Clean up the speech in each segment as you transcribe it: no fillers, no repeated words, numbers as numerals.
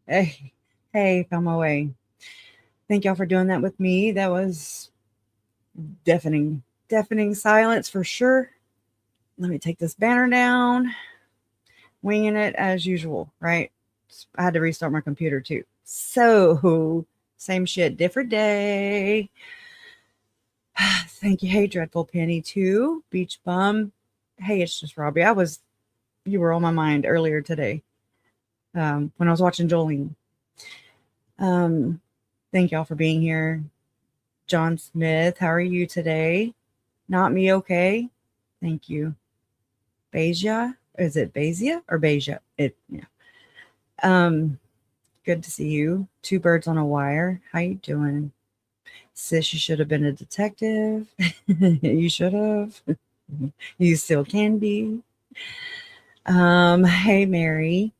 Hey, hey, found my way. Thank y'all for doing that with me. That was deafening, deafening silence for sure. Let me take this banner down. Winging it as usual, right? I had to restart my computer too. So, same shit, different day. Thank you. Hey, Dreadful Penny, too. Beach Bum. Hey, it's just Robbie. You were on my mind earlier today when I was watching Jolene. Um, thank y'all for being here. John Smith, how are you today? Not me, okay? Thank you. Beja? Is it Beja or Beja? Yeah. Um, good to see you. Two birds on a wire. How you doing? Sis, you should have been a detective. You should have. You still can be. Hey Mary.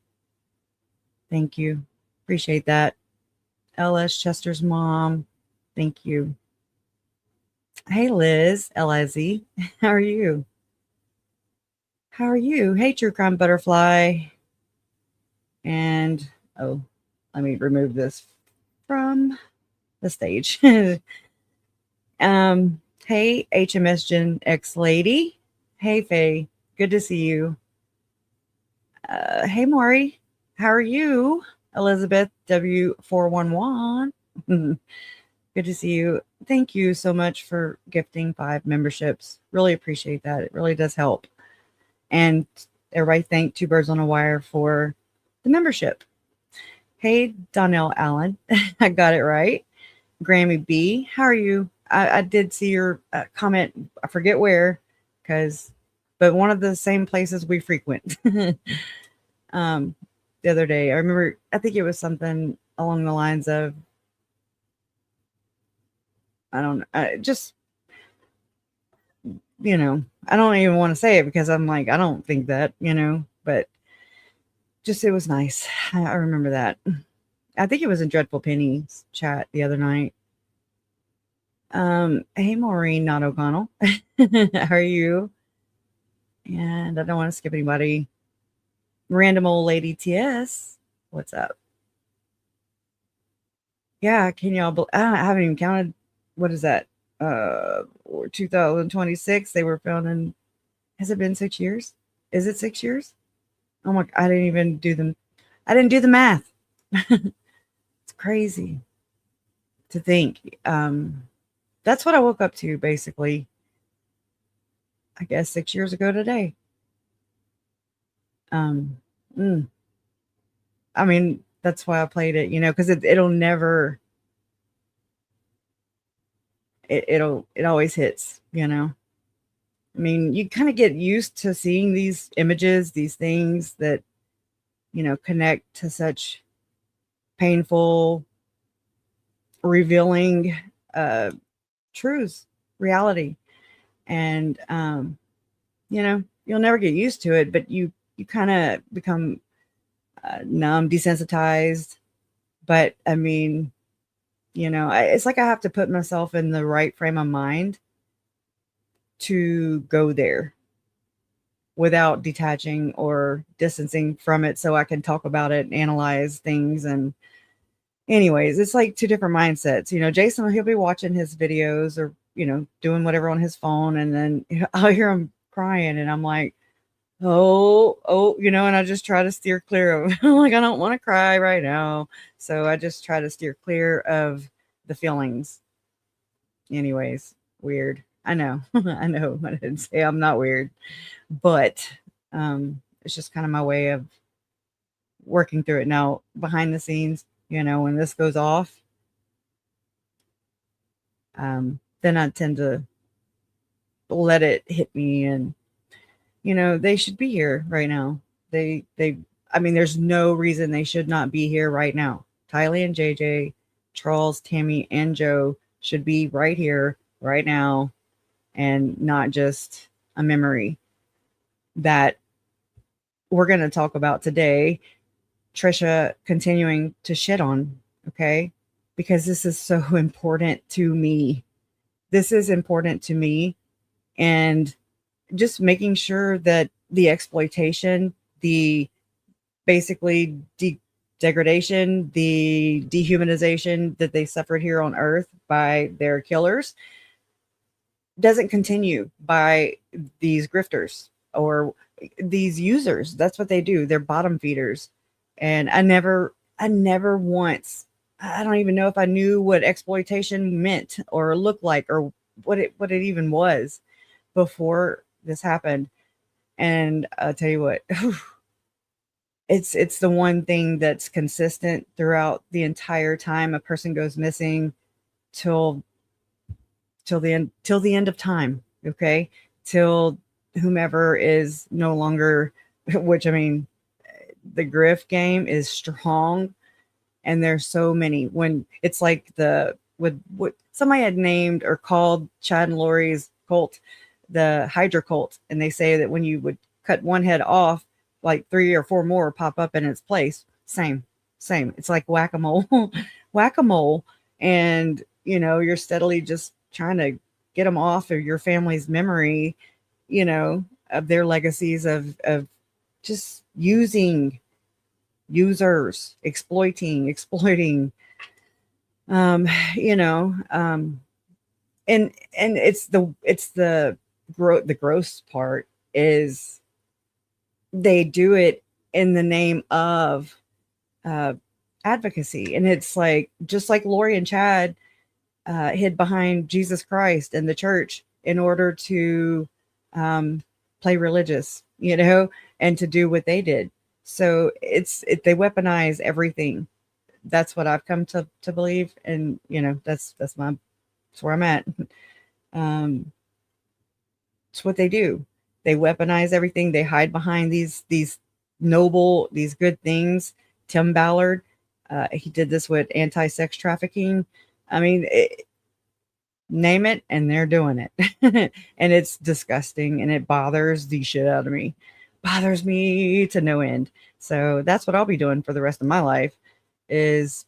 Thank you. Appreciate that. LS Chester's mom. Thank you. Hey Liz, Lizzie. How are you? How are you? Hey True Crime Butterfly. And oh, let me remove this from the stage. um, hey HMS Gen X lady. Hey Faye. Good to see you. Hey Maury. How are you? Elizabeth W411. Good to see you. Thank you so much for gifting 5 memberships. Really appreciate that. It really does help. And everybody thank Two Birds on a Wire for the membership. Hey, Donnell Allen. I got it right. Grammy B, how are you? I did see your comment. I forget where, but one of the same places we frequent. um, the other day, I remember, I think it was something along the lines of, I don't know, just, I don't even want to say it because I'm like, I don't think that, but just, it was nice. I remember that. I think it was in Dreadful Penny's chat the other night. Hey, Maureen, not O'Connell. How are you? And I don't want to skip anybody. Random old lady TS. What's up? Yeah, can y'all? I haven't even counted. What is that? 2026. They were filmed in. Has it been 6 years? Is it 6 years? Oh my! I didn't even do them. I didn't do the math. It's crazy to think. That's what I woke up to basically. I guess 6 years ago today. Um, mm, I mean, that's why I played it, because it'll never. It always hits. I mean, you kind of get used to seeing these images, these things that, connect to such painful, revealing truths, reality. And, you'll never get used to it, but you kind of become numb, desensitized. But I mean, it's like I have to put myself in the right frame of mind to go there without detaching or distancing from it so I can talk about it and analyze things. And anyways, it's like two different mindsets. Jason, he'll be watching his videos or, doing whatever on his phone. And then I'll hear him crying and I'm like, oh, and I just try to steer clear of like, I don't want to cry right now. So I just try to steer clear of the feelings. Anyways, weird. I know. I know. I didn't say I'm not weird, but it's just kind of my way of working through it now behind the scenes. When this goes off, then I tend to let it hit me, and they should be here right now. They. I mean, there's no reason they should not be here right now. Tylee and JJ, Charles, Tammy, and Joe should be right here, right now, and not just a memory that we're going to talk about today. Trisha continuing to shit on, okay? Because this is so important to me. This is important to me. And just making sure that the exploitation, the basically degradation, the dehumanization that they suffered here on Earth by their killers doesn't continue by these grifters or these users. That's what they do. They're bottom feeders. And I never once, I don't even know if I knew what exploitation meant or looked like or what it even was before this happened. And I'll tell you what, it's the one thing that's consistent throughout the entire time a person goes missing till till the end of time, okay? Till whomever is no longer, which I mean, the grift game is strong, and there's so many. When it's like the what somebody had named or called Chad and Lori's cult the Hydra cult, and they say that when you would cut one head off, like 3 or 4 more pop up in its place. Same. It's like whack-a-mole, whack-a-mole, and you're steadily just trying to get them off of your family's memory, of their legacies of just using users, exploiting, um, you know, um, and the gross part is they do it in the name of uh, advocacy, and it's like just like Lori and Chad hid behind Jesus Christ and the church in order to play religious, and to do what they did. So they weaponize everything. That's what I've come to believe, and that's where I'm at. Um, it's what they do. They weaponize everything. They hide behind these noble, these good things. Tim Ballard, he did this with anti-sex trafficking. I mean, name it, and they're doing it, and it's disgusting, and it bothers the shit out of me. Bothers me to no end. So that's what I'll be doing for the rest of my life. Is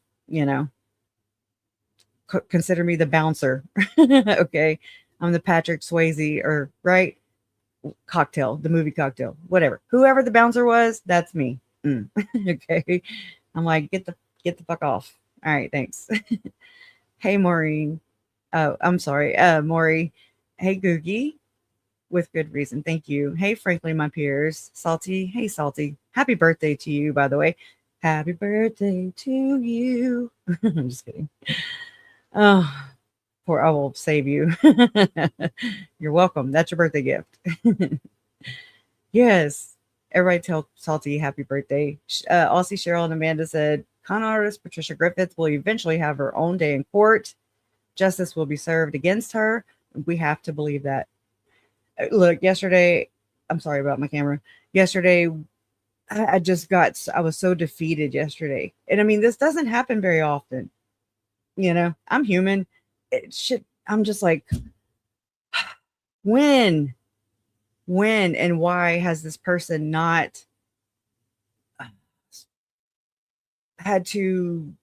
consider me the bouncer. Okay, I'm the Patrick Swayze, or right. Cocktail, the movie Cocktail, whatever. Whoever the bouncer was, that's me. Okay. I'm like, get the fuck off. All right, thanks. Hey, Maureen. Oh, I'm sorry. Maury. Hey, Googie. With good reason. Thank you. Hey, frankly, my peers. Salty. Hey, Salty. Happy birthday to you, by the way. Happy birthday to you. I'm just kidding. Oh, poor, I will save you. You're welcome. That's your birthday gift. Yes. Everybody tell Salty happy birthday. Aussie Cheryl and Amanda said, con artist Patricia Griffith will eventually have her own day in court. Justice will be served against her. We have to believe that. Look, yesterday, I'm sorry about my camera. Yesterday, I was so defeated yesterday. And I mean, this doesn't happen very often. I'm human. I'm just like, when and why has this person not had to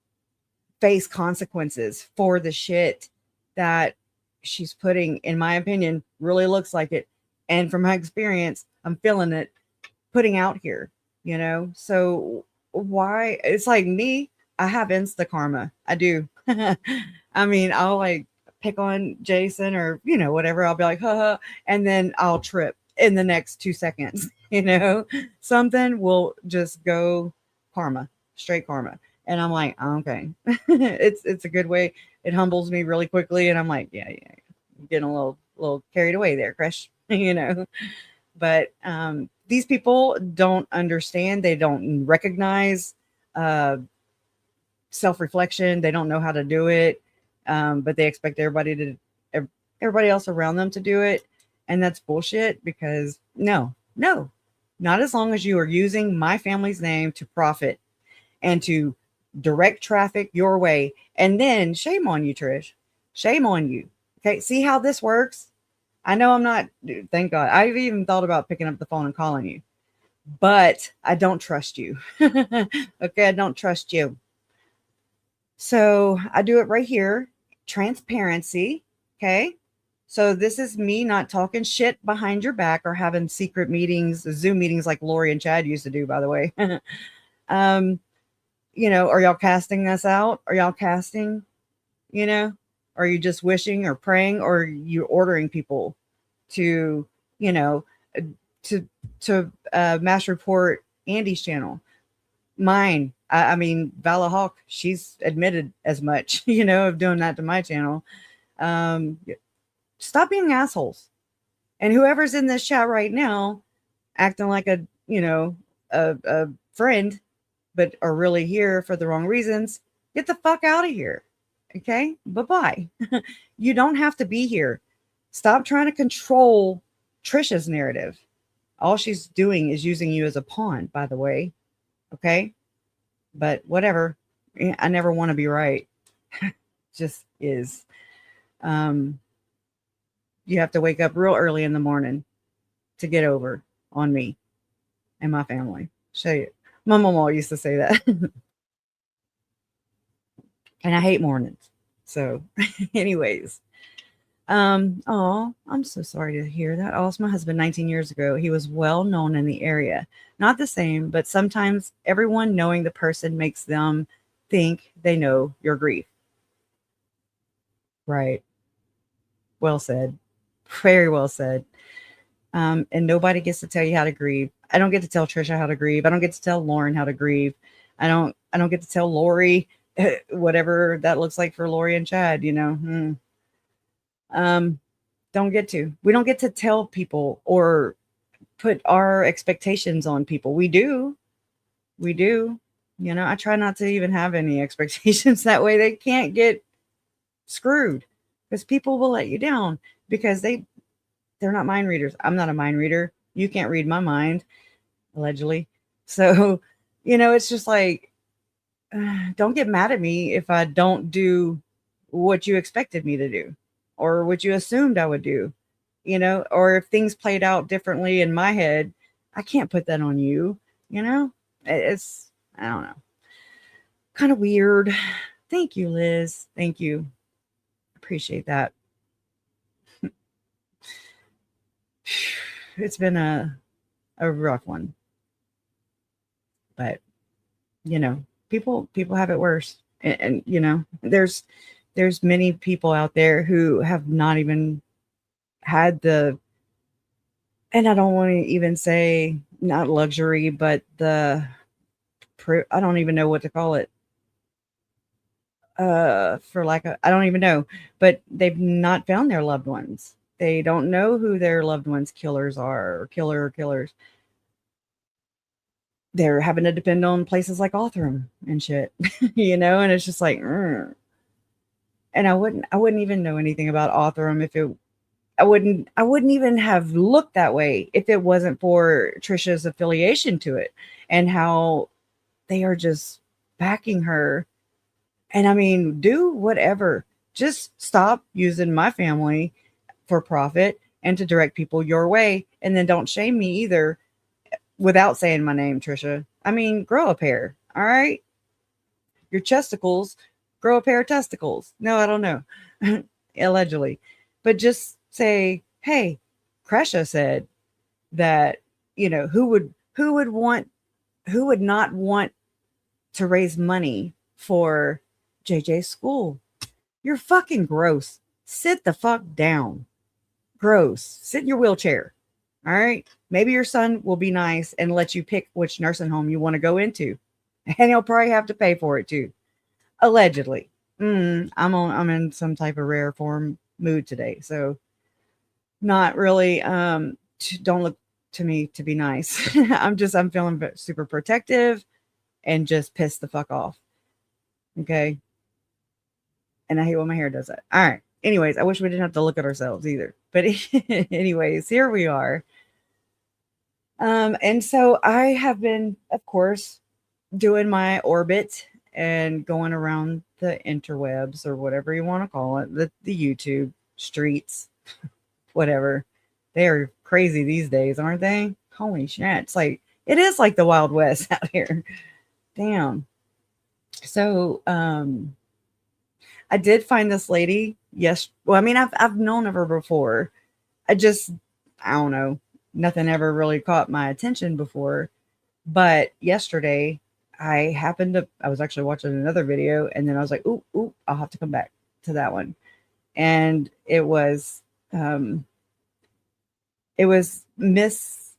face consequences for the shit that she's putting, in my opinion, really looks like it. And from my experience, I'm feeling it putting out here, So why? It's like me, I have insta karma. I do. I mean, I'll like pick on Jason or, whatever. I'll be like, ha, and then I'll trip in the next 2 seconds, something will just go karma, straight karma. And I'm like, okay, it's a good way. It humbles me really quickly. And I'm like, yeah. I'm getting a little carried away there, Crush, but, these people don't understand. They don't recognize, self-reflection. They don't know how to do it. But they expect everybody else around them to do it. And that's bullshit, because no, not as long as you are using my family's name to profit and to direct traffic your way. And then shame on you, Trish. Shame on you. Okay. See how this works? I know I'm not, dude, thank God. I've even thought about picking up the phone and calling you, but I don't trust you. Okay. I don't trust you. So I do it right here. Transparency. Okay. So this is me not talking shit behind your back or having secret meetings, Zoom meetings like Lori and Chad used to do, by the way. um, are y'all casting us out? Are y'all casting, you know? Are you just wishing or praying, or are you ordering people to, you know, uh, to mass report Andy's channel? Mine. I mean, Vala Hawk, she's admitted as much, of doing that to my channel. Stop being assholes. And whoever's in this chat right now acting like a friend, but are really here for the wrong reasons, get the fuck out of here. Okay? Bye-bye. You don't have to be here. Stop trying to control Trisha's narrative. All she's doing is using you as a pawn, by the way. Okay? But whatever. I never want to be right. Just is. You have to wake up real early in the morning to get over on me and my family. Show you. My mom used to say that. And I hate mornings. So, anyways. I'm so sorry to hear that. I lost my husband 19 years ago. He was well known in the area. Not the same, but sometimes everyone knowing the person makes them think they know your grief. Right. Well said. Very well said. And nobody gets to tell you how to grieve. I don't get to tell Trisha how to grieve. I don't get to tell Lauren how to grieve. I don't get to tell Lori whatever that looks like for Lori and Chad, Don't get to. We don't get to tell people or put our expectations on people. We do. I try not to even have any expectations. That way they can't get screwed, because people will let you down because they're not mind readers. I'm not a mind reader. You can't read my mind, allegedly. So, it's just like, don't get mad at me if I don't do what you expected me to do or what you assumed I would do, or if things played out differently in my head, I can't put that on you. It's, I don't know, kind of weird. Thank you, Liz. Thank you. Appreciate that. It's been a rough one, but people have it worse, and there's many people out there who have not even had the, and I don't want to even say not luxury, but I don't even know what to call it. I don't even know, but they've not found their loved ones. They don't know who their loved ones' killers are, or killers. They're having to depend on places like Othram and shit, and it's just like, and I wouldn't even know anything about Othram if it, I wouldn't even have looked that way if it wasn't for Trisha's affiliation to it and how they are just backing her. And I mean, do whatever. Just stop using my family for profit and to direct people your way. And then don't shame me either without saying my name, Trisha. I mean, grow a pair. All right. Your chesticles, grow a pair of testicles. No, I don't know. Allegedly. But just say, hey, Kresha said that, who would not want to raise money for JJ's school? You're fucking gross. Sit the fuck down. Gross. Sit in your wheelchair. All right. Maybe your son will be nice and let you pick which nursing home you want to go into. And he'll probably have to pay for it too. Allegedly. I'm in some type of rare form mood today. So not really, don't look to me to be nice. I'm feeling super protective and just pissed the fuck off. Okay. And I hate when my hair does that. All right. Anyways, I wish we didn't have to look at ourselves either. But anyways, here we are. And so I have been, of course, doing my orbit and going around the interwebs, or whatever you want to call it, the YouTube streets, whatever. They are crazy these days, aren't they? Holy shit. It is like the Wild West out here. Damn. So, I did find this lady. Yes. Well, I mean, I've known of her before. I don't know. Nothing ever really caught my attention before. But yesterday, I was actually watching another video, and then I was like, ooh, I'll have to come back to that one. And um, it was Miss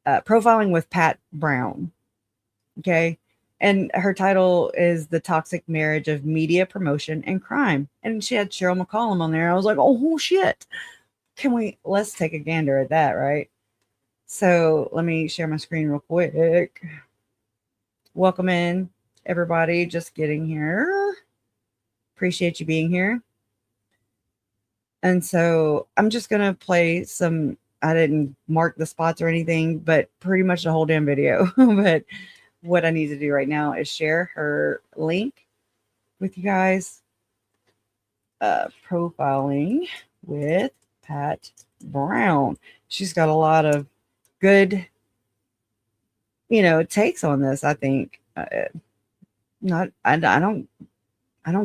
Profiling with Pat Brown. Okay. And her title is The Toxic Marriage of Media Promotion and Crime. And she had Cheryl McCollum on there. I was like, oh shit. Let's take a gander at that, right? So let me share my screen real quick. Welcome in, everybody. Just getting here. Appreciate you being here. And so I'm just going to play some, I didn't mark the spots or anything, but pretty much the whole damn video. But what I need to do right now is share her link with you guys. Profiling with Pat Brown. She's got a lot of good, takes on this. I think not. I don't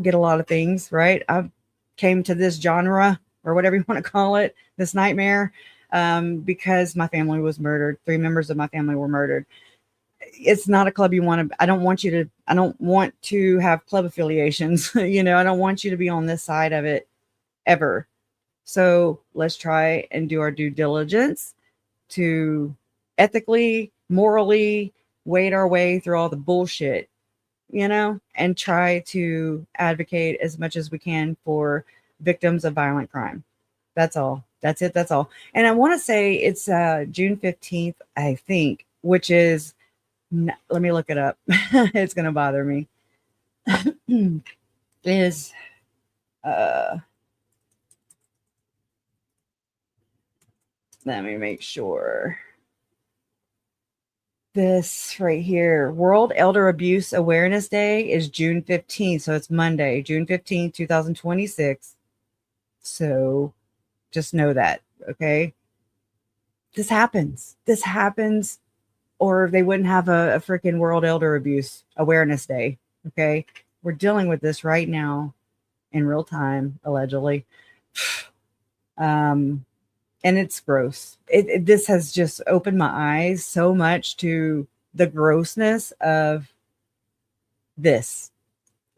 get a lot of things right. I came to this genre or whatever you want to call it, this nightmare, because my family was murdered. 3 members of my family were murdered. It's not a club you want to. I don't want to have club affiliations. I don't want you to be on this side of it ever. So let's try and do our due diligence to ethically, morally wade our way through all the bullshit, and try to advocate as much as we can for victims of violent crime. That's all. That's it. That's all. And I want to say it's June 15th, I think, which is, let me look it up. It's going to bother me. Is, let me make sure. This right here, World Elder Abuse Awareness Day is June 15th. So it's Monday, June 15th, 2026. So just know that, okay? This happens. Or they wouldn't have a freaking World Elder Abuse Awareness Day, okay? We're dealing with this right now in real time, allegedly. And it's gross. This has just opened my eyes so much to the grossness of this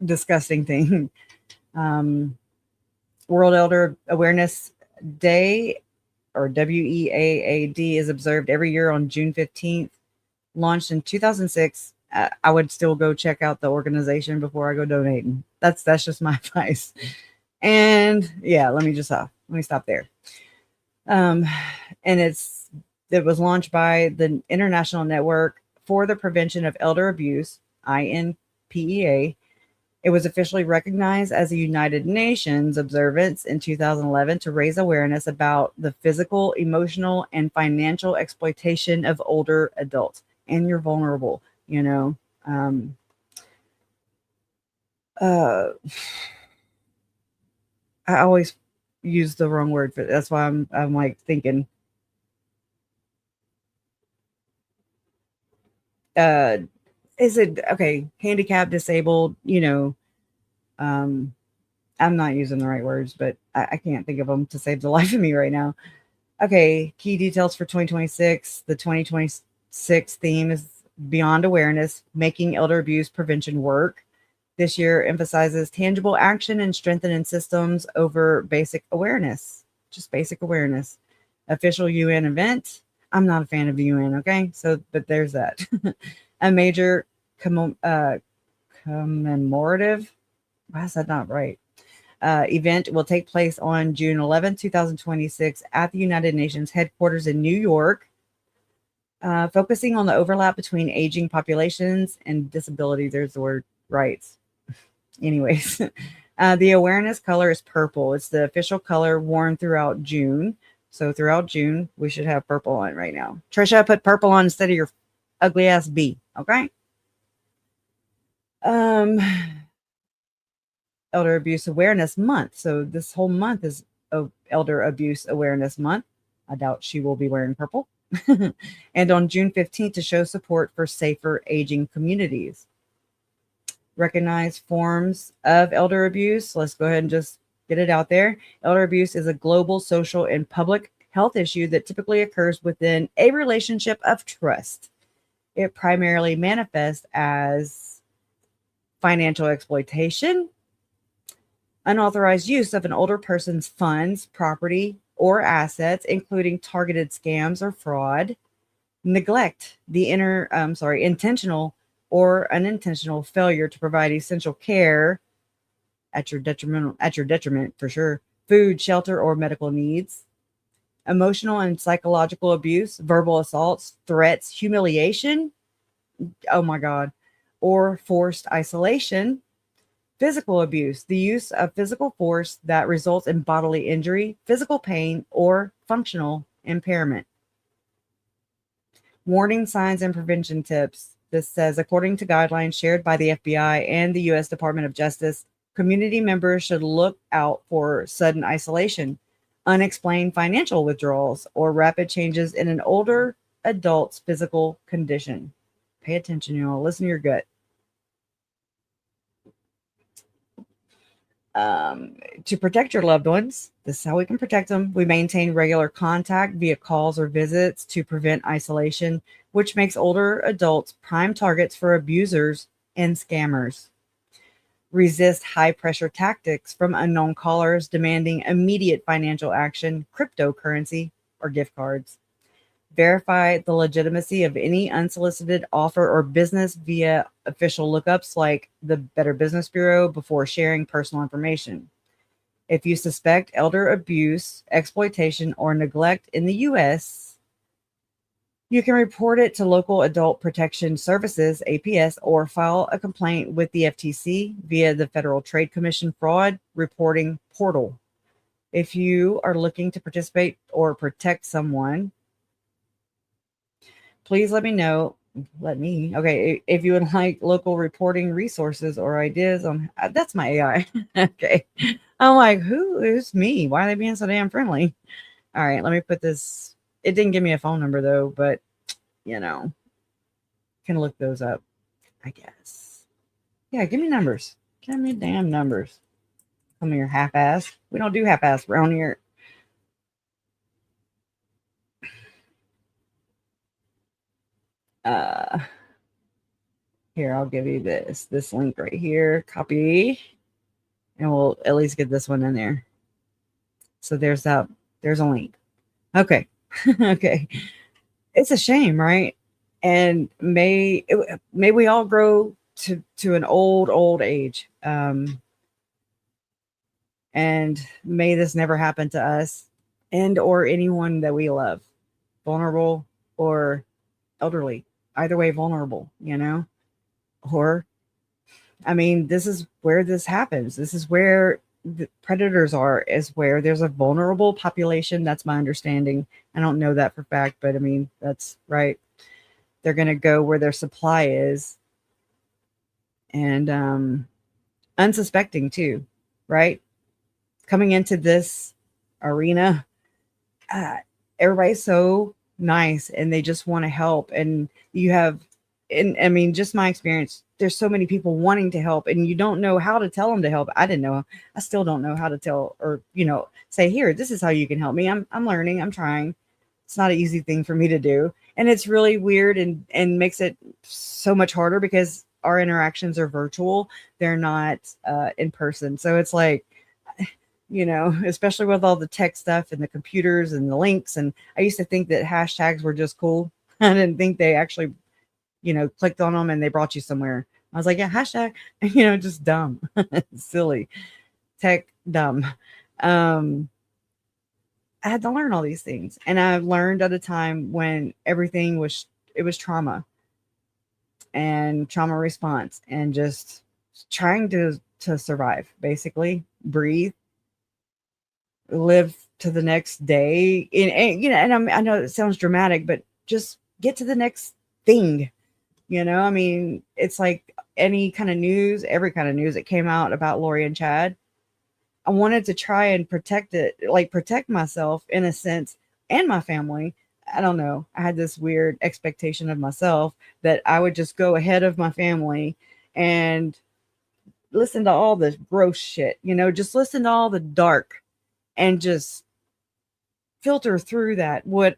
disgusting thing. World Elder Awareness Day, or WEAAD, is observed every year on June 15th. Launched in 2006. I would still go check out the organization before I go donating. That's just my advice. And yeah, let me stop there. And it was launched by the International Network for the Prevention of Elder Abuse, INPEA. It was officially recognized as a United Nations observance in 2011 to raise awareness about the physical, emotional, and financial exploitation of older adults. And you're vulnerable, I always use the wrong word for that's why I'm like thinking is it okay, handicapped, disabled, I'm not using the right words, but I can't think of them to save the life of me right now. Okay, key details for 2026. The 2026 theme is Beyond Awareness, Making Elder Abuse Prevention Work. This year emphasizes tangible action and strengthening systems over basic awareness. Just basic awareness. Official UN event. I'm not a fan of the UN, okay? But there's that. A major commemorative, why is that not right? Event will take place on June 11, 2026 at the United Nations headquarters in New York, focusing on the overlap between aging populations and disability. There's the word rights. Anyways, the awareness color is purple. It's the official color worn throughout June. So throughout June, we should have purple on right now. Trisha, put purple on instead of your ugly ass B. Okay. Elder Abuse Awareness Month. So this whole month is Elder Abuse Awareness Month. I doubt she will be wearing purple. And on June 15th to show support for safer aging communities. Recognize forms of elder abuse. Let's go ahead and just get it out there. Elder abuse is a global social and public health issue that typically occurs within a relationship of trust. It primarily manifests as financial exploitation, unauthorized use of an older person's funds, property, or assets, including targeted scams or fraud, neglect, intentional or unintentional failure to provide essential care at your detriment for sure, food, shelter, or medical needs, emotional and psychological abuse, verbal assaults, threats, humiliation, oh my god, or forced isolation, physical abuse, the use of physical force that results in bodily injury, physical pain, or functional impairment. Warning signs and prevention tips. This says, according to guidelines shared by the FBI and the U.S. Department of Justice, community members should look out for sudden isolation, unexplained financial withdrawals, or rapid changes in an older adult's physical condition. Pay attention, y'all. Listen to your gut. To protect your loved ones, this is how we can protect them. We maintain regular contact via calls or visits to prevent isolation, which makes older adults prime targets for abusers and scammers. Resist high pressure tactics from unknown callers demanding immediate financial action, cryptocurrency, or gift cards. Verify the legitimacy of any unsolicited offer or business via official lookups like the Better Business Bureau before sharing personal information. If you suspect elder abuse, exploitation, or neglect in the U.S., you can report it to local Adult Protection Services, APS, or file a complaint with the FTC via the Federal Trade Commission Fraud Reporting Portal. If you are looking to participate or protect someone, please let me know. Okay, if you would like local reporting resources or ideas on that's my AI. Okay. I'm like, who is me? Why are they being so damn friendly? All right, let me put this. It didn't give me a phone number though, but can look those up, I guess. Yeah, give me numbers. Give me damn numbers. Come here, half-ass. We don't do half-ass around here. Uh Here, I'll give you this link right here. Copy. And we'll at least get this one in there. So there's a link. Okay. Okay. It's a shame, right? And may we all grow to an old age. And may this never happen to us and or anyone that we love, vulnerable or elderly. Either way, vulnerable, Or I mean, this is where this happens. This is where the predators are, is where there's a vulnerable population. That's my understanding. I don't know that for fact, but I mean, that's right. They're going to go where their supply is. And unsuspecting too, right? Coming into this arena, everybody's so nice and they just want to help. And you have, and I mean, just my experience, there's so many people wanting to help and you don't know how to tell them to help. I still don't know how to tell or, say, here, this is how you can help me. I'm learning, I'm trying. It's not an easy thing for me to do. And it's really weird and makes it so much harder because our interactions are virtual. They're not in person. So it's like, especially with all the tech stuff and the computers and the links. And I used to think that hashtags were just cool. I didn't think they actually, clicked on them and they brought you somewhere. I was like, yeah, hashtag, just dumb, silly, tech dumb. I had to learn all these things. And I learned at a time when it was trauma and trauma response and just trying to survive, basically breathe, live to the next day. And I know it sounds dramatic, but just get to the next thing. I mean, it's like any kind of news, every kind of news that came out about Lori and Chad. I wanted to try and protect myself in a sense and my family. I don't know. I had this weird expectation of myself that I would just go ahead of my family and listen to all the gross shit, just listen to all the dark and just filter through that. What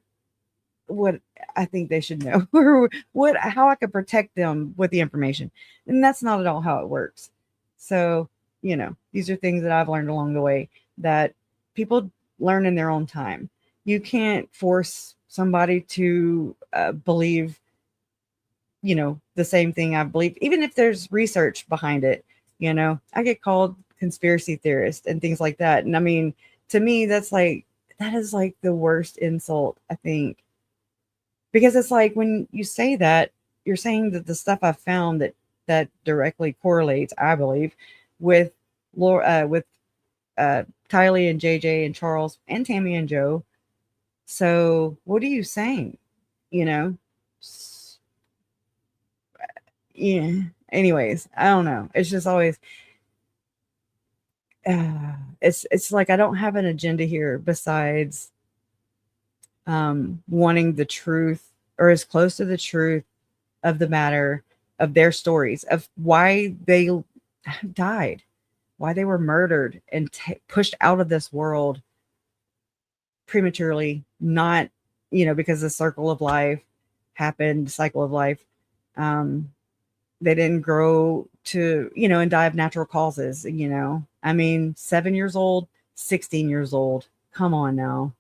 what I think they should know, or how I could protect them with the information. And that's not at all how it works. So, these are things that I've learned along the way that people learn in their own time. You can't force somebody to believe, the same thing I believe, even if there's research behind it. I get called conspiracy theorist and things like that. And I mean, to me, that is like the worst insult, I think, because it's like when you say that, you're saying that the stuff I found that directly correlates, I believe, with Laura, with Tylee and JJ and Charles and Tammy and Joe. So what are you saying? You know? Yeah. Anyways, I don't know. It's just always it's like I don't have an agenda here besides wanting the truth, or as close to the truth of the matter, of their stories, of why they died, why they were murdered and pushed out of this world prematurely, not, because the circle of life happened, cycle of life. They didn't grow to, and die of natural causes, I mean, 7 years old, 16 years old. Come on now.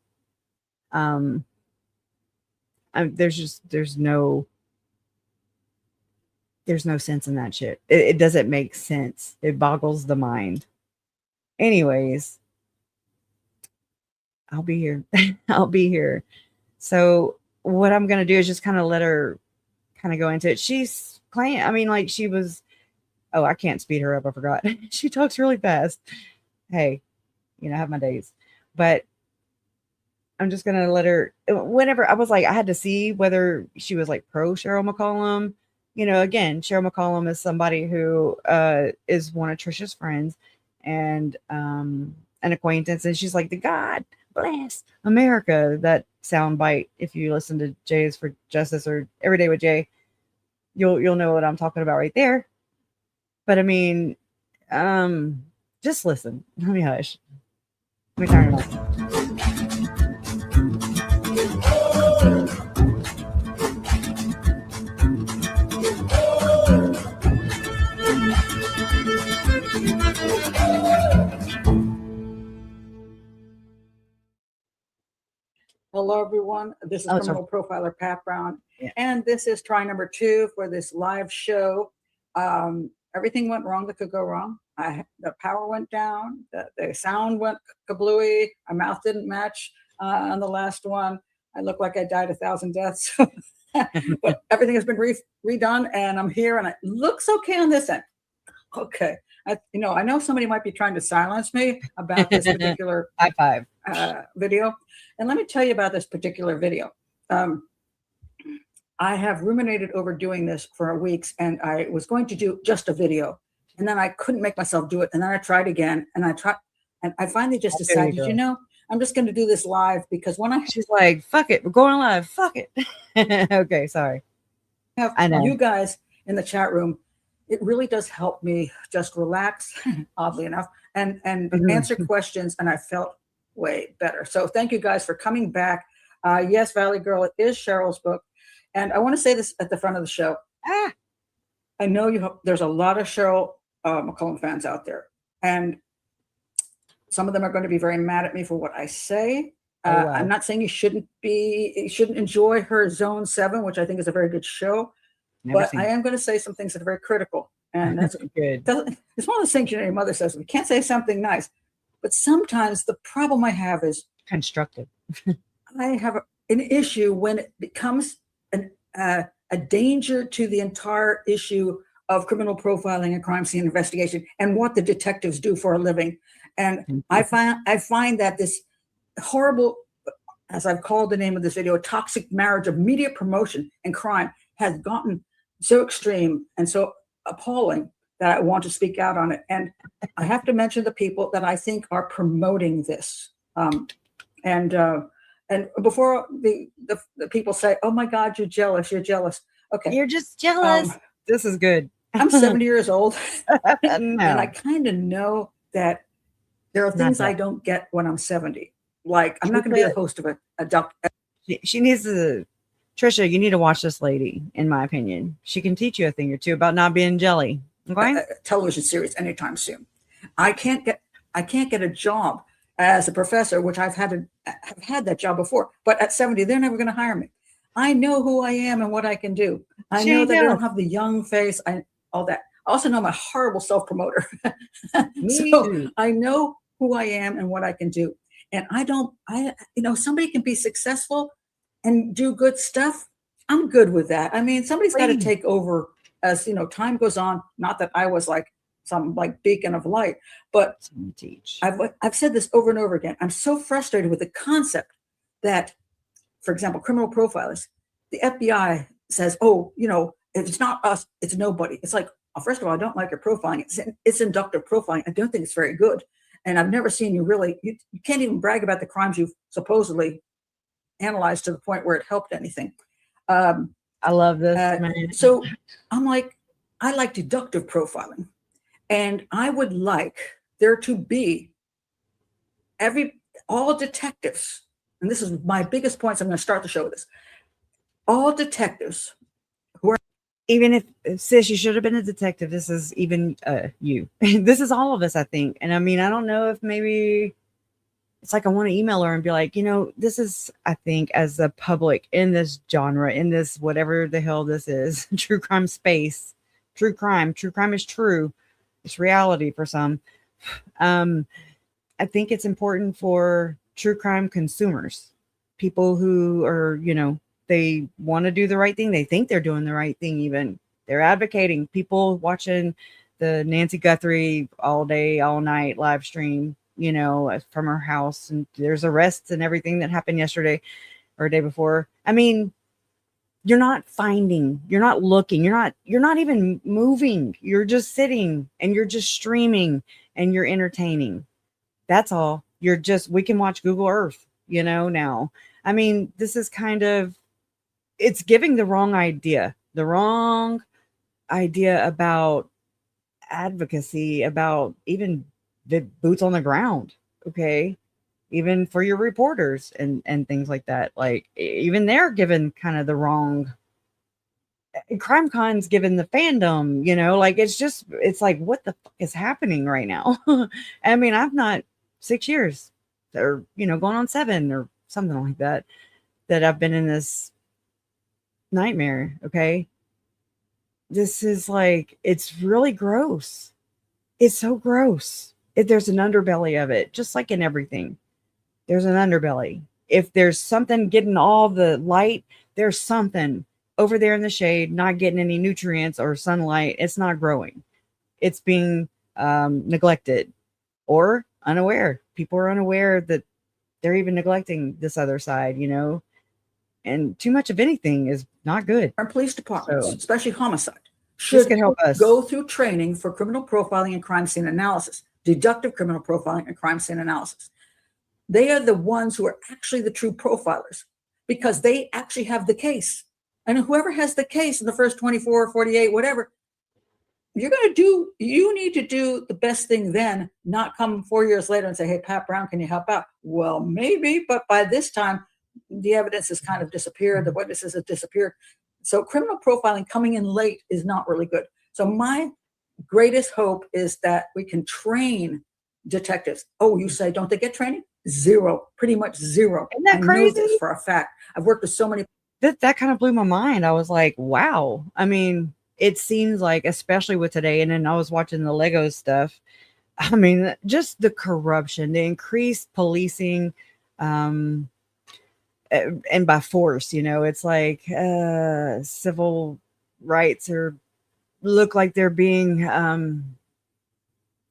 There's no sense in that shit. It doesn't make sense. It boggles the mind. Anyways, I'll be here. I'll be here. So what I'm going to do is just kind of let her kind of go into it. She's playing. I mean, like she was, oh, I can't speed her up. I forgot. She talks really fast. Hey, I have my days, but I'm just going to let her, whenever I was like, I had to see whether she was like pro Cheryl McCollum. Again, Cheryl McCollum is somebody who is one of Trisha's friends and an acquaintance. And she's like, the God bless America. That sound bite, if you listen to Jay's for Justice or Every Day with Jay, you'll know what I'm talking about right there. But I mean, just listen. Let me hush. Let me turn it on. Hello, everyone. This is Criminal Profiler Pat Brown, and this is try number 2 for this live show. Everything went wrong that could go wrong. The power went down, the sound went kablooey, my mouth didn't match on the last one. I look like I died 1,000 deaths, but everything has been redone, and I'm here, and it looks okay on this end. Okay. I know somebody might be trying to silence me about this particular high five video. And let me tell you about this particular video. I have ruminated over doing this for weeks, and I was going to do just a video, and then I couldn't make myself do it. And then I tried again, and I finally just decided, I'm just going to do this live, because she's like, fuck it, we're going live. Fuck it. Okay. Sorry. I know you guys in the chat room. It really does help me just relax, oddly enough, and answer questions. And I felt way better. So thank you guys for coming back. Yes, Valley Girl, it is Cheryl's book. And I want to say this at the front of the show. I know there's a lot of Cheryl McCollum fans out there. And some of them are going to be very mad at me for what I say. Wow. I'm not saying you shouldn't enjoy her Zone 7, which I think is a very good show. But I am going to say some things that are very critical. And that's good. It's one of the things, your mother says, we can't say something nice. But sometimes the problem I have is constructive. I have an issue when it becomes a danger to the entire issue of criminal profiling and crime scene investigation and what the detectives do for a living. And I find that this horrible, as I've called the name of this video, a toxic marriage of media promotion and crime has gotten so extreme and so appalling that I want to speak out on it. And I have to mention the people that I think are promoting this. And before the people say, oh my God, you're jealous. Okay. You're just jealous. This is good. I'm 70 years old. No. And I kind of know that there are things I don't get when I'm 70. Like, I'm not going to be the host of a doc. She needs to Trisha, you need to watch this lady, in my opinion. She can teach you a thing or two about not being jelly. Okay. Television series anytime soon. I can't get a job as a professor, which have had that job before, but at 70, they're never going to hire me. I know who I am and what I can do. I know that I don't have the young face, all that. I also know I'm a horrible self-promoter. So I know who I am and what I can do. And somebody can be successful and do good stuff. I'm good with that. I mean, somebody's got to take over as, time goes on. Not that I was like some like beacon of light, but I've said this over and over again. I'm so frustrated with the concept that, for example, criminal profilers, the FBI says, oh, if it's not us, it's nobody. It's like, first of all, I don't like your profiling. It's inductive profiling. I don't think it's very good. And I've never seen you can't even brag about the crimes you've supposedly analyzed to the point where it helped anything. I love this, man. So I'm like, I like deductive profiling. And I would like there to be all detectives, and this is my biggest point, so I'm going to start the show with this. All detectives who are, even if sis, you should have been a detective. This is even you. This is all of us, I think. And I mean, I don't know if maybe it's like I want to email her and be like, this is, I think, as the public in this genre, in this whatever the hell this is, true crime space, true crime is true. It's reality for some. I think it's important for true crime consumers, people who are, they want to do the right thing. They think they're doing the right thing. Even they're advocating. People watching the Nancy Guthrie all day, all night live stream, from her house, and there's arrests and everything that happened yesterday or day before. I mean, you're not finding, you're not looking, you're not even moving. You're just sitting and you're just streaming and you're entertaining. That's all. We can watch Google Earth, now. I mean, this is it's giving the wrong idea about advocacy, about even the boots on the ground. Okay. Even for your reporters and things like that. Like, even they're given kind of the wrong. CrimeCon's given the fandom, like, it's like, what the fuck is happening right now? I mean, I've not 6 years or, going on 7 or something like that I've been in this nightmare. Okay. This is like, it's really gross. It's so gross. There's an underbelly of it, just like in everything. There's an underbelly. If there's something getting all the light, there's something over there in the shade, not getting any nutrients or sunlight. It's not growing. It's being neglected or unaware. People are unaware that they're even neglecting this other side, and too much of anything is not good. Our police departments, especially homicide, should help us go through training for criminal profiling and crime scene analysis, deductive criminal profiling and crime scene analysis. They are the ones who are actually the true profilers because they actually have the case. And whoever has the case in the first 24, 48, whatever, you need to do the best thing then, not come 4 years later and say, hey, Pat Brown, can you help out? Well, maybe, but by this time, the evidence has kind of disappeared. The witnesses have disappeared. So criminal profiling coming in late is not really good. So my greatest hope is that we can train detectives. Oh, you say, don't they get training? Zero, pretty much zero. Isn't that crazy? I know this for a fact. I've worked with so many. That kind of blew my mind. I was like, wow. I mean, it seems like, especially with today, and then I was watching the Lego stuff. I mean, just the corruption, the increased policing, and by force, it's like civil rights look like they're being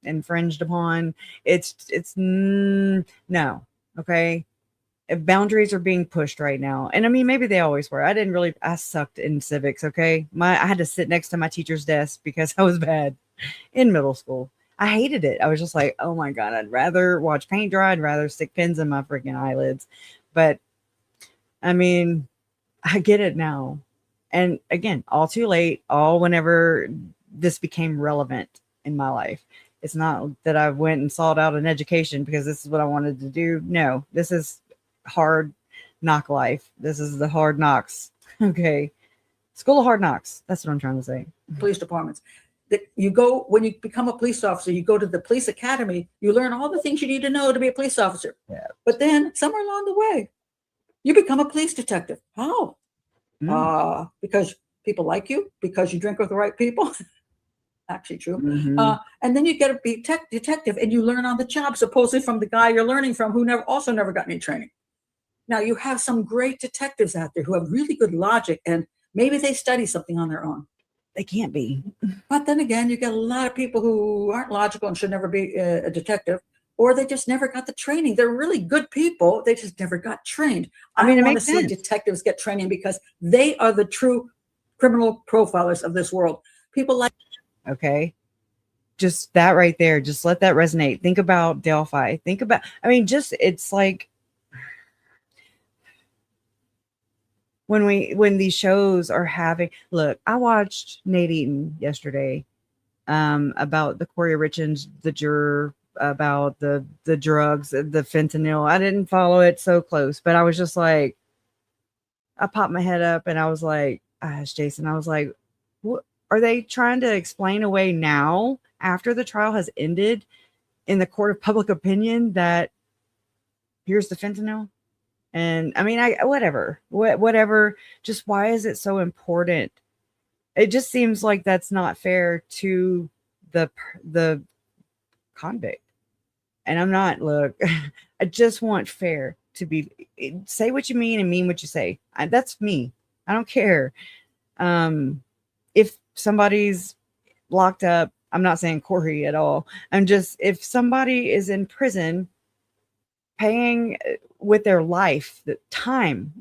infringed upon. It's no. Okay. Boundaries are being pushed right now. And I mean, maybe they always were. I sucked in civics. Okay. I had to sit next to my teacher's desk because I was bad in middle school. I hated it. I was just like, oh my God, I'd rather watch paint dry. I'd rather stick pins in my freaking eyelids. But I mean, I get it now. And again, all too late, all whenever this became relevant in my life. It's not that I went and sought out an education because this is what I wanted to do. No, this is hard knock life. This is the hard knocks. Okay. School of hard knocks. That's what I'm trying to say. Police departments. That you go when you become a police officer, you go to the police academy, you learn all the things you need to know to be a police officer. Yeah. But then somewhere along the way, you become a police detective. How? Because people like you, because you drink with the right people. Actually true. Mm-hmm. And then you get to be detective and you learn on the job, supposedly from the guy you're learning from who never got any training. Now you have some great detectives out there who have really good logic and maybe they study something on their own. They can't be. But then again, you get a lot of people who aren't logical and should never be a detective, or they just never got the training. They're really good people. They just never got trained. I mean, it want to makes see sense. detectives get training because they are the true criminal profilers of this world. People like, Okay. Just that right there. Just let that resonate. Think about Delphi. Think about, I mean, just it's like when these shows are having, look, I watched Nate Eaton yesterday about the Corey Richards, the juror, about the drugs, the fentanyl. I didn't follow it so close, but I was just like, I popped my head up and I was like, I asked Jason, I was like, what are they trying to explain away now after the trial has ended in the court of public opinion that here's the fentanyl? And I mean, whatever. Just why is it so important? It just seems like that's not fair to the convict. And I'm not, look, I just want fair to be, say what you mean and mean what you say. That's me. I don't care. If somebody's locked up, I'm not saying Corey at all. I'm just, if somebody is in prison paying with their life, the time,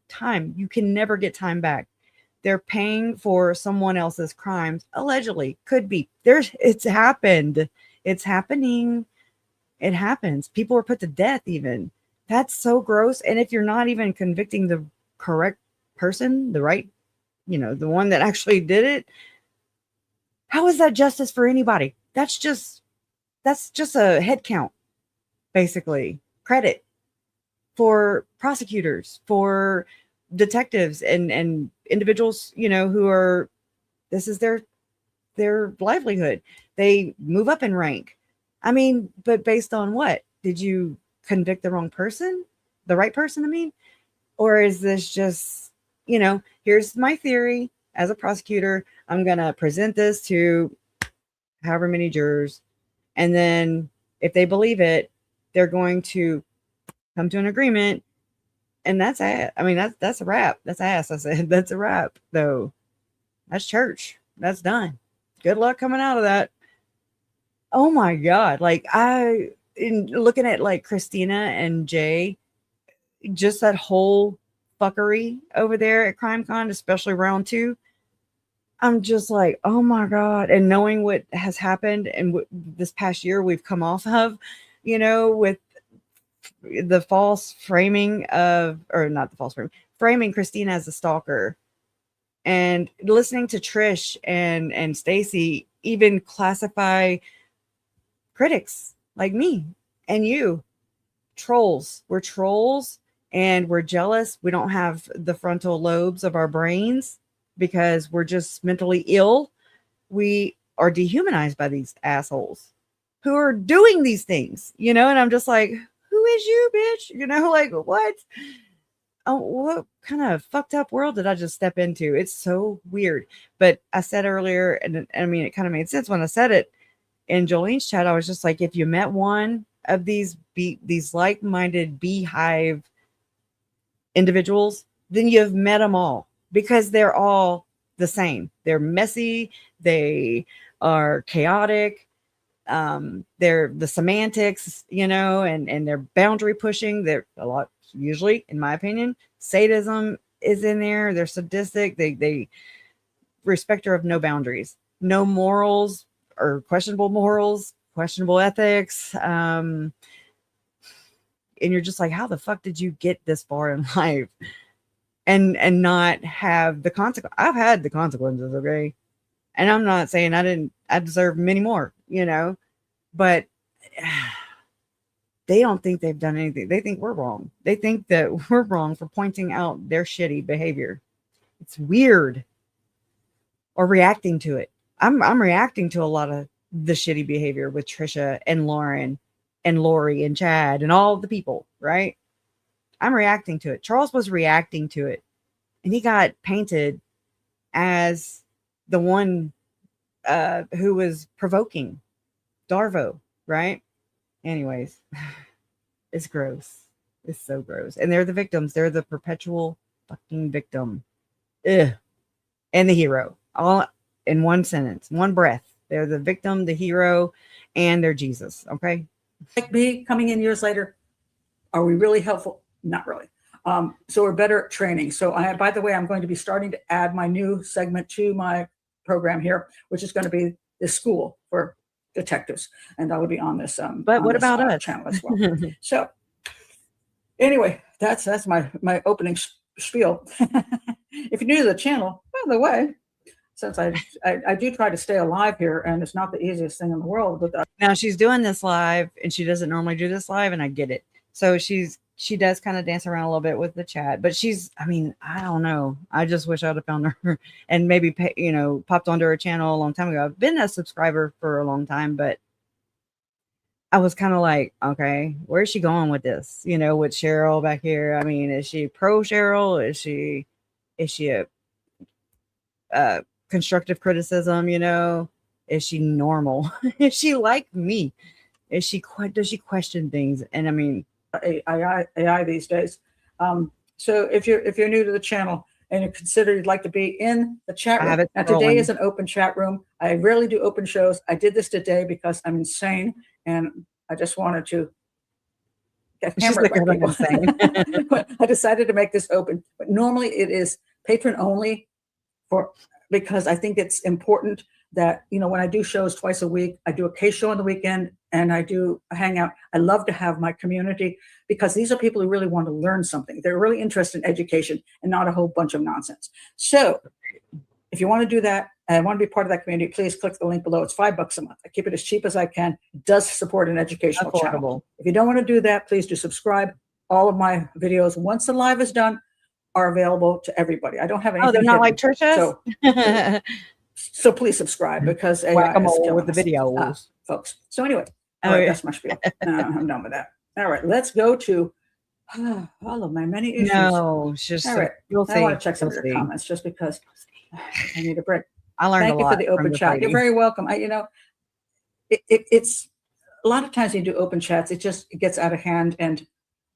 time, you can never get time back. They're paying for someone else's crimes, allegedly, could be. It's happened. It's happening. It happens. People are put to death even. That's so gross. And if you're not even convicting the correct person, the right, the one that actually did it, how is that justice for anybody? That's just a head count, basically. Credit for prosecutors, for detectives and individuals, who are, this is their livelihood. They move up in rank. I mean, but based on what? Did you convict the wrong person? The right person, I mean? Or is this just, here's my theory as a prosecutor. I'm going to present this to however many jurors. And then if they believe it, they're going to come to an agreement. And that's it. I mean, that's a wrap. That's ass. I said, that's a wrap, though. That's church. That's done. Good luck coming out of that. Oh my God. Like in looking at like Christina and Jay, just that whole fuckery over there at CrimeCon, especially round 2. I'm just like, oh my God. And knowing what has happened and what this past year we've come off of, with the false framing of, or not the false framing Christina as a stalker, and listening to Trish and Stacy even classify critics like me and you trolls. We're trolls and we're jealous. We don't have the frontal lobes of our brains because we're just mentally ill. We are dehumanized by these assholes who are doing these things, and I'm just like, who is you, bitch? Like, what? Oh, what kind of fucked up world did I just step into? It's so weird. But I said earlier, and I mean, it kind of made sense when I said it in Jolene's chat. I was just like, if you met one of these like-minded beehive individuals, then you've met them all, because they're all the same. They're messy. They are chaotic. They're the semantics, and they're boundary pushing. They're a lot, usually, in my opinion, sadism is in there. They're sadistic. They respecter of no boundaries, no morals or questionable morals, questionable ethics. And you're just like, how the fuck did you get this far in life and not have the consequence? I've had the consequences, okay? And I'm not saying I deserve many more, but they don't think they've done anything. They think we're wrong. They think that we're wrong for pointing out their shitty behavior. It's weird. Or reacting to it. I'm reacting to a lot of the shitty behavior with Trisha and Lauren and Lori and Chad and all the people, right? I'm reacting to it. Charles was reacting to it, and he got painted as the one who was provoking Darvo, right? Anyways, it's gross. It's so gross. And they're the victims. They're the perpetual fucking victim. Ugh. And the hero. All in one sentence, one breath. They're the victim, the hero, and they're Jesus. Okay. Like me coming in years later, are we really helpful? Not really. So we're better at training. So by the way, I'm going to be starting to add my new segment to my program here, which is going to be the school for detectives, and I will be on this. But on what this, about us? channel as well? So anyway, that's my opening spiel. If you're new to the channel, by the way, since I do try to stay alive here, and it's not the easiest thing in the world, but now she's doing this live, and she doesn't normally do this live, and I get it. So she does kind of dance around a little bit with the chat, but I mean, I don't know. I just wish I'd have found her and maybe popped onto her channel a long time ago. I've been a subscriber for a long time, but I was kind of like, okay, where's she going with this? With Cheryl back here. I mean, is she pro Cheryl? Is she a constructive criticism? Is she normal? Is she like me? Does she question things? And I mean, AI these days. So if you're new to the channel and you consider you'd like to be in the chat room, now today is an open chat room. I rarely do open shows. I did this today because I'm insane and I just wanted to get hammered by people. But I decided to make this open. But normally it is patron only because I think it's important that, when I do shows twice a week, I do a case show on the weekend and I do a hangout. I love to have my community because these are people who really want to learn something. They're really interested in education and not a whole bunch of nonsense. So if you want to do that and want to be part of that community, please click the link below. It's $5 a month. I keep it as cheap as I can. It does support an educational channel. If you don't want to do that, please do subscribe. All of my videos, once the live is done, are available to everybody. I don't have anything. Oh, they're not like Trisha's? So please subscribe because whack-a-mole with the videos, folks. So anyway, that's my spiel. I'm done with that. All right, let's go to all of my many issues. No, it's just all right. I want to check some of your comments just because I need a break. I learned Thank you for the open chat. You're very welcome. It's a lot of times you do open chats, it gets out of hand, and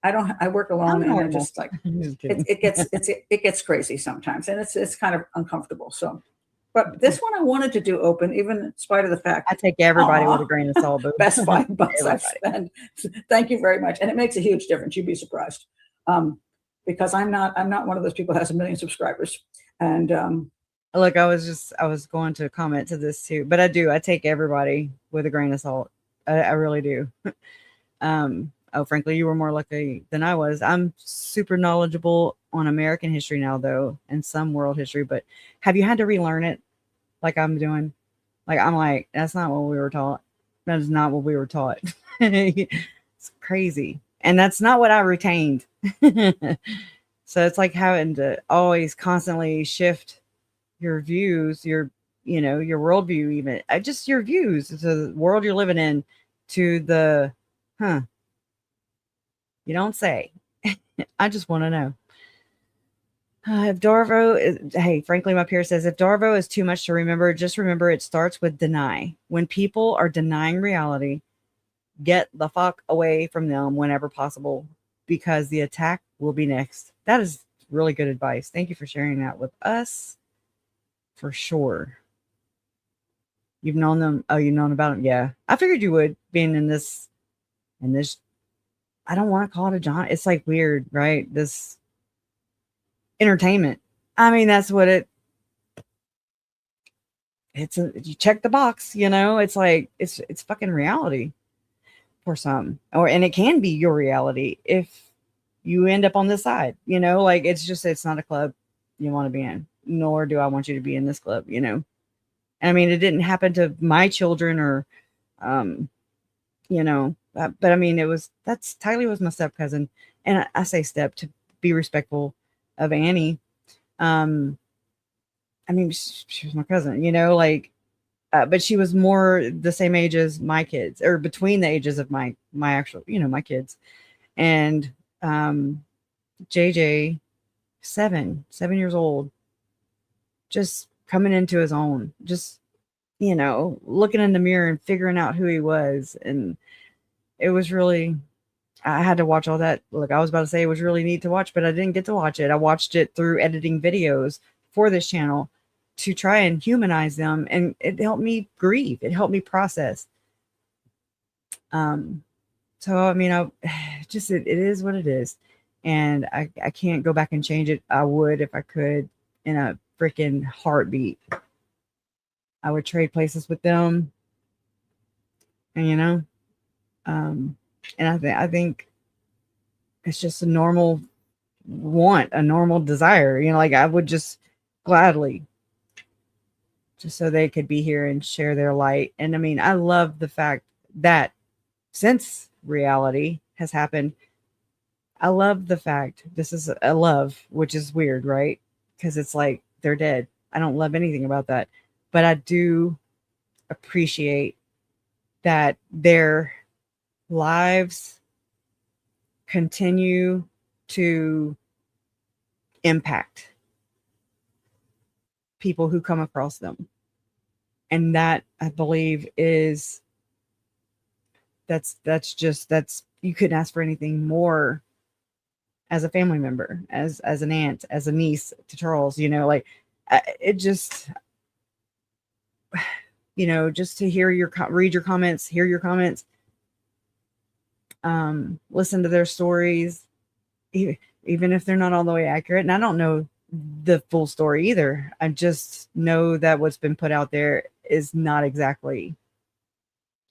I work alone, and I just like it gets crazy sometimes, and it's kind of uncomfortable. So. But this one I wanted to do open, even in spite of the fact I take everybody with a grain of salt. Best $5 I've spent. Thank you very much, and it makes a huge difference. You'd be surprised, because I'm not one of those people who has 1 million subscribers. And look, I was going to comment to this too, but I take everybody with a grain of salt. I really do. Frankly, you were more lucky than I was. I'm super knowledgeable on American history now, though, and some world history. But have you had to relearn it like I'm doing? I'm like, that's not what we were taught. That is not what we were taught. It's crazy. And that's not what I retained. So it's like having to always constantly shift your views, your worldview, even just your views to the world you're living in, to the, you don't say. I just want to know. If Darvo is, hey, frankly, my peer says, if Darvo is too much to remember, just remember it starts with deny. When people are denying reality, get the fuck away from them whenever possible, because the attack will be next. That is really good advice. Thank you for sharing that with us. For sure. You've known them. Oh, you've known about them. Yeah. I figured you would, being in this, I don't want to call it a genre. It's like weird, right? This entertainment. I mean, that's what you check the box, it's like, it's fucking reality for some, and it can be your reality if you end up on this side, it's not a club you want to be in, nor do I want you to be in this club, And I mean, it didn't happen to my children or, but I mean, Tylee was my step cousin, and I say step to be respectful of Annie. I mean, she was my cousin, like, but she was more the same age as my kids, or between the ages of my actual, my kids. And JJ, 7 years old, just coming into his own, just looking in the mirror and figuring out who he was. And it was really, I had to watch all that. Look, I was about to say it was really neat to watch, but I didn't get to watch it. I watched it through editing videos for this channel to try and humanize them, and it helped me grieve. It helped me process. So I mean, I just it is what it is, and I can't go back and change it. I would if I could, in a freaking heartbeat. I would trade places with them, and and I think it's just a normal want, a normal desire. Like I would just gladly, just so they could be here and share their light. And I mean, I love the fact that since reality has happened, I love the fact this is a love, which is weird, right? Because it's like they're dead. I don't love anything about that, but I do appreciate that their lives continue to impact people who come across them. And that, I believe, is that's you couldn't ask for anything more as a family member, as an aunt, as a niece to Charles. Like it just, just to read your comments, hear your comments, listen to their stories, even if they're not all the way accurate. And I don't know the full story either. I just know that what's been put out there is not exactly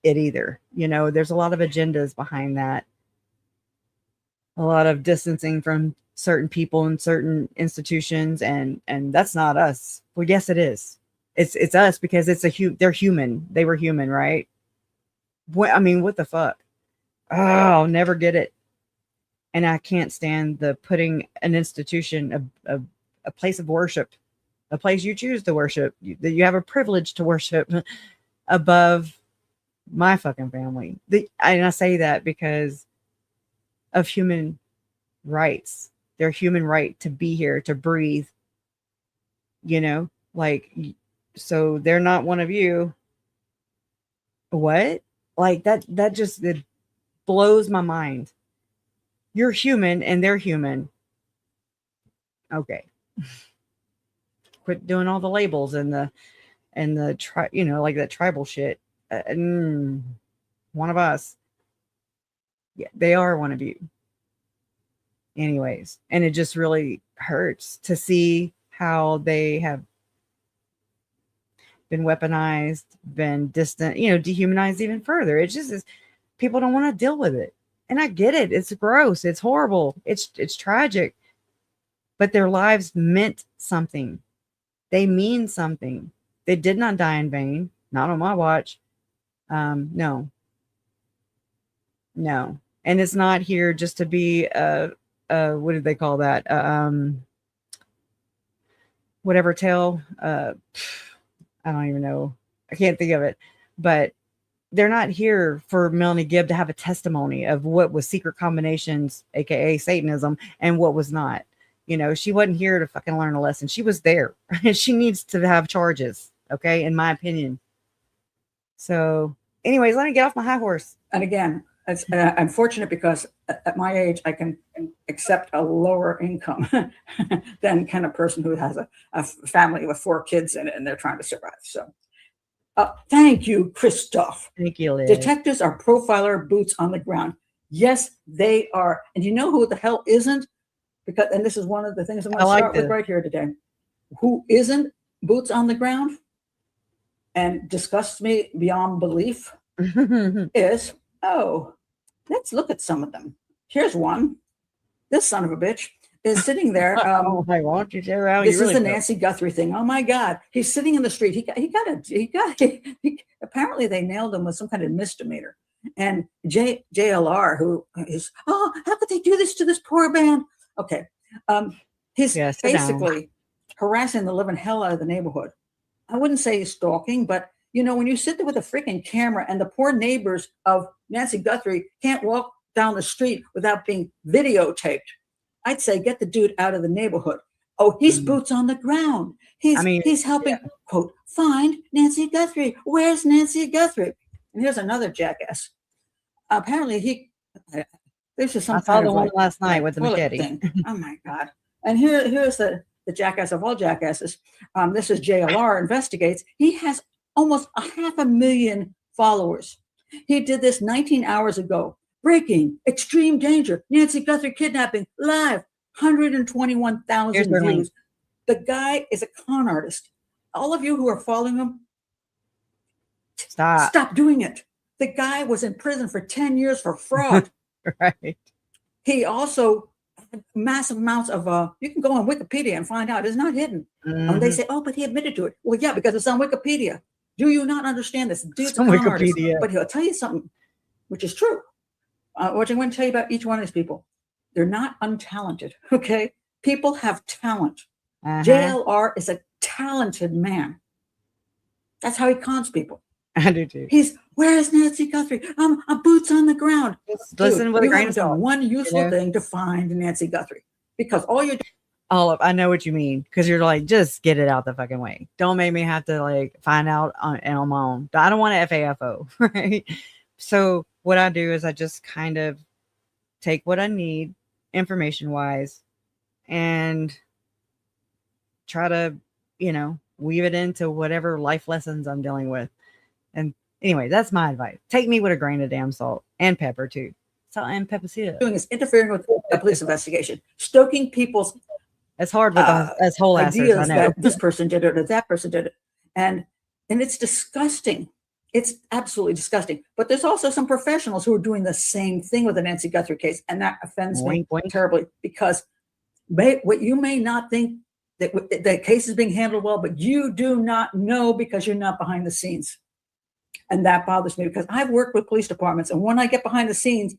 it either. There's a lot of agendas behind that, a lot of distancing from certain people and certain institutions, and that's not us. Well, yes, it is. It's us, because they're human. They were human, right? I mean, what the fuck? Oh, I'll never get it. And I can't stand the putting an institution, a place of worship, a place you choose to worship, that you have a privilege to worship, above my fucking family. And I say that because of human rights. Their human right to be here, to breathe, like, so they're not one of you. What? Like that just, it blows my mind. You're human and they're human. Okay. Quit doing all the labels and the like that tribal shit. One of us. Yeah, they are one of you. Anyways, and it just really hurts to see how they have been weaponized, been distant, dehumanized even further. It just is, people don't want to deal with it. And I get it. It's gross. It's horrible. It's tragic. But their lives meant something. They mean something. They did not die in vain. Not on my watch. No. And it's not here just to be what did they call that? Whatever tale. I don't even know. I can't think of it. But they're not here for Melanie Gibb to have a testimony of what was secret combinations, aka Satanism, and what was not. She wasn't here to fucking learn a lesson. She was there. She needs to have charges, okay, in my opinion. So, anyways, let me get off my high horse. And again, it's, I'm fortunate because at my age, I can accept a lower income than kind of person who has a family with 4 kids in it and they're trying to survive. So thank you, Christoph. Thank you, Liz. Detectives are profiler boots on the ground. Yes, they are. And you know who the hell isn't? And this is one of the things I'm going to start with right here today. Who isn't boots on the ground and disgusts me beyond belief is, let's look at some of them. Here's one. This son of a bitch is sitting there. I want you to around. This is the Nancy Guthrie thing. Oh my God. He's sitting in the street. Apparently they nailed him with some kind of misdemeanor. And JLR, who is, how could they do this to this poor man? Okay. He's basically harassing the living hell out of the neighborhood. I wouldn't say stalking, but when you sit there with a freaking camera and the poor neighbors of Nancy Guthrie can't walk down the street without being videotaped, I'd say get the dude out of the neighborhood. Oh, he's boots on the ground. He's helping, quote, find Nancy Guthrie. Where's Nancy Guthrie? And here's another jackass. Apparently this is some I saw the one last night with the machete thing. Oh my God. And here's the jackass of all jackasses. This is JLR Investigates. He has almost 500,000 followers. He did this 19 hours ago. Breaking, extreme danger, Nancy Guthrie kidnapping, live, 121,000 views. The guy is a con artist. All of you who are following him, stop doing it. The guy was in prison for 10 years for fraud. Right. He also had massive amounts of, you can go on Wikipedia and find out, it's not hidden. And they say, oh, but he admitted to it. Well, yeah, because it's on Wikipedia. Do you not understand this? Dude's a con artist, but he'll tell you something, which is true. What I'm going to tell you about each one of these people. They're not untalented, okay? People have talent. JLR is a talented man. That's how he cons people. I do too. Where's Nancy Guthrie? I'm boots on the ground. Just listen with a grain of salt. One useful thing to find Nancy Guthrie, because all you're doing. I know what you mean, because you're like, just get it out the fucking way. Don't make me have to like find out on my own. I don't want to FAFO, right? So what I do is I just kind of take what I need information wise and try to, weave it into whatever life lessons I'm dealing with. And anyway, that's my advice. Take me with a grain of damn salt and pepper too. Salt and pepper seed. Doing is interfering with a police investigation, stoking people's. It's hard with us whole ideas assers, I know. that this person did it or that person did it, and it's disgusting. It's absolutely disgusting. But there's also some professionals who are doing the same thing with the Nancy Guthrie case, and that offends me terribly, because what you may not think that the case is being handled well, but you do not know because you're not behind the scenes. And that bothers me, because I've worked with police departments, and when I get behind the scenes,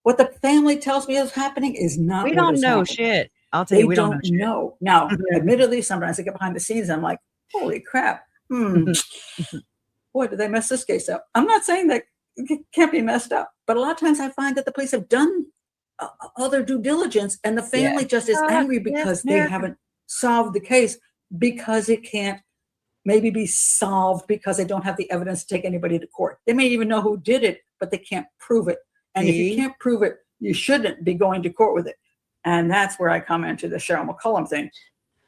what the family tells me is happening is not. We don't know shit. I'll tell you, we don't know. Now, admittedly, sometimes I get behind the scenes and I'm like, holy crap. Boy, did they mess this case up. I'm not saying that it can't be messed up, but a lot of times I find that the police have done all their due diligence, and the family just is angry because they haven't solved the case, because it can't maybe be solved because they don't have the evidence to take anybody to court. They may even know who did it, but they can't prove it. And if you can't prove it, you shouldn't be going to court with it. And that's where I come into the Cheryl McCollum thing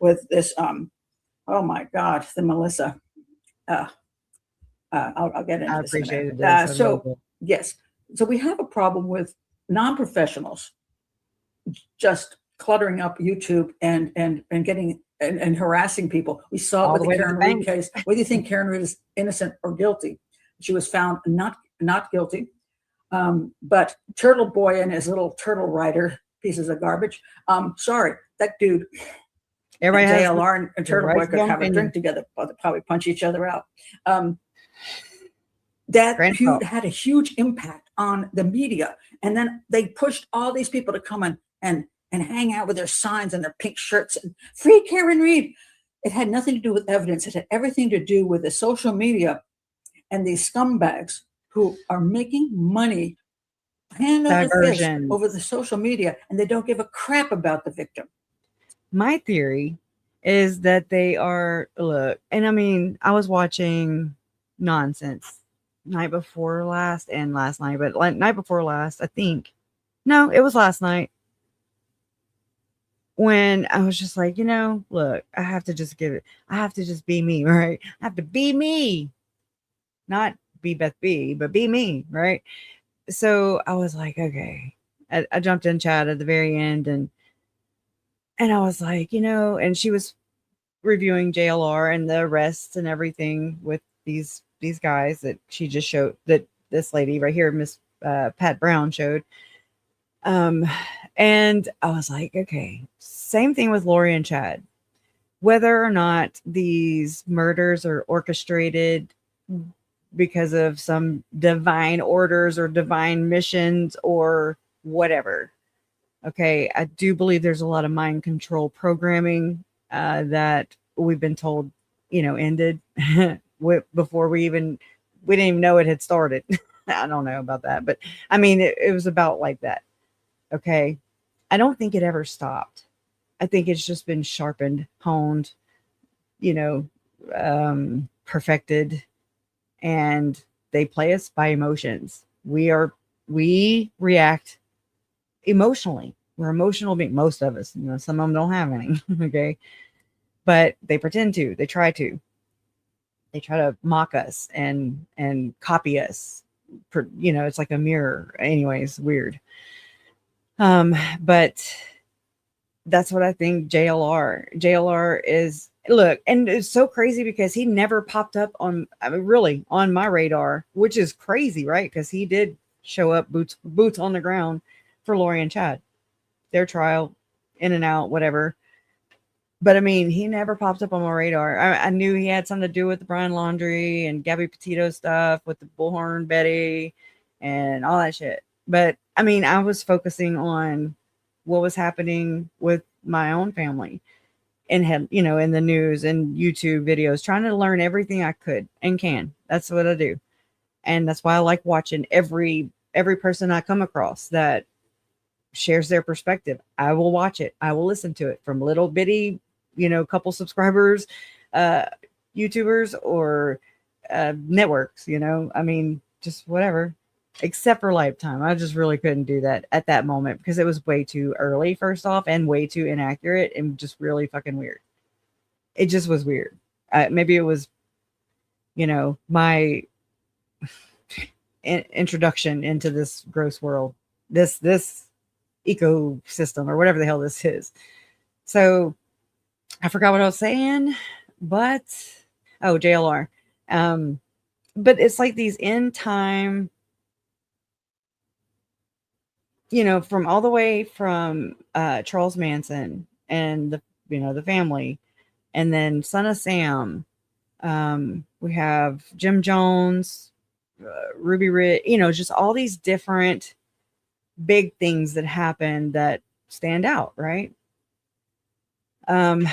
with this, oh my God, the Melissa. I'll get into I this. appreciate it. So, yes. So we have a problem with non-professionals just cluttering up YouTube and getting and harassing people. We saw it with the Karen Reed case. Whether you think Karen Reed is innocent or guilty, she was found not guilty. But Turtle Boy and his little turtle rider pieces of garbage. Sorry, that dude. Everybody has JLR and Turtle Boy could have a drink together, but they'd probably punch each other out. That had a huge impact on the media. And then they pushed all these people to come and hang out with their signs and their pink shirts and free Karen Reed. It had nothing to do with evidence. It had everything to do with the social media and these scumbags who are making money hand over fist over the social media, and they don't give a crap about the victim. My theory is that they are, and I mean, I was watching Nonsense night before last and last night, but night before last, I think. No, it was last night. When I was just like, look, I have to just be me, right? I have to be me. Not be Beth B, but be me, right? So I was like, okay. I jumped in chat at the very end, and I was like, and she was reviewing JLR and the arrests and everything with these guys that she just showed, that this lady right here, Miss Pat Brown, showed. And I was like, okay, same thing with Lori and Chad. Whether or not these murders are orchestrated because of some divine orders or divine missions or whatever. Okay, I do believe there's a lot of mind control programming that we've been told, ended before we didn't even know it had started. I don't know about that, but I mean, it was about like that. Okay. I don't think it ever stopped. I think it's just been sharpened, honed, you know, perfected, and they play us by emotions. We react emotionally. We're emotional being, most of us, some of them don't have any. Okay. But they pretend to, they try to mock us and copy us. It's like a mirror. Anyways, weird. But that's what I think. JLR is, look, and it's so crazy because he never popped up on, I mean, really on my radar, which is crazy, right? Because he did show up boots on the ground for Lori and Chad, their trial, in and out, whatever. But I mean, he never popped up on my radar. I knew he had something to do with the Brian Laundrie and Gabby Petito stuff with the Bullhorn Betty and all that shit. But I mean, I was focusing on what was happening with my own family and had, in the news and YouTube videos, trying to learn everything I could and can. That's what I do. And that's why I like watching every person I come across that shares their perspective. I will watch it. I will listen to it, from little bitty, couple subscribers, uh, YouTubers, or networks, I mean, just whatever, except for Lifetime. I just really couldn't do that at that moment because it was way too early, first off, and way too inaccurate and just really fucking weird. It just was weird. Maybe it was, my introduction into this gross world, this ecosystem, or whatever the hell this is. So I forgot what I was saying, but JLR. But it's like these end time, from all the way from Charles Manson and the family, and then Son of Sam. We have Jim Jones, Ruby Ridge, just all these different big things that happen that stand out, right? And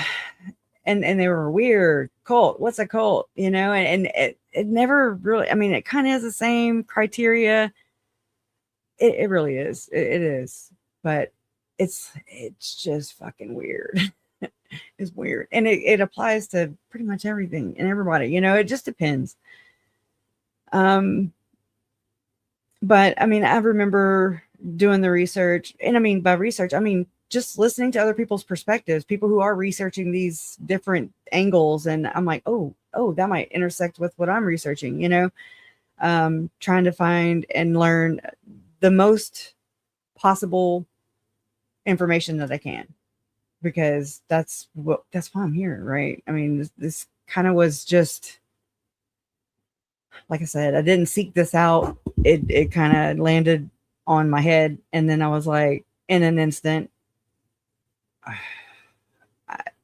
they were weird. Cult, what's a cult? And it never really, I mean, it kind of has the same criteria. It really is. It is. But it's just fucking weird. It's weird. And it applies to pretty much everything and everybody, it just depends. But I mean, I remember doing the research, and I mean, by research, I mean just listening to other people's perspectives, people who are researching these different angles, and I'm like, oh, that might intersect with what I'm researching, trying to find and learn the most possible information that I can, because that's why I'm here, right? I mean, this kind of was just, like I said, I didn't seek this out. It kind of landed on my head, and then I was like, in an instant,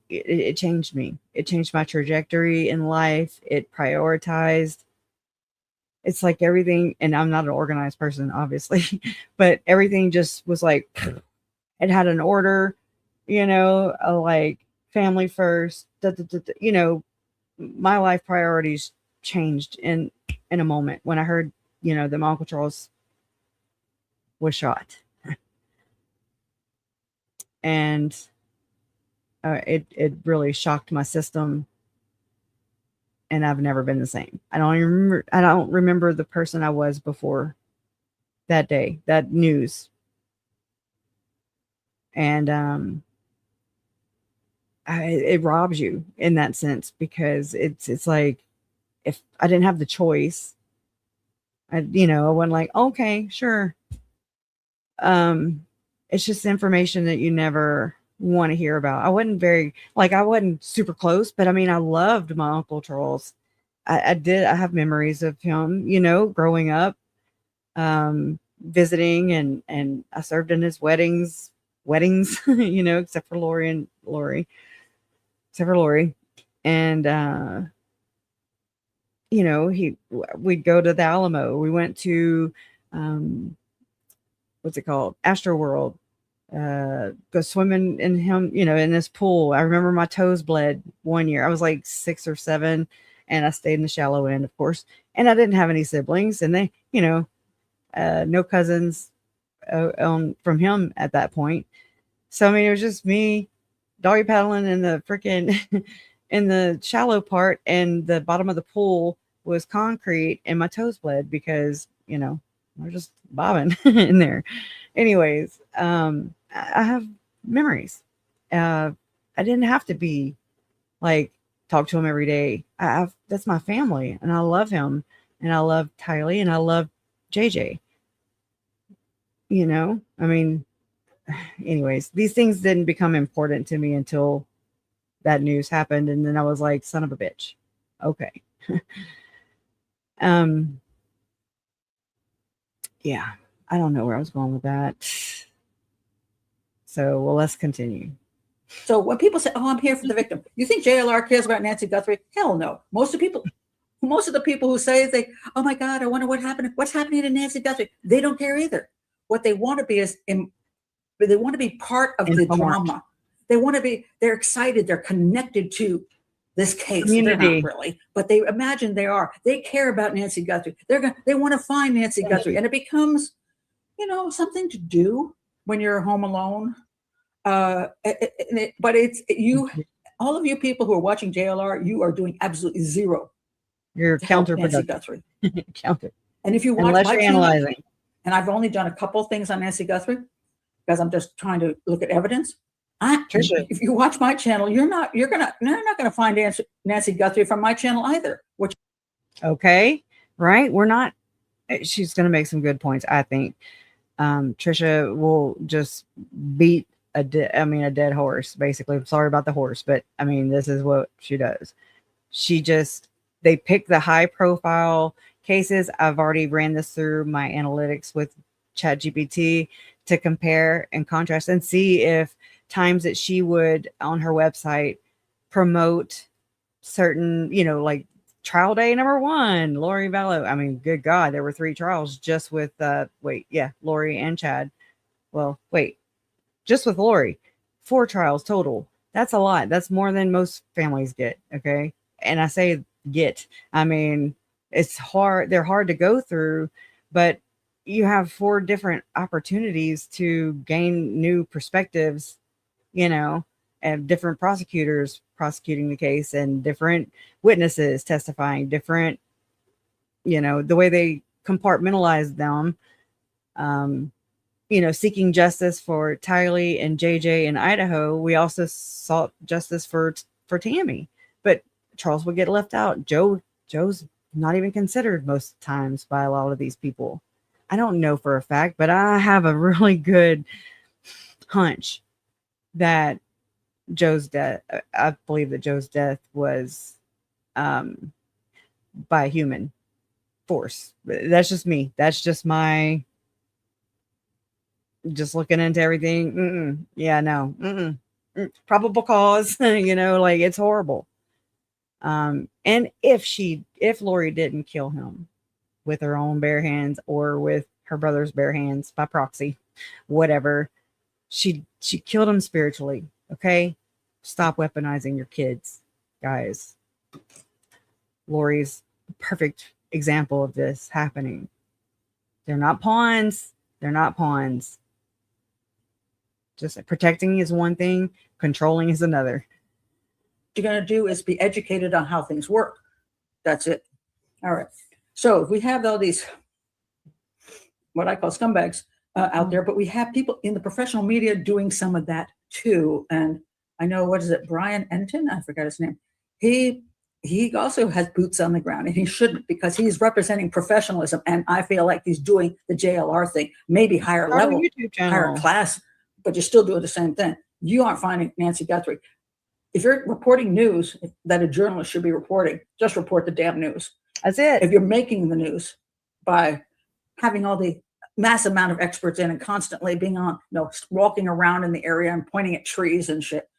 it changed me. It changed my trajectory in life. It prioritized. It's like everything, and I'm not an organized person, obviously, but everything just was like, it had an order, like family first, my life priorities changed in a moment when I heard, that my Uncle Charles was shot. And it really shocked my system, and I've never been the same. I don't remember the person I was before that day, that news. And it robs you in that sense, because it's like, if I didn't have the choice, I wasn't like, okay, sure. It's just information that you never want to hear about. I wasn't super close, but I mean, I loved my Uncle Charles. I have memories of him, growing up, visiting, and I served in his weddings, except for Lori. Except for Lori. And, we'd go to the Alamo. We went to, what's it called? Astro World. go swimming in him, in this pool. I remember my toes bled one year. I was like 6 or 7, and I stayed in the shallow end, of course. And I didn't have any siblings, and they, no cousins from him at that point. So I mean, it was just me doggy paddling in the freaking in the shallow part, and the bottom of the pool was concrete, and my toes bled because I was just bobbing in there. Anyways, I have memories. I didn't have to be like talk to him every day. That's my family, and I love him, and I love Tylee, and I love JJ. I mean, anyways, these things didn't become important to me until that news happened, and then I was like, son of a bitch. Okay. um yeah, I don't know where I was going with that. So, well, let's continue. So when people say, "Oh, I'm here for the victim," you think JLR cares about Nancy Guthrie? Hell no. Most of the people who say "Oh my God, I wonder what happened. What's happening to Nancy Guthrie?" They don't care either. What they want to be they want to be part of the drama. They're excited. They're connected to this case. Community. They're not really, but they imagine they are. They care about Nancy Guthrie. They want to find Nancy Guthrie, and it becomes, something to do when you're home alone. But it's you. All of you people who are watching JLR, you are doing absolutely zero. You're counterproductive. Nancy Guthrie. Counter. And if you watch Unless my you're channel, analyzing. and I've only done a couple things on Nancy Guthrie because I'm just trying to look at evidence. If you watch my channel, you're not gonna find Nancy Guthrie from my channel either. Okay, right? We're not. She's gonna make some good points, I think. Trisha will just beat a dead horse. Basically, I'm sorry about the horse, but I mean, this is what she does. They pick the high profile cases. I've already ran this through my analytics with ChatGPT to compare and contrast and see if times that she would on her website promote certain, like trial day number 1, Lori Vallow. I mean, good God, there were 3 trials just with Lori and Chad. Well, wait, just with Lori, 4 trials total. That's a lot. That's more than most families get. Okay. And I say get, I mean, it's hard. They're hard to go through, but you have 4 different opportunities to gain new perspectives, and different prosecutors prosecuting the case and different witnesses testifying, different, the way they compartmentalize them, seeking justice for Tylee and JJ in Idaho. We also sought justice for Tammy, but Charles would get left out. Joe's not even considered most times by a lot of these people. I don't know for a fact, but I have a really good hunch that Joe's death, I believe that Joe's death was by human force. That's just me. That's just my, just looking into everything. Yeah, no. Probable cause, like it's horrible. And if Lori didn't kill him with her own bare hands or with her brother's bare hands by proxy, whatever, she killed him spiritually. Okay, stop weaponizing your kids, guys. Lori's a perfect example of this happening. They're not pawns. Just protecting is one thing, controlling is another. What you're going to do is be educated on how things work. That's it. All right. So we have all these, what I call scumbags out there, but we have people in the professional media doing some of that too. And I know, Brian Enton? I forgot his name. He also has boots on the ground, and he shouldn't, because he's representing professionalism. And I feel like he's doing the JLR thing, maybe higher level, higher class, but you're still doing the same thing. You aren't finding Nancy Guthrie. If you're reporting news that a journalist should be reporting, just report the damn news. That's it. If you're making the news by having all the mass amount of experts in and constantly being on, walking around in the area and pointing at trees and shit,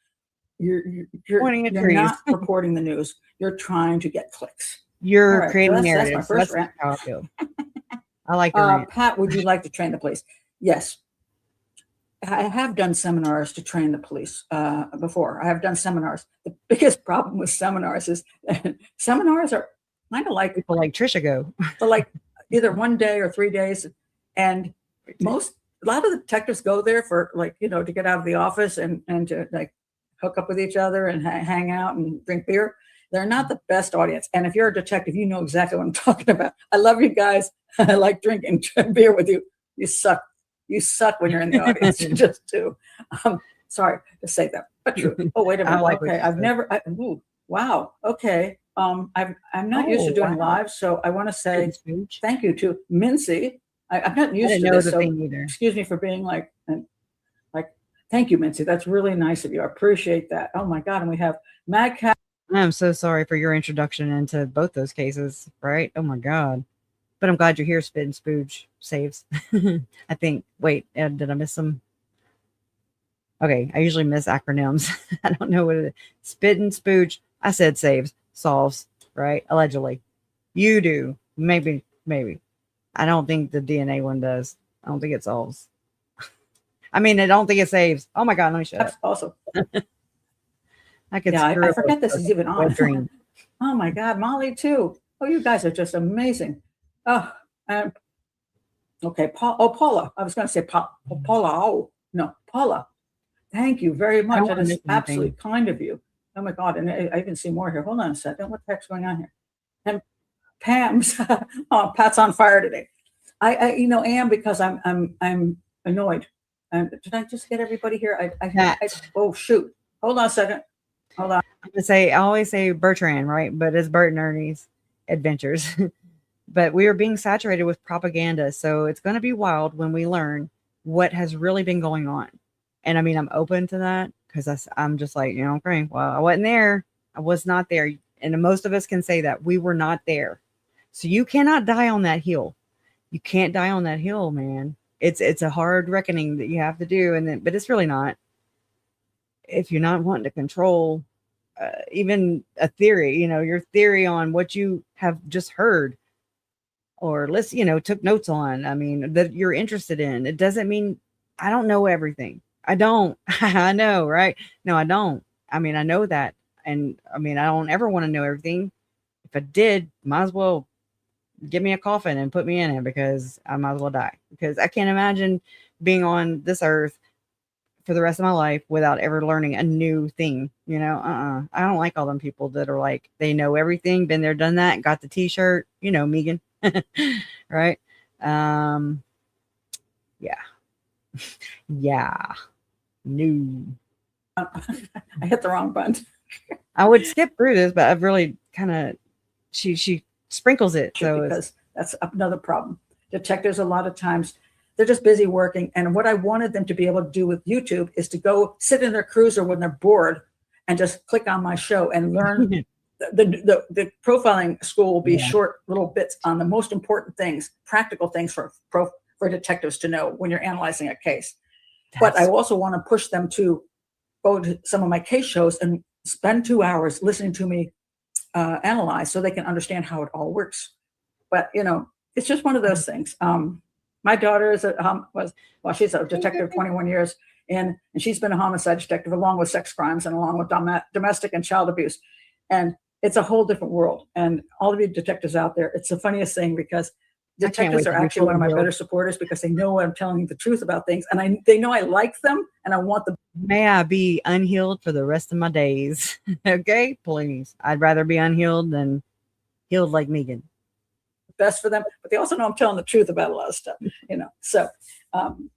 you're not reporting the news. You're trying to get clicks. You're creating narratives. That's my first rant. How I feel. I like your rant. Pat, would you like to train the police? Yes. I have done seminars to train the police before. I have done seminars. The biggest problem with seminars is seminars are kind of like People like Trisha go. they're like either 1 day or 3 days, and a lot of the detectives go there for like to get out of the office and to like hook up with each other and hang out and drink beer. They're not the best audience. And if you're a detective, you know exactly what I'm talking about. I love you guys. I like drinking beer with you. You suck. You suck when you're in the audience. You just do. Sorry to say that, but true. Oh, wait a minute. like okay, I've never. Wow. Okay. I'm not used to doing live, so I want to say thank you to Mincy. I'm not used to this, so excuse me for being like, thank you, Mincy. That's really nice of you. I appreciate that. Oh my God. And we have Mad Cat. I'm so sorry for your introduction into both those cases, right? Oh my God. But I'm glad you're here, Spit and Spooge saves. I think, wait, did I miss some? Okay, I usually miss acronyms. I don't know what it is. Spit and Spooge, I said saves, solves, right? Allegedly. You do. Maybe. I don't think the DNA one does. I don't think it solves. I mean, I don't think it saves. Oh my God, let me shut up. That's awesome. I could I forget this is even on. Oh my God, Molly too. Oh, you guys are just amazing. Oh, okay, Paula. I was going to say Paula. Oh, no, Paula. Thank you very much. That is absolutely kind of you. Oh my God, and I even see more here. Hold on a second. What the heck's going on here? And Pam's, oh, Pat's on fire today. I am because I'm annoyed. Did I just get everybody here? Oh shoot. Hold on a second. Hold on. I always say Bertrand, right? But it's Bert and Ernie's adventures. But we are being saturated with propaganda. So it's going to be wild when we learn what has really been going on. And I mean, I'm open to that because I'm just like, okay, well, I wasn't there. I was not there. And most of us can say that we were not there. So you cannot die on that hill. You can't die on that hill, man. It's a hard reckoning that you have to do. But it's really not. If you're not wanting to control even a theory, your theory on what you have just heard or took notes on, I mean, that you're interested in, it doesn't mean I don't know everything. I don't. I know, right? No, I don't. I mean, I know that. And I mean, I don't ever want to know everything. If I did, might as well give me a coffin and put me in it because I might as well die. Because I can't imagine being on this earth for the rest of my life without ever learning a new thing. I don't like all them people that are like, they know everything, been there, done that, got the t-shirt, Megan. Right? Yeah. Yeah. No. I hit the wrong button. I would skip through this, but I've really kind of, she sprinkles it. So because that's another problem. Detectives, a lot of times, they're just busy working. And what I wanted them to be able to do with YouTube is to go sit in their cruiser when they're bored and just click on my show and learn. The profiling school will be short little bits on the most important things, practical things for detectives to know when you're analyzing a case. But I also want to push them to go to some of my case shows and spend 2 hours listening to me analyze so they can understand how it all works. But, it's just one of those things. My daughter is she's a detective 21 years and she's been a homicide detective along with sex crimes and along with domestic and child abuse. And it's a whole different world. And all of you detectives out there, it's the funniest thing because detectives are actually one of my better supporters because they know I'm telling the truth about things. And they know I like them and I want them. May I be unhealed for the rest of my days. Okay, please. I'd rather be unhealed than healed like Megan. Best for them, but they also know I'm telling the truth about a lot of stuff, So,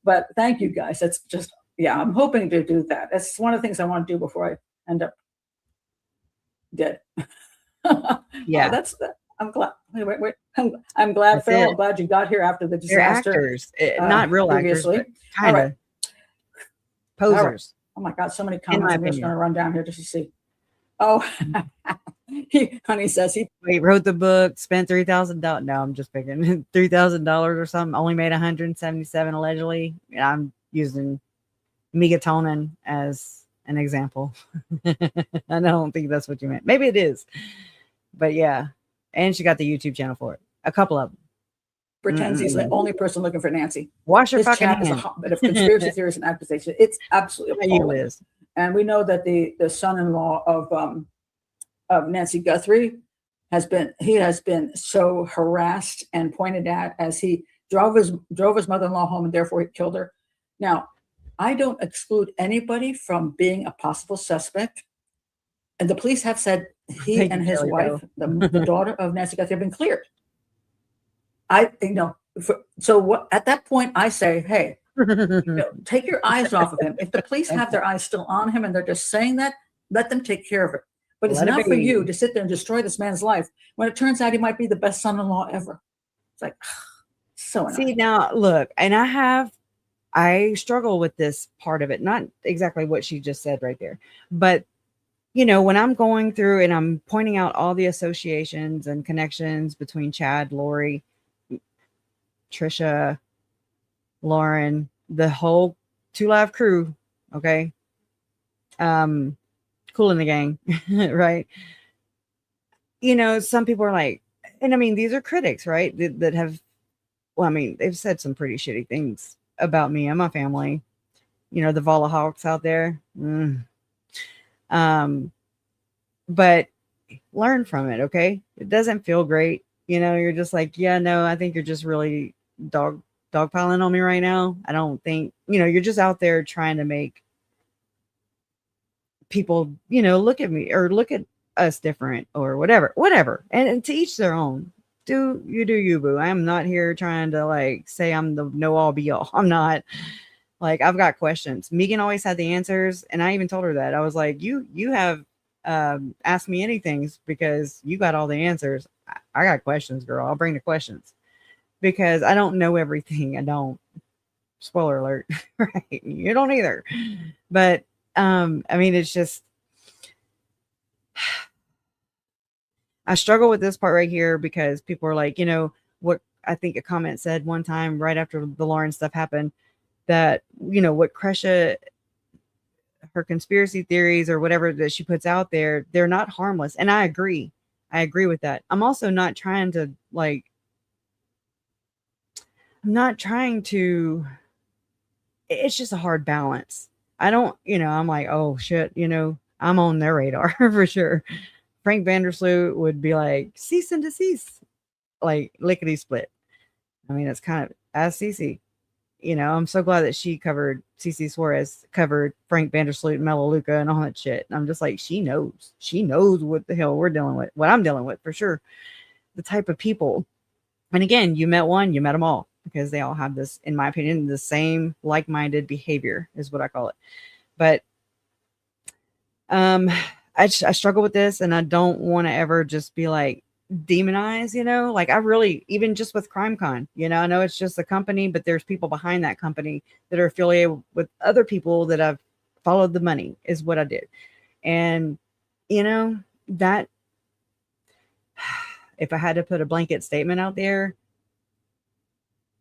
but thank you guys. That's just, I'm hoping to do that. That's one of the things I want to do before I end up dead. Yeah, that's that. I'm glad. Wait. I'm glad, that's Phil. I'm glad you got here after the disaster. They're actors, not real previously. Actors, kind of posers. Right. Oh my God, so many comments. I'm just going to run down here just to see. Oh, Honey says he wrote the book, spent $3,000. No, I'm just picking $3,000 or something. Only made 177 allegedly. I'm using megatonin as an example. I don't think that's what you meant. Maybe it is, but yeah. And she got the YouTube channel for it. A couple of them. pretends he's the only person looking for Nancy. Wash your His fucking chat is a hands. hotbed of conspiracy theories and accusations. It's absolutely You, appalling. Liz. And we know that the son-in-law of Nancy Guthrie has been so harassed and pointed at as he drove his mother-in-law home and therefore he killed her. Now, I don't exclude anybody from being a possible suspect. And the police have said he and his wife, the daughter of Nancy Guthrie, have been cleared. So what, at that point, I say, hey, take your eyes off of him. If the police have their eyes still on him and they're just saying that, let them take care of it. But it's not for you to sit there and destroy this man's life when it turns out he might be the best son-in-law ever. It's like, so annoying. See, now look, and I struggle with this part of it, not exactly what she just said right there, but when I'm going through and I'm pointing out all the associations and connections between Chad, Lori, Trisha, Lauren, the whole Two Live crew, okay, Cool in the Gang, right? Some people are like, and I mean, these are critics, right? That have, well, I mean, they've said some pretty shitty things about me and my family. The Volahawks out there. But learn from it, okay? It doesn't feel great. You're just like, yeah, no, I think you're just really dogpiling on me right now. I don't think, you're just out there trying to make people, look at me or look at us different or whatever. And to each their own. Do you, boo. I am not here trying to like say I'm the know all be all. I'm not. Like, I've got questions. Megan always had the answers, and I even told her that. I was like, you have asked me anything because you got all the answers. I got questions, girl. I'll bring the questions because I don't know everything. I don't. Spoiler alert. Right? You don't either. But I mean, it's just I struggle with this part right here because people are like, what I think a comment said one time right after the Lauren stuff happened that, what Kresha, her conspiracy theories or whatever that she puts out there, they're not harmless. And I agree. I agree with that. I'm also not trying to it's just a hard balance. I don't, I'm like, oh shit, I'm on their radar for sure. Frank Vandersloot would be like, cease and desist, like lickety split. I mean, it's kind of as Cece. I'm so glad that Cece Suarez covered Frank Vandersloot and Melaleuca and all that shit. And I'm just like, she knows what the hell we're dealing with, what I'm dealing with for sure. The type of people. And again, you met one, you met them all because they all have this, in my opinion, the same like-minded behavior is what I call it. But I struggle with this and I don't want to ever just be like demonize, like I really, even just with CrimeCon, I know it's just a company, but there's people behind that company that are affiliated with other people that I've followed the money is what I did. And, that if I had to put a blanket statement out there,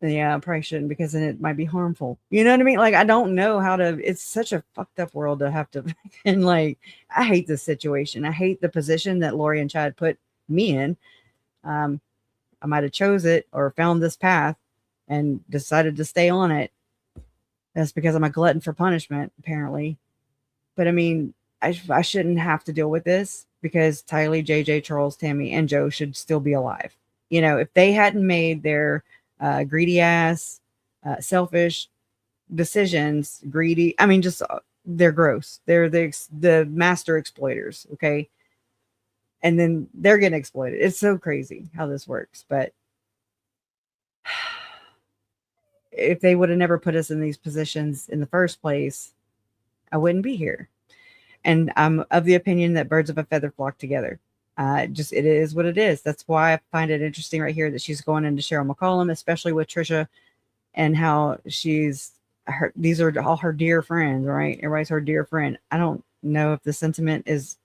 yeah, I probably shouldn't because then it might be harmful. You know what I mean? Like, I don't know how to, it's such a fucked up world to have to, and like, I hate this situation. I hate the position that Lori and Chad put me in. I might have chose it or found this path and decided to stay on it. That's because I'm a glutton for punishment, apparently. But I mean, I shouldn't have to deal with this because Tylee, JJ, Charles, Tammy, and Joe should still be alive. If they hadn't made their greedy ass, selfish decisions, greedy. I mean, just they're gross. They're the master exploiters. Okay. And then they're getting exploited. It's so crazy how this works. But if they would have never put us in these positions in the first place, I wouldn't be here. And I'm of the opinion that birds of a feather flock together. It is what it is. That's why I find it interesting right here that she's going into Cheryl McCollum, especially with Trisha, and how these are all her dear friends, right? Everybody's her dear friend. I don't know if the sentiment is,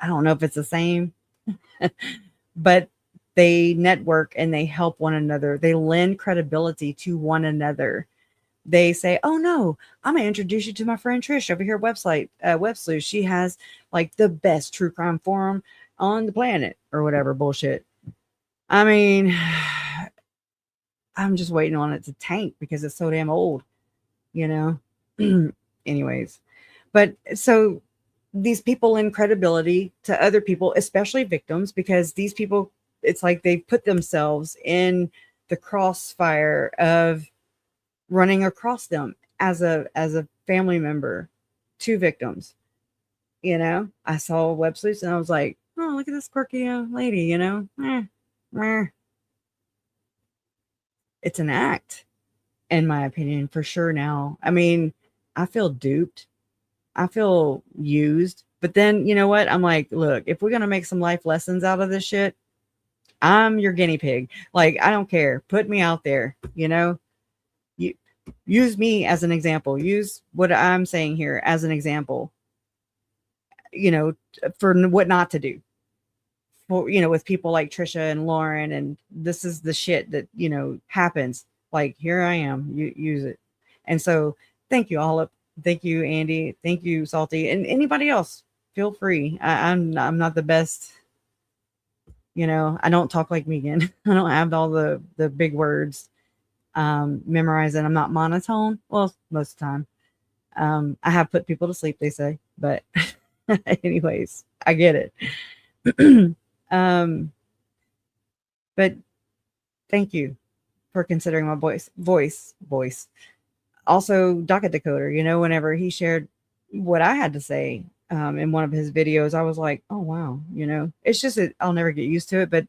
I don't know if it's the same, but they network and they help one another. They lend credibility to one another. They say, oh no, I'm going to introduce you to my friend Trish over here website, Web Sleuth. She has like the best true crime forum on the planet or whatever bullshit. I mean, I'm just waiting on it to tank because it's so damn old, you know? Anyways, but so these people lend credibility to other people, especially victims, because these people, it's like they put themselves in the crossfire of running across them as a family member to victims. You know, I saw web sleuths and I was like, oh, look at this quirky lady, you know. It's an act, in my opinion, for sure now. I mean, I feel duped. I feel used. But then, you know what? I'm like, look, if we're going to make some life lessons out of this shit, I'm your guinea pig. Like, I don't care. Put me out there, you know? You use me as an example. Use what I'm saying here as an example, you know, for what not to do. For, you know, with people like Trisha and Lauren, and this is the shit that, you know, happens. Like, here I am, you use it. And so thank you, Olive. Thank you, Andy. Thank you, Salty. And anybody else, feel free. I'm not the best, you know, I don't talk like Megan. I don't have all the big words memorized, and I'm not monotone. Well, most of the time. I have put people to sleep, they say, but anyways, I get it. But thank you for considering my voice. Also, Docket Decoder, you know, whenever he shared what I had to say in one of his videos, I was like, oh, wow, you know, it's just that I'll never get used to it. But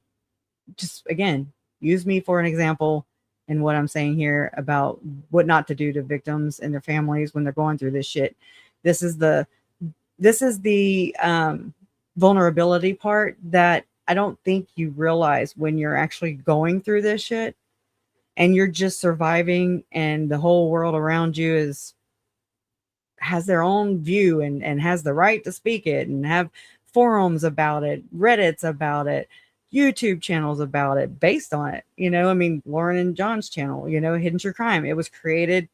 just, again, use me for an example in what I'm saying here about what not to do to victims and their families when they're going through this shit. This is the vulnerability part that I don't think you realize when you're actually going through this shit and you're just surviving, and the whole world around you has their own view and has the right to speak it and have forums about it, Reddits about it, YouTube channels about it, based on it. You know, I mean, Lauren and John's channel, you know, Hidden True Crime, it was created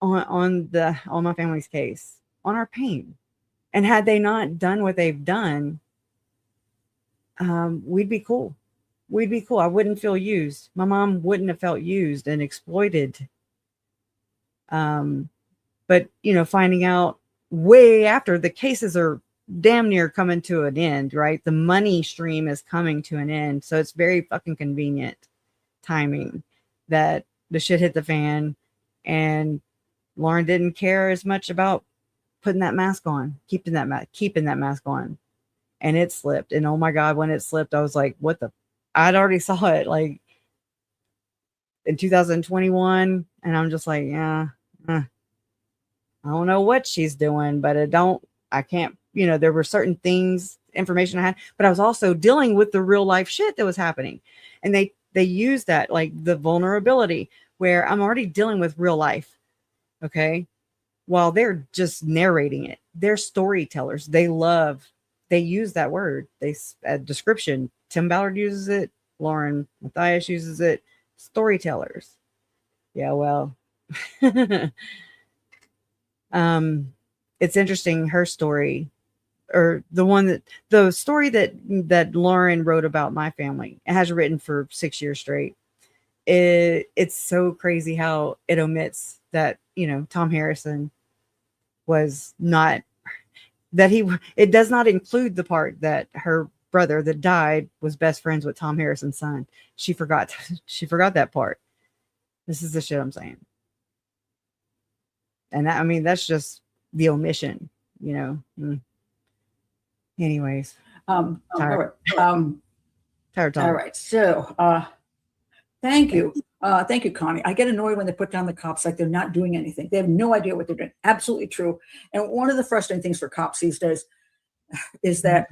on my family's case, on our pain. And had they not done what they've done, we'd be cool. We'd be cool. I wouldn't feel used. My mom wouldn't have felt used and exploited. But, you know, finding out way after the cases are damn near coming to an end, right? The money stream is coming to an end. So it's very fucking convenient timing that the shit hit the fan, and Lauren didn't care as much about putting that mask on, keeping that mask on, and it slipped. And oh my God, when it slipped, I was like, what the, I'd already saw it like in 2021. And I'm just like, yeah, I don't know what she's doing, but I can't, you know, there were certain things, information I had, but I was also dealing with the real life shit that was happening. And they use that, like the vulnerability where I'm already dealing with real life. Okay. While they're just narrating it, they're storytellers. They use that word. Description. Tim Ballard uses it. Lauren Matthias uses it. Storytellers. Yeah, well, it's interesting. Her story, or the story that Lauren wrote about my family, it has written for 6 years straight. It's so crazy how it omits that, you know, Tom Harrison was not, it does not include the part that her brother that died was best friends with Tom Harrison's son. She forgot that part. This is the shit I'm saying. And I mean, that's just the omission, you know. Anyways, All tired. right. All right. So, thank you. Thank you, Connie. I get annoyed when they put down the cops like they're not doing anything. They have no idea what they're doing. Absolutely true. And one of the frustrating things for cops these days is that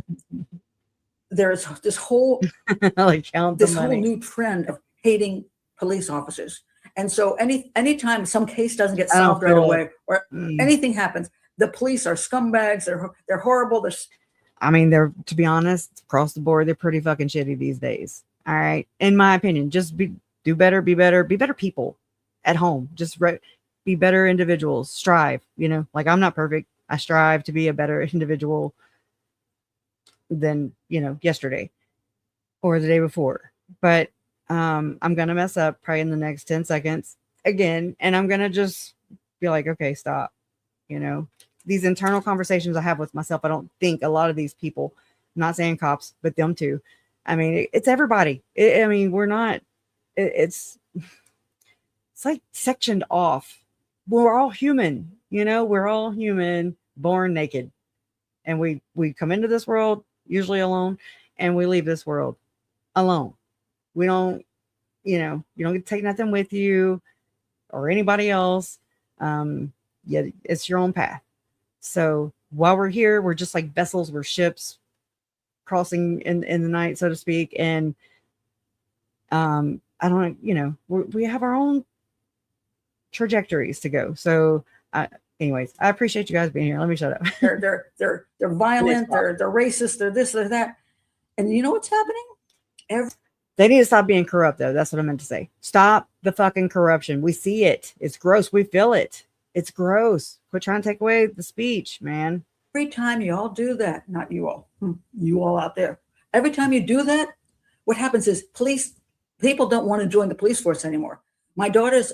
there's this whole new trend of hating police officers. And so anytime some case doesn't get solved right away or anything happens, the police are scumbags. They're horrible. I mean, to be honest, across the board, they're pretty fucking shitty these days. All right. In my opinion, just do better, be better people at home. Just be better individuals. Strive, you know, like I'm not perfect. I strive to be a better individual than, you know, yesterday or the day before. But I'm gonna mess up probably in the next 10 seconds again, and I'm gonna just be like, okay, stop. You know, these internal conversations I have with myself, I don't think a lot of these people, I'm not saying cops, but them too. I mean, it's everybody. I mean, we're not. It's like sectioned off. We're all human. You know, we're all human, born naked, and we come into this world usually alone, and we leave this world alone. We don't, you know, you don't get to take nothing with you or anybody else. Yeah, it's your own path. So while we're here, we're just like vessels, we're ships crossing in the night, so to speak. And I don't, you know, we have our own trajectories to go. So, anyways, I appreciate you guys being here. Let me shut up. They're violent. They're racist. They're this. They're that. And you know what's happening? They need to stop being corrupt, though. That's what I meant to say. Stop the fucking corruption. We see it. It's gross. We feel it. It's gross. Quit trying to take away the speech, man. Every time you all do that, not you all, you all out there. Every time you do that, what happens is people don't want to join the police force anymore. My daughter's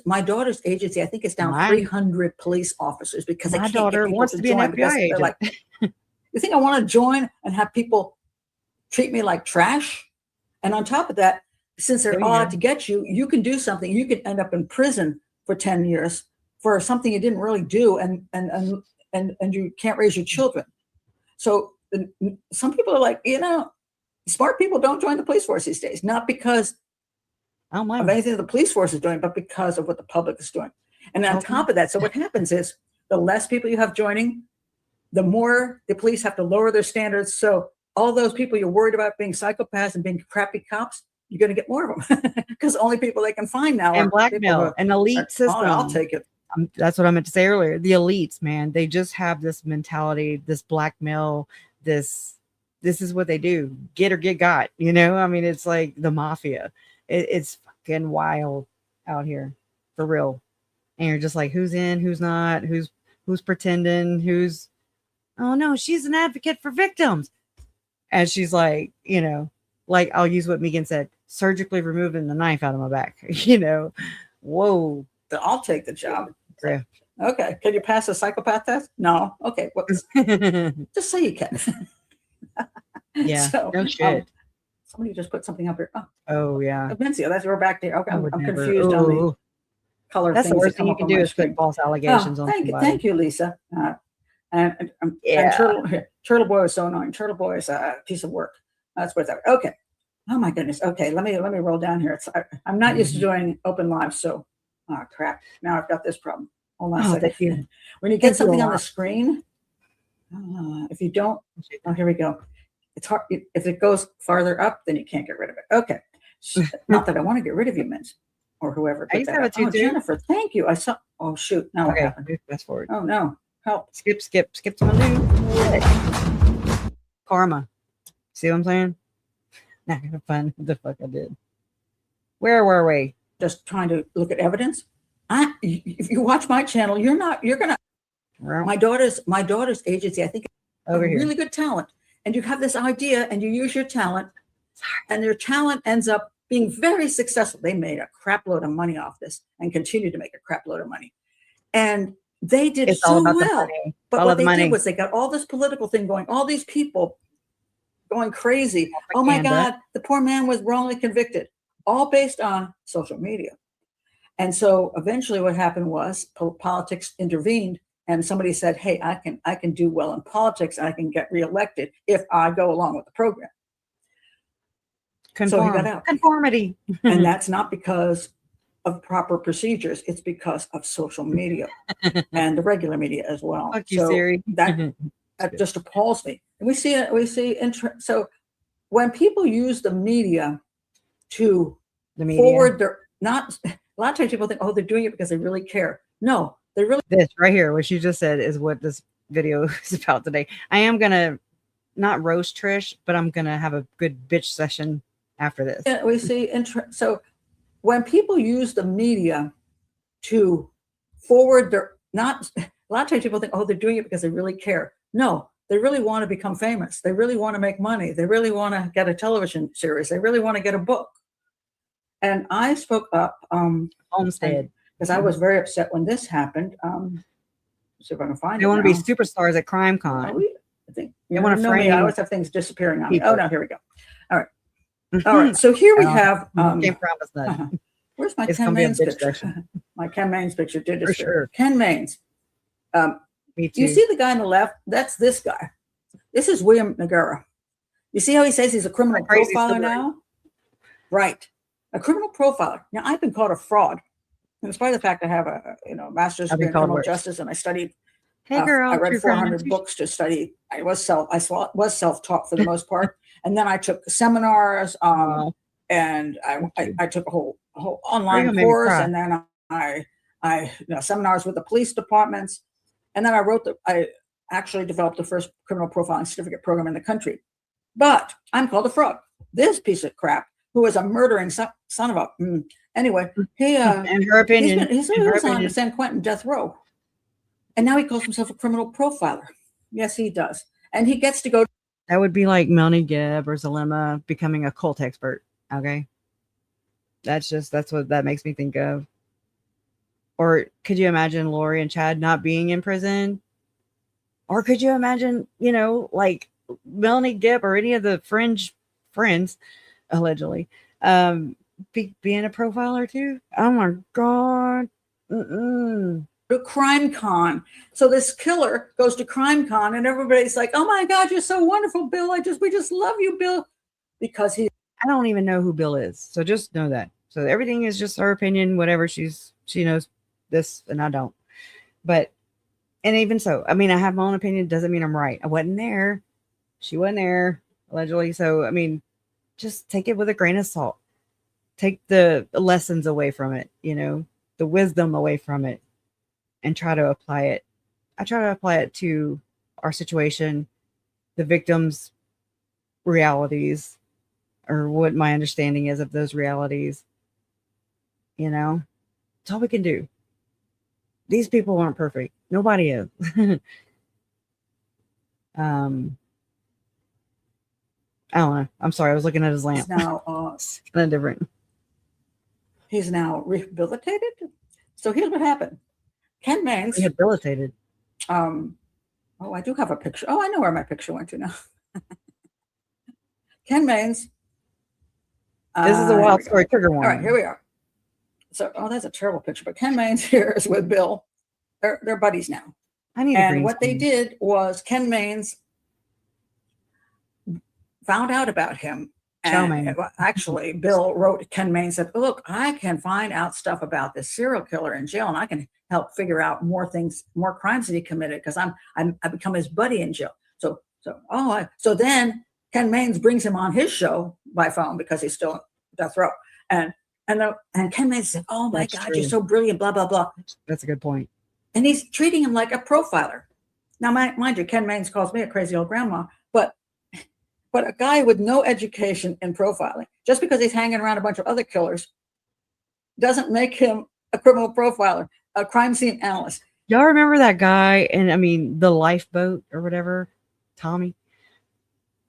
agency, I think it's down 300 police officers because my daughter wants to be an FBI agent. Like, you think I want to join and have people treat me like trash? And on top of that, since they're all out to get you, you can do something. You could end up in prison for 10 years for something you didn't really do, and you can't raise your children. So some people are like, you know, smart people don't join the police force these days, not because of anything the police force is doing, but because of what the public is doing. And on top of that, so what happens is the less people you have joining, the more the police have to lower their standards. So all those people you're worried about being psychopaths and being crappy cops, you're going to get more of them because the only people they can find now and blackmail, an elite system. I'll take it. That's what I meant to say earlier. The elites, man, they just have this mentality, this blackmail, this is what they do. Get or get got, you know? I mean, it's like the mafia. It's fucking wild out here, for real. And you're just like, who's in, who's not, who's pretending, who's, oh no, she's an advocate for victims. And she's like, you know, like I'll use what Megan said, surgically removing the knife out of my back, you know? Whoa. I'll take the job. Yeah. Okay. Can you pass a psychopath test? No. Okay. Well, just say you can. Yeah. So, no shit. Somebody just put something up here. Oh yeah. Vincia, that's we're back there. Okay. I'm confused on the color. That's the worst thing you can do is put false allegations on somebody. Thank you, Lisa. And Turtle Boy was so annoying. Turtle Boy is a piece of work. That's what it's at. Okay. Oh my goodness. Okay. Let me roll down here. I'm not used to doing open live, so crap. Now I've got this problem. Hold on a second. When you get something on the screen, if you don't, here we go. It's hard. If it goes farther up, then you can't get rid of it. Okay. Not that I want to get rid of you, Mint, or whoever. I used to have it too, Jennifer, thank you. I saw. Oh shoot! Now what happened? Fast forward. Oh no! Help! Skip to my new karma. See what I'm saying? Not gonna find what the fuck I did. Where were we? Just trying to look at evidence. If you watch my channel, you're gonna. My daughter's agency, I think, over here, really good talent, and you have this idea, and you use your talent, and your talent ends up being very successful. They made a crap load of money off this, and continue to make a crap load of money, and they did so well. But what they did was they got all this political thing going, all these people going crazy. Oh my God, the poor man was wrongly convicted, all based on social media. And so eventually what happened was politics intervened, and somebody said, hey, I can do well in politics. I can get reelected if I go along with the program. So he got out. Conformity. And that's not because of proper procedures. It's because of social media and the regular media as well. Fuck you, Siri. That just appalls me. And we see so when people use the media to forward their, not a lot of times people think, oh, they're doing it because they really care. No, they really. This right here, what you just said, is what this video is about today. I am gonna not roast Trish, but I'm gonna have a good bitch session after this. Yeah, we see. So when people use the media to forward their, not a lot of times people think, oh, they're doing it because they really care. No, they really want to become famous. They really want to make money. They really want to get a television series. They really want to get a book. And I spoke up Homestead. because I was very upset when this happened. See if I can find They it want to be now. superstars at Crime Con. I think They you want to know me. I frame always have things disappearing on me. people. Oh no, here we go. All right. All right. So here we have. Can't promise that. Where's my It's Ken gonna be a Maines bitch picture? session. My Ken Maines picture did For disappear. sure. Ken Maines. Me too. You see the guy on the left? That's this guy. This is William Nagara. You see how he says he's a criminal Crazy profiler story. now? Right. A criminal profiler. Now, I've been called a fraud. In spite of the fact I have a master's I've degree been in called criminal worse. justice, and I studied. Hey girl, I read true 400 crime. books to study. I was self-taught for the most part, and then I took seminars, Wow. and I took a whole You're online gonna make me course, cry. and then I seminars with the police departments, and then I actually developed the first criminal profiling certificate program in the country. But I'm called a fraud. This piece of crap, who is a murdering son of a anyway, he In her opinion, he was on San Quentin death row, and now he calls himself a criminal profiler. Yes, he does, and he gets to go. That would be like Melanie Gibb or Zalema becoming a cult expert. Okay, that's what that makes me think of. Or could you imagine Lori and Chad not being in prison? Or could you imagine, like Melanie Gibb or any of the fringe friends, allegedly, being a profiler too? Oh my God. To Crime Con. So this killer goes to Crime Con, and everybody's like, "Oh my God, you're so wonderful, Bill. We just love you, Bill," because I don't even know who Bill is, so just know that. So everything is just her opinion, whatever she knows this, and I don't. But and even so, I mean, I have my own opinion. Doesn't mean I'm right. I wasn't there. She wasn't there, allegedly. So I mean, just take it with a grain of salt. Take the lessons away from it, the wisdom away from it, and try to apply it. I try to apply it to our situation, the victims' realities, or what my understanding is of those realities. It's all we can do. These people aren't perfect. Nobody is. I don't know. I'm sorry. I was looking at his lamp. now It's kind of different. He's now rehabilitated. So here's what happened. Ken Maines. Rehabilitated. Oh, I do have a picture. Oh, I know where my picture went to now. Ken Maines. This is a wild story trigger warning. All right, here we are. So, that's a terrible picture, but Ken Maines here is with Bill. They're buddies now. And what they did was Ken Maines found out about him. And actually, Bill wrote Ken Maines, said, "Look, I can find out stuff about this serial killer in jail, and I can help figure out more things, more crimes that he committed, because I become his buddy in jail." So then Ken Maines brings him on his show by phone because he's still death row, and Ken Maines said, "Oh my God, you're so brilliant, blah blah blah." That's a good point. And he's treating him like a profiler. Now, mind you, Ken Maines calls me a crazy old grandma, but a guy with no education in profiling, just because he's hanging around a bunch of other killers, doesn't make him a criminal profiler, a crime scene analyst. Y'all remember that guy? And I mean, the lifeboat or whatever, Tommy.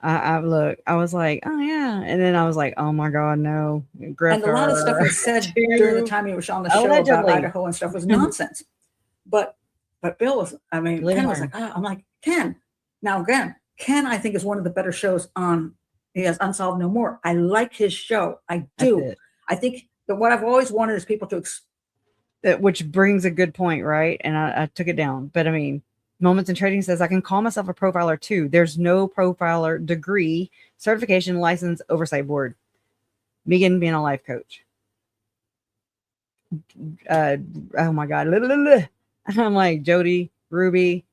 I was like, oh yeah, and then I was like, oh my God, no. And a lot of stuff he said during the time he was on the show about Idaho and stuff was nonsense. But Bill was, Ken was like, I'm like, Ken. Now again, Ken, I think, is one of the better shows on. He has Unsolved No More. I like his show. I do. I think that what I've always wanted is people to. Which brings a good point, right? And I took it down. But I mean, Moments in Trading says I can call myself a profiler too. There's no profiler degree, certification, license, oversight board. Megan being a life coach. Oh my God. I'm like Jody, Ruby,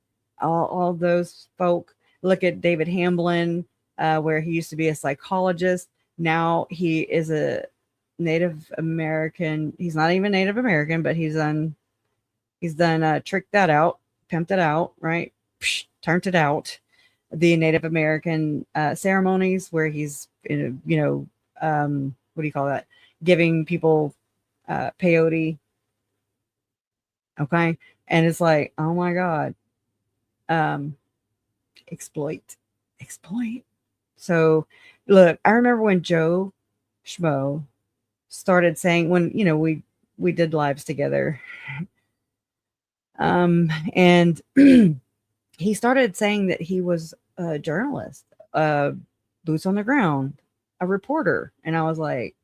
all those folk. Look at David Hamblin, where he used to be a psychologist. Now he is a Native American. He's not even Native American, but he's done tricked that out, pimped it out, right? Turned it out. The Native American ceremonies where he's, what do you call that? Giving people peyote. Okay. And it's like, oh my God. Exploit. So look, I remember when Joe Schmo started saying, when we did lives together, and he started saying that he was a journalist, boots on the ground, a reporter. And I was like,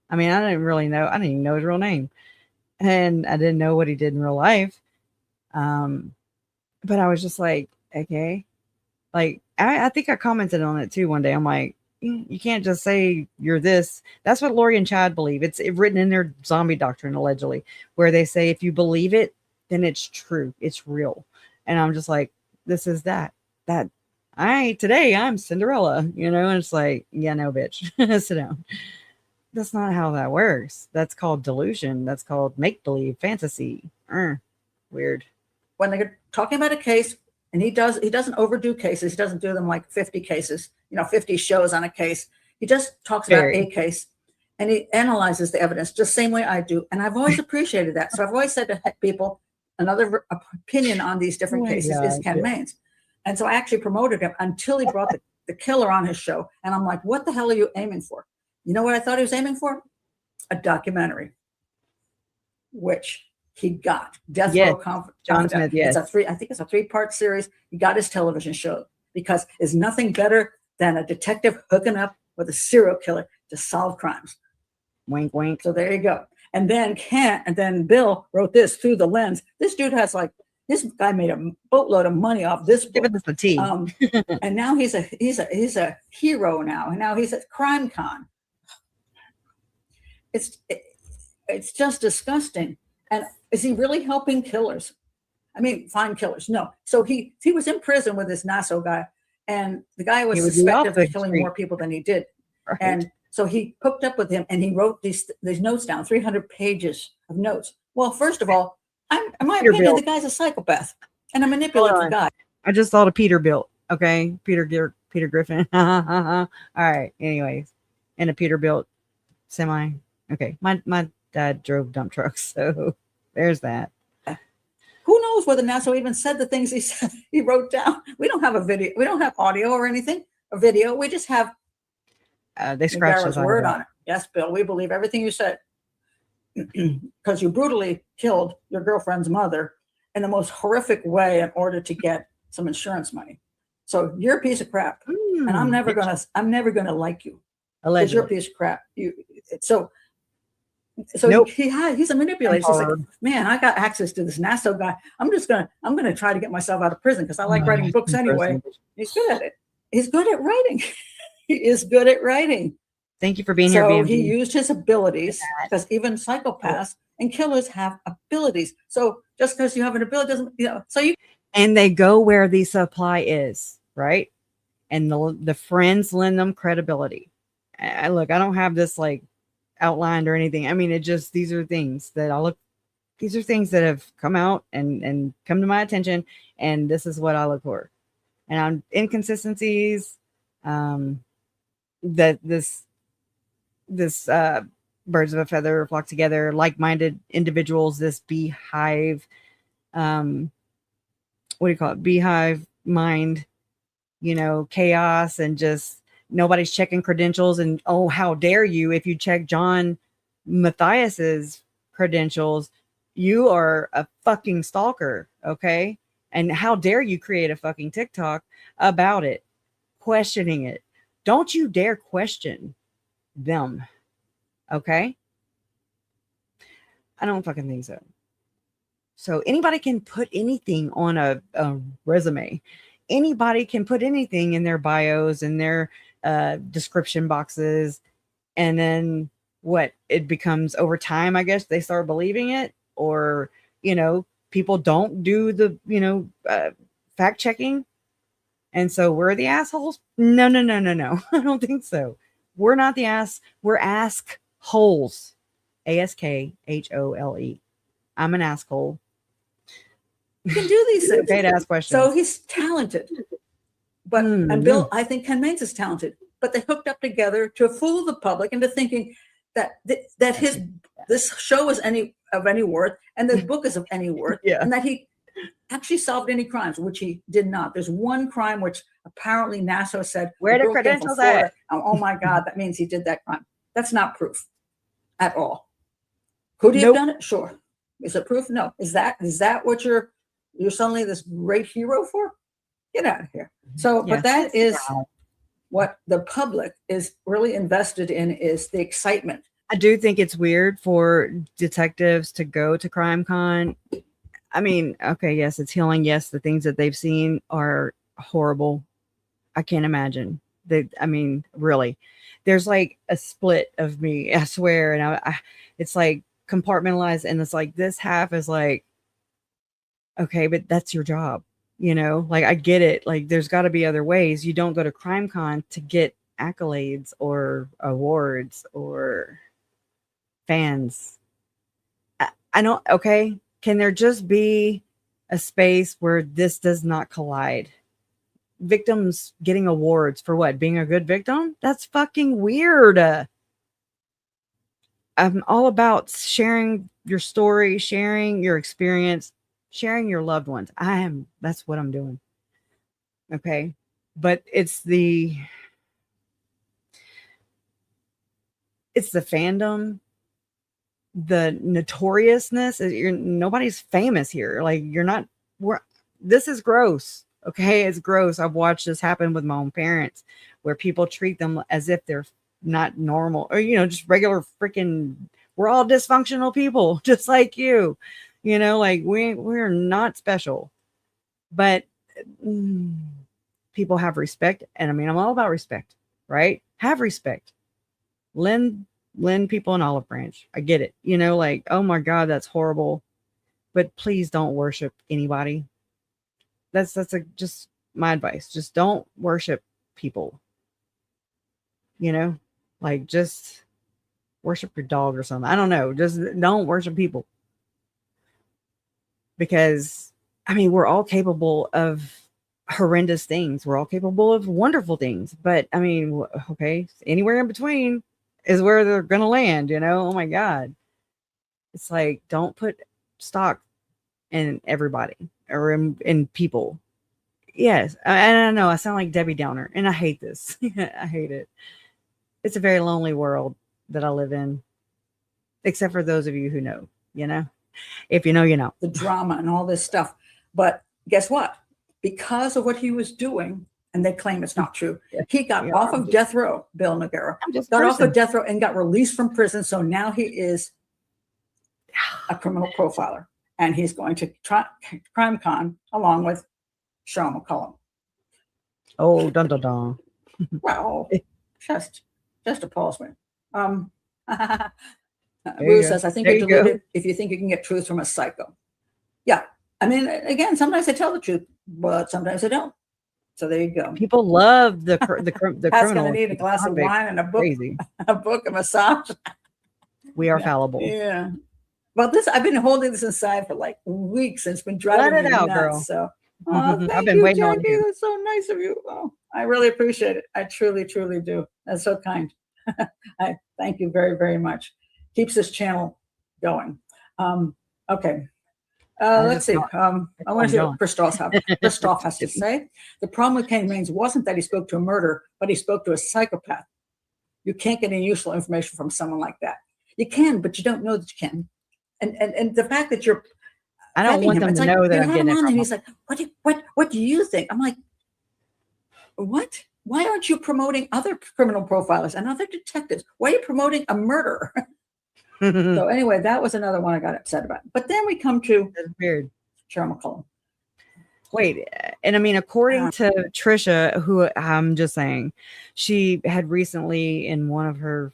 I mean, I didn't really know. I didn't even know his real name, and I didn't know what he did in real life. Um, but I was just like, okay, like I think I commented on it too one day. I'm like, you can't just say you're this. That's what Lori and Chad believe. It's written in their zombie doctrine, allegedly, where they say if you believe it, then it's true, it's real. And I'm just like, this is that. Today I'm Cinderella, and it's like, yeah, no, bitch, sit down. That's not how that works. That's called delusion. That's called make believe, fantasy. Weird. When they're talking about a case, and he doesn't overdo cases. He doesn't do them like 50 cases, 50 shows on a case. He just talks about a case, and he analyzes the evidence just the same way I do. And I've always appreciated that. So I've always said to people, another opinion on these different cases is Ken Mains. And so I actually promoted him until he brought the killer on his show. And I'm like, what the hell are you aiming for? You know what I thought he was aiming for? A documentary, which he got. Death Row John Smith, yes. I think it's a 3-part series. He got his television show because there's nothing better than a detective hooking up with a serial killer to solve crimes. Wink, wink. So there you go. And then Bill wrote this through the lens. This dude has this guy made a boatload of money off this book. Give us the tea. And now he's a hero now. And now he's at Crime Con. It's just disgusting. And is he really helping killers? I mean, find killers? No. So he was in prison with this Nassau guy, and the guy was suspected of killing more people than he did. Right. And so he hooked up with him, and he wrote these notes down, 300 pages of notes. Well, first of all, in my opinion, the guy's a psychopath and a manipulative guy. I just thought of Peterbilt. Okay, Peter Griffin. All right. Anyways, and a Peterbilt semi. Okay, my dad drove dump trucks, so there's that. Who knows whether Nassau even said the things he said he wrote down? We don't have a video. We don't have audio or anything. A video. We just have. They scratched his word on it. Yes, Bill. We believe everything you said because you brutally killed your girlfriend's mother in the most horrific way in order to get some insurance money. So you're a piece of crap, and I'm never gonna like you because you're a piece of crap. So nope. He's a manipulator. He's like, man, I got access to this Nassau guy. I'm gonna try to get myself out of prison because I like writing books anyway. He's good at it. He's good at writing. He is good at writing. Thank you for being here. So he used his abilities because even psychopaths and killers have abilities. So just because you have an ability doesn't, and they go where the supply is, right? And the friends lend them credibility. Look, I don't have this outlined or anything. I mean, these are things that these are things that have come out and come to my attention, and this is what I look for. And on inconsistencies, that this birds of a feather flock together, like-minded individuals, this beehive, what do you call it? Beehive mind, chaos, and just nobody's checking credentials. And oh, how dare you? If you check John Matthias's credentials, you are a fucking stalker. Okay. And how dare you create a fucking TikTok about it, questioning it. Don't you dare question them. Okay. I don't fucking think so. So anybody can put anything on a resume. Anybody can put anything in their bios and their description boxes. And then what it becomes over time, I guess they start believing it, or, people don't do the, fact checking. And so we're the assholes. No. I don't think so. We're not the ass. We're ask holes. ASKHOLE. I'm an asshole. You can do these things. Okay to ask questions. So he's talented. But and Bill, I think Ken Mains is talented. But they hooked up together to fool the public into thinking that this show is of any worth, and this book is of any worth, and that he actually solved any crimes, which he did not. There's one crime which apparently Nassau said, where the credentials at? Oh my God, that means he did that crime. That's not proof. at all. Could he have Nope. done it? Sure. Is it proof? No. Is that what you're suddenly this great hero for? Get out of here. So, Yeah. but that is Wow. what the public is really invested in, is the excitement. I do think it's weird for detectives to go to Crime Con. I mean, okay, yes, it's healing. Yes, the things that they've seen are horrible. I can't imagine. I mean, really, there's like a split of me, I swear, and it's like compartmentalized, and it's like this half is like, okay, but that's your job, Like I get it. Like there's got to be other ways. You don't go to Crime Con to get accolades or awards or fans. I don't. Okay, can there just be a space where this does not collide? Victims getting awards for what? Being a good victim? That's fucking weird. I'm all about sharing your story, sharing your experience, sharing your loved ones. That's what I'm doing. Okay. But it's the fandom, the notoriousness. Nobody's famous here. Like this is gross. Okay. It's gross. I've watched this happen with my own parents, where people treat them as if they're not normal, or just regular freaking, we're all dysfunctional people just like you, like we're not special. But people have respect, and I mean, I'm all about respect, right? Have respect. Lend people an olive branch. I get it. Like, oh my God, that's horrible. But please don't worship anybody. That's just my advice. Just don't worship people. Like just worship your dog or something. I don't know. Just don't worship people. Because I mean, we're all capable of horrendous things. We're all capable of wonderful things. But I mean, okay, anywhere in between is where they're going to land, Oh my God. It's like, don't put stock in everybody or in people. Yes. I don't know. I sound like Debbie Downer, and I hate this. I hate it. It's a very lonely world that I live in, except for those of you who know, if you know, you know. The drama and all this stuff. But guess what? Because of what he was doing, and they claim it's not true, he got off of death row. Bill Noguera got off of death row and got released from prison. So now he is a criminal profiler, and he's going to Crime Con along with Sean McCullum. Oh, dun dun dun. Well, just appalls me. Ruth says, I think you're deluded if you think you can get truth from a psycho. Yeah. I mean, again, sometimes they tell the truth, but sometimes they don't. So there you go. People love the Pat's going to need a glass of wine and a book, a massage. We are fallible. Yeah. Well, I've been holding this inside for like weeks, and it's been driving me nuts. Girl. So I've been waiting on you. That's so nice of you. Oh, I really appreciate it. I truly, truly do. That's so kind. I thank you very, very much. Keeps this channel going. Okay. Let's see. I want to see what Christoph has to say. The problem with Kenny Raines wasn't that he spoke to a murderer, but he spoke to a psychopath. You can't get any useful information from someone like that. You can, but you don't know that you can. And the fact that you're, I don't want them to know that I'm getting it. And he's like, what do you think? I'm like, what? Why aren't you promoting other criminal profilers and other detectives? Why are you promoting a murderer? So anyway, that was another one I got upset about. But then we come to that's weird. Cheryl McCullum. Wait, and I mean, according to Trisha, who I'm just saying, she had recently in one of her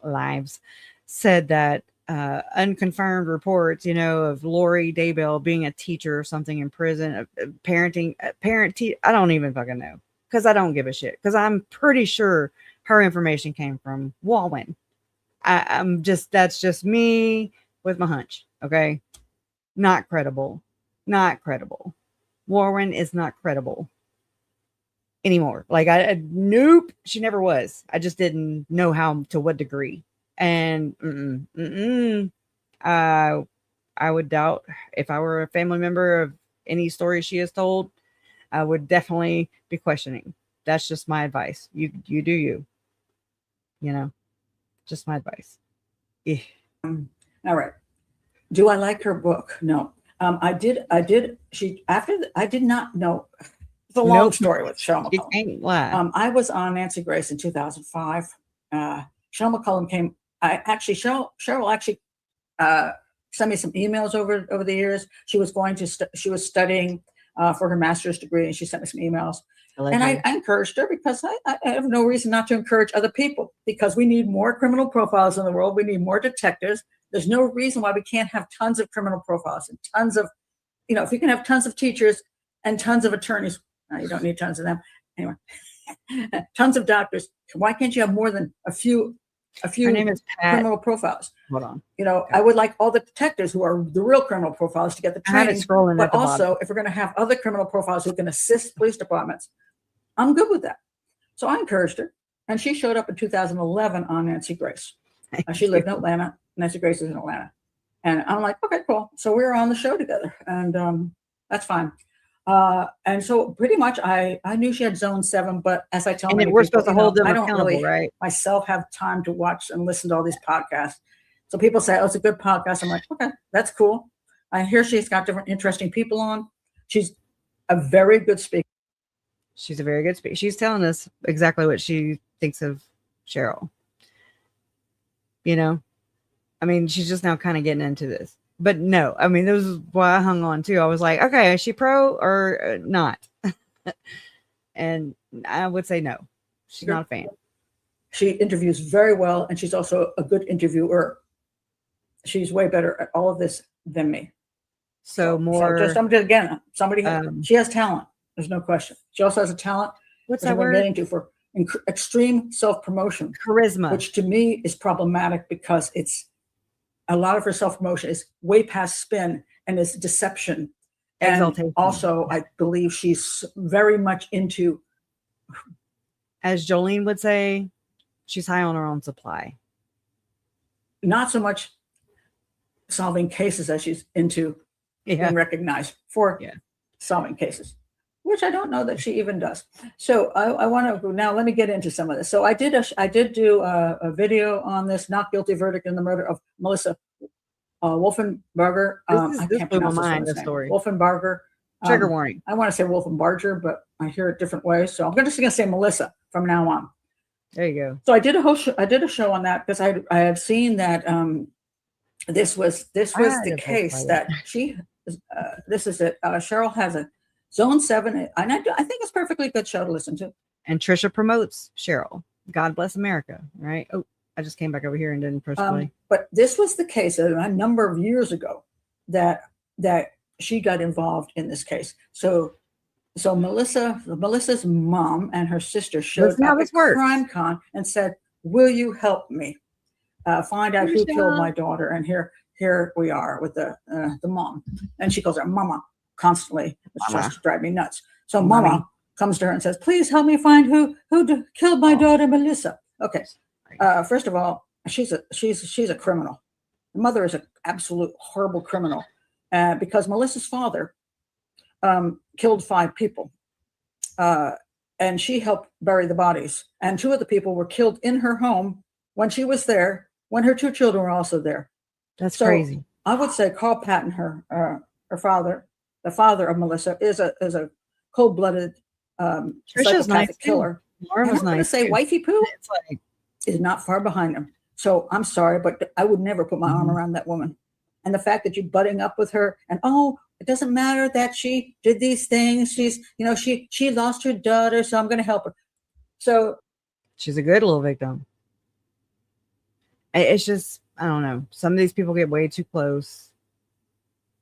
lives said that unconfirmed reports, of Lori Daybell being a teacher or something in prison, I don't even fucking know, because I don't give a shit, because I'm pretty sure her information came from Walwyn. That's just me with my hunch. Okay. Not credible. Warren is not credible anymore. Like nope, she never was. I just didn't know how, to what degree. And I would doubt, if I were a family member of any story she has told, I would definitely be questioning. That's just my advice. You do you. Just my advice. Eh, All right. Do I like her book? No. I did. I did not know. It's a long nope. story with Cheryl You McCollum. can't lie. I was on Nancy Grace in 2005. Cheryl McCollum came. Cheryl actually sent me some emails over the years. She was going to. She was studying for her master's degree, and she sent me some emails. And I encouraged her because I have no reason not to encourage other people, because we need more criminal profiles in the world. We need more detectives. There's no reason why we can't have tons of criminal profiles and tons of, if you can have tons of teachers and tons of attorneys, you don't need tons of them. Anyway, tons of doctors. Why can't you have more than a few Her name is Pat. criminal profiles? Hold on. I would like all the detectives who are the real criminal profiles to get the I have it training. scrolling at But the bottom. also, if we're going to have other criminal profiles who can assist police departments, I'm good with that. So I encouraged her, and she showed up in 2011 on Nancy Grace. She lived in Atlanta. Nancy Grace is in Atlanta. And I'm like, okay, cool. So we were on the show together, and that's fine. And so pretty much I knew she had Zone 7, but as I tell And many then we're people, supposed to hold them I don't accountable, really right? myself have time to watch and listen to all these podcasts. So people say, oh, it's a good podcast. I'm like, okay, that's cool. I hear she's got different interesting people on. She's a very good speaker. She's a very good speaker. She's telling us exactly what she thinks of Cheryl. I mean, she's just now kind of getting into this. But no, I mean, this is why I hung on too. I was like, okay, is she pro or not? And I would say no. She's not a fan. She interviews very well, and she's also a good interviewer. She's way better at all of this than me. So more. Just again, she has talent. There's no question. She also has a talent. What's that word? We're getting to for extreme self-promotion. Charisma. Which to me is problematic, because it's a lot of her self-promotion is way past spin and is deception. And exaltation. Also, I believe she's very much into, as Jolene would say, she's high on her own supply. Not so much solving cases as she's into being recognized for solving cases, which I don't know that she even does. So I want to now, let me get into some of this. So I did do a video on this not guilty verdict in the murder of Melissa Wolfenbarger. This blew my mind, this story. Wolfenbarger. Trigger warning. I want to say Wolfenbarger, but I hear it different ways. So I'm just going to say Melissa from now on. There you go. So I did a show on that, because I had seen that this was the case that she. This is it. Cheryl has a Zone 7, and I think it's a perfectly good show to listen to. And Trisha promotes Cheryl. God bless America, right? Oh, I just came back over here and didn't press play. But this was the case a number of years ago that she got involved in this case. So Melissa's mom and her sister showed up at CrimeCon and said, "Will you help me find out who killed my daughter?" And here we are with the mom, and she calls her Mama constantly. It's just drive me nuts. So Mama comes to her and says, "Please help me find who killed my daughter Melissa." Okay, first of all, she's a criminal. The mother is an absolute horrible criminal, because Melissa's father killed 5 people, and she helped bury the bodies. And 2 of the people were killed in her home when she was there, when her 2 children were also there. That's crazy. I would say Carl Patton, her father, the father of Melissa, is a cold-blooded psychopathic killer. I'm going to say wifey poo is not far behind him. So I'm sorry, but I would never put my arm around that woman. And the fact that you're butting up with her, and it doesn't matter that she did these things. She lost her daughter, so I'm going to help her. So she's a good little victim. It's just, I don't know. Some of these people get way too close.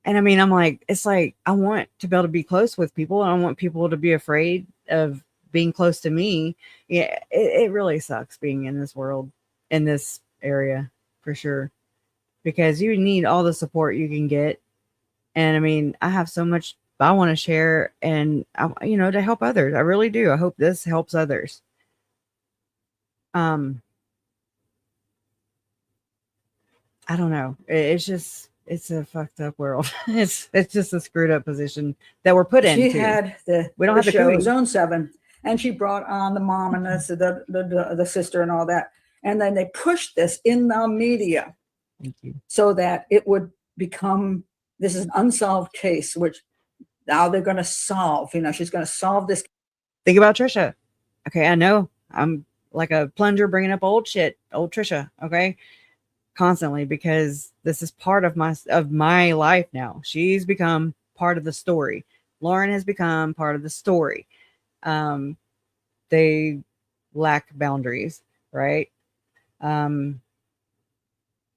And I mean, it's like, I want to be able to be close with people. I don't want people to be afraid of being close to me. Yeah, it really sucks being in this world, in this area, for sure. Because you need all the support you can get. And I mean, I have so much I want to share, and to help others. I really do. I hope this helps others. I don't know. It's a fucked up world. It's just a screwed up position that we're put into. She had we don't have the show Zone 7, and she brought on the mom and the sister and all that, and then they pushed this in the media. Thank you. so that it would become, this is an unsolved case, which now they're going to solve. She's going to solve this. Think about Trisha. Okay, I know I'm like a plunger bringing up old shit, old Trisha. Okay, constantly, because this is part of my life now. She's become part of the story. Lauren has become part of the story. They lack boundaries, right? Um,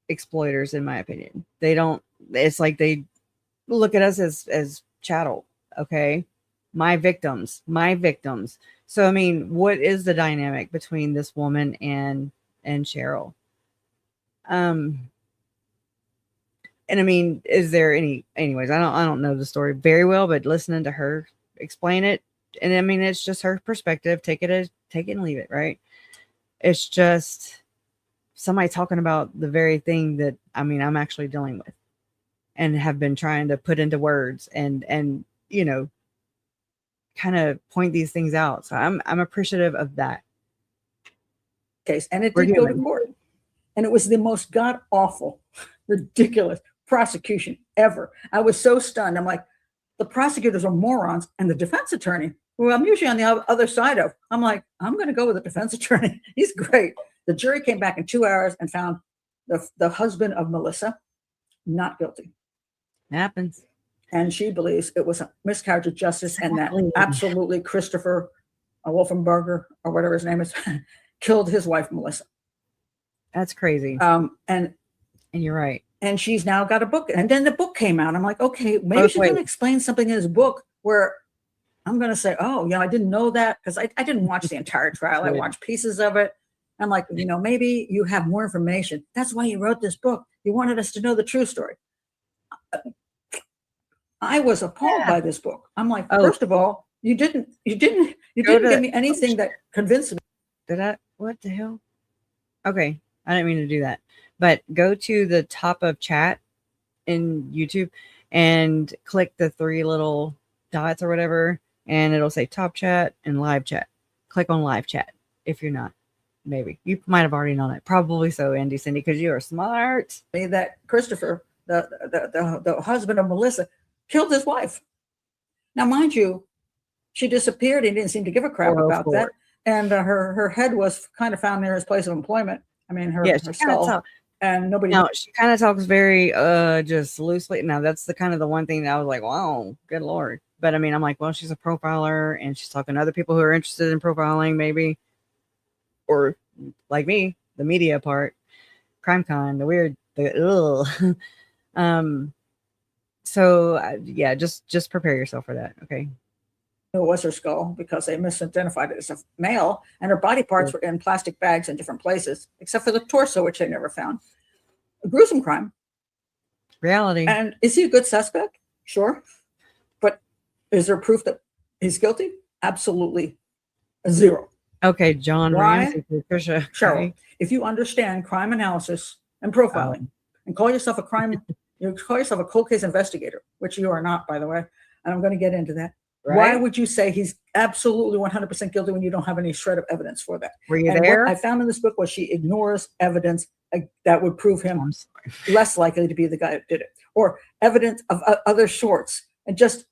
exploiters, in my opinion. They don't. It's like they look at us as chattel. Okay, my victims, my victims. So I mean, what is the dynamic between this woman and Cheryl? Um, and I mean, is there anyways, I don't know the story very well, but listening to her explain it, and I mean, it's just her perspective. Take it and leave it, right? It's just somebody talking about the very thing that I mean I'm actually dealing with and have been trying to put into words and kind of point these things out. So I'm appreciative of that. Case, and it We're did go to human. court, and it was the most god awful, ridiculous prosecution ever. I was so stunned. I'm like, the prosecutors are morons, and the defense attorney, who I'm usually on the other side of, I'm like, I'm going to go with the defense attorney. He's great. The jury came back in 2 hours and found the husband of Melissa not guilty. It happens. And she believes it was a miscarriage of justice, and that Exactly. absolutely Christopher Wolfenberger, or whatever his name is, killed his wife, Melissa. That's crazy. And you're right. And she's now got a book. And then the book came out. I'm like, okay, maybe she's going to explain something in his book where I'm going to say, oh, I didn't know that, because I didn't watch the entire trial. I watched pieces of it. I'm like, maybe you have more information. That's why you wrote this book. You wanted us to know the true story. I was appalled by this book. I'm like, first of all, you didn't give me anything that convinced me. What the hell? Okay. I didn't mean to do that, but go to the top of chat in YouTube and click the 3 little dots or whatever, and it'll say top chat and live chat. Click on live chat. If you're not, maybe you might have already known it. Probably so, Andy Cindy, because you are smart. That Christopher, the husband of Melissa, killed his wife. Now, mind you, she disappeared. He didn't seem to give a crap about that. And her head was kind of found near his place of employment. I mean, her skull. And nobody. No, she kind of talks very just loosely. Now, that's the kind of the one thing that I was like, wow, good Lord. But I mean, I'm like, well, she's a profiler and she's talking to other people who are interested in profiling, maybe. Or like me, the media part, CrimeCon, the weird, So yeah, just prepare yourself for that. Okay. It was her skull, because they misidentified it as a male, and her body parts were in plastic bags in different places, except for the torso, which they never found. A gruesome crime. Reality. And is he a good suspect? Sure. But is there proof that he's guilty? Absolutely zero. Okay, John Ramsey, Patricia. Cheryl, if you understand crime analysis and profiling, and call yourself a cold case investigator, which you are not, by the way, and I'm going to get into that. Right? Why would you say he's absolutely 100% guilty when you don't have any shred of evidence for that? Were you there? What I found in this book was she ignores evidence that would prove him less likely to be the guy who did it, or evidence of other sorts, and just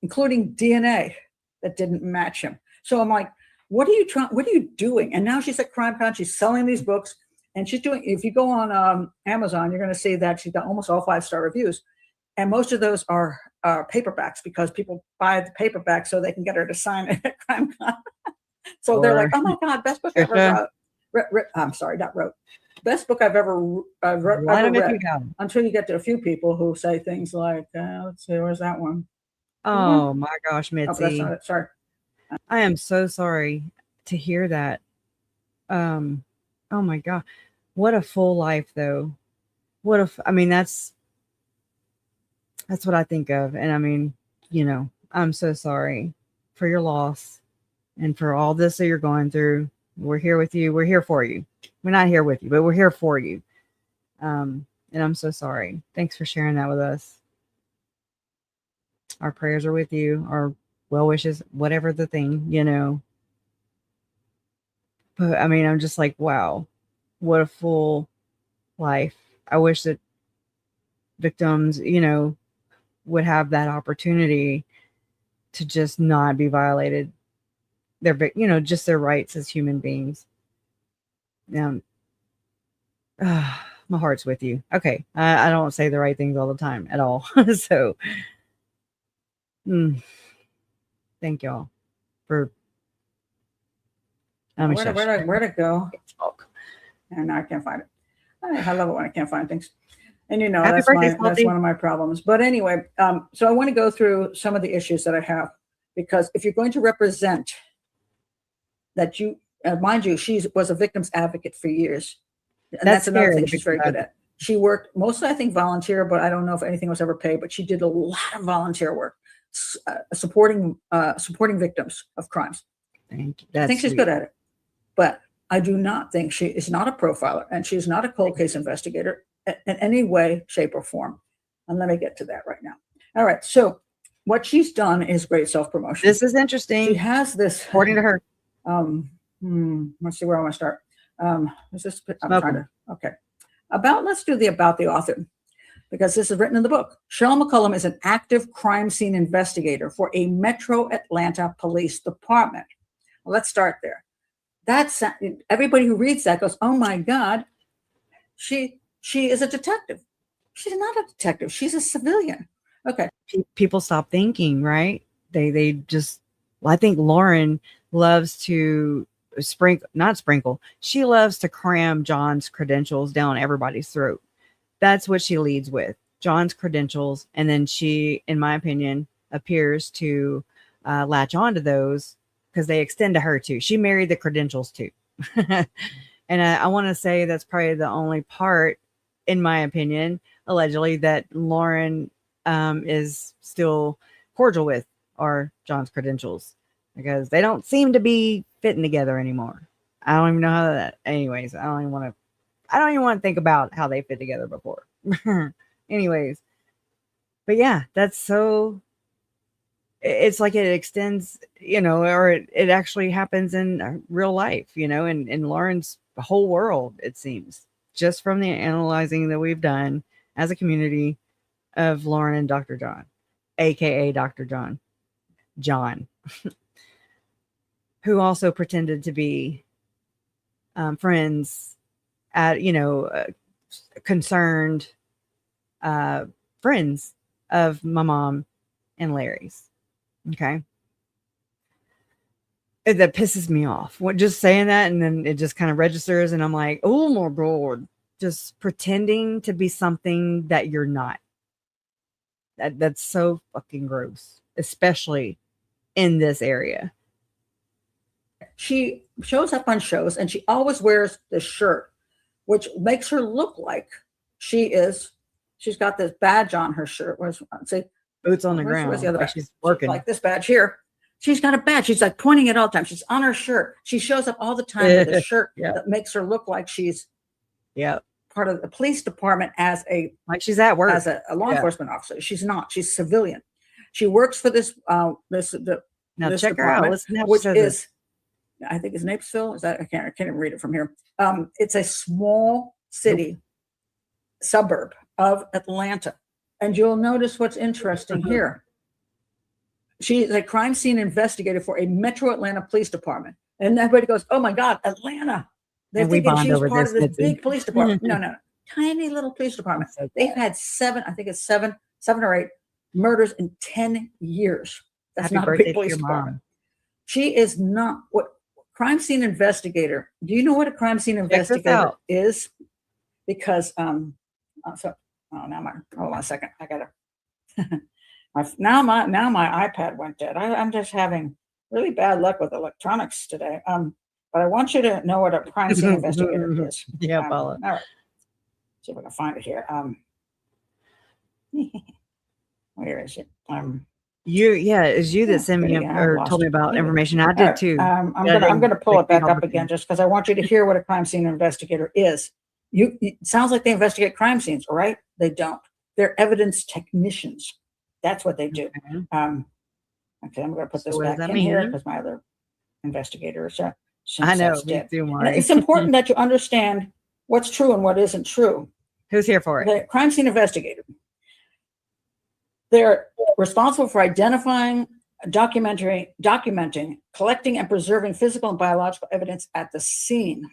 including DNA that didn't match him. So I'm like, what are you doing? And now she's at CrimeCon. She's selling these books, and she's doing. If you go on Amazon, you're going to see that she's got almost all 5-star reviews, and most of those are paperbacks, because people buy the paperback so they can get her to sign it at CrimeCon. So they're like, oh my God, best book I ever wrote. I'm sorry, not wrote. Best book I've ever read. Until you get to a few people who say things like, let's see, where's that one? Oh my gosh, Mitzi. Oh, that's not it. Sorry. I am so sorry to hear that. Oh my God. What a full life though. I mean, that's what I think of. And I mean, I'm so sorry for your loss and for all this that you're going through. We're here with you. We're here for you. We're not here with you, but we're here for you. And I'm so sorry. Thanks for sharing that with us. Our prayers are with you, our well wishes, whatever the thing, But I mean, I'm just like, wow, what a full life. I wish that victims, would have that opportunity to just not be violated just their rights as human beings. Um, my heart's with you. Okay. I don't say the right things all the time at all. So thank y'all for where'd it go? And I can't find it. I love it when I can't find things. And Happy birthday, that's one of my problems. But anyway, so I want to go through some of the issues that I have, because if you're going to represent that, you mind you, she was a victim's advocate for years, and that's another thing she's very good at. She worked mostly, I think, volunteer, but I don't know if anything was ever paid. But she did a lot of volunteer work, supporting victims of crimes. Thank you. I think she's good at it, but I do not think she is not a profiler, and she's not a cold case investigator in any way, shape, or form. And let me get to that right now. All right. So what she's done is great self-promotion. This is interesting. She has this, according to her. Let's see where I want to start. Is this? I'm trying to. Okay. Let's do about the author, because this is written in the book. Cheryl McCullum is an active crime scene investigator for a Metro Atlanta Police Department. Well, let's start there. That's everybody who reads that goes, "Oh my God, she is a detective." She's not a detective. She's a civilian. Okay. People stop thinking, right? They just. Well, I think Lauren loves to sprinkle. She loves to cram John's credentials down everybody's throat. That's what she leads with, John's credentials, and then she, in my opinion, appears to latch onto those because they extend to her too. She married the credentials too. And I want to say that's probably the only part, in my opinion, allegedly, that Lauren is still cordial with are John's credentials, because they don't seem to be fitting together anymore. I don't even know how that, anyways, I don't even want to think about how they fit together before. Anyways, but yeah, that's so, it's like it extends, or it actually happens in real life, in Lauren's whole world, it seems, just from the analyzing that we've done as a community of Lauren and Dr. John, aka Dr. John, who also pretended to be friends at, concerned friends of my mom and Larry's. Okay. That pisses me off. Just saying that, and then it just kind of registers, and I'm like, oh my God, just pretending to be something that you're not. That's so fucking gross, especially in this area. She shows up on shows, and she always wears this shirt, which makes her look like she's got this badge on her shirt. Say boots on the ground. Where's the other badge? She's working. Like this badge here. She's got a badge. She's like pointing it all the time. She's on her shirt. She shows up all the time with a shirt that makes her look like she's part of the police department like she's at work as a law enforcement officer. She's not. She's civilian. She works for this now this check her out. Listen, which is, I think, is Napesville. Is that I can't even read it from here. It's a small city suburb of Atlanta, and you'll notice what's interesting here. She's a crime scene investigator for a Metro Atlanta Police Department, and everybody goes, "Oh my God, Atlanta!" They're thinking she's part of this big police department. No, tiny little police department. They've had seven or eight murders in 10 years. That's not a big police department. She is not what crime scene investigator. Do you know what a crime scene investigator is? Because hold on a second. I gotta now my iPad went dead. I'm just having really bad luck with electronics today. But I want you to know what a crime scene investigator is. Yeah, Paula. All right. See if I can find it here. Where is it? It's you that sent me or told me about information. I did too. I'm gonna pull it back up again just because I want you to hear what a crime scene investigator is. It sounds like they investigate crime scenes, right? They don't. They're evidence technicians. That's what they do. Okay, I'm gonna put this back in here because my other investigator is I know. Me too, it's important that you understand what's true and what isn't true. Who's here for it? The crime scene investigator. They're responsible for identifying, documenting, collecting, and preserving physical and biological evidence at the scene.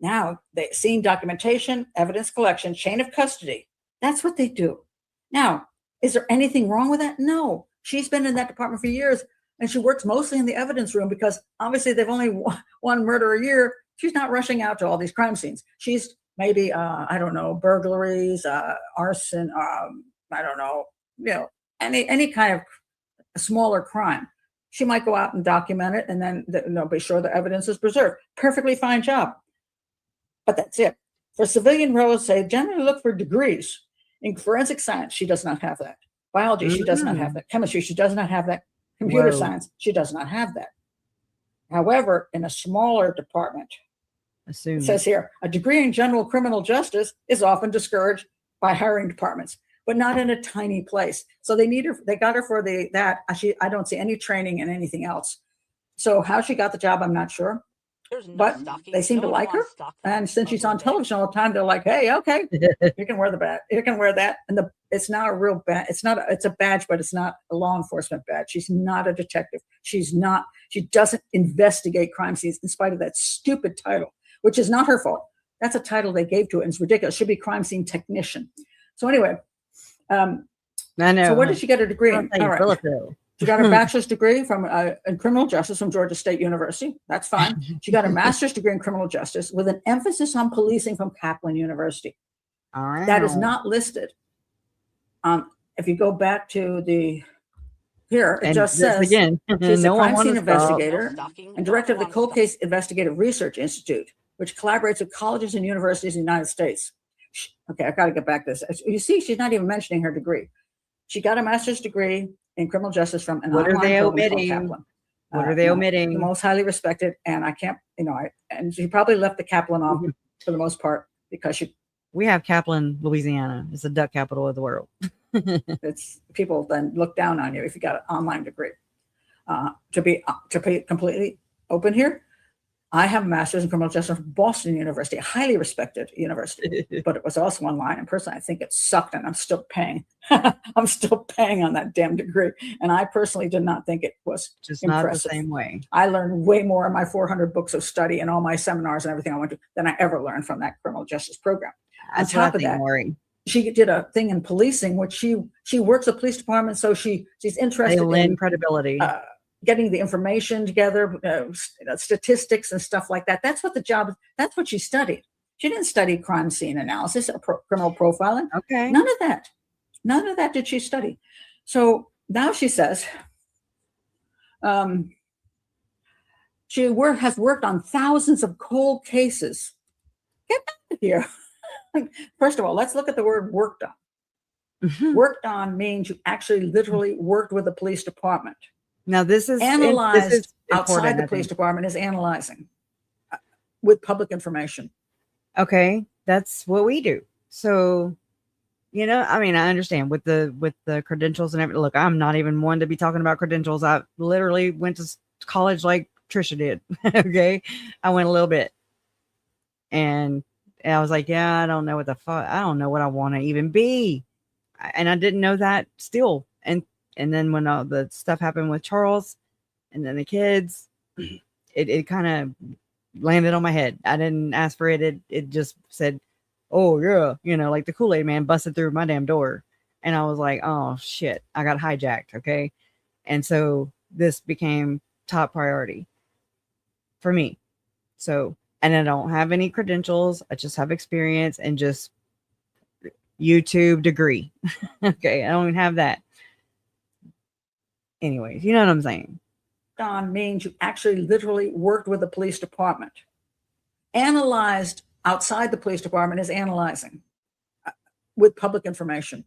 Now, the scene documentation, evidence collection, chain of custody. That's what they do. Now, is there anything wrong with that? No. She's been in that department for years, and she works mostly in the evidence room because obviously they've only one murder a year. She's not rushing out to all these crime scenes. She's maybe, I don't know, burglaries, arson, I don't know, any kind of smaller crime. She might go out and document it, and then be sure the evidence is preserved. Perfectly fine job. But that's it. For civilian roles, they generally look for degrees. In forensic science, she does not have that. Biology, she does not have that. Chemistry, she does not have that. Computer science, she does not have that. However, in a smaller department, it says here, a degree in general criminal justice is often discouraged by hiring departments, but not in a tiny place. So they need her. They got her for that. I don't see any training in anything else. So how she got the job, I'm not sure. But they seem to like her, and since she's on television all the time, they're like, "Hey, okay, you can wear the badge. You can wear that." And it's not a real badge. It's a badge, but it's not a law enforcement badge. She's not a detective. She doesn't investigate crime scenes in spite of that stupid title, which is not her fault. That's a title they gave to it, and it's ridiculous. It should be crime scene technician. So anyway, I know. So where did she get her degree in? All right. She got her bachelor's degree in criminal justice from Georgia State University. That's fine. She got a master's degree in criminal justice with an emphasis on policing from Kaplan University. All right. That is not listed. If you go back to here, it just says again, she's a crime scene investigator and director of the Cold Case Investigative Research Institute, which collaborates with colleges and universities in the United States. Okay, I got to get back to this. You see, she's not even mentioning her degree. She got a master's degree in criminal justice from an what online are they program omitting? called Kaplan. What are they omitting? The most highly respected, and I can't, and she probably left the Kaplan off for the most part because we have Kaplan, Louisiana. It's the duck capital of the world. It's people then look down on you if you got an online degree. To be completely open here, I have a master's in criminal justice from Boston University, a highly respected university, but it was also online. And personally, I think it sucked, and I'm still paying. I'm still paying on that damn degree. And I personally did not think it was just impressive. Not the same way. I learned way more in my 400 books of study and all my seminars and everything I went to than I ever learned from that criminal justice program. That's on top of that, she did a thing in policing, which she works at police department, so she's interested in credibility. Getting the information together, statistics and stuff like that. That's what she studied. She didn't study crime scene analysis or criminal profiling. Okay. None of that did she study. So now she says she has worked on thousands of cold cases. Get out of here. First of all, let's look at the word worked on. Mm-hmm. Worked on means you actually literally worked with the police department. Now, this is analyzed outside the police department is analyzing with public information. Okay, that's what we do. So, I mean, I understand with the credentials and everything. Look, I'm not even one to be talking about credentials. I literally went to college like Trisha did. Okay, I went a little bit, and I was like, yeah, I don't know what the fuck. I don't know what I want to even be, and I didn't know that still. And then when all the stuff happened with Charles and then the kids, it kind of landed on my head. I didn't ask for it. It just said, oh, yeah, like the Kool-Aid man busted through my damn door. And I was like, oh, shit, I got hijacked. Okay. And so this became top priority for me. So, and I don't have any credentials. I just have experience and just YouTube degree. Okay. I don't even have that. Anyways, you know what I'm saying? On means you actually literally worked with the police department. Analyzed outside the police department is analyzing with public information.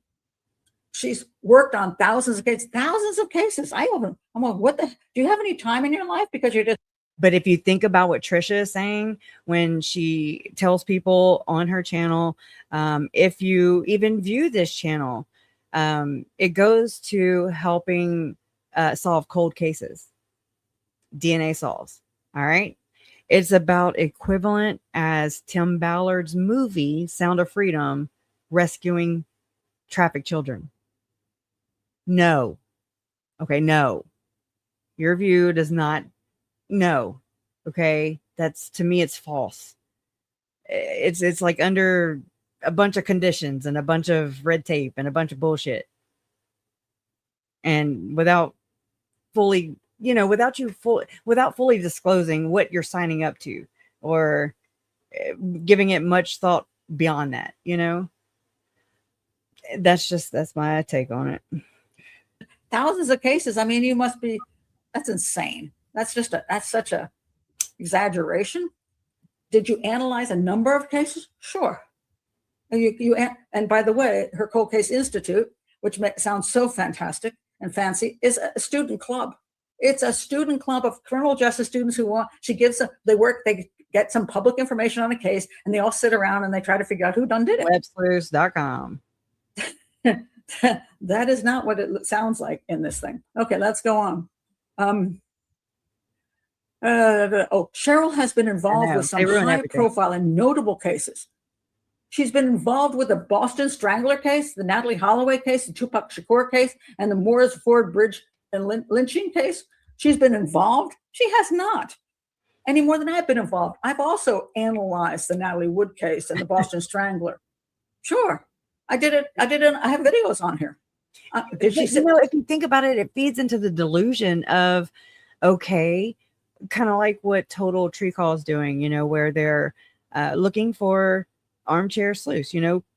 She's worked on thousands of cases. I'm like, what the? Do you have any time in your life? Because you're just. But if you think about what Trisha is saying when she tells people on her channel, if you even view this channel, it goes to helping solve cold cases, DNA solves. All right. It's about equivalent as Tim Ballard's movie, Sound of Freedom, rescuing trafficked children? No. Okay, no. Your view does not. No. Okay, that's, to me, it's false. It's like under a bunch of conditions and a bunch of red tape and a bunch of bullshit, and without fully, without fully disclosing what you're signing up to, or giving it much thought beyond that. That's my take on it. Thousands of cases. I mean, that's insane. That's such a exaggeration. Did you analyze a number of cases? Sure. And by the way, her Cold Case Institute, which sounds so fantastic and fancy, is a student club. It's a student club of criminal justice students she gives they get some public information on a case, and they all sit around and they try to figure out who did it. Websleuths.com. That is not what it sounds like in this thing. Okay, let's go on. Cheryl has been involved with some high profile and notable cases. She's been involved with the Boston Strangler case, the Natalie Holloway case, the Tupac Shakur case, and the Morris Ford Bridge and lynching case. She's been involved. She has not, any more than I've been involved. I've also analyzed the Natalie Wood case and the Boston Strangler. Sure, I did it. I have videos on here. If you think about it, it feeds into the delusion of, okay, kind of like what Total Tree Call is doing, where they're looking for armchair sleuths,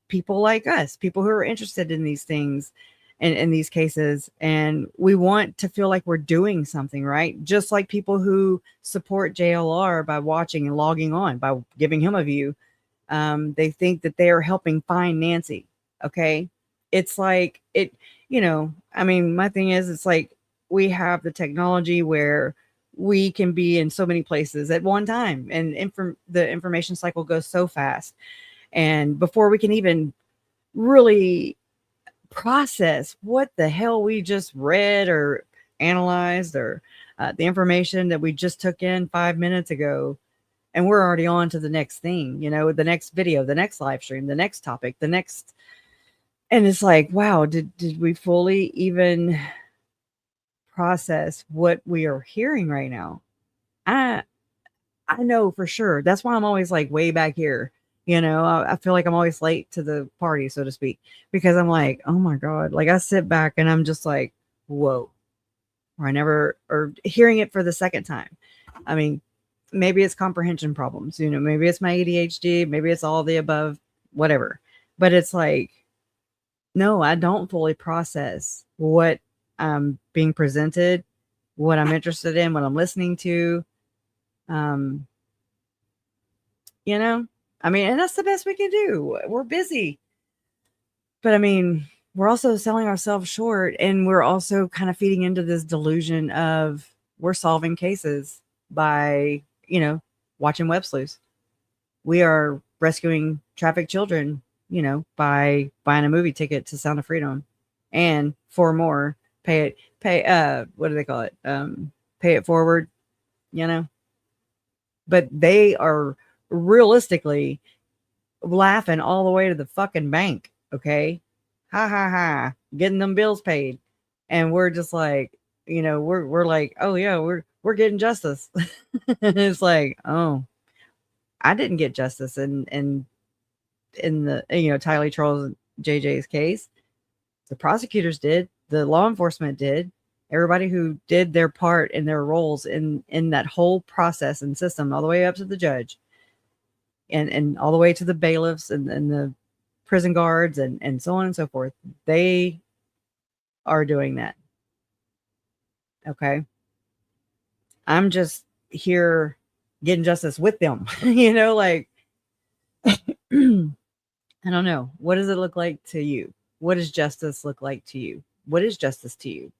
people like us, people who are interested in these things and in these cases. And we want to feel like we're doing something, right? Just like people who support JLR by watching and logging on, by giving him a view. They think that they are helping find Nancy. Okay. It's like my thing is, it's like we have the technology where we can be in so many places at one time, and the information cycle goes so fast. And before we can even really process what the hell we just read or analyzed, or the information that we just took in 5 minutes ago, and we're already on to the next thing, the next video, the next live stream, the next topic, and it's like, wow, did we fully even process what we are hearing right now? I know for sure. That's why I'm always like way back here. I feel like I'm always late to the party, so to speak, because I'm like, oh my God, like I sit back and I'm just like, whoa, or hearing it for the second time. I mean, maybe it's comprehension problems, maybe it's my ADHD, maybe it's all the above, whatever. But it's like, no, I don't fully process what I'm being presented, what I'm interested in, what I'm listening to. And that's the best we can do. We're busy. But we're also selling ourselves short, and we're also kind of feeding into this delusion of we're solving cases by, watching web sleuths. We are rescuing trafficked children, by buying a movie ticket to Sound of Freedom, and for more, what do they call it? Pay it forward, but they are realistically laughing all the way to the fucking bank. Okay. Ha ha ha. Getting them bills paid. And we're just like, we're like, oh yeah, we're getting justice. It's like, oh, I didn't get justice in the Tylee Charles and JJ's case. The prosecutors did, the law enforcement did, everybody who did their part in their roles in that whole process and system, all the way up to the judge, and all the way to the bailiffs and the prison guards and so on and so forth. They are doing that. Okay. I'm just here getting justice with them, like, I don't know. What does it look like to you? What does justice look like to you? What is justice to you?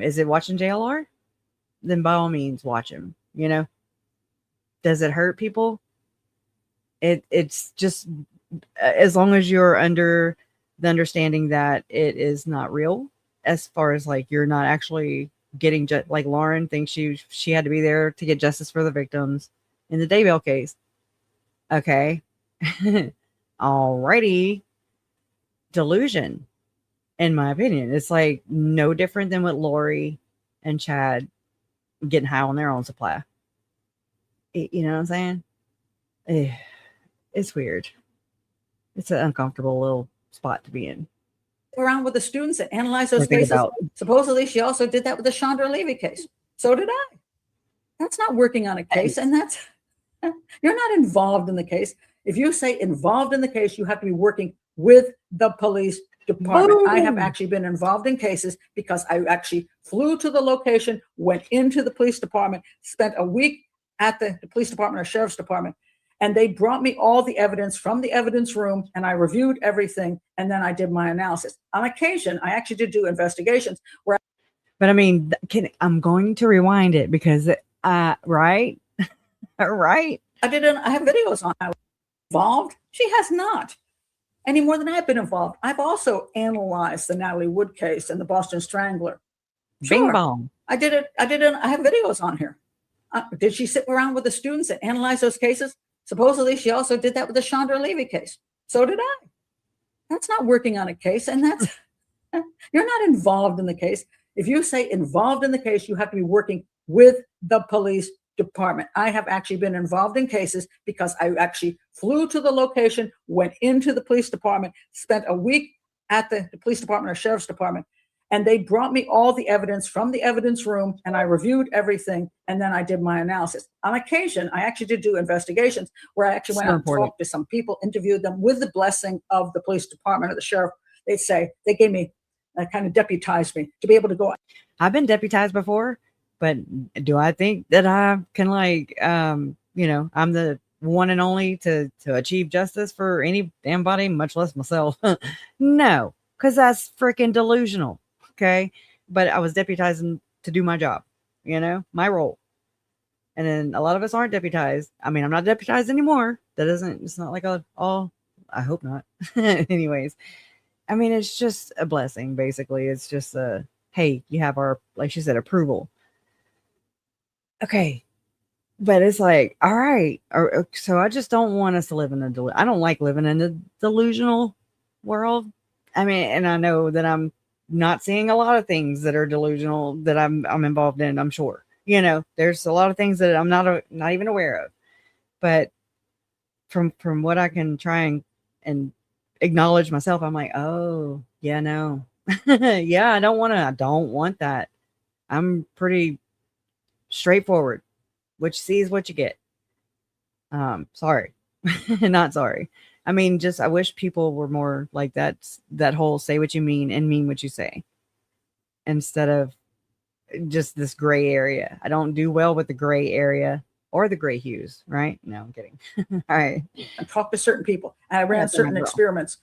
Is it watching JLR? Then by all means watch him, Does it hurt people? It's just, as long as you're under the understanding that it is not real, as far as like you're not actually getting like Lauren thinks she had to be there to get justice for the victims in the Daybell case. Okay. already delusion, in my opinion. It's like no different than what Lori and Chad getting high on their own supply. You know what I'm saying? It's weird. It's an uncomfortable little spot to be in. Around with the students and analyze those Think cases. about. Supposedly, she also did that with the Chandra Levy case. So did I. That's not working on a case, and that's you're not involved in the case. If you say involved in the case, you have to be working with the police department. Boom. I have actually been involved in cases because I actually flew to the location, went into the police department, spent a week at the police department or sheriff's department, and they brought me all the evidence from the evidence room, and I reviewed everything, and then I did my analysis. On occasion, I actually did do investigations where. But I mean, I'm going to rewind it because, right? Right? I have videos on how involved. She has not. Any more than I've been involved. I've also analyzed the Natalie Wood case and the Boston Strangler. Bing Sure. bong. I did it. I have videos on here. Did she sit around with the students and analyze those cases? Supposedly, she also did that with the Chandra Levy case. So did I. That's not working on a case, and that's you're not involved in the case. If you say involved in the case, you have to be working with the police department. I have actually been involved in cases because I actually flew to the location, went into the police department, spent a week at the police department or sheriff's department, and they brought me all the evidence from the evidence room, and I reviewed everything, and then I did my analysis. On occasion, I actually did do investigations where I actually went out and talked to some people, interviewed them with the blessing of the police department or the sheriff. They gave me, kind of deputized me to be able to go. I've been deputized before, but do I think that I can I'm the one and only to achieve justice for any damn body, much less myself? No, because that's freaking delusional. Okay. But I was deputizing to do my job, my role. And then a lot of us aren't deputized. I mean, I'm not deputized anymore. It's not like I hope not. Anyways, I mean, it's just a blessing, basically. It's just hey, you have our, like she said, approval. Okay. But it's like, all right. So I just don't want us to live in I don't like living in a delusional world. I mean, and I know that I'm not seeing a lot of things that are delusional that I'm involved in, I'm sure. There's a lot of things that I'm not even aware of. But from what I can try and acknowledge myself, I'm like, oh, yeah, no. Yeah, I don't want that. I'm pretty straightforward. What you see is what you get. Sorry. Not sorry. I mean, just I wish people were more like that whole say what you mean and mean what you say, instead of just this gray area. I don't do well with the gray area or the gray hues, right? No, I'm kidding. All right. I talked to certain people, and I ran certain experiments,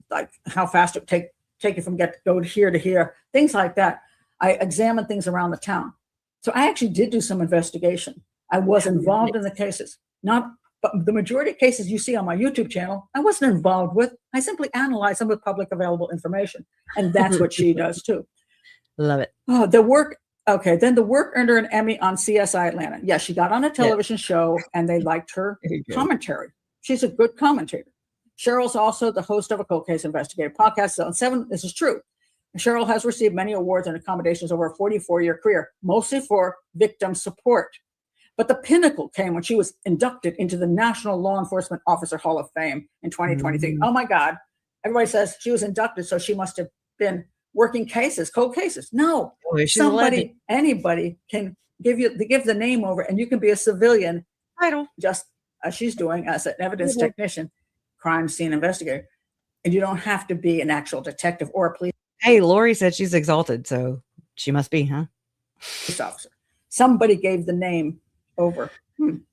like how fast it take you from go here to here, things like that. I examined things around the town. So I actually did do some investigation. I was involved in the cases, but the majority of cases you see on my YouTube channel, I wasn't involved with. I simply analyzed them with public available information. And that's what she does too. Love it. Oh, the work. Okay. Then the work earned her an Emmy on CSI Atlanta. Yeah, she got on a television show and they liked her commentary. She's a good commentator. Cheryl's also the host of a cold case investigative podcast on 7. This is true. Cheryl has received many awards and accommodations over a 44-year career, mostly for victim support. But the pinnacle came when she was inducted into the National Law Enforcement Officer Hall of Fame in 2023. Oh my God. Everybody says she was inducted, so she must have been working cases, cold cases. No, anybody can give the name over, and you can be a civilian title, just as she's doing as an evidence technician, crime scene investigator. And you don't have to be an actual detective or a police. Hey, Lori said she's exalted, so she must be, huh? Police officer. Somebody gave the name over.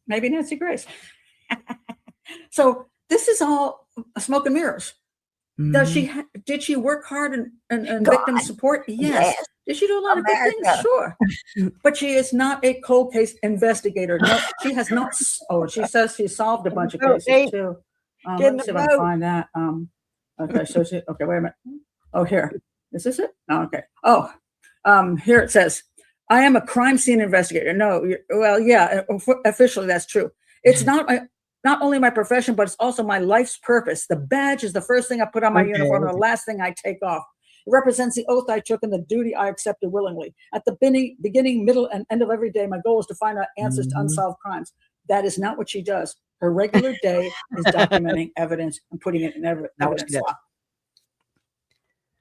Maybe Nancy Grace. So this is all smoke and mirrors. Did she work hard in victim support? Yes. Did she do a lot of good things? Sure. But she is not a cold case investigator. No, she has not. Oh, she says she solved a bunch of cases too. Let me see if I can find that. Okay, so okay, wait a minute. Oh, here. Is this it? Oh, okay. Oh, here it says, I am a crime scene investigator. No, well, yeah, officially that's true. It's not not only my profession, but it's also my life's purpose. The badge is the first thing I put on my uniform and the last thing I take off. It represents the oath I took and the duty I accepted willingly. At the beginning, middle, and end of every day, my goal is to find out answers to unsolved crimes. That is not what she does. Her regular day is documenting evidence and putting it in evidence law.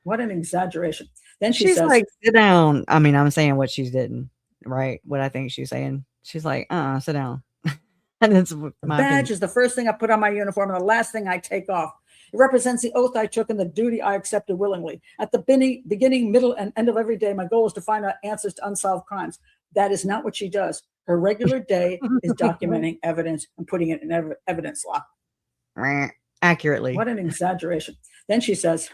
What an exaggeration. Then she's says, like, sit down. I mean, I'm saying what she's didn't, right? What I think she's saying. She's like, sit down. And it's the badge is the first thing I put on my uniform and the last thing I take off. It represents the oath I took and the duty I accepted willingly. At the beginning, middle, and end of every day, my goal is to find out answers to unsolved crimes. That is not what she does. Her regular day is documenting evidence and putting it in evidence law. Accurately. What an exaggeration. Then she says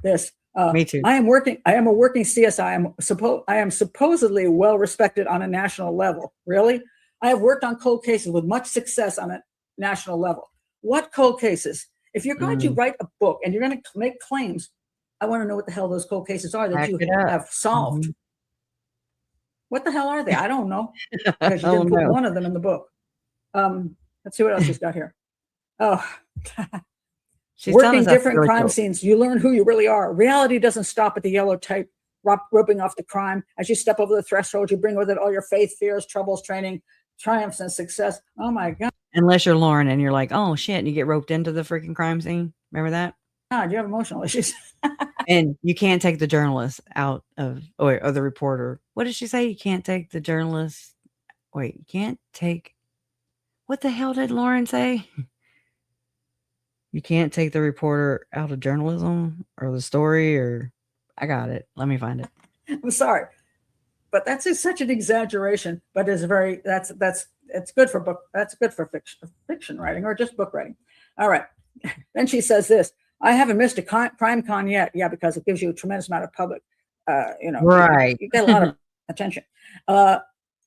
this. Me too. I am a working CSI. I am supposedly well respected on a national level. Really? I have worked on cold cases with much success on a national level. What cold cases? If you're going to write a book and you're going to make claims, I want to know what the hell those cold cases are that you have solved. What the hell are they? I don't know. Because you didn't put one of them in the book. Let's see what else she's got here. Oh, working different crime scenes, you learn who you really are. Reality doesn't stop at the yellow tape, roping off the crime. As you step over the threshold, you bring with it all your faith, fears, troubles, training, triumphs, and success. Oh my God. Unless you're Lauren and you're like, oh shit, and you get roped into the freaking crime scene. Remember that? God, you have emotional issues. And you can't take the journalist out of, or the reporter. What did she say? You can't take the journalist. Wait, you can't take, what the hell did Lauren say? You can't take the reporter out of journalism or the story, or I got it. Let me find it. I'm sorry, but that's such an exaggeration, but it's very, it's good for book. That's good for fiction writing or just book writing. All right. Then she says this, I haven't missed a crime con yet. Yeah, because it gives you a tremendous amount of public, right. You get a lot of attention.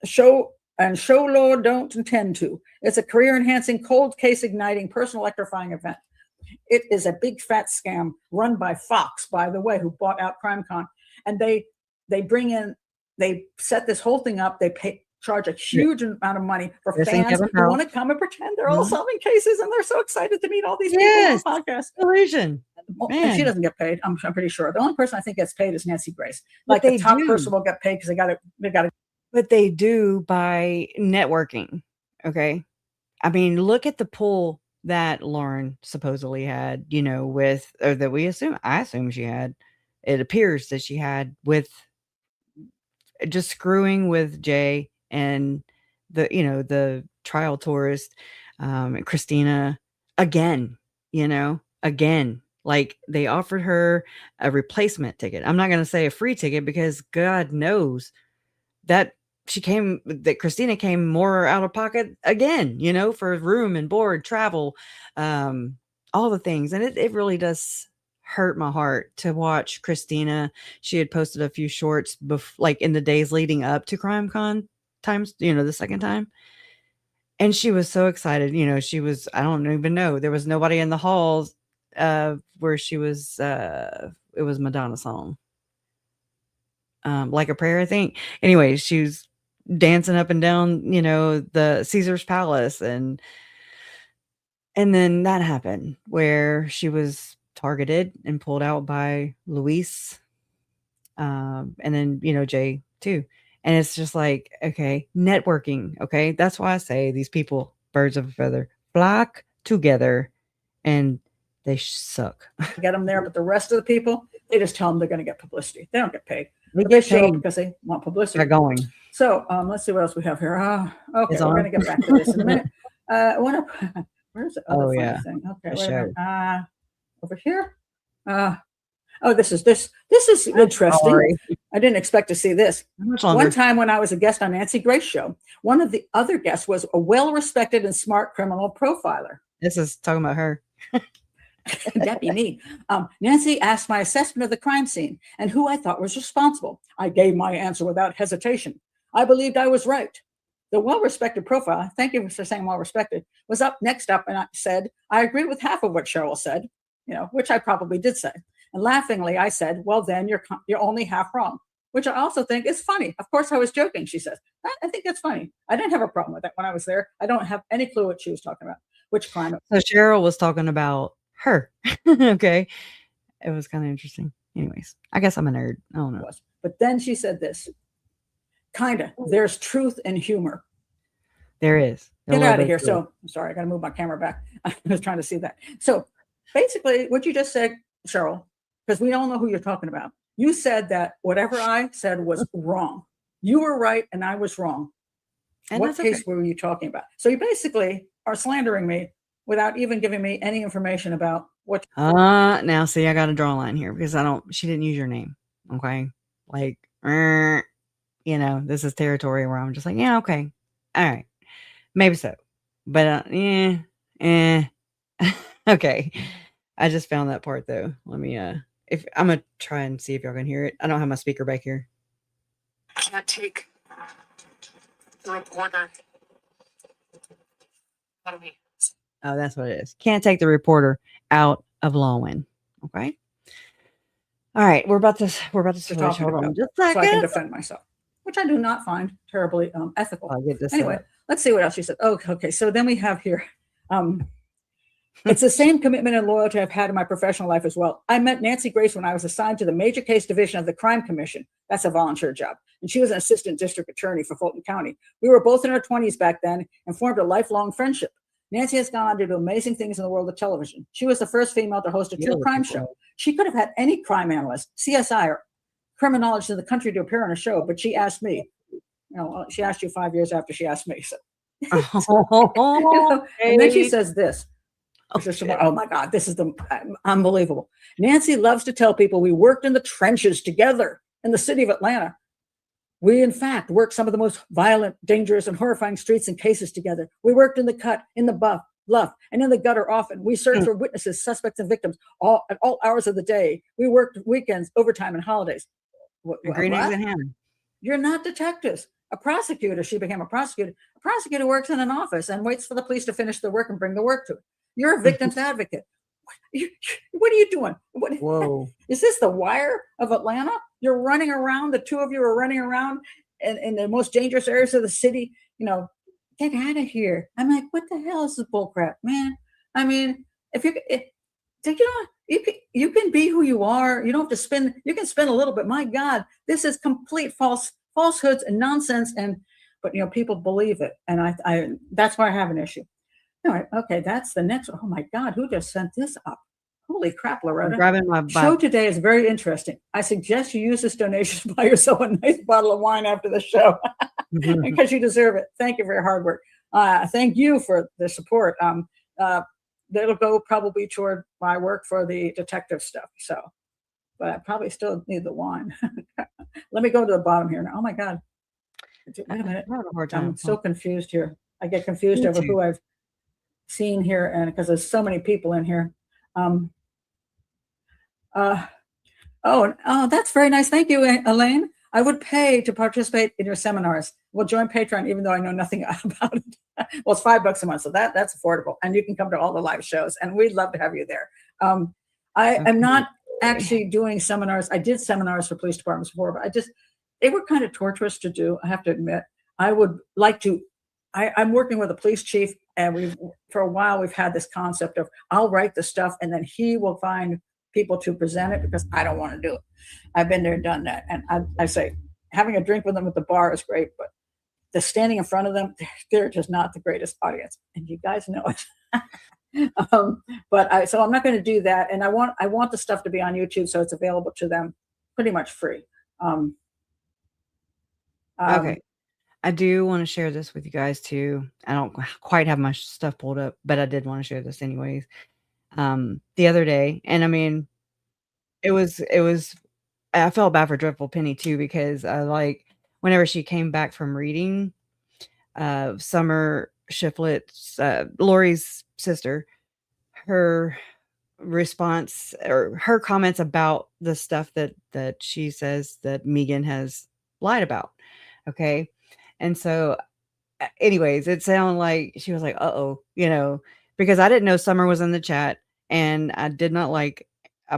Show law don't intend to. It's a career enhancing, cold case igniting, personal electrifying event. It is a big fat scam run by Fox, by the way, who bought out CrimeCon. And they set this whole thing up. They charge a huge amount of money for fans who want to come and pretend they're all solving cases, and they're so excited to meet all these people on the podcast. Illusion. And she doesn't get paid. I'm pretty sure. The only person I think gets paid is Nancy Grace. Like the top person will get paid because they got to. But they do by networking. Okay. I mean, look at the pull that Lauren supposedly had, with, or that I assume she had. It appears that she had with just screwing with Jay and the trial tourist, Christina again, like they offered her a replacement ticket. I'm not going to say a free ticket because God knows that Christina came more out of pocket again, for room and board, travel, all the things. And it really does hurt my heart to watch Christina. She had posted a few shorts like in the days leading up to CrimeCon times, the second time. And she was so excited. She was, I don't even know. There was nobody in the halls where she was, it was Madonna song. Like a Prayer, I think. Anyway, she was dancing up and down, the Caesar's Palace. And then that happened where she was targeted and pulled out by Luis. And then, Jay too. And it's just like, okay, networking. Okay. That's why I say these people, birds of a feather, flock together, and they suck. Get them there. But the rest of the people, they just tell them they're going to get publicity. They don't get paid. They show up because they want publicity. They're going. So let's see what else we have here. Okay, we're going to get back to this in a minute. Where's the other funny thing? Okay, wait a minute. Over here. This is interesting. Sorry. I didn't expect to see this. One time when I was a guest on Nancy Grace's show, one of the other guests was a well-respected and smart criminal profiler. This is talking about her. That'd be me. Nancy asked my assessment of the crime scene and who I thought was responsible. I gave my answer without hesitation. I believed I was right. The well-respected profiler, thank you for saying well-respected, was next up, and I said, I agree with half of what Cheryl said, which I probably did say. And laughingly, I said, well, then you're only half wrong, which I also think is funny. Of course, I was joking, she says. I think that's funny. I didn't have a problem with that when I was there. I don't have any clue what she was talking about. Which climate? So Cheryl was talking about her. Okay. It was kind of interesting. Anyways, I guess I'm a nerd. I don't know. Was. But then she said this, kinda, there's truth and humor. There is. Get out of here. So I'm sorry, I got to move my camera back. I was trying to see that. So basically, what you just said, Cheryl, because we all know who you're talking about. You said that whatever I said was wrong. You were right and I was wrong. And what that's case okay. were you talking about? So you basically are slandering me without even giving me any information about what. Now see, I got to draw a line here because she didn't use your name. Okay. Like, this is territory where I'm just like, yeah, okay. All right. Maybe so. But, yeah, okay. I just found that part though. Let me, if I'm going to try and see if y'all can hear it. I don't have my speaker back here. I can't take the reporter out of me. Oh, that's what it is. Can't take the reporter out of Lawin. Okay. All right. We're about to switch. Hold on just a second. So I can defend myself, which I do not find terribly ethical. I'll get this anyway, let's see what else she said. Okay. So then we have here, it's the same commitment and loyalty I've had in my professional life as well. I met Nancy Grace when I was assigned to the Major Case Division of the Crime Commission. That's a volunteer job. And she was an assistant district attorney for Fulton County. We were both in our 20s back then and formed a lifelong friendship. Nancy has gone on to do amazing things in the world of television. She was the first female to host a true crime show. She could have had any crime analyst, CSI, or criminologist in the country to appear on a show, but she asked me. She asked you 5 years after she asked me. So. And then she says this. Oh my God, this is unbelievable. Nancy loves to tell people we worked in the trenches together in the city of Atlanta. We, in fact, worked some of the most violent, dangerous, and horrifying streets and cases together. We worked in the cut, in the bluff, and in the gutter often. We searched for witnesses, suspects, and victims at all hours of the day. We worked weekends, overtime, and holidays. Green eggs and ham. You're not detectives. A prosecutor, she became a prosecutor. A prosecutor works in an office and waits for the police to finish the work and bring the work to it. You're a victim's advocate. What are you doing? Whoa. Is this the Wire of Atlanta? You're running around. The two of you are running around in the most dangerous areas of the city. Get out of here. I'm like, what the hell is this bullcrap, man? I mean, you can be who you are. You don't have to spin. You can spin a little bit. My God, this is complete falsehoods and nonsense. But people believe it, and I that's why I have an issue. All right, okay, that's the next one. Oh my God, who just sent this up? Holy crap, Loretta. I'm grabbing my show today is very interesting. I suggest you use this donation to buy yourself a nice bottle of wine after the show because you deserve it. Thank you for your hard work. Thank you for the support. That'll go probably toward my work for the detective stuff. So, but I probably still need the wine. Let me go to the bottom here now. Oh my God. Wait a minute. I'm so confused here. I get confused over who I've seen here, and because there's so many people in here. That's very nice. Thank you, Elaine. I would pay to participate in your seminars. We'll join Patreon, even though I know nothing about it. Well, it's $5 a month, so that's affordable, and you can come to all the live shows, and we'd love to have you there. I'm not actually doing seminars. I did seminars for police departments before, but they were kind of torturous to do. I have to admit. I would like to. I'm working with a police chief, and for a while we've had this concept of I'll write the stuff and then he will find people to present it because I don't want to do it. I've been there and done that, and I say having a drink with them at the bar is great, but the standing in front of them, they're just not the greatest audience, and you guys know it. So I'm not going to do that, and I want the stuff to be on YouTube so it's available to them pretty much free. Okay. I do want to share this with you guys too. I don't quite have my stuff pulled up, but I did want to share this anyways. The other day, and I mean, it was, I felt bad for Dreadful Penny too, because whenever she came back from reading, Summer Shiflett's, Lori's sister, her response or her comments about the stuff that she says that Megan has lied about. Okay. And so anyways, it sounded like she was like, uh-oh, because I didn't know Summer was in the chat, and I did not I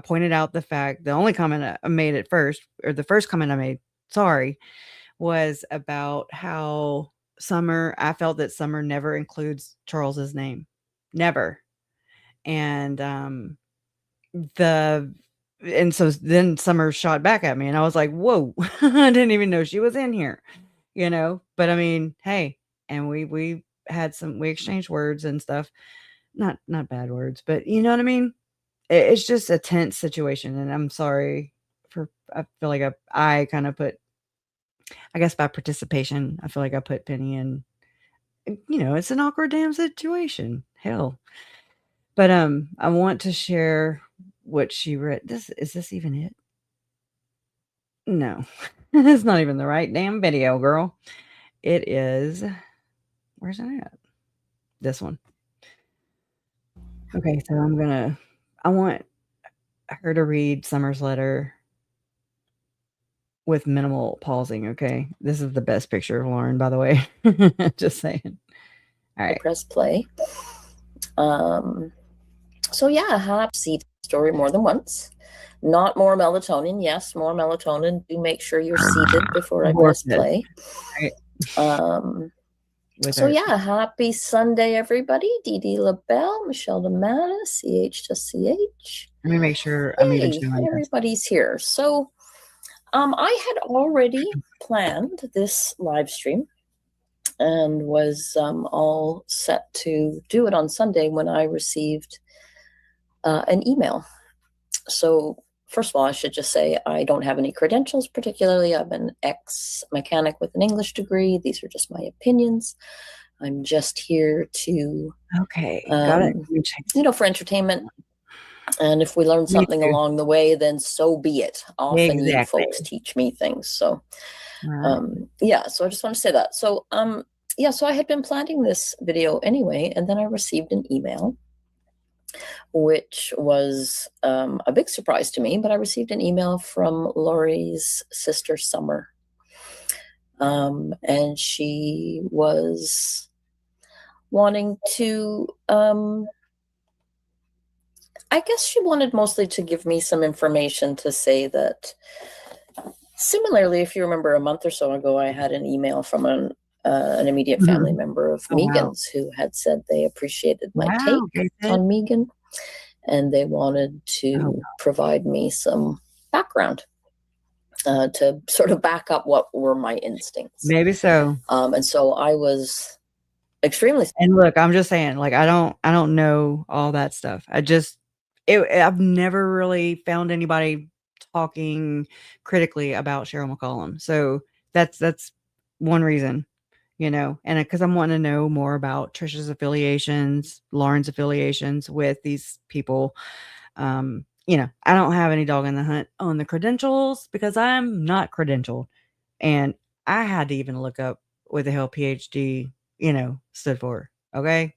pointed out the only comment I made at first, or the first comment I made, sorry, was about how I felt that Summer never includes Charles's name. never. And the and so then Summer shot back at me, and I was like, "Whoa, I didn't even know she was in here," you know. But I mean, hey, and we had we exchanged words and stuff, not bad words, but you know what I mean. It's just a tense situation, and I'm sorry for. I feel like I kind of put, I guess by participation, I feel like I put Penny in. You know, it's an awkward damn situation. Hell, but I want to share what she read. Is this even it? No, it's not even the right damn video, girl. It is. Where's it at? This one. Okay, so I want her to read Summer's letter with minimal pausing. Okay, this is the best picture of Lauren, by the way. Just saying. All right. Press play. So yeah, I have to see the story more than once. Not more melatonin. Yes, more melatonin. Do make sure you're seated before I press play. Right. So yeah, happy Sunday, everybody. Dee Dee LaBelle, Michelle DeMatta, CH to CH. Let me make sure Yay, I'm even showing everybody's here. So I had already planned this live stream and was all set to do it on Sunday when I received an email. So first of all, I should just say I don't have any credentials particularly. I'm an ex-mechanic with an English degree. These are just my opinions. I'm just here to, got it. You know, for entertainment. And if we learn something along the way, then so be it. Often you folks teach me things. So, yeah, so I just want to say that. So, yeah, so I had been planning this video anyway, and then I received an email, which was a big surprise to me, but I received an email from Lori's sister, Summer. And she was wanting to, I guess she wanted mostly to give me some information to say that, similarly, if you remember a month or so ago, I had an email from an immediate family member of Megan's who had said they appreciated my take on Megan, and they wanted to provide me some background to sort of back up what were my instincts. Maybe so. And so I was extremely. And look, I'm just saying, like, I don't know all that stuff. I've never really found anybody talking critically about Cheryl McCollum. So that's one reason, you know, and because I'm wanting to know more about Trisha's affiliations, Lauren's affiliations with these people. You know, I don't have any dog in the hunt on the credentials because I'm not credentialed. And I had to even look up what the hell PhD, you know, stood for. Okay.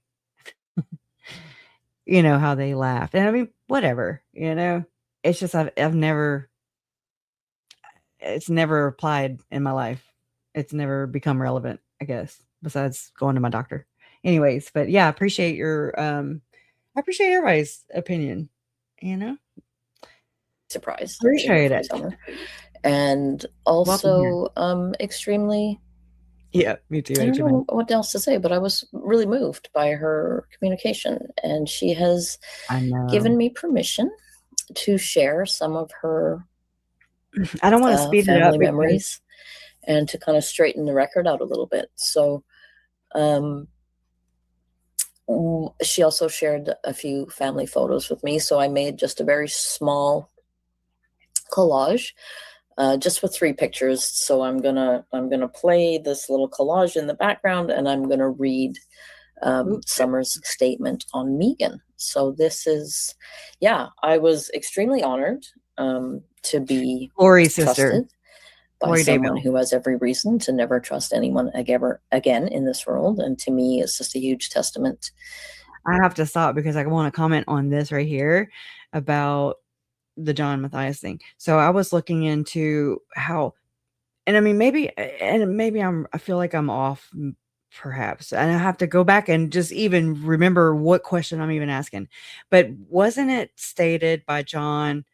You know how they laugh. And I mean, whatever, you know, it's just, it's never applied in my life. It's never become relevant, I guess, besides going to my doctor. Anyways, but yeah, I appreciate everybody's opinion, you know? Surprised. Appreciate it. And also extremely. Yeah, me too. I don't know what else to say, but I was really moved by her communication, and she has given me permission to share some of her I don't want to speed it up memories and to kind of straighten the record out a little bit. So she also shared a few family photos with me. So I made just a very small collage, just with 3 pictures. So I'm gonna play this little collage in the background, and I'm gonna read Summer's statement on Megan. So this is, yeah, I was extremely honored to be Lori's trusted sister by Lori someone Daybell, who has every reason to never trust anyone ever again in this world. And to me, it's just a huge testament. I have to stop because I want to comment on this right here about the John Matthias thing. So I was looking into how, and I mean, maybe I feel like I'm off perhaps, and I have to go back and just even remember what question I'm even asking. But wasn't it stated by John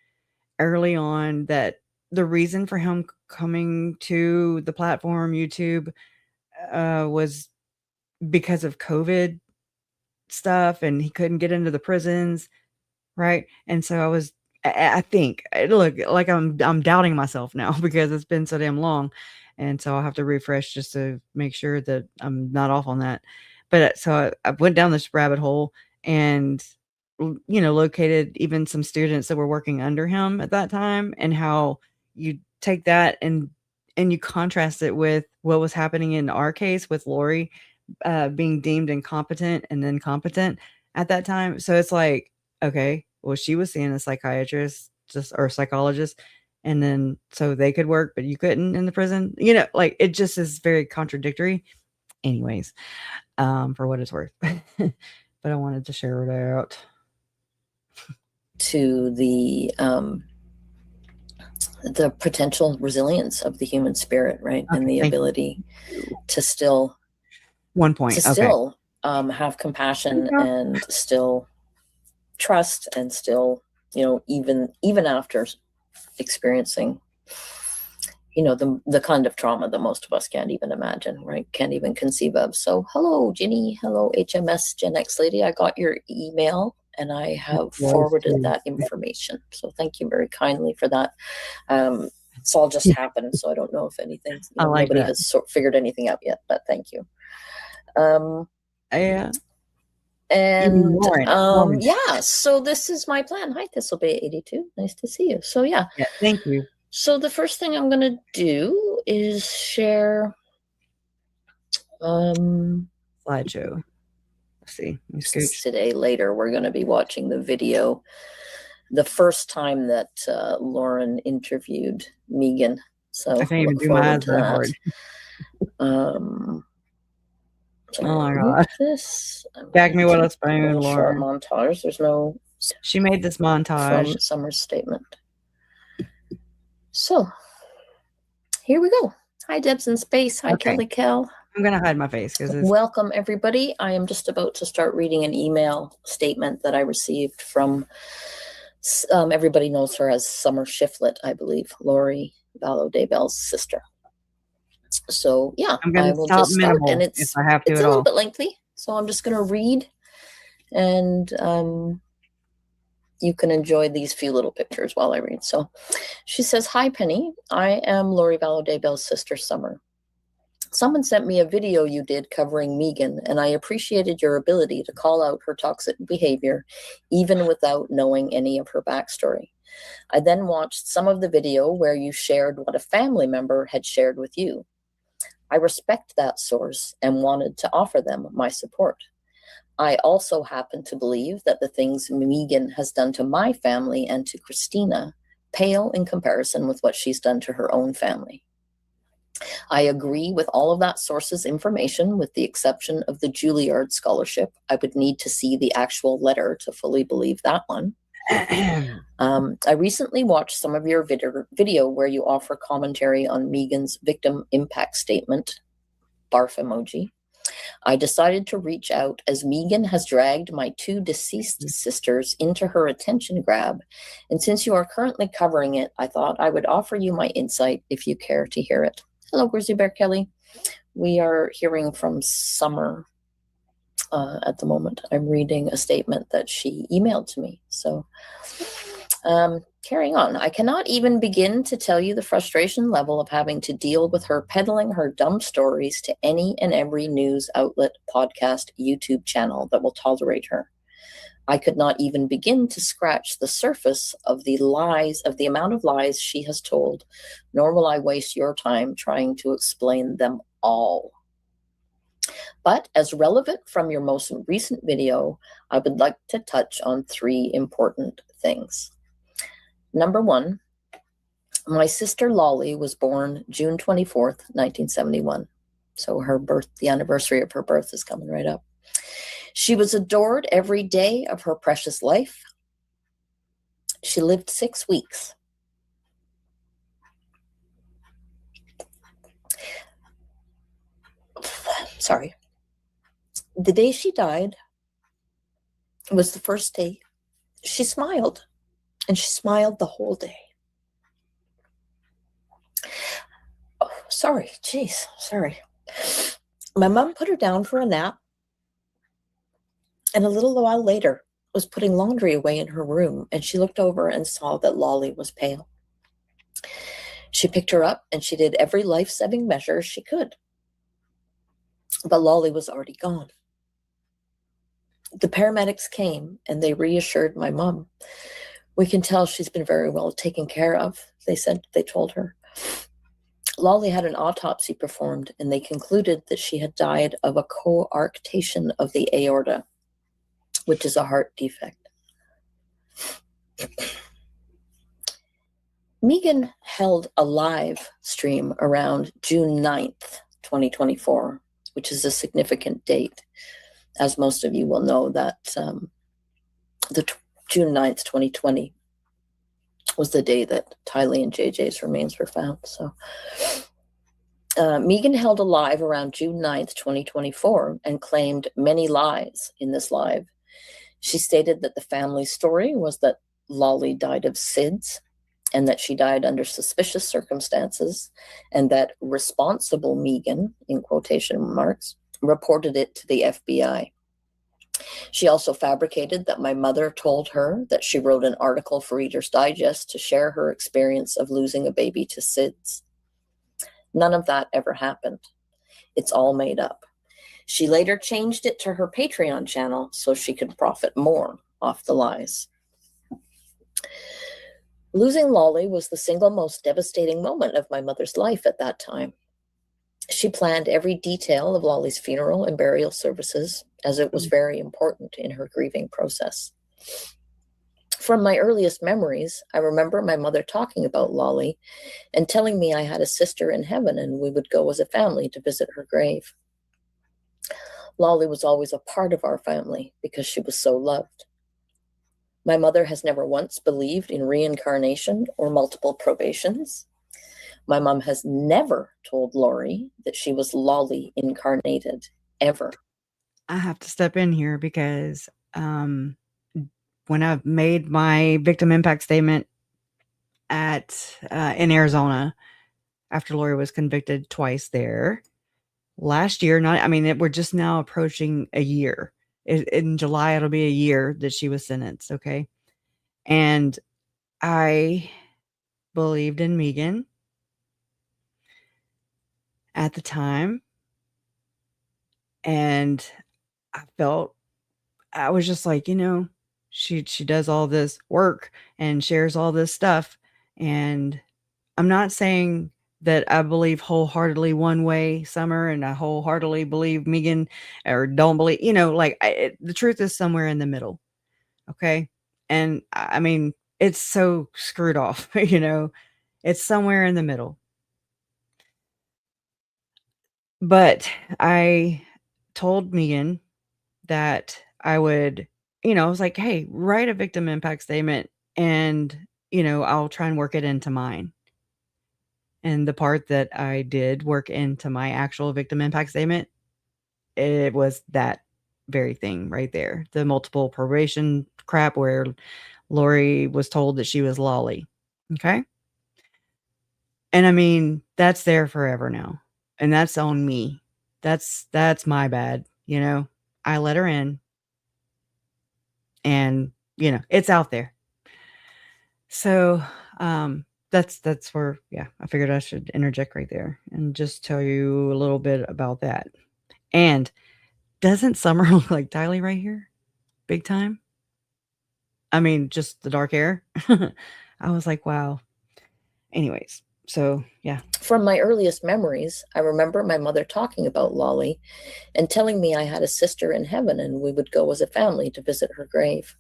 early on that the reason for him coming to the platform YouTube was because of COVID stuff, and he couldn't get into the prisons, right? And so I think look like I'm doubting myself now because it's been so damn long, and so I'll have to refresh just to make sure that I'm not off on that. But so I went down this rabbit hole and located even some students that were working under him at that time, and how you take that and you contrast it with what was happening in our case with Lori being deemed incompetent and incompetent at that time. So it's like, okay, well, she was seeing a psychiatrist or psychologist, and then so they could work, but you couldn't in the prison. Like it just is very contradictory. Anyways, for what it's worth, but I wanted to share it out. To the potential resilience of the human spirit, right? Okay, and the ability to still 1 point. to Okay. still have compassion and still trust, and still, even after experiencing, the kind of trauma that most of us can't even imagine, right? Can't even conceive of. So hello, Ginny. Hello, HMS Gen X lady. I got your email and I have forwarded that information. So thank you very kindly for that. It's all just happened, so I don't know if anything, nobody has figured anything out yet, but thank you. Yeah. And yeah, so this is my plan. Hi, Thistlebay 82. Nice to see you. So yeah, thank you. So the first thing I'm going to do is share slideshow. Let's see. Today later we're going to be watching the video, the first time that Lauren interviewed Megan. So I can't even do my eyes that hard. So oh my god! This Back me with a spoon, Lauren. Short montage. There's no. She made this montage from Summer's statement. So here we go. Hi, Debs in Space. Hi, Kelly Kell. I'm going to hide my face because welcome, everybody. I am just about to start reading an email statement that I received from everybody knows her as Summer Shiflett, I believe, Lori Vallow-Daybell's sister. So yeah, I will just start, and it's a little bit lengthy, so I'm just going to read, and you can enjoy these few little pictures while I read. So she says, "Hi, Penny. I am Lori Vallow-Daybell's sister, Summer. Someone sent me a video you did covering Megan, and I appreciated your ability to call out her toxic behavior, even without knowing any of her backstory. I then watched some of the video where you shared what a family member had shared with you. I respect that source and wanted to offer them my support. I also happen to believe that the things Megan has done to my family and to Christina pale in comparison with what she's done to her own family. I agree with all of that source's information, with the exception of the Juilliard scholarship. I would need to see the actual letter to fully believe that one. I recently watched some of your video where you offer commentary on Megan's victim impact statement, barf emoji. I decided to reach out as Megan has dragged my two deceased sisters into her attention grab. And since you are currently covering it, I thought I would offer you my insight if you care to hear it. Hello, Grizzly Bear Kelly. We are hearing from Summer at the moment. I'm reading a statement that she emailed to me. So carrying on. I cannot even begin to tell you the frustration level of having to deal with her peddling her dumb stories to any and every news outlet, podcast, YouTube channel that will tolerate her. I could not even begin to scratch the surface of the lies, of the amount of lies she has told, nor will I waste your time trying to explain them all. But as relevant from your most recent video, I would like to touch on three important things. Number one, my sister Lolly was born June 24th, 1971. So her birth, the anniversary of her birth is coming right up. She was adored every day of her precious life. She lived 6 weeks. Sorry. The day she died was the first day she smiled, and she smiled the whole day. Oh, sorry. My mom put her down for a nap, And a little while later, was putting laundry away in her room, and she looked over and saw that Lolly was pale. She picked her up, and she did every life-saving measure she could. But Lolly was already gone. The paramedics came, and they reassured my mom. We can tell she's been very well taken care of, they told her. Lolly had an autopsy performed, and they concluded that she had died of a coarctation of the aorta, which is a heart defect. Megan held a live stream around June 9th, 2024, which is a significant date. As most of you will know, that June 9th, 2020 was the day that Tylee and JJ's remains were found. So Megan held a live around June 9th, 2024, and claimed many lies in this live. She stated that the family story was that Lolly died of SIDS and that she died under suspicious circumstances, and that responsible Megan, in quotation marks, reported it to the FBI. She also fabricated that my mother told her that she wrote an article for Reader's Digest to share her experience of losing a baby to SIDS. None of that ever happened. It's all made up. She later changed it to her Patreon channel so she could profit more off the lies. Losing Lolly was the single most devastating moment of my mother's life at that time. She planned every detail of Lolly's funeral and burial services, as it was very important in her grieving process. From my earliest memories, I remember my mother talking about Lolly and telling me I had a sister in heaven and we would go as a family to visit her grave. Lolly was always a part of our family because she was so loved. My mother has never once believed in reincarnation or multiple probations. My mom has never told Lori that she was Lolly incarnated, ever. I have to step in here because when I made my victim impact statement in Arizona, after Lori was convicted twice there last year, we're just now approaching a year. In July, it'll be a year that she was sentenced. Okay. And I believed in Megan at the time. And I was just like, she does all this work and shares all this stuff. And I'm not saying that I believe wholeheartedly one way, Summer, and I wholeheartedly believe Megan, or don't believe, the truth is somewhere in the middle. Okay. And it's so screwed off, it's somewhere in the middle. But I told Megan that I would, I was like, hey, write a victim impact statement and, I'll try and work it into mine. And the part that I did work into my actual victim impact statement, it was that very thing right there. The multiple probation crap where Lori was told that she was Lolly. Okay. And that's there forever now. And that's on me. That's my bad. I let her in. And, it's out there. So, that's where, I figured I should interject right there and just tell you a little bit about that. And doesn't Summer look like Tylee right here? Big time. Just the dark hair. I was like, wow. Anyways, so yeah. From my earliest memories, I remember my mother talking about Lolly and telling me I had a sister in heaven and we would go as a family to visit her grave.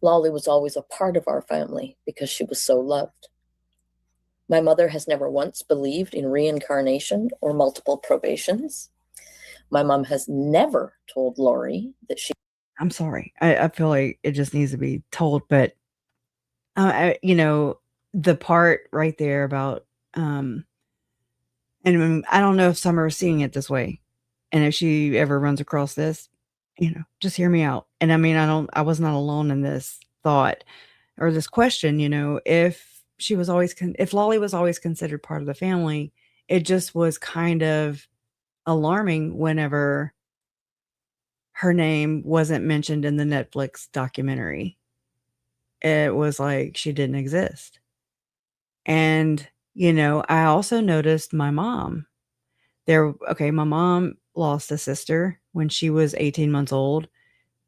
Lolly was always a part of our family because she was so loved. My mother has never once believed in reincarnation or multiple probations. My mom has never told Lori that she... I'm sorry. I feel like it just needs to be told, but, the part right there about, and I don't know if Summer is seeing it this way. And if she ever runs across this, just hear me out. And I was not alone in this thought or this question, if she was always, if Lolly was always considered part of the family, it just was kind of alarming whenever her name wasn't mentioned in the Netflix documentary. It was like she didn't exist. And, I also noticed my mom. My mom lost a sister when she was 18 months old.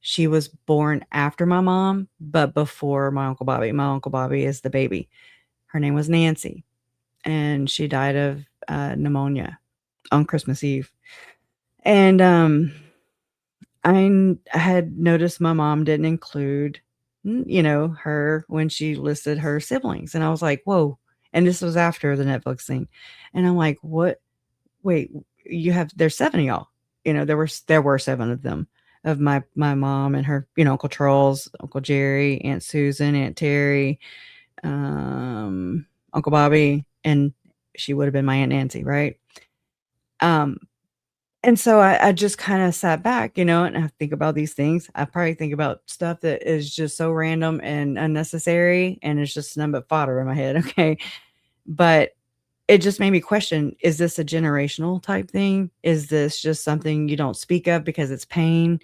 She was born after my mom, but before my Uncle Bobby. My Uncle Bobby is the baby. Her name was Nancy, and she died of pneumonia on Christmas Eve. And I had noticed my mom didn't include, her when she listed her siblings. And I was like, whoa. And this was after the Netflix thing. And I'm like, what? Wait, there's 7 of y'all. There were 7 of them, of my mom and her, Uncle Charles, Uncle Jerry, Aunt Susan, Aunt Terry, Uncle Bobby, and she would have been my Aunt Nancy, right? And so I just kind of sat back, and I think about these things. I probably think about stuff that is just so random and unnecessary, and it's just none but fodder in my head. Okay. But it just made me question, is this a generational type thing? Is this just something you don't speak of because it's pain?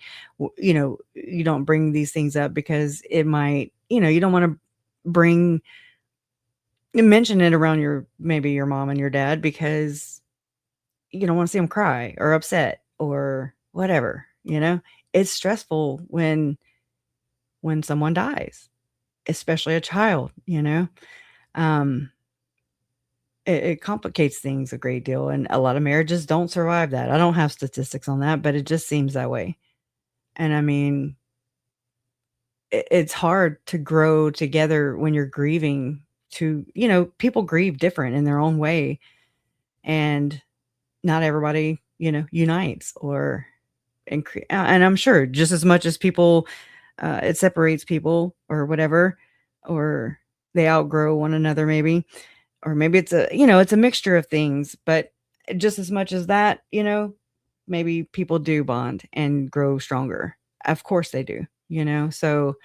You don't bring these things up because it might, you don't want to mention it around maybe your mom and your dad because you don't want to see them cry or upset or whatever. It's stressful when someone dies, especially a child. It complicates things a great deal, and a lot of marriages don't survive that. I don't have statistics on that, but it just seems that way. And I mean, it's hard to grow together when you're grieving. People grieve different in their own way, and not everybody, unites and I'm sure just as much as people, it separates people or whatever, or they outgrow one another maybe, or maybe it's a mixture of things, but just as much as that, maybe people do bond and grow stronger. Of course they do, so,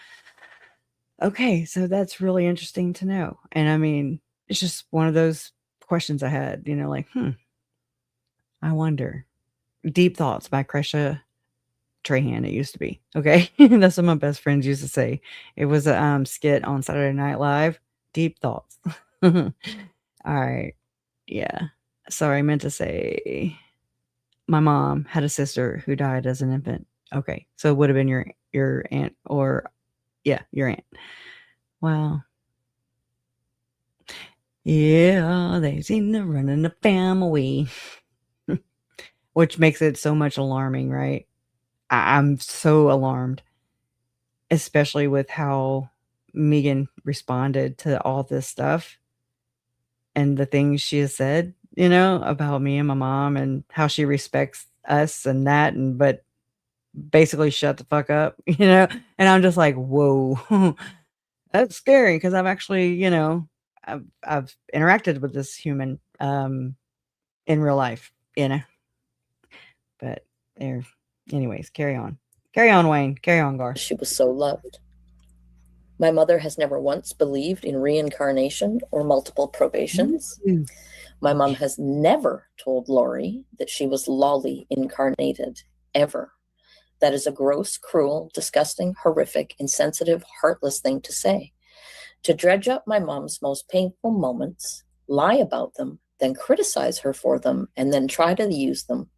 okay. So that's really interesting to know. And I mean, it's just one of those questions I had, like, I wonder. Deep Thoughts by Kresha Trahan, it used to be. Okay. That's what my best friends used to say. It was a skit on Saturday Night Live. Deep Thoughts. All right. Yeah. Sorry, I meant to say my mom had a sister who died as an infant. Okay. So it would have been your aunt, or your aunt. Wow. Yeah, they seem to run in the family. Which makes it so much alarming, right? I'm so alarmed, especially with how Megan responded to all this stuff and the things she has said, about me and my mom and how she respects us and that, but basically shut the fuck up, and I'm just like, whoa, that's scary because I've actually, I've interacted with this human in real life, but there, anyways, carry on, Wayne, carry on, Gar. She was so loved. My mother has never once believed in reincarnation or multiple probations. My mom has never told Lori that she was lolly incarnated, ever. That is a gross, cruel, disgusting, horrific, insensitive, heartless thing to say. To dredge up my mom's most painful moments, lie about them, then criticize her for them, and then try to use them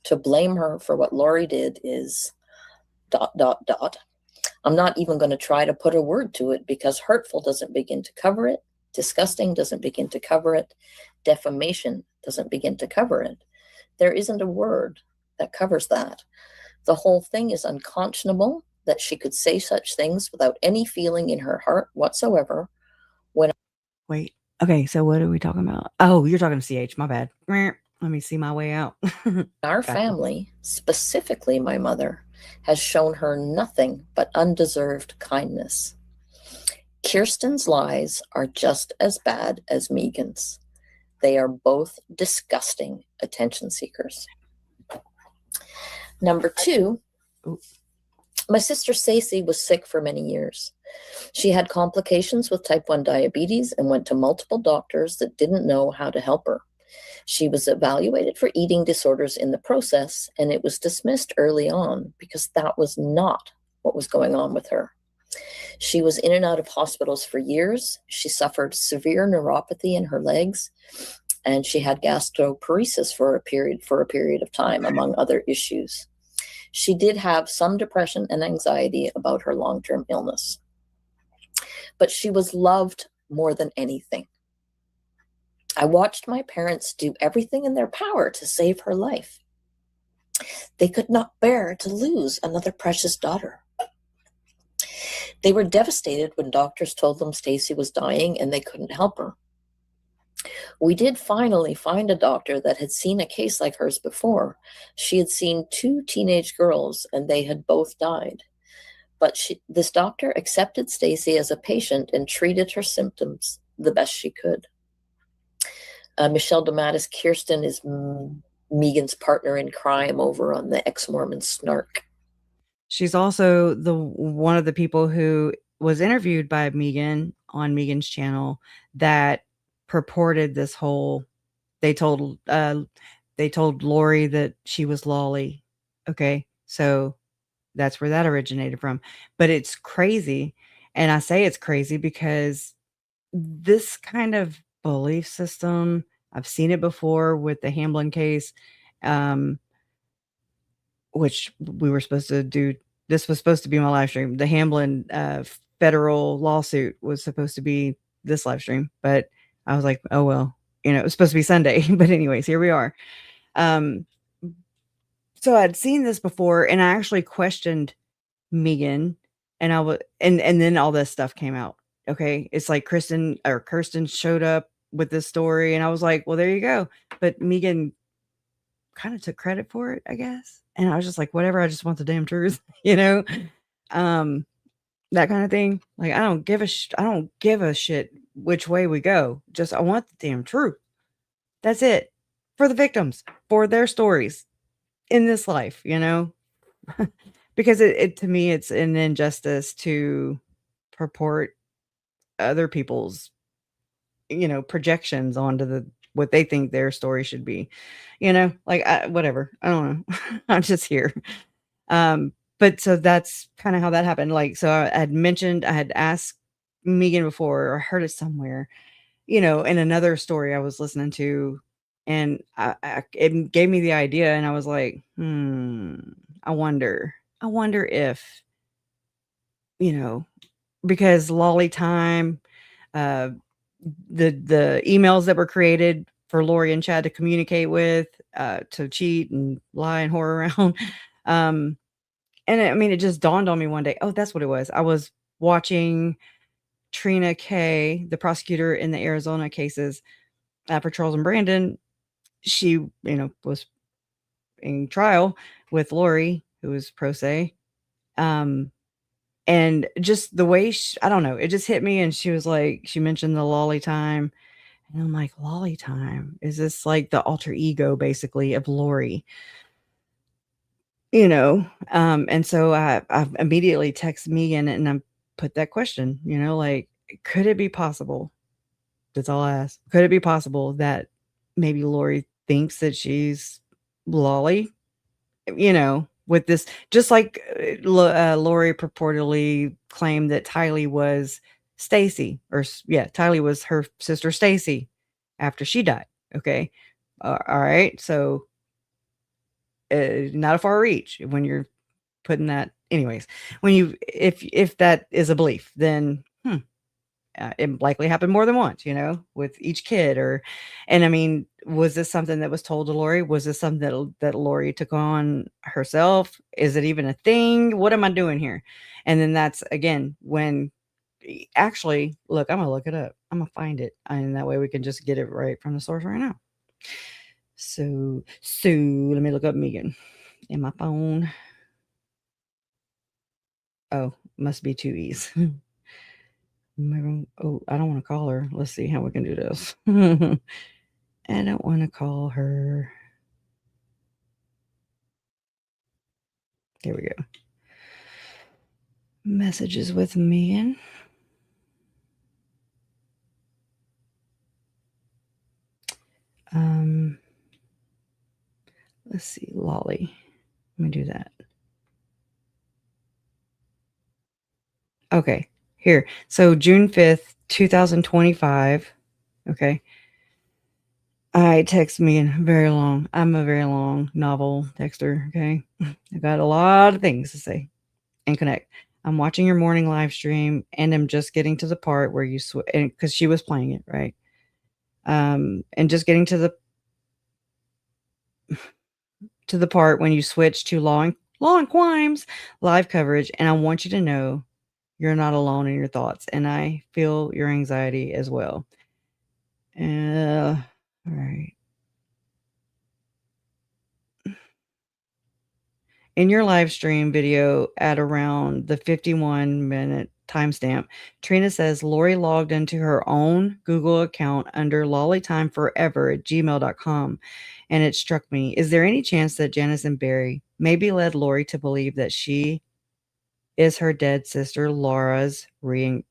to blame her for what Lori did is ... I'm not even going to try to put a word to it because hurtful doesn't begin to cover it. Disgusting doesn't begin to cover it. Defamation doesn't begin to cover it. There isn't a word that covers that. The whole thing is unconscionable that she could say such things without any feeling in her heart whatsoever. Wait. Okay, so what are we talking about? Oh, you're talking to CH. My bad. Let me see my way out. Our family, specifically my mother, has shown her nothing but undeserved kindness. Kirsten's lies are just as bad as Megan's. They are both disgusting attention seekers. Number 2, my sister Stacey was sick for many years. She had complications with type 1 diabetes and went to multiple doctors that didn't know how to help her. She was evaluated for eating disorders in the process, and it was dismissed early on because that was not what was going on with her. She was in and out of hospitals for years. She suffered severe neuropathy in her legs, and she had gastroparesis for a period of time, among other issues. She did have some depression and anxiety about her long-term illness, but she was loved more than anything. I watched my parents do everything in their power to save her life. They could not bear to lose another precious daughter. They were devastated when doctors told them Stacy was dying and they couldn't help her. We did finally find a doctor that had seen a case like hers before. She had seen 2 teenage girls and they had both died. But this doctor accepted Stacy as a patient and treated her symptoms the best she could. Michelle DeMattis Kirsten is Megan's partner in crime over on the Ex-Mormon Snark. She's also one of the people who was interviewed by Megan on Megan's channel that purported this whole. They told Lori that she was Lolly. Okay, so that's where that originated from. But it's crazy, and I say it's crazy because this kind of belief system, I've seen it before with the Hamblin case, which we were supposed to do. This was supposed to be my live stream. The Hamblin federal lawsuit was supposed to be this live stream, but I was like, oh, well, it was supposed to be Sunday. But anyways, here we are. So I'd seen this before, and I actually questioned Megan, and and then all this stuff came out. Okay. It's like Kirsten showed up with this story, and I was like, well, there you go. But Megan kind of took credit for it, I guess. And I was just like, whatever, I just want the damn truth, that kind of thing. Like, I don't give a shit which way we go. Just, I want the damn truth. That's it. For the victims, for their stories in this life, because it to me, it's an injustice to purport other people's, projections onto what they think their story should be, whatever. I don't know. I'm just here. But so that's kind of how that happened. Like, so I had asked Megan before, or heard it somewhere, in another story I was listening to, and it gave me the idea, and I was like, I wonder if, because Lolly Time, the emails that were created for Lori and Chad to communicate with, to cheat and lie and whore around. And it just dawned on me one day. Oh, that's what it was. I was watching Trina Kay, the prosecutor in the Arizona cases, for Charles and Brandon. She, was in trial with Lori, who was pro se. And just the way I don't know, it just hit me. And she was like, she mentioned the Lolly Time. And I'm like, Lolly Time? Is this like the alter ego, basically, of Lori? And so I immediately text Megan and I put that question, like, could it be possible? That's all I asked. Could it be possible that maybe Lori thinks that she's Lolly? With this, just like Lori purportedly claimed that Tylee was Stacy, Tylee was her sister Stacy after she died. Okay. All right. So not a far reach when you're putting that, anyways, if that is a belief, then it likely happened more than once, with each kid. And was this something that was told to Lori? Was this something that Lori took on herself? Is it even a thing? What am I doing here? And then that's, again, when actually, look, I'm gonna look it up. I'm gonna find it, and that way we can just get it right from the source right now. So let me look up Megan in my phone. Oh, must be 2 E's. Oh, I don't want to call her. Let's see how we can do this. I don't want to call her. Here we go. Messages with Megan. Let's see, Lolly. Let me do that. Okay, here. So June 5th, 2025. Okay. I text me very long. I'm a very long novel texter. Okay. I got a lot of things to say and connect. I'm watching your morning live stream and I'm just getting to the part where you because she was playing it, right? And just getting to the part when you switch to Law and Crimes live coverage, and I want you to know you're not alone in your thoughts, and I feel your anxiety as well. All right. In your live stream video at around the 51-minute timestamp, Trina says Lori logged into her own Google account under lollytimeforever@gmail.com, and it struck me. Is there any chance that Janice and Barry maybe led Lori to believe that she is her dead sister Laura's reincarnate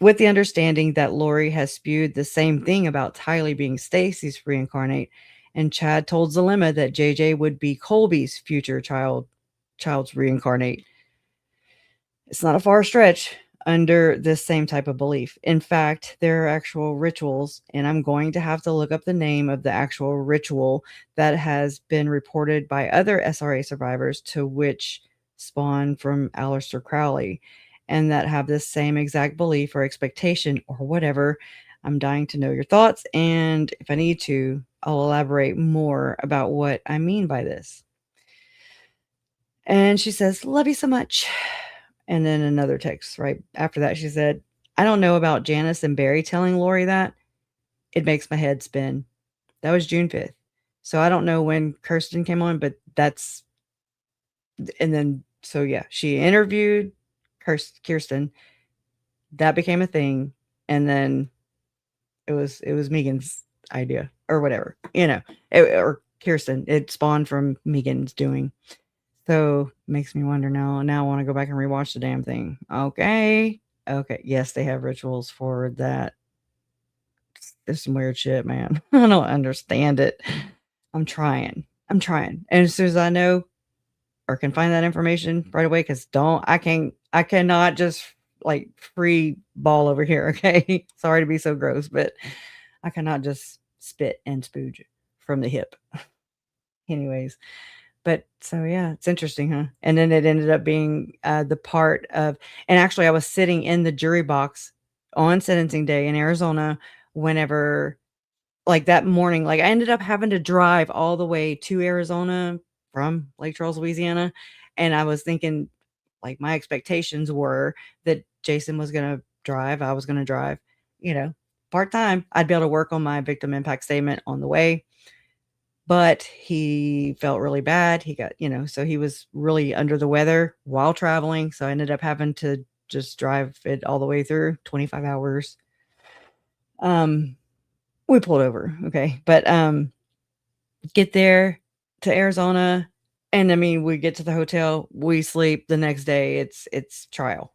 with the understanding that Lori has spewed the same thing about Tylee being Stacy's reincarnate, and Chad told Zalima that JJ would be Colby's future child's reincarnate. It's not a far stretch under this same type of belief. In fact, there are actual rituals, and I'm going to have to look up the name of the actual ritual that has been reported by other SRA survivors to which spawned from Aleister Crowley, and that have this same exact belief or expectation or whatever. I'm dying to know your thoughts, and if I need to, I'll elaborate more about what I mean by this. And she says, love you so much. And then another text right after that, she said, I don't know about Janice and Barry telling Lori that. It makes my head spin. That was June 5th. So I don't know when Kirsten came on, but and then, so yeah, she interviewed Kirsten. That became a thing. And then it was Megan's idea or whatever, or Kirsten. It spawned from Megan's doing. So makes me wonder now. Now I want to go back and rewatch the damn thing. Okay. Yes, they have rituals for that. There's some weird shit, man. I don't understand it. I'm trying. And as soon as I know or can find that information right away, because I cannot just like free ball over here. Okay. Sorry to be so gross, but I cannot just spit and spooge from the hip. Anyways. But so, yeah, it's interesting, huh? And then it ended up being the part of, and actually I was sitting in the jury box on sentencing day in Arizona whenever, like that morning, like I ended up having to drive all the way to Arizona from Lake Charles, Louisiana. And I was thinking, like, my expectations were that Jason was going to drive. I was going to drive, part-time. I'd be able to work on my victim impact statement on the way. But he felt really bad. He got, so he was really under the weather while traveling. So I ended up having to just drive it all the way through 25 hours. We pulled over. Okay. But, get there to Arizona. And I mean, we get to the hotel, we sleep the next day. It's trial,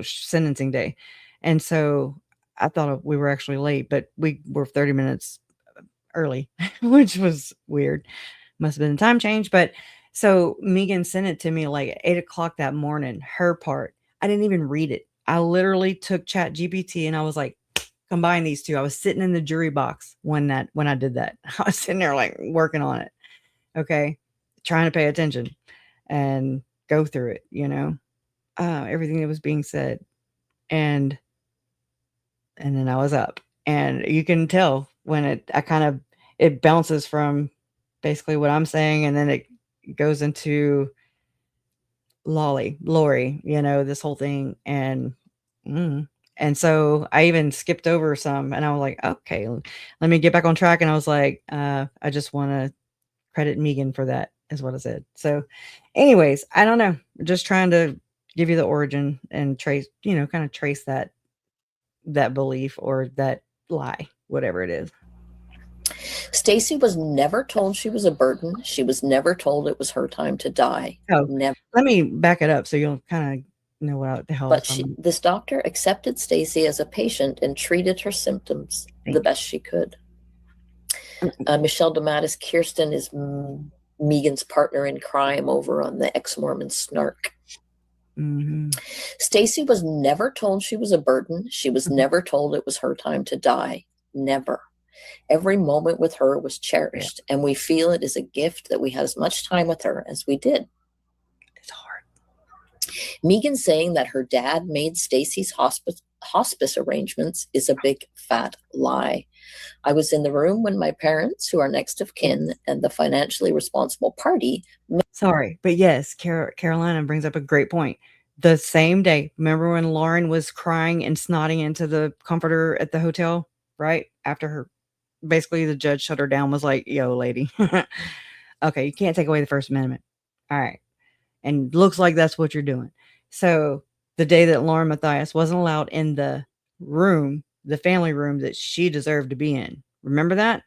sentencing day. And so I thought we were actually late, but we were 30 minutes early, which was weird. Must have been a time change. But so Megan sent it to me like 8:00 that morning, her part. I didn't even read it. I literally took Chat GPT and I was like, combine these two. I was sitting in the jury box when I did that. I was sitting there like working on it. Okay. Trying to pay attention and go through it, everything that was being said. And then I was up, and you can tell when it bounces from basically what I'm saying, and then it goes into Lori, this whole thing. And so I even skipped over some, and I was like, okay, let me get back on track. And I was like, I just want to credit Megan for that, is what I said. So anyways, I don't know, just trying to give you the origin and trace, kind of trace that belief or that lie, whatever it is. Stacy was never told she was a burden. She was never told it was her time to die. Oh, never. Let me back it up so you'll kind of know what the hell But I'm this doctor accepted Stacy as a patient and treated her symptoms the Thank best she could. Michelle DeMattis Kirsten is Megan's partner in crime over on the ex-Mormon Snark. mm-hmm. Stacy was never told she was a burden. She was never told it was her time to die. Never. Every moment with her was cherished, and we feel it is a gift that we had as much time with her as we did. It's hard. Megan saying that her dad made Stacy's hospice arrangements is a big fat lie. I was in the room when my parents, who are next of kin and the financially responsible party. Sorry, but yes, Carolina brings up a great point. The same day, remember when Lauren was crying and snotting into the comforter at the hotel, right? After her, basically the judge shut her down, was like, yo, lady. Okay, you can't take away the First Amendment. All right. And looks like that's what you're doing. So the day that Lauren Matthias wasn't allowed in the room, the family room that she deserved to be in. Remember that?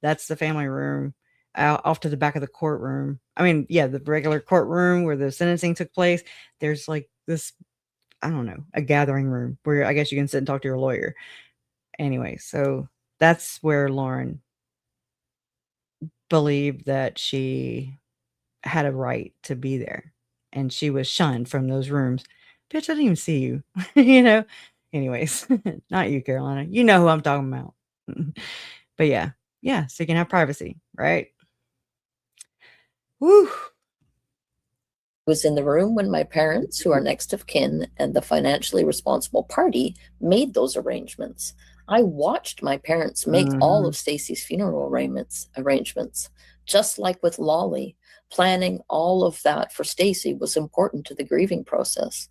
That's the family room out off to the back of the courtroom. I mean, yeah, the regular courtroom where the sentencing took place. There's like this, I don't know, a gathering room where I guess you can sit and talk to your lawyer. Anyway, so that's where Lauren believed that she had a right to be there. And she was shunned from those rooms. Bitch, I didn't even see you. You know? Anyways, not you, Carolina. You know who I'm talking about. But yeah. Yeah. So you can have privacy, right? Woo. Was in the room when my parents, who are next of kin and the financially responsible party, made those arrangements. I watched my parents make all of Stacy's funeral arrangements, just like with Lolly. Planning all of that for Stacy was important to the grieving process.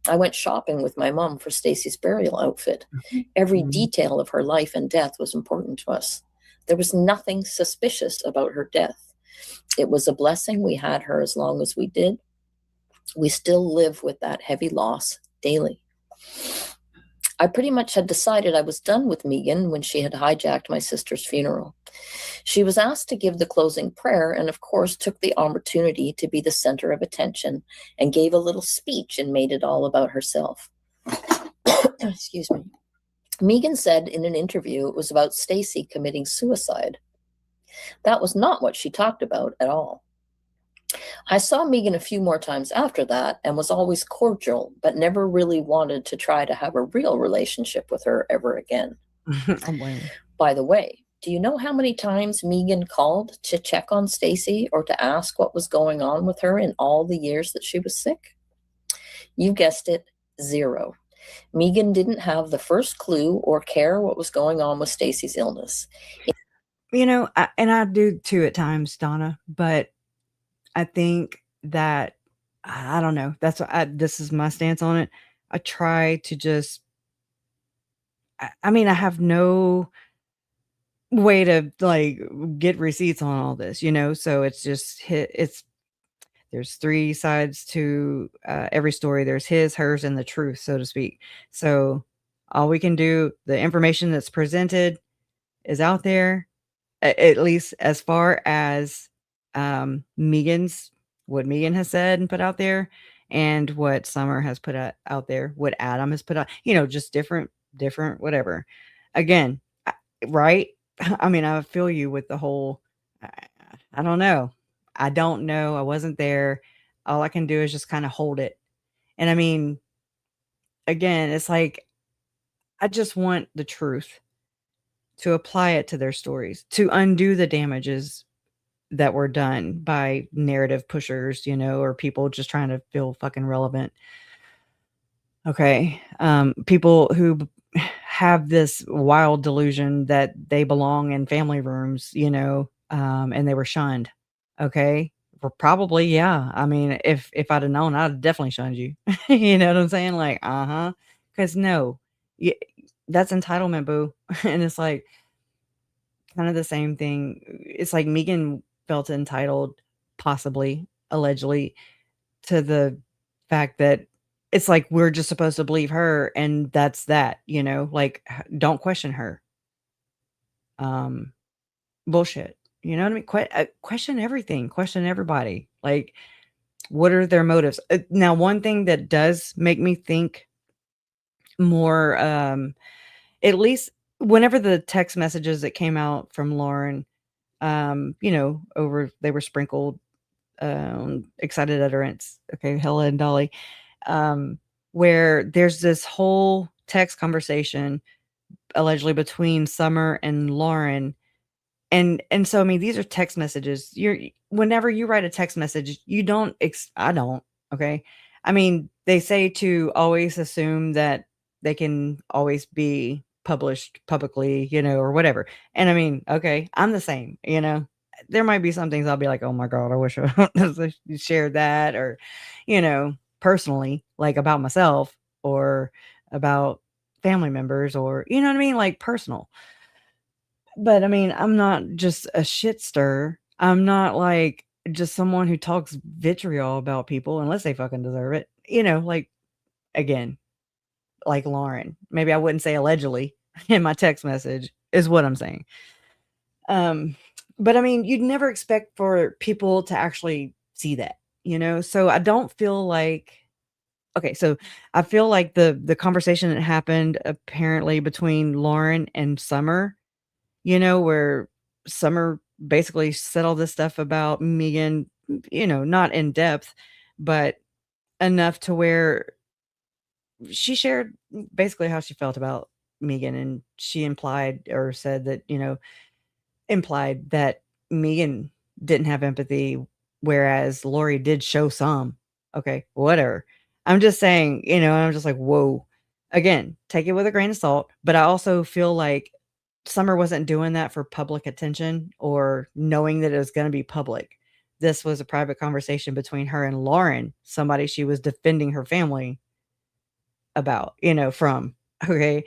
I went shopping with my mom for Stacy's burial outfit. Every detail of her life and death was important to us. There was nothing suspicious about her death. It was a blessing we had her as long as we did. We still live with that heavy loss daily. I pretty much had decided I was done with Megan when she had hijacked my sister's funeral. She was asked to give the closing prayer and, of course, took the opportunity to be the center of attention and gave a little speech and made it all about herself. Excuse me. Megan said in an interview it was about Stacy committing suicide. That was not what she talked about at all. I saw Megan a few more times after that and was always cordial, but never really wanted to try to have a real relationship with her ever again. By the way, do you know how many times Megan called to check on Stacy or to ask what was going on with her in all the years that she was sick? You guessed it, 0. Megan didn't have the first clue or care what was going on with Stacy's illness. You know, I do too at times, Donna, but I think that, I don't know, that's what this is my stance on it. I try to just, I mean, I have no way to like get receipts on all this, you know? So it's just, there's 3 sides to every story. There's his, hers, and the truth, so to speak. So all we can do, the information that's presented is out there, at least as far as what Megan has said and put out there, and what Summer has put out there, what Adam has put out, you know, just different, whatever. Again, right? I mean, I feel you with the whole, I don't know. I don't know. I wasn't there. All I can do is just kind of hold it. And I mean, again, it's like, I just want the truth, to apply it to their stories, to undo the damages that were done by narrative pushers, you know, or people just trying to feel fucking relevant. Okay. People who have this wild delusion that they belong in family rooms, you know, and they were shunned. Okay. Well, probably, yeah. I mean, if I'd have known, I'd have definitely shunned you. You know what I'm saying? Like, because no, that's entitlement, boo. And it's like kind of the same thing. It's like Megan felt entitled, possibly, allegedly, to the fact that it's like we're just supposed to believe her, and that's that, you know, like, don't question her. Bullshit. You know what I mean? Question everything, question everybody. Like, What are their motives? Now, one thing that does make me think more, at least whenever the text messages that came out from Lauren, over they were sprinkled, excited utterance. Okay, Hella and Dolly, where there's this whole text conversation allegedly between Summer and Lauren. And so, I mean, these are text messages. Whenever you write a text message, you don't, I don't, okay. I mean, they say to always assume that they can always be published publicly, or whatever. And I mean, okay, I'm the same, there might be some things I'll be like, oh my God, I wish I shared that, or, personally, like about myself or about family members, or, you know what I mean? Like personal. But I mean, I'm not just a shit stir. I'm not like just someone who talks vitriol about people unless they fucking deserve it. Like, again, like Lauren. Maybe I wouldn't say allegedly in my text message is what I'm saying. But I mean, you'd never expect for people to actually see that, So I don't feel like, okay, so I feel like the conversation that happened apparently between Lauren and Summer, where Summer basically said all this stuff about Megan, not in depth, but enough to where she shared basically how she felt about Megan. And she implied or said that, implied that Megan didn't have empathy, whereas Lori did show some. Okay, whatever. I'm just saying, I'm just like, whoa. Again, take it with a grain of salt. But I also feel like Summer wasn't doing that for public attention or knowing that it was going to be public. This was a private conversation between her and Lauren, somebody she was defending her family about, from. Okay.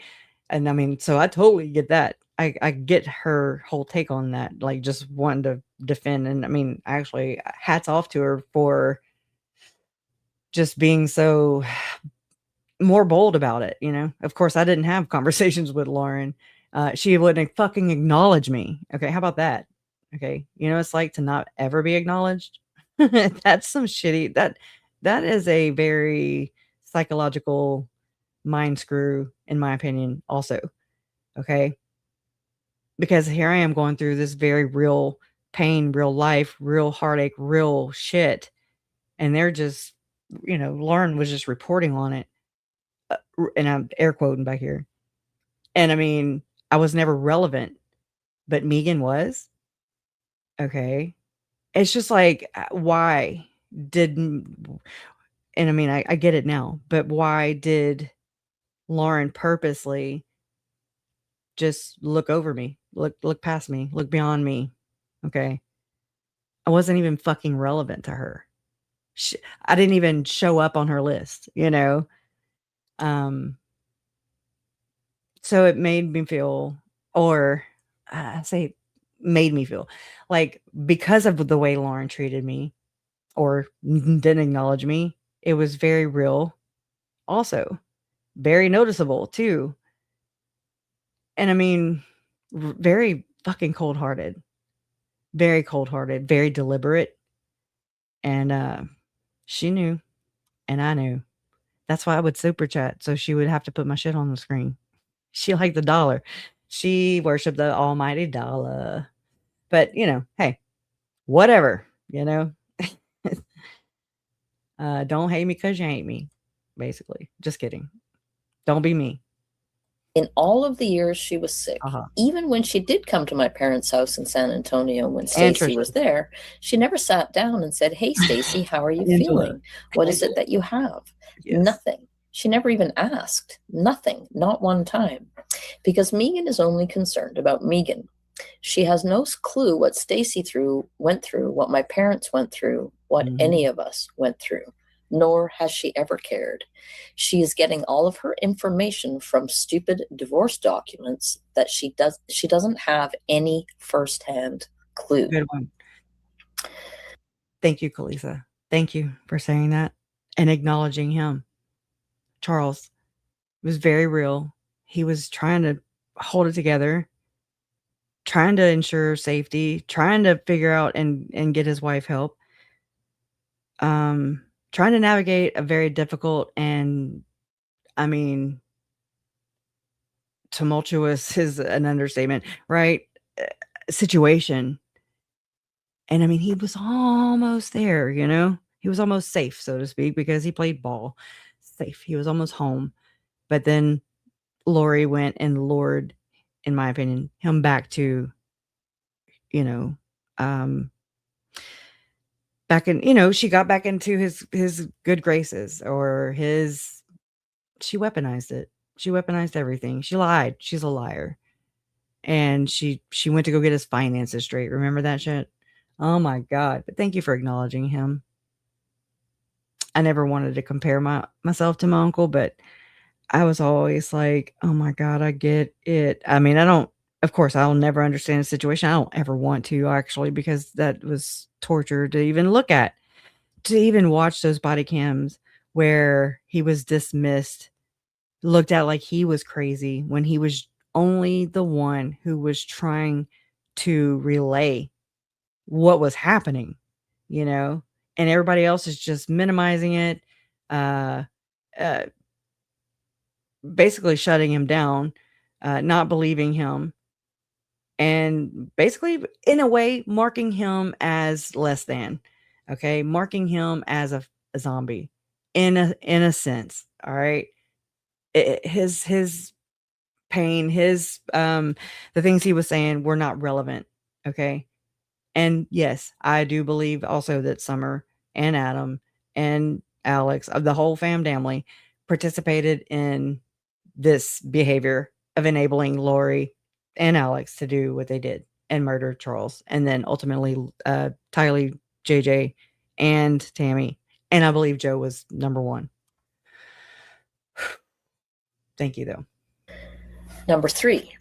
And I mean, so I totally get that. I get her whole take on that, like just wanting to defend. And I mean, actually, hats off to her for just being so more bold about it. Of course, I didn't have conversations with Lauren. She wouldn't fucking acknowledge me. Okay, how about that? Okay, it's like to not ever be acknowledged. That's some shitty. That is a very psychological mind screw, in my opinion. Also, okay, because here I am going through this very real pain, real life, real heartache, real shit, and they're just, Lauren was just reporting on it, and I'm air quoting back here. And I mean, I was never relevant, but Megan was. Okay. It's just like, why didn't, and I mean, I get it now, but why did Lauren purposely just look over me, look past me, look beyond me? Okay. I wasn't even fucking relevant to her. I didn't even show up on her list, So it made me feel, or I say made me feel like, because of the way Lauren treated me or didn't acknowledge me, it was very real, also very noticeable too. And I mean, very fucking cold-hearted, very deliberate. And she knew, and I knew. That's why I would super chat, so she would have to put my shit on the screen. She liked the dollar. She worshiped the almighty dollar. But, hey, whatever, don't hate me because you hate me, basically. Just kidding. Don't be me. In all of the years she was sick, even when she did come to my parents' house in San Antonio when Stacy was there, she never sat down and said, "Hey, Stacy, how are you feeling? What is it that you have?" Yes. Nothing. She never even asked. Nothing. Not one time. Because Megan is only concerned about Megan. She has no clue what Stacy went through, what my parents went through, what any of us went through. Nor has she ever cared. She is getting all of her information from stupid divorce documents that she doesn't have any firsthand clue. Good one. Thank you, Kalisa. Thank you for saying that and acknowledging him. Charles was very real. He was trying to hold it together, trying to ensure safety, trying to figure out and get his wife help. trying to navigate a very difficult and, I mean, tumultuous is an understatement, right? Situation. And I mean, he was almost there, you know? He was almost safe, so to speak, because he played ball. Safe. He was almost home. But then Lori went and lured, in my opinion, him back to, you know, um, back in, she got back into his good graces, or his she weaponized it. She weaponized everything. She lied. She's a liar. And she went to go get his finances straight. Remember that shit? Oh my god. But thank you for acknowledging him. I never wanted to compare myself to my uncle, but I was always like, "Oh my god, I get it." I mean, I don't of course, I'll never understand the situation. I don't ever want to, actually, because that was torture to even look at. To even watch those body cams where he was dismissed, looked at like he was crazy, when he was only the one who was trying to relay what was happening, you know? And everybody else is just minimizing it, uh, uh, basically shutting him down, not believing him, and basically, in a way, marking him as less than, okay? Marking him as a zombie in a sense, all right? His pain, the things he was saying were not relevant, okay? And yes, I do believe also that Summer and Adam and Alex, of the whole family, participated in this behavior of enabling Lori and Alex to do what they did and murder Charles, and then ultimately Tylee, JJ, and Tammy. And I believe Joe was number one. Thank you, though. Number 3.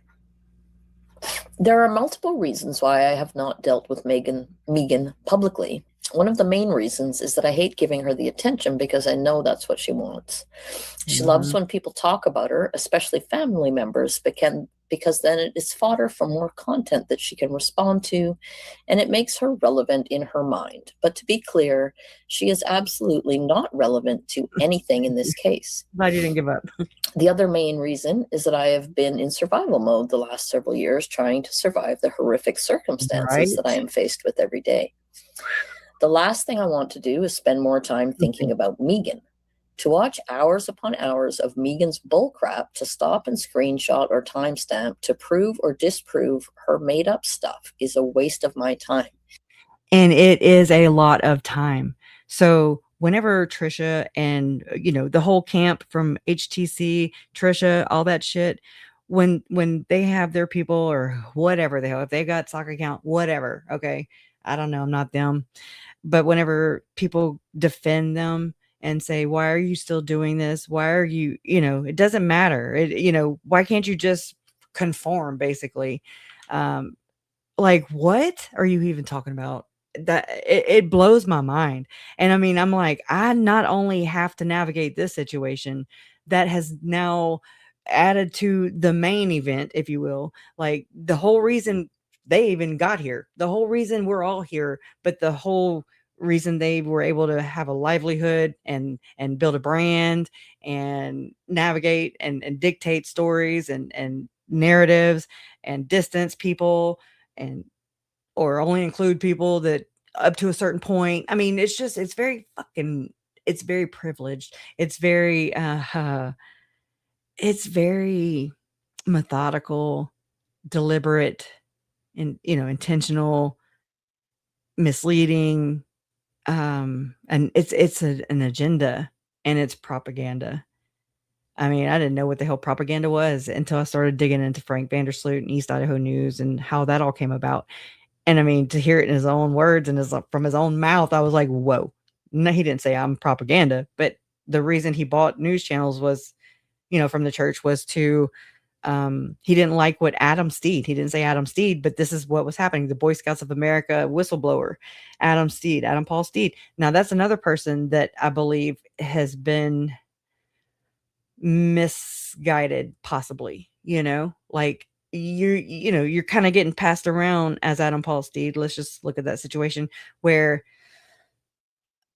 There are multiple reasons why I have not dealt with Megan publicly. One of the main reasons is that I hate giving her the attention because I know that's what she wants. She loves when people talk about her, especially family members, because then it is fodder for more content that she can respond to, and it makes her relevant in her mind. But to be clear, she is absolutely not relevant to anything in this case. Glad you didn't give up. The other main reason is that I have been in survival mode the last several years, trying to survive the horrific circumstances that I am faced with every day. The last thing I want to do is spend more time thinking about Megan. To watch hours upon hours of Megan's bullcrap, to stop and screenshot or timestamp to prove or disprove her made-up stuff, is a waste of my time. And it is a lot of time. So whenever Trisha and, the whole camp from HTC, Trisha, all that shit, when they have their people or whatever they have, if they got soccer account, whatever, okay, I don't know, I'm not them. But whenever people defend them and say, why are you still doing this? Why are you, it doesn't matter. Why can't you just conform, basically? Like, what are you even talking about? That it blows my mind. And I mean, I'm like, I not only have to navigate this situation that has now added to the main event, if you will, like the whole reason they even got here, the whole reason we're all here, but the whole reason they were able to have a livelihood and build a brand and navigate and dictate stories and narratives and distance people and or only include people that up to a certain point. I mean, it's very privileged. It's very methodical, deliberate, and, intentional, misleading. And an agenda, and it's propaganda. I mean, I didn't know what the hell propaganda was until I started digging into Frank Vandersloot and East Idaho News and how that all came about. And I mean, to hear it in his own words and from his own mouth, I was like, whoa. No, he didn't say I'm propaganda, but the reason he bought news channels was, from the church was to, he didn't like what Adam Steed, he didn't say Adam Steed, but this is what was happening. The Boy Scouts of America whistleblower, Adam Paul Steed. Now that's another person that I believe has been misguided, possibly, like you're kind of getting passed around as Adam Paul Steed. Let's just look at that situation where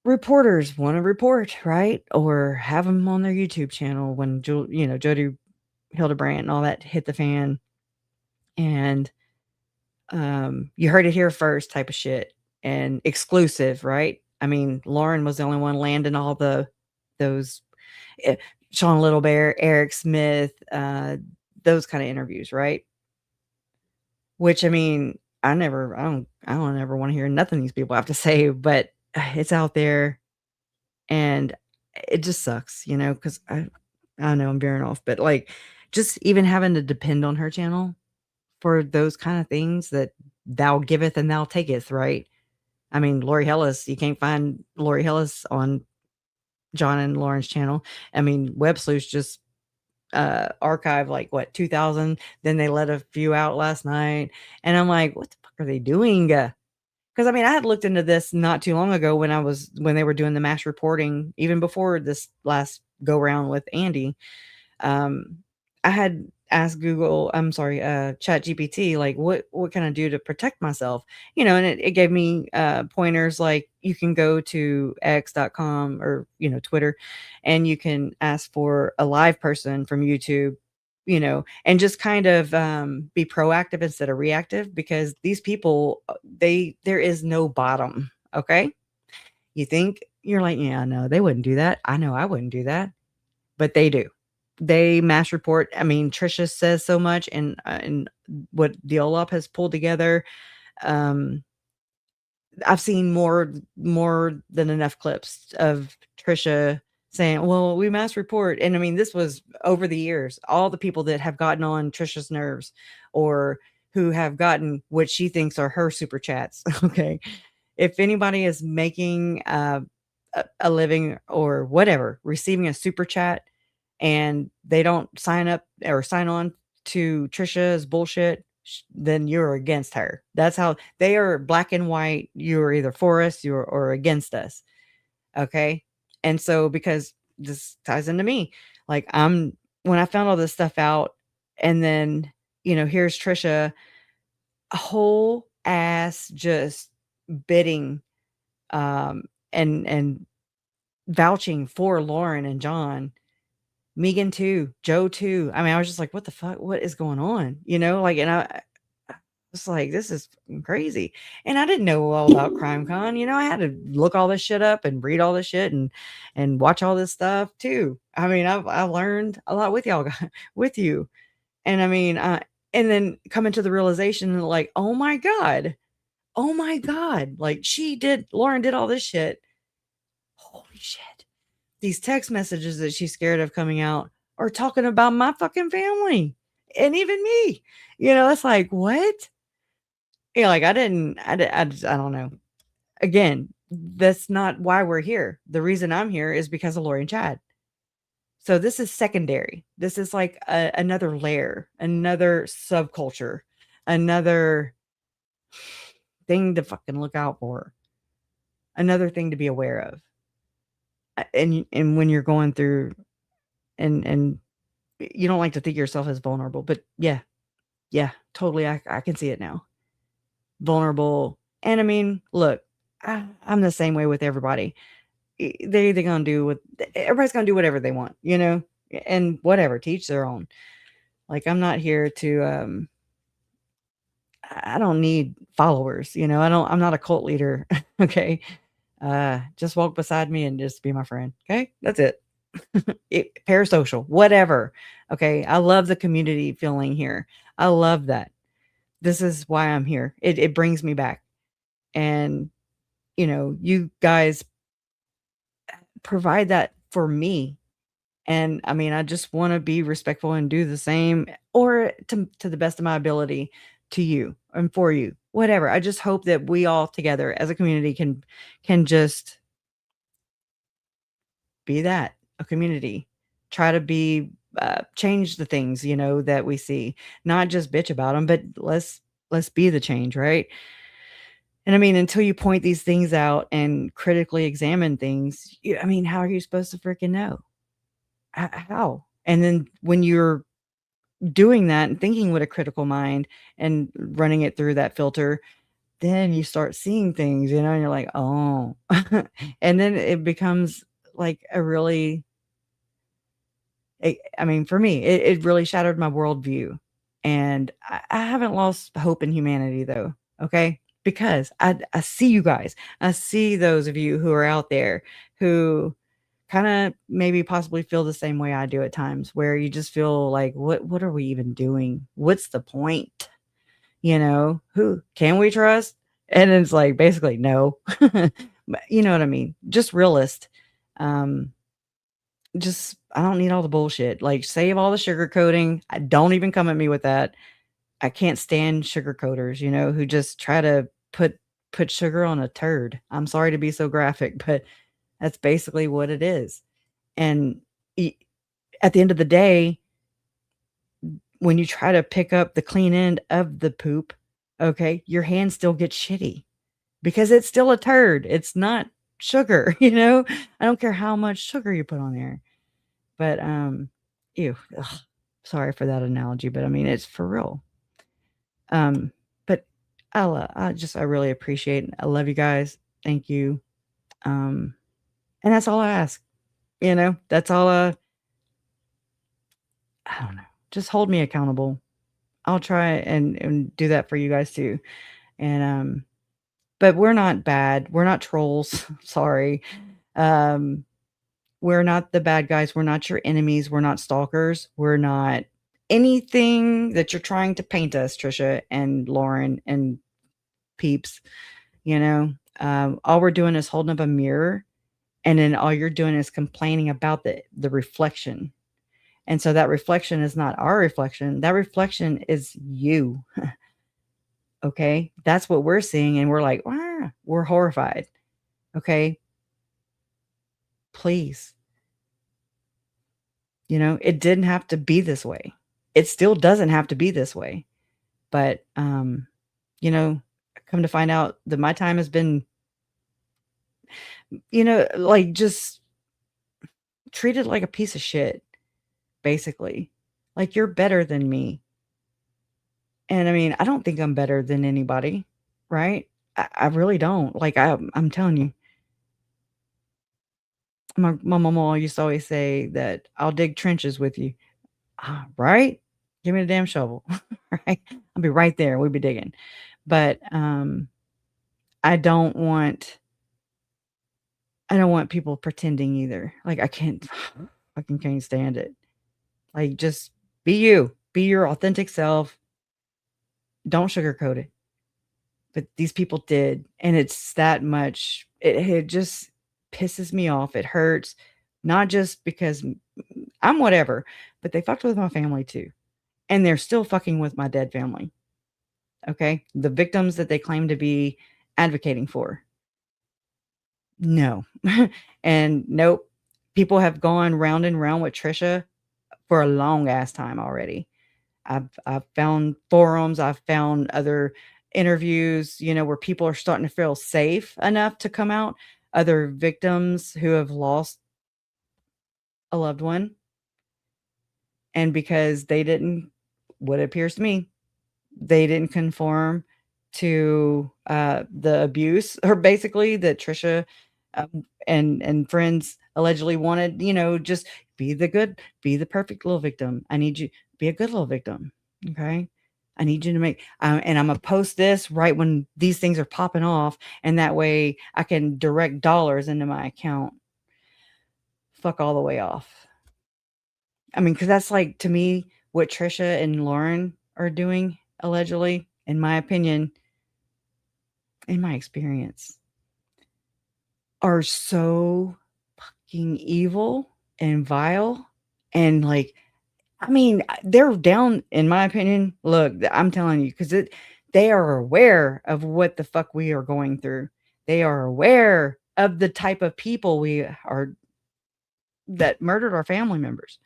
reporters want to report, right? Or have them on their YouTube channel when Jody Hildebrandt and all that hit the fan, and you heard it here first type of shit, and exclusive, right? I mean, Lauren was the only one landing all those eh, Sean Little Bear, Eric Smith, those kind of interviews, right? Which I mean, I don't ever want to hear nothing these people have to say, but it's out there, and it just sucks, because I don't know, I'm veering off, but like just even having to depend on her channel for those kind of things that thou giveth and thou taketh, right? I mean, Lori Hellis, you can't find Lori Hellis on John and Lauren's channel. I mean, Web Sleuth just archive like what 2000, then they let a few out last night, and I'm like, what the fuck are they doing? Because I mean, I had looked into this not too long ago when they were doing the mass reporting, even before this last go round with Andy. I had asked Chat GPT, like, what can I do to protect myself? And it gave me pointers like you can go to x.com or, Twitter, and you can ask for a live person from YouTube, and just kind of be proactive instead of reactive, because these people, there is no bottom. Okay. You think you're like, yeah, no, they wouldn't do that. I know I wouldn't do that, but they do. They mass report. I mean, Trisha says so much, and what Diolop has pulled together. Um, I've seen more than enough clips of Trisha saying, "Well, we mass report," and I mean, this was over the years. All the people that have gotten on Trisha's nerves, or who have gotten what she thinks are her super chats. Okay, if anybody is making a living or whatever, receiving a super chat, and they don't sign up or sign on to Trisha's bullshit, then you're against her. That's how they are, black and white. You're either for us or against us. Okay. And so, because this ties into me, like when I found all this stuff out, and then, here's Trisha, a whole ass just bidding, and vouching for Lauren and John, Megan too, Joe too. I mean, I was just like, what the fuck? What is going on? Like, and I was like, this is fucking crazy. And I didn't know all about CrimeCon. I had to look all this shit up and read all this shit and watch all this stuff too. I mean, I learned a lot with y'all, with you. And I mean, and then coming to the realization, like, oh my God, like Lauren did all this shit. Holy shit. These text messages that she's scared of coming out are talking about my fucking family and even me. It's like, what? Like I don't know. Again, that's not why we're here. The reason I'm here is because of Lori and Chad. So this is secondary. This is like another layer, another subculture, another thing to fucking look out for, another thing to be aware of. And when you're going through, and you don't like to think yourself as vulnerable, but yeah, totally. I can see it now. Vulnerable. And I mean, look, I'm the same way with everybody. They're gonna do everybody's gonna do whatever they want, and whatever, teach their own. Like, I'm not here to, I don't need followers, I'm not a cult leader. Okay. Just walk beside me and just be my friend. Okay. That's it. Parasocial, whatever. Okay. I love the community feeling here. I love that. This is why I'm here. It brings me back. And, you guys provide that for me. And I mean, I just want to be respectful and do the same, or to the best of my ability, to you and for you, whatever. I just hope that we all together as a community can just be a community, try to be, change the things, that we see, not just bitch about them, but let's be the change. Right. And I mean, until you point these things out and critically examine things, I mean, how are you supposed to freaking know? How? And then when you're doing that and thinking with a critical mind and running it through that filter, then you start seeing things, and you're like, oh, and then it becomes like a really, I mean, for me, it really shattered my worldview. And I haven't lost hope in humanity though. Okay. Because I see you guys. I see those of you who are out there who kind of maybe possibly feel the same way I do at times, where you just feel like, what are we even doing? What's the point? Who can we trust? And it's like, basically, no. But you know what I mean? Just realist. Um, just I don't need all the bullshit. Like, save all the sugarcoating. I don't even come at me with that. I can't stand sugarcoaters, who just try to put sugar on a turd. I'm sorry to be so graphic, but that's basically what it is. And at the end of the day, when you try to pick up the clean end of the poop, okay, your hand still gets shitty because it's still a turd. It's not sugar, I don't care how much sugar you put on there. But ew, ugh, sorry for that analogy, but I mean it's for real. But I really appreciate it. I love you guys. Thank you. And that's all I ask. That's all I don't know. Just hold me accountable. I'll try and do that for you guys too. And but we're not bad. We're not trolls. Sorry. We're not the bad guys. We're not your enemies. We're not stalkers. We're not anything that you're trying to paint us, Trisha and Lauren and peeps. All we're doing is holding up a mirror, and then all you're doing is complaining about the reflection. And so that reflection is not our reflection. That reflection is you. Okay? That's what we're seeing, and we're like, we're horrified. Okay? Please. It didn't have to be this way. It still doesn't have to be this way. But come to find out that my time has been, like, just treated like a piece of shit, basically. Like, you're better than me. And I mean, I don't think I'm better than anybody, right? I really don't. Like, I'm telling you. My mama used to always say that I'll dig trenches with you. Right? Give me the damn shovel. Right? I'll be right there. We'll be digging. But I don't want people pretending either. Like, I fucking can't stand it. Like, just be you. Be your authentic self. Don't sugarcoat it. But these people did, and it's that much. It just pisses me off. It hurts, not just because I'm whatever, but they fucked with my family too, and they're still fucking with my dead family. Okay, the victims that they claim to be advocating for. No, and nope. People have gone round and round with Trisha for a long ass time already. I've found forums, I've found other interviews, where people are starting to feel safe enough to come out, other victims who have lost a loved one. And because they didn't, what appears to me, they didn't conform to the abuse, or basically that Trisha and friends allegedly wanted, just be the perfect little victim. I need you be a good little victim. Okay. I need you to make, and I'm going to post this right when these things are popping off. And that way I can direct dollars into my account. Fuck all the way off. I mean, cause that's like, to me, what Trisha and Lauren are doing allegedly, in my opinion, in my experience, are so fucking evil and vile. And like, I mean, they're down, in my opinion. Look, I'm telling you, because they are aware of what the fuck we are going through. They are aware of the type of people we are that murdered our family members,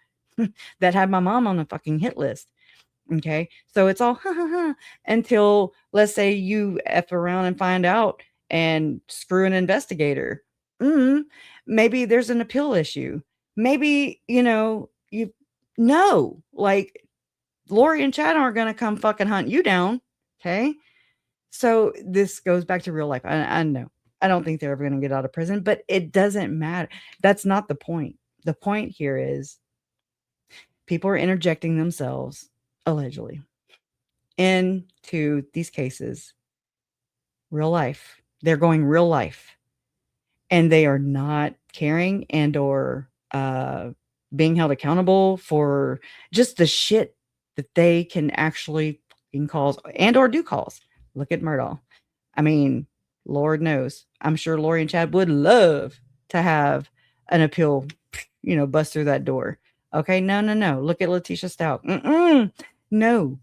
that had my mom on the fucking hit list. Okay. So it's all until, let's say, you F around and find out and screw an investigator. Maybe there's an appeal issue. Maybe, you like Lori and Chad aren't going to come fucking hunt you down. Okay. So this goes back to real life. I know. I don't think they're ever going to get out of prison, but it doesn't matter. That's not the point. The point here is people are interjecting themselves, allegedly, into these cases, real life. They're going real life, and they are not caring and or being held accountable for just the shit that they can actually cause and or do cause. Look at Murdaugh. I mean, Lord knows. I'm sure Lori and Chad would love to have an appeal, bust through that door. Okay, no, no, no. Look at Letitia Stout. No.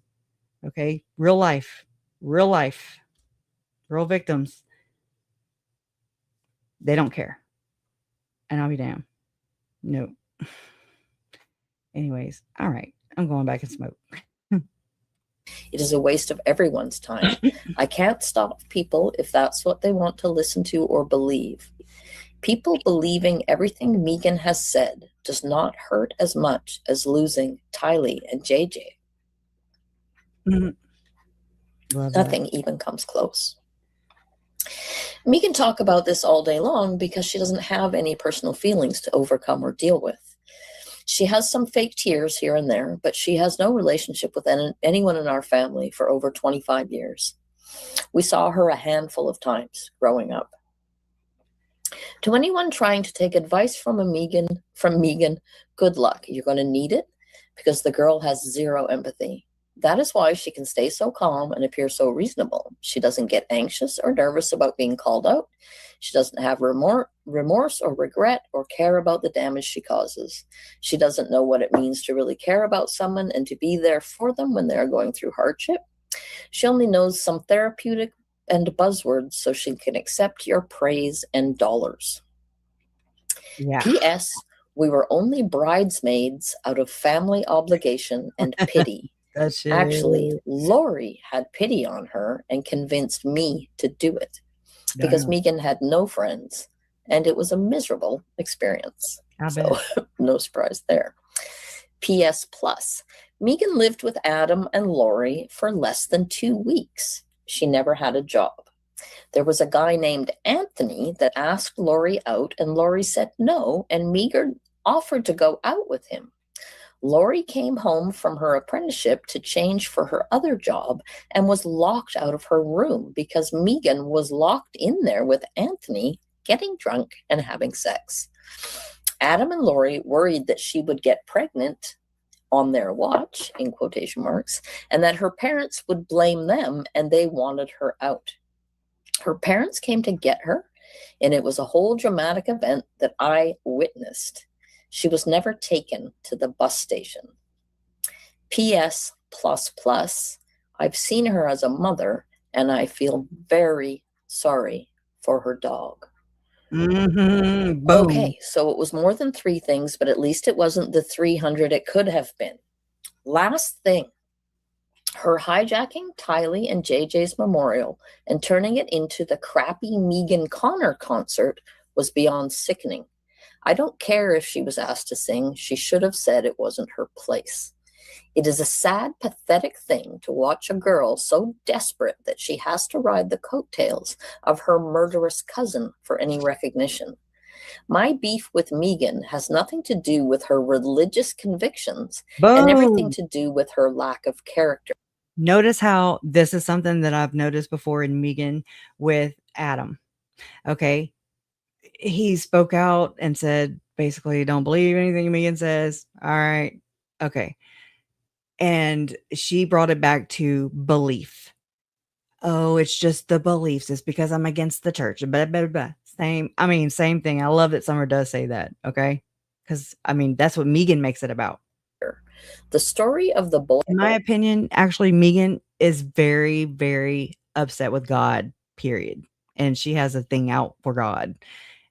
Okay, real life, real victims. They don't care, and I'll be damned. No. Anyways, all right. I'm going back and smoke. It is a waste of everyone's time. I can't stop people if that's what they want to listen to or believe. People believing everything Megan has said does not hurt as much as losing Tylee and JJ. Nothing even comes close. Megan talk about this all day long because she doesn't have any personal feelings to overcome or deal with. She has some fake tears here and there, but she has no relationship with anyone in our family for over 25 years. We saw her a handful of times growing up. To anyone trying to take advice from Megan, good luck. You're going to need it because the girl has zero empathy. That is why she can stay so calm and appear so reasonable. She doesn't get anxious or nervous about being called out. She doesn't have remorse or regret or care about the damage she causes. She doesn't know what it means to really care about someone and to be there for them when they're going through hardship. She only knows some therapeutic and buzzwords so she can accept your praise and dollars. Yeah. P.S. We were only bridesmaids out of family obligation and pity. Actually, Lori had pity on her and convinced me to do it because Megan had no friends and it was a miserable experience. So no surprise there. P.S. Plus, Megan lived with Adam and Lori for less than 2 weeks. She never had a job. There was a guy named Anthony that asked Lori out and Lori said no, and Megan offered to go out with him. Lori came home from her apprenticeship to change for her other job and was locked out of her room because Megan was locked in there with Anthony, getting drunk and having sex. Adam and Lori worried that she would get pregnant on their watch, in quotation marks, and that her parents would blame them and they wanted her out. Her parents came to get her, and it was a whole dramatic event that I witnessed. She was never taken to the bus station. P.S. I've seen her as a mother, and I feel very sorry for her dog. Mm-hmm. Okay, so it was more than 3 things, but at least it wasn't the 300 it could have been. Last thing, her hijacking Tylee and JJ's memorial and turning it into the crappy Megan Connor concert was beyond sickening. I don't care if she was asked to sing. She should have said it wasn't her place. It is a sad, pathetic thing to watch a girl so desperate that she has to ride the coattails of her murderous cousin for any recognition. My beef with Megan has nothing to do with her religious convictions and everything to do with her lack of character. Notice how this is something that I've noticed before in Megan with Adam. Okay. He spoke out and said, basically, don't believe anything Megan says. All right. Okay. And she brought it back to belief. Oh, it's just the beliefs. It's because I'm against the church. Blah, blah, blah. Same thing. I love that Summer does say that. Okay. Because, that's what Megan makes it about. The story of the boy. In my opinion, actually, Megan is very, very upset with God, period. And she has a thing out for God.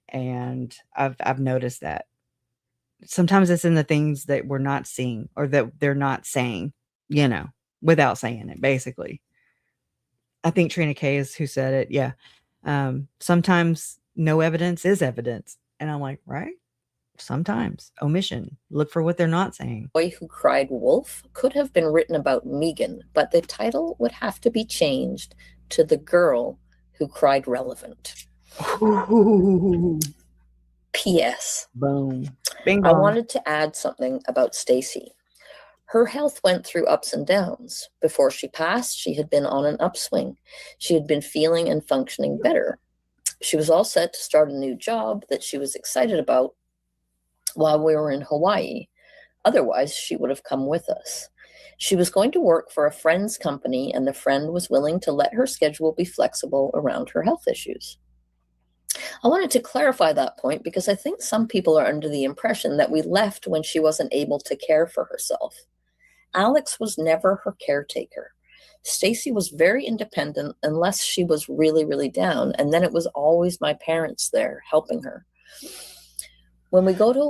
And I've noticed that. Sometimes it's in the things that we're not seeing or that they're not saying, without saying it, basically. I think Trina K is who said it. Yeah. Sometimes no evidence is evidence. And I'm like, right? Sometimes omission. Look for what they're not saying. Boy Who Cried Wolf could have been written about Megan, but the title would have to be changed to The Girl Who Cried Relevant. Ooh, P.S. boom. Bing I bong. wanted to add something about Stacy. Her health went through ups and downs. Before she passed, she had been on an upswing. She had been feeling and functioning better. She was all set to start a new job that she was excited about while we were in Hawaii. Otherwise, she would have come with us. She was going to work for a friend's company, and the friend was willing to let her schedule be flexible around her health issues. I wanted to clarify that point because I think some people are under the impression that we left when she wasn't able to care for herself. Alex was never her caretaker. Stacy was very independent unless she was really, really down, and then it was always my parents there helping her. When we got to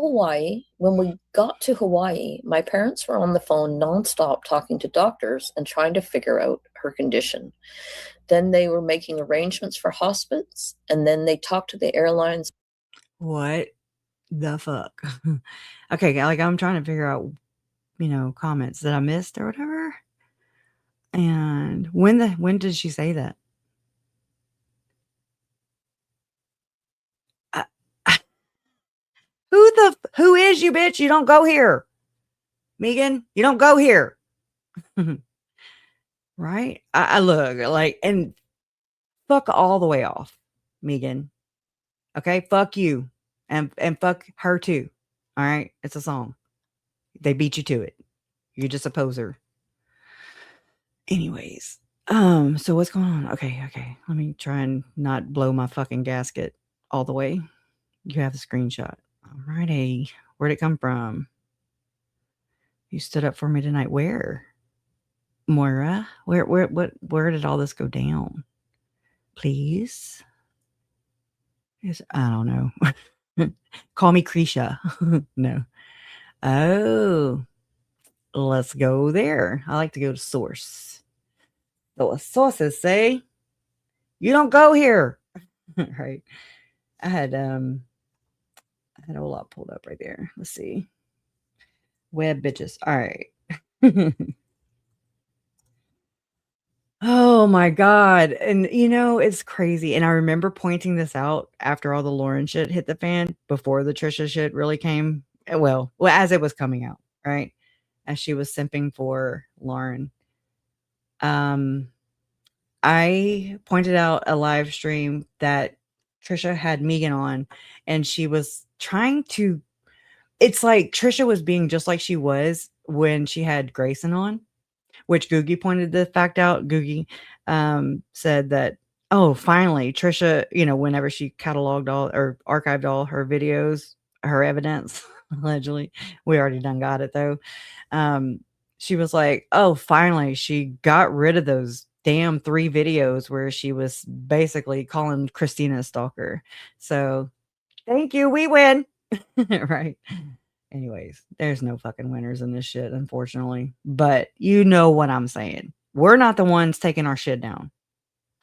Hawaii, my parents were on the phone nonstop talking to doctors and trying to figure out her condition. Then they were making arrangements for hospice, and then they talked to the airlines. What the fuck? Okay, like I'm trying to figure out, comments that I missed or whatever. And when did she say that? Who is you, bitch? You don't go here. Megan, you don't go here. Right? I look like, and fuck all the way off, Megan. Okay, fuck you. And fuck her too. All right. It's a song. They beat you to it. You're just a poser. Anyways. So what's going on? Okay. Let me try and not blow my fucking gasket all the way. You have a screenshot. Alrighty. Where'd it come from? You stood up for me tonight. Where? Moira? Where did all this go down? Please? I don't know. Call me Krisha. No. Oh. Let's go there. I like to go to source. So sources say, you don't go here. Right. I had a whole lot pulled up right there. Let's see. Web bitches. All right. Oh my God. And it's crazy. And I remember pointing this out after all the Lauren shit hit the fan, before the Trisha shit really came. Well, as it was coming out, right? As she was simping for Lauren. I pointed out a live stream that Trisha had Megan on, and she was trying to, it's like Trisha was being just like she was when she had Grayson on, which Googie pointed the fact out. Googie said that, oh, finally, Trisha, whenever she cataloged all or archived all her videos, her evidence, allegedly, we already done got it though. She was like, oh, finally, she got rid of those damn 3 videos where she was basically calling Christina a stalker. So thank you. We win. Right. Anyways, there's no fucking winners in this shit, unfortunately. But you know what I'm saying. We're not the ones taking our shit down.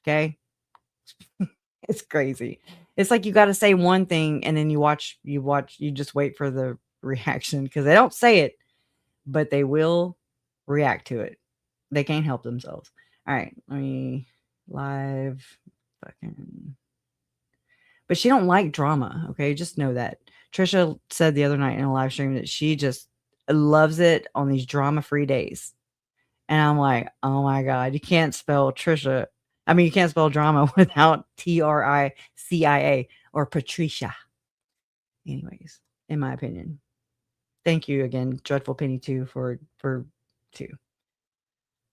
Okay? It's crazy. It's like you got to say one thing and then you just wait for the reaction, because they don't say it, but they will react to it. They can't help themselves. All right, let me live fucking. But she don't like drama, okay? Just know that. Trisha said the other night in a live stream that she just loves it on these drama-free days. And I'm like, oh my God, you can't spell Trisha. I mean, you can't spell drama without Tricia or Patricia. Anyways, in my opinion. Thank you again, Dreadful Penny 2 for 2.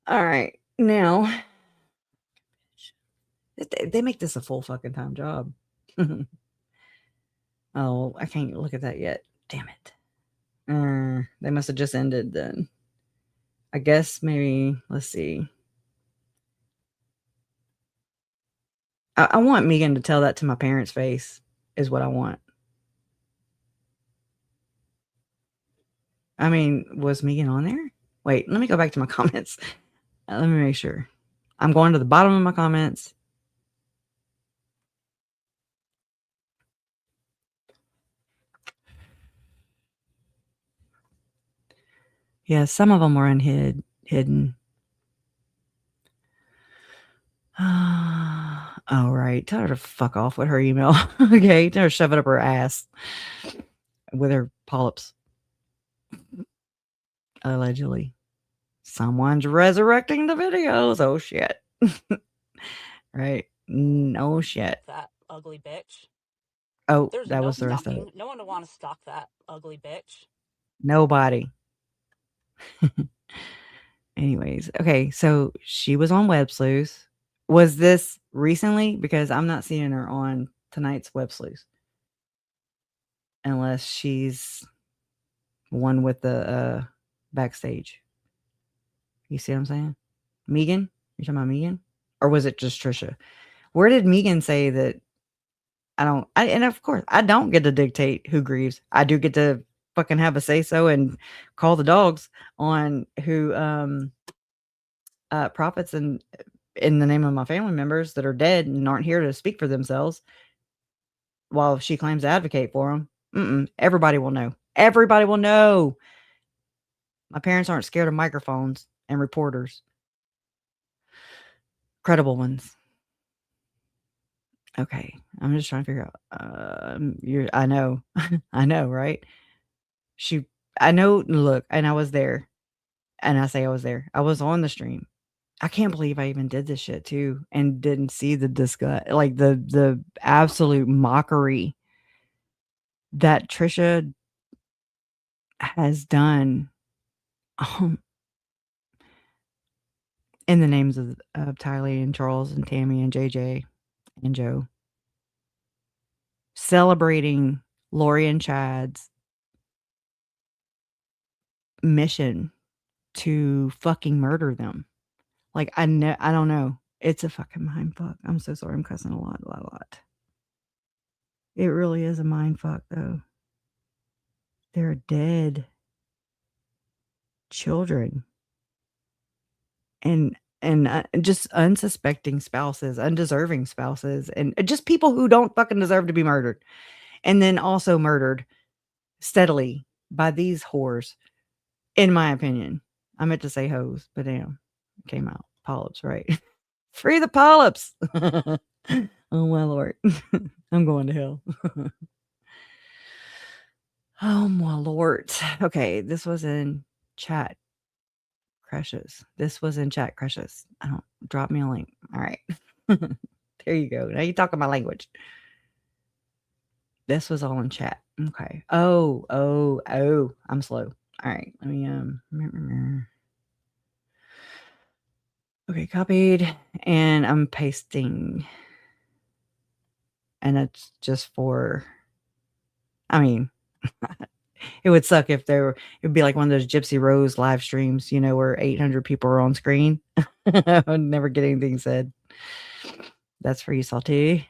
All right. Now, they make this a full fucking time job. Oh, I can't look at that yet. Damn it. They must have just ended then. I guess maybe, let's see. I want Megan to tell that to my parents' face, is what I want. I mean, was Megan on there? Wait, let me go back to my comments. Let me make sure. I'm going to the bottom of my comments. Yeah, some of them were hidden. Oh, right. Tell her to fuck off with her email. Okay, tell her to shove it up her ass with her polyps. Allegedly. Someone's resurrecting the videos. Oh, shit. Right. No shit. That ugly bitch. Oh, There's that no was the rest of it. stalking. No one would want to stalk that ugly bitch. Nobody. Anyways, okay, so she was on Web Sleuth. Was this recently? Because I'm not seeing her on tonight's Web Sleuth. Unless she's one with the backstage. You see what I'm saying? Megan? You're talking about Megan? Or was it just Trisha? Where did Megan say that and of course, I don't get to dictate who grieves. I do get to fucking have a say so and call the dogs on who profits in the name of my family members that are dead and aren't here to speak for themselves while she claims to advocate for them. Everybody will know. Everybody will know. My parents aren't scared of microphones and reporters. Credible ones. Okay. I'm just trying to figure out. I know. I know, right? I know, look, and I was there. And I say I was there. I was on the stream. I can't believe I even did this shit too and didn't see the disgust, like the absolute mockery that Trisha has done in the names of Tylee and Charles and Tammy and JJ and Joe. Celebrating Lori and Chad's mission to fucking murder them. Like, I don't know. It's a fucking mind fuck. I'm so sorry. I'm cussing a lot. It really is a mind fuck, though. They're dead children and just unsuspecting spouses, undeserving spouses, and just people who don't fucking deserve to be murdered. And then also murdered steadily by these whores, in my opinion. I meant to say hoes, but damn, it came out. Polyps, right? Free the polyps. Oh my Lord. I'm going to hell. Oh my Lord. Okay, this was in chat crushes. This was in chat crushes. I don't drop me a link. All right. There you go. Now you talking my language. This was all in chat. Okay. Oh. I'm slow. All right. Let me okay, copied and I'm pasting. And it's just for I mean it would suck if it would be like one of those Gypsy Rose live streams, where 800 people are on screen. I would never get anything said. That's for you, Salty.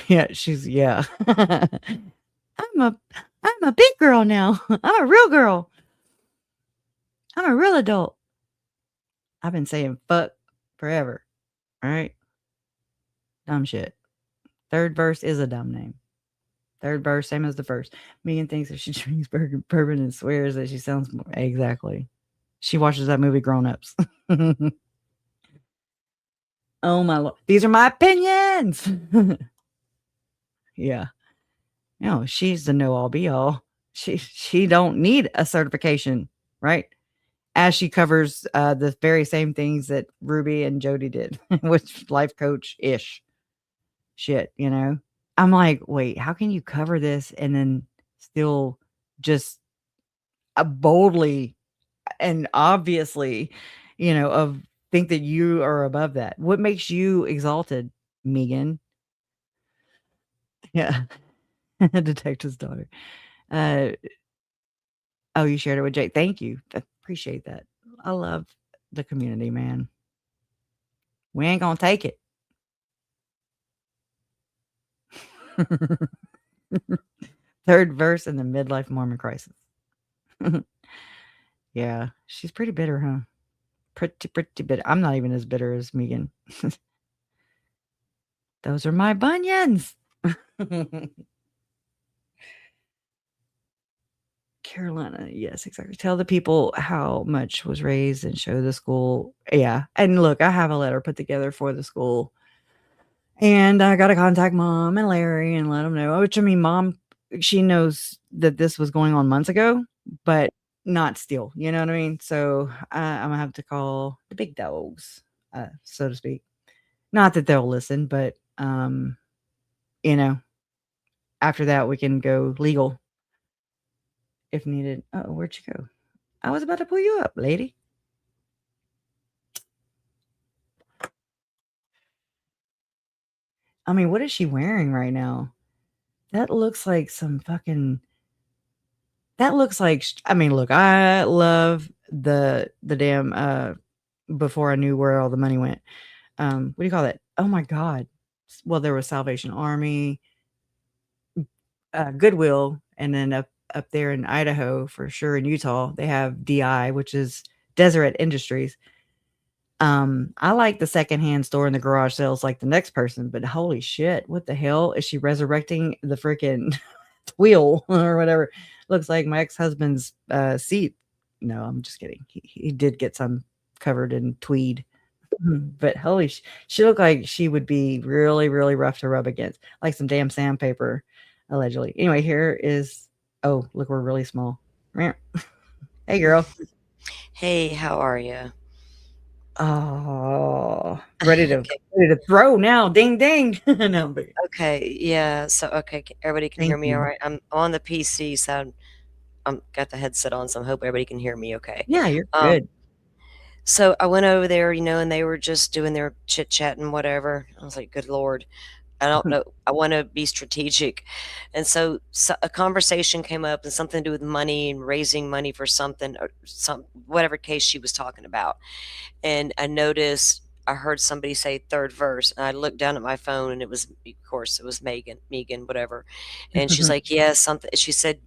Yeah, yeah. I'm a big girl now. I'm a real girl. I'm a real adult. I've been saying fuck forever. All right. Dumb shit. Third verse is a dumb name. Third verse, same as the first. Megan thinks that she drinks bourbon and swears that she sounds more. Exactly. She watches that movie Grown Ups. Oh my Lord. These are my opinions. Yeah. No, she's the know all be all. She don't need a certification, right? As she covers the very same things that Ruby and Jody did, with life coach ish shit, I'm like, wait, how can you cover this and then still just boldly and obviously, think that you are above that? What makes you exalted, Megan? Yeah. Detective's daughter. Oh, you shared it with Jake. Thank you. I appreciate that. I love the community, man. We ain't gonna take it. Third verse in the midlife Mormon crisis. Yeah, she's pretty bitter, huh? Pretty bitter. I'm not even as bitter as Megan. Those are my bunions. Carolina. Yes, exactly. Tell the people how much was raised and show the school. Yeah. And look, I have a letter put together for the school. And I got to contact mom and Larry and let them know. Which I mean, mom, she knows that this was going on months ago, but not still. You know what I mean? So I'm gonna have to call the big dogs, so to speak. Not that they'll listen, but you know, after that we can go legal if needed. Oh, where'd you go? I was about to pull you up, lady. I mean, what is she wearing right now? That looks like some fucking. That looks like. I mean, look, I love the damn. Before I knew where all the money went. What do you call that? Oh my god. Well, there was Salvation Army, Goodwill, and then up there in Idaho for sure in Utah they have DI, which is Deseret Industries. I like the secondhand store in the garage sales like the next person, but holy shit, what the hell is she resurrecting the freaking wheel or whatever? Looks like my ex-husband's seat. No, I'm just kidding. He did get some covered in tweed. But holy, she looked like she would be really, really rough to rub against, like some damn sandpaper, allegedly. Anyway, here is. Oh, look, we're really small. Hey, girl. Hey, how are you? Oh, ready to Okay. ready to throw now. Ding, ding. No, but Okay, yeah. So, okay, everybody can hear thank me all you. right? I'm on the PC, so I'm got the headset on, so I hope everybody can hear me okay. Yeah, you're Um, good. so I went over there, and they were just doing their chit chat and whatever. I was like, good Lord, I don't know. I want to be strategic. And so a conversation came up and something to do with money and raising money for something or whatever case she was talking about. And I heard somebody say third verse, and I looked down at my phone, and it was, of course, it was Megan, whatever. And she's like, yes, something. She said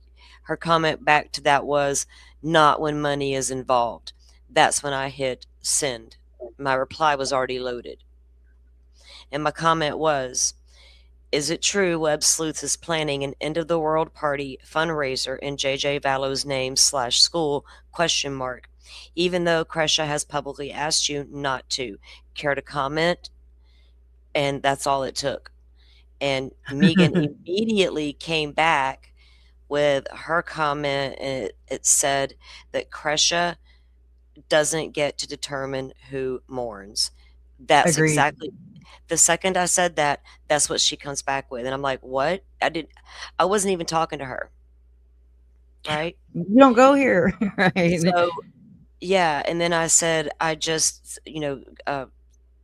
her comment back to that was, not when money is involved. That's when I hit send. My reply was already loaded. And my comment was, is it true Web Sleuth is planning an end of the world party fundraiser in JJ Vallow's name / school ? Even though Kresha has publicly asked you not to. Care to comment? And that's all it took. And Megan immediately came back with her comment, and it said that Kresha doesn't get to determine who mourns. That's Agreed. exactly the second I said that, that's what she comes back with. And I'm like, what? I wasn't even talking to her. Right? You don't go here. Right. So yeah. And then I said,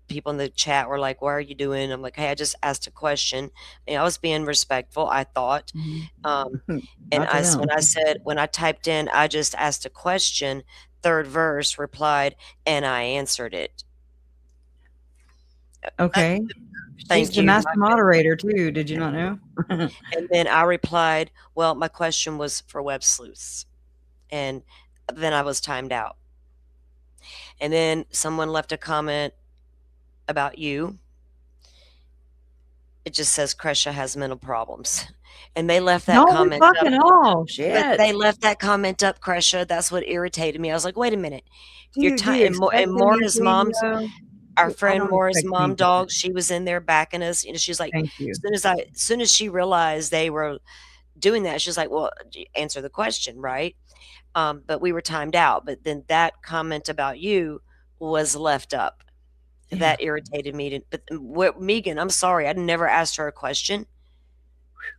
people in the chat were like, what are you doing? I'm like, hey, I just asked a question. I was being respectful, I thought. And Not to them. when I typed in, I just asked a question, third verse replied, and I answered it. Okay. She's Thank the you. master moderator too. Did you not know? And then I replied, well, my question was for Web Sleuths. And then I was timed out. And then someone left a comment about you. It just says Kresha has mental problems. And they left that No, we comment up. fucking all But shit. they left that comment up, Kresha. That's what irritated me. I was like, wait a minute. Do Your you time and expect Mora's anything, mom's though? our I friend don't Mora's expect mom anything. dog, she was in there backing us. She's like, Thank you. as soon as she realized they were doing that, she's like, well, answer the question, right? But we were timed out. But then that comment about you was left up. Yeah. That irritated me. But Megan, I'm sorry, I never asked her a question.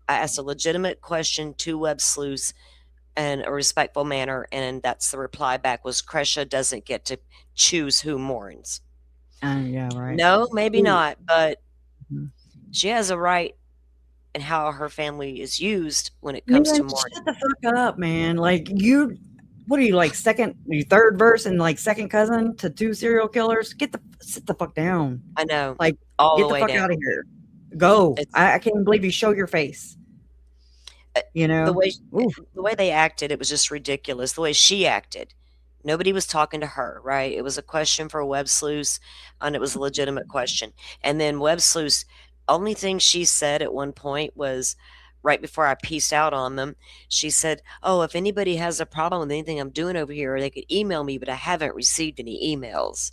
I asked a legitimate question to Web Sleuths in a respectful manner, and that's the reply back was Kresha doesn't get to choose who mourns. Yeah, right. No, maybe not, but Mhm. she has a right in how her family is used when it comes to Man, mourning. shut the fuck up, man. Like what are you like third verse and like second cousin to 2 serial killers? Sit the fuck down. I know, Like all get the the way fuck down. out of here. Go. It's I can't believe you show your face. You the know? Oof. way they acted, it was just ridiculous. The way she acted. Nobody was talking to her, right? It was a question for Web Sleuths, and it was a legitimate question. And then Web Sleuths, only thing she said at one point was, right before I peaced out on them, she said, "Oh, if anybody has a problem with anything I'm doing over here, they could email me, but I haven't received any emails."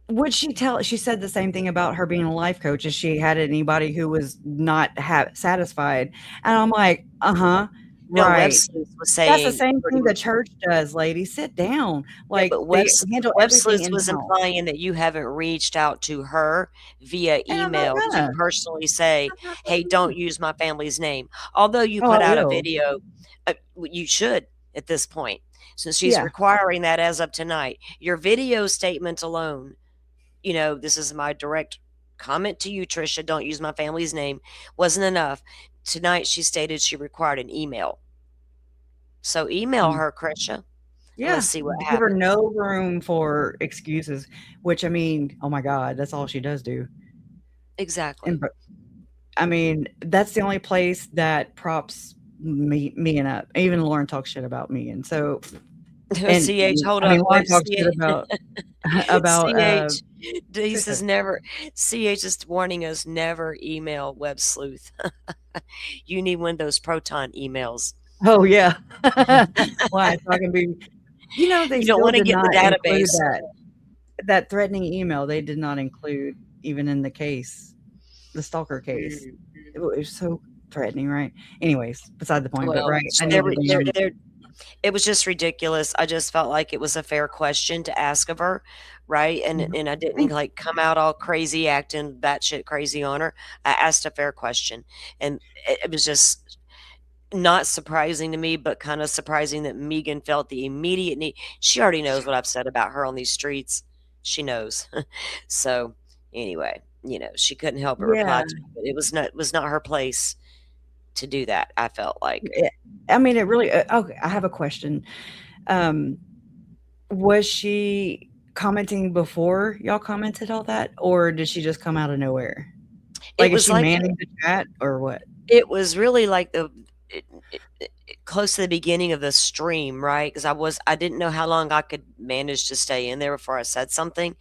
Would she tell she said the same thing about her being a life coach, as she had anybody who was not satisfied, and I'm like, "Uh-huh, No, Web right." Sleuth was That's the saying same pretty thing the much. church does, lady, sit down. Yeah, Like, but they handle Web everything Sleuth was in-house, implying that you haven't reached out to her via and I'm not email to gonna. personally say, I'm not "Hey, gonna. don't use my family's name." Although you Oh, I put out a will. video, you should at this point, since she's Yeah. requiring that as of tonight. Your video statement alone, "This is my direct comment to you, Trisha, don't use my family's name," wasn't enough. Tonight, she stated she required an email. So email Mm. her, Krisha, and let's Yeah, see what give her happens. no room for excuses, which, I mean, oh my god, that's all she does do, and Exactly. but I mean, that's the only place that props Megan up. Even Lauren talks shit about Megan, so and, CH, hold I mean, up. Lauren Wait, talks shit about about, CH. He says Trisha. never. CH is warning us never email Web Sleuth. You need Windows Proton emails. Oh, yeah. Why? So I can be they You don't still want to did get in the not include database. that threatening email, they did not include even in the case, the stalker case. Mm. It was so threatening, right? Anyways, beside the point, but Well, right, I there, need a damn there, it was just ridiculous. I just felt like it was a fair question to ask of her, right? And I didn't Mhm. like come out all crazy, acting batshit crazy on her. I asked a fair question, and it was just not surprising to me, but kind of surprising that Megan felt the immediate need. She already knows what I've said about her on these streets. She knows. So anyway, she couldn't help but reply Yeah. to me. But it was not her place to do that. I felt like. Eh, I mean, it really okay, I have a question. Um, was she commenting before y'all commented all that, or did she just come out of nowhere? It Like, is was she like manning the chat or what? it was really like close to the beginning of the stream, right? Because I didn't know how long I could manage to stay in there before I said something.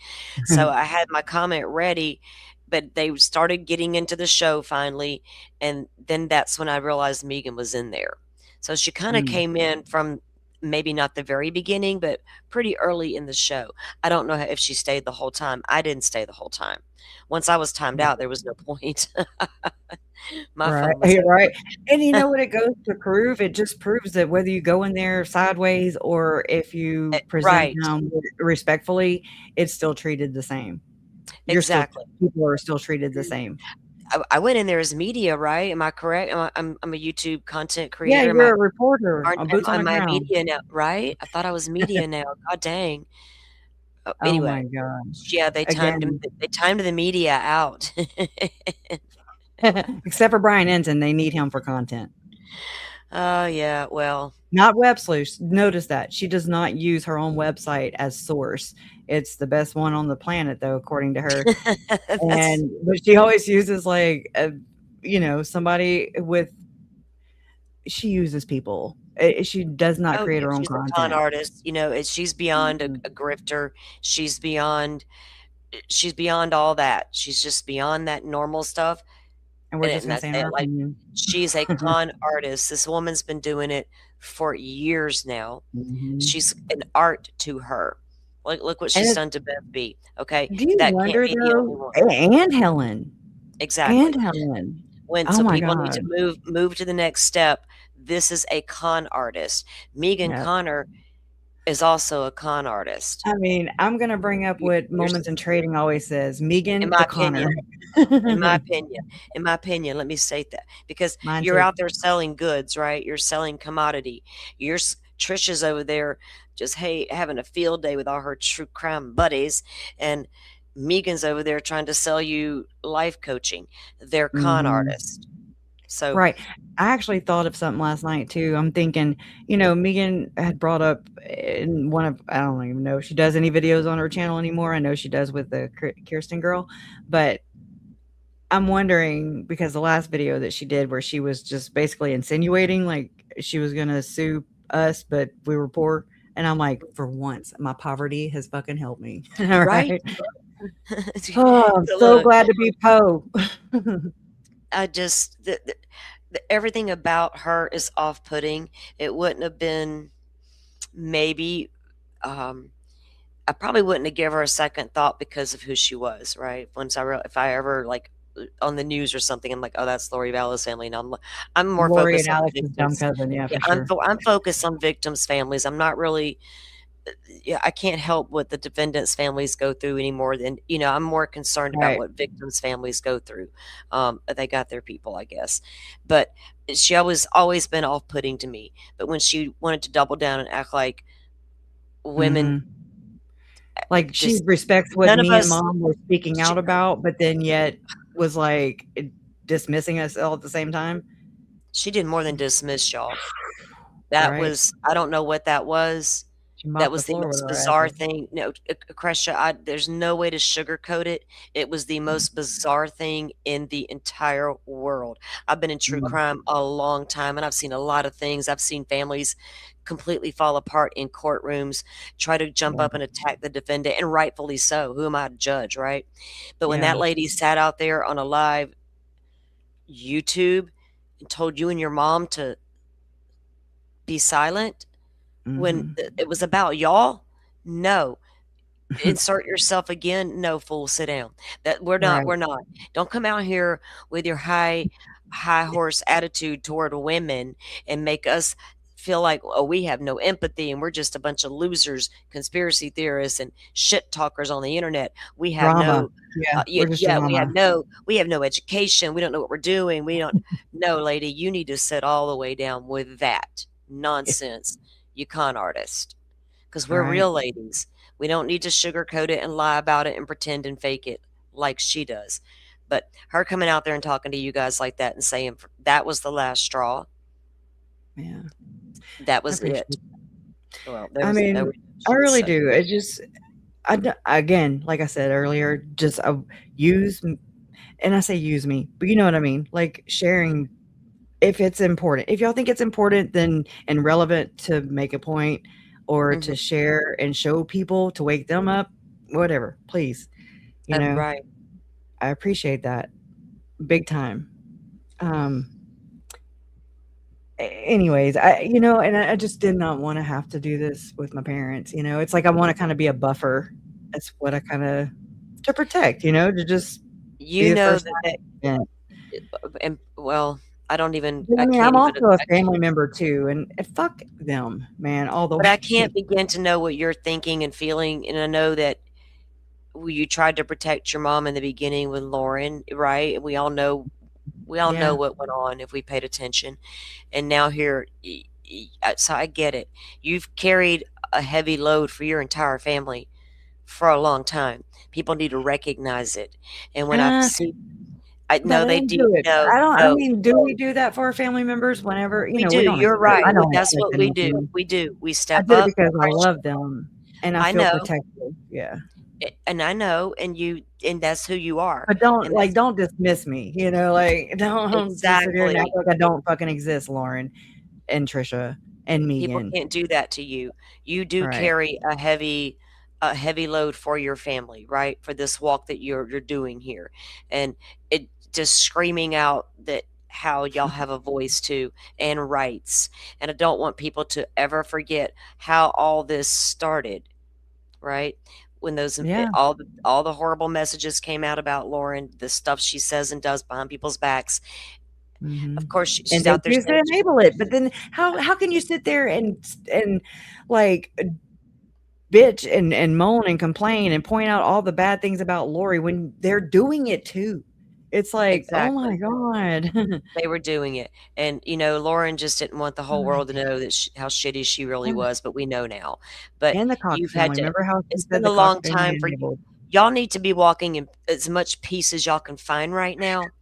So I had my comment ready, but they started getting into the show finally, and then that's when I realized Megan was in there. So she kind of Mm, came in from maybe not the very beginning, but pretty early in the show. I don't know if she stayed the whole time. I didn't stay the whole time. Once I was timed mm. out, there was no point. My Right, phone was you're right, over. and you know what it goes to prove? It just proves that whether you go in there sideways or if you present Right, them respectfully, it's still treated the same. exactly. People are still treated the same. I went in there as media, right? Am I correct? I'm a YouTube content Yeah, creator. you're a reporter Aren't on boots on the am I ground. media now, right? I thought I was media now. God dang. Oh Anyway, my god. yeah, Again, they timed the media out. except for Brian Ensign, they need him for content. Oh, yeah, well, Not web sleuths. Notice that. She does not use her own website as source. It's the best one on the planet, though, according to her. that's But she always uses like somebody with she uses people. She does not oh, create yeah, her own she's a con content. artist, she's beyond Mhm. a grifter. She's beyond all that. She's just beyond that normal stuff. And we're just And gonna I say in say our it like opinion. she's a con artist. This woman's been doing it for years now. Mhm. She's an art to her. Look what And she's done to Bev B. Okay, do you that can't wonder be the only though? one. And Helen. And Exactly. Helen. When Oh so my people need to god. move to the next step. This is a con artist. Megan Yeah. Connor is also a con artist. I mean, I'm gonna bring up You, what you're, Moments in Trading always says. in Megan my the Connor. opinion, in my opinion, let me state that because Mine you're too. out there selling goods, right? You're selling commodity. Trisha's over there just hey having a field day with all her true crime buddies, and Megan's over there trying to sell you life coaching. They're con Mhm. artists. So Right. I actually thought of something last night too. I'm thinking, Megan had brought up in one of I don't even know if she does any videos on her channel anymore. I know she does with the Kirsten girl, but I'm wondering because the last video that she did where she was just basically insinuating like she was gonna sue us, but we were poor. And I'm like, for once, my poverty has fucking helped me. All right. right. Oh, I'm So so look, glad to be Poe. I just everything about her is off-putting. It wouldn't have been maybe um I probably wouldn't have given her a second thought because of who she was, right? Once if I ever like on the news or something, I'm like, oh, that's Lori Vallow's family. And I'm more Lori and focused on Alex's dumb victims. cousin. Yeah, Yeah, for sure. I'm focused on victims' families. I'm not really. Yeah, I can't help what the defendants' families go through anymore. Than I'm more concerned about Right. what victims' families go through. They got their people, I guess, but she always been off-putting to me. But when she wanted to double down and act like women Mhm. Like, she just respects what none of me and us mom were speaking she out about, but then yet was, like, dismissing us all at the same time. she did more than dismiss y'all. That Right? was I don't know what that was. She That mopped the was the floor with most our bizarre asses. thing. No, Crescia, there's no way to sugarcoat it. It was the most bizarre thing in the entire world. I've been in true Mm, crime a long time, and I've seen a lot of things. I've seen families completely fall apart in courtrooms, try to jump yeah, up and attack the defendant, and rightfully so. Who am I to judge, right? But when that yeah. lady sat out there on a live YouTube and told you and your mom to be silent when Mhm. it was about y'all, no. Insert yourself again. No, fool, sit down. That Right. we're not. Don't come out here with your high horse attitude toward women and make us feel like, oh, we have no empathy and we're just a bunch of losers, conspiracy theorists and shit talkers on the internet. We have Drama. no Yeah, yeah, we're just yeah, drama. we have no education. We don't know what we're doing. We don't no, lady, you need to sit all the way down with that nonsense, you con artist. Because we're Right. real ladies. We don't need to sugarcoat it and lie about it and pretend and fake it like she does. But her coming out there and talking to you guys like that and saying that was the last straw, Yeah, that I was it. appreciate Well, there I was no mean, I redemption. really So do. It's just again, like I said earlier, just, use m and I say use me, but you know what I mean, like, sharing if it's important. If y'all think it's important, then and relevant to make a point or mhm, to share and show people to wake them up, whatever, please, you know, right. I appreciate that big time. Um, anyways, and I just did not wanna have to do this with my parents, it's like I wanna kinda be a buffer. That's what I kinda to protect, to just be You the know first that line of defense. and well, But, I I mean, can't I'm even also a family member too, and fuck them, man, all the but I way. can't begin to know what you're thinking and feeling. And I know that you tried to protect your mom in the beginning with Lauren, right? We all know Yeah. what went on if we paid attention. And now here, so I get it. You've carried a heavy load for your entire family for a long time. People need to recognize it. And when I Uh, see, I but know I they don't do. do it. No, I no, mean, do we do that for our family members whenever, we do. we don't You're expect I right. don't That's expect what we do. anything. We do. We I step did it up. because I love them and I I feel know, protected. Yeah. and I know, and that's who you are, But don't, and like, that's don't dismiss me, like, don't just sit here and act exactly. like I don't fucking exist, Lauren and Trisha and People Megan. can't do that to you. You do Right. carry a heavy load for your family, right? For this walk that you're doing here. And it just screaming out that how y'all have a voice too and rights. And I don't want people to ever forget how all this started, right? When Yeah. all the horrible messages came out about Lauren, the stuff she says and does behind people's backs. Of Mhm. course, And she's they out there choose to saying enable it, but then how can you sit there and, like, bitch and moan and complain and point out all the bad things about Lori when they're doing it too? It's like, "Oh my exactly. god." They were doing it, and, Lauren just didn't want the whole world to know that how shitty she really was, but we know now. But And the Cox you've had family, to remember how she it's said been the a Cox long family time for enabled? y'all need to be walking in as much peace as y'all can find right now,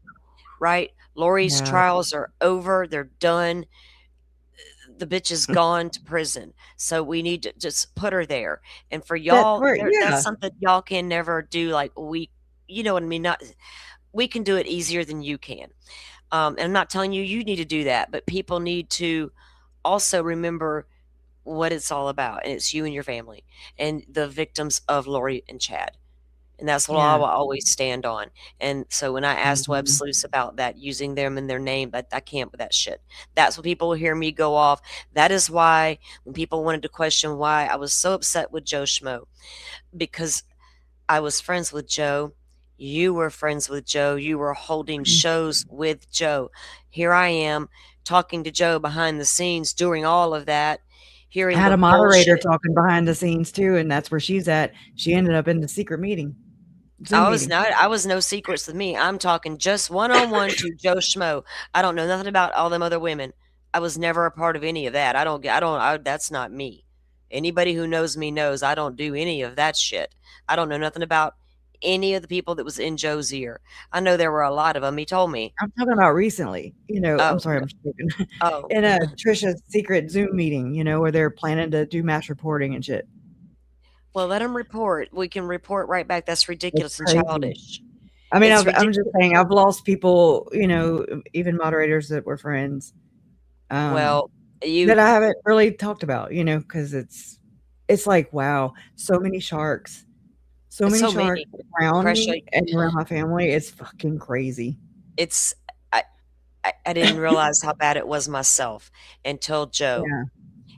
right? Lori's Yeah. trials are over, they're done, the bitch is gone to prison, so we need to just put her there, and for That y'all, for that's yeah. something y'all can never do, like, you know what I mean? Not we can do it easier than you can. And I'm not telling you you need to do that, but people need to also remember what it's all about, and it's you and your family and the victims of Lori and Chad. And that's what I Yeah. will always stand on. And so when I asked Web Mhm. Sleuths about that, using them in their name, I can't with that shit. That's what people hear me go off. That is why when people wanted to question why I was so upset with Joe Schmo, because I was friends with Joe. You were friends with Joe. You were holding shows with Joe. Here I am talking to Joe behind the scenes, doing all of that, hearing Had the a moderator bullshit. talking behind the scenes too, and that's where she's at. She ended up in the secret meeting, Zoom meeting. I was no secrets with me. I'm talking just one on one to Joe Schmo. I don't know nothing about all them other women. I was never a part of any of that. That's not me. Anybody who knows me knows I don't do any of that shit. I don't know nothing about any of the people that was in Joe's ear. I know there were a lot of them. He told me. I'm talking about recently. I'm Oh, sorry, I'm joking. oh, In a Trisha's secret Zoom meeting, where they're planning to do mass reporting and shit. well, let them report. We can report right back. That's It's ridiculous and crazy. childish. I mean, It's I'm just ridiculous. saying, I've lost people, even moderators that were friends, Well, that you I haven't really talked about, because it's like, wow, so many so sharks many. around Crusher, me and around my family. It's fucking crazy. it's I didn't realize how bad it was myself until Joe. Yeah,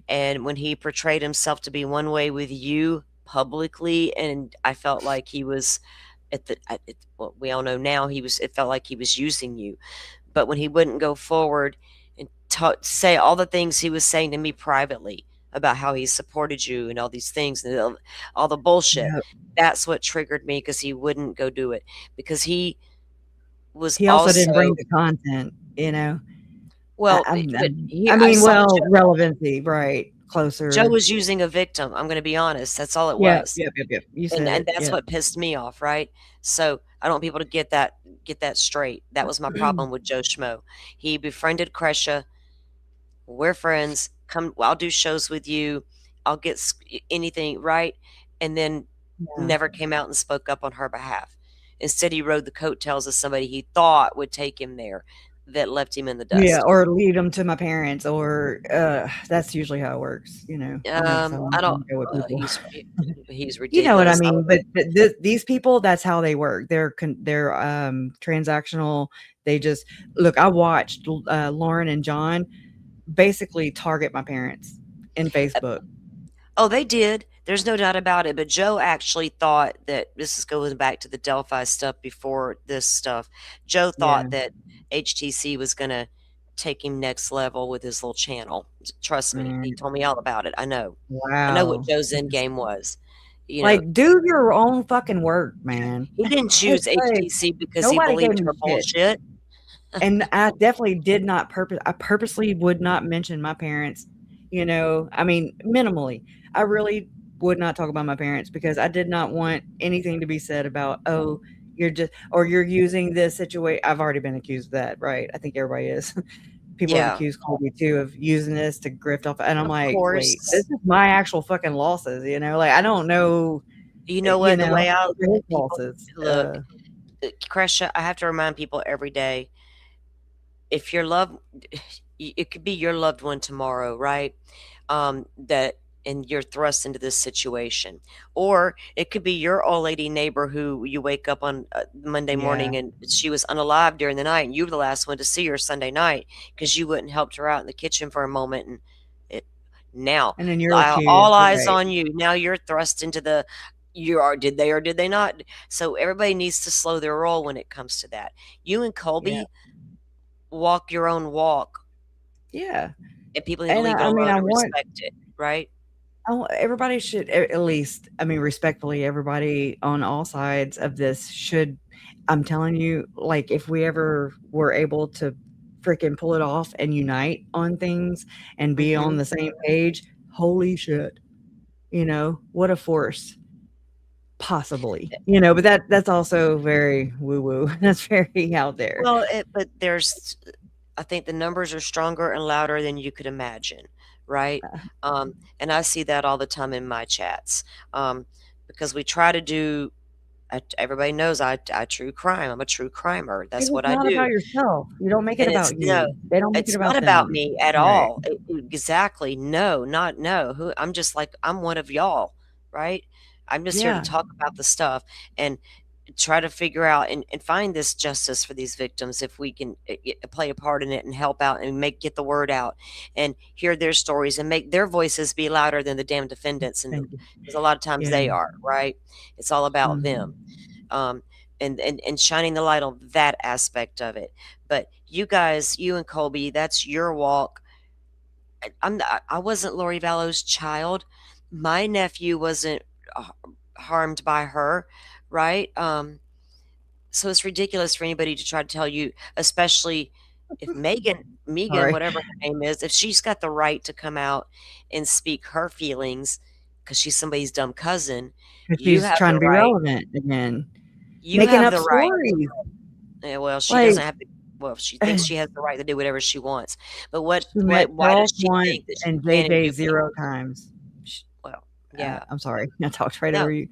And when he portrayed himself to be one way with you publicly, and I felt like he was well, we all know now it felt like he was using you. But when he wouldn't go forward and say all the things he was saying to me privately about how he supported you and all these things and all the bullshit, yeah. that's what triggered me because he wouldn't go do it because he was He also didn't bring also the content. well, but I here I mean, saw well, Joe. relevancy, right? Joe Closer. was using a victim. I'm going to be honest. That's all it Yep, was. yep, yep, yep. You And said it. that's Yep. what pissed me off, right? So I don't want people to get that straight. That was my problem with Joe Schmo. He befriended Kresha. We're friends. Come, I'll do shows with you. I'll get anything right, and then Yeah. never came out and spoke up on her behalf. Instead, he rode the coattails of somebody he thought would take him there, that left him in the Yeah, dust. or lead them to my parents, or that's usually how it works. That's how I I'm don't. gonna go with people. He's You know what I ridiculous. mean? But these people, that's how they work. They're transactional. They just look. I watched Lauren and John basically target my parents in Facebook. Oh, they did. There's no doubt about it. But Joe actually thought that this is going back to the Delphi stuff before this stuff. Joe Yeah. thought that HTC was going to take him next level with his little channel. Trust me. He Mm, told me all about it. I know. I know what wow. Joe's end game was. You know, Like, do your own fucking work, man. he didn't choose Like, HTC because he nobody gave believed me her shit. bullshit. And I definitely did not I purposely would not mention my parents, I mean, minimally. I really would not talk about my parents because I did not want anything to be said about, oh, you're using this situation. I've already been accused of that, right? I think everybody is. People have Yeah, accused Colby too of using this to grift off. And I'm of like, wait, this course. is my actual fucking losses. Like, I don't know, You know what? The way those are his people losses. look, Kresha, I have to remind people every day if your love it could be your loved one tomorrow, right? That and you're thrust into this situation, or it could be your old lady neighbor who you wake up on Monday Yeah. morning and she was unalive during the night, and you were the last one to see her Sunday night because you wouldn't helped her out in the kitchen for a moment, and it now And then you're all accused, eyes right? on you. Now you're thrust into the you are did they or did they not? So everybody needs to slow their roll when it comes to that. You and Yeah. Colby walk your own walk, Yeah. and people need to And leave it I mean, alone and respect it, right? everybody should, at least, I mean, respectfully, everybody on all sides of this should, I'm telling you, like, if we ever were able to freaking pull it off and unite on things and be on Mhm. the same page, holy shit, what a force. Possibly, but that's also very woo woo. That's very out there. Well, but I think the numbers are stronger and louder than you could imagine, right? And I see that all the time in my chats, because we try to do everybody knows I true crime. I'm a true crimer. That's It's what I not do. about yourself. You don't make it And it's about no, you. They don't make it it's not about about them. me at Right. all. Exactly. No, not no. I'm just like I'm one of y'all, right? I'm just here to Yeah. talk about the stuff and try to figure out and find this justice for these victims if we can play a part in it and help out and get the word out and hear their stories and make their voices be louder than the damn defendants, and Thank you. because a lot of times Yeah. they are, right? It's all about them. um, and shining the light on that aspect of it. But you guys, you and Colby, that's your walk. I wasn't Lori Vallow's child. My nephew wasn't uh, harmed by her, right? So it's ridiculous for anybody to try to tell you, especially if Megan, Sorry. whatever her name is, if she's got the right to come out and speak her feelings because she's somebody's dumb cousin, Because you she's have trying the to be right. relevant again. You Making have up the right. stories. Well, she Like, doesn't have to. Well, she thinks she has the right to do whatever she wants. But she met why Charles does she once think that she and can and JJ you can't? 0 times. Well, yeah. I'm sorry. I talked right No, over you.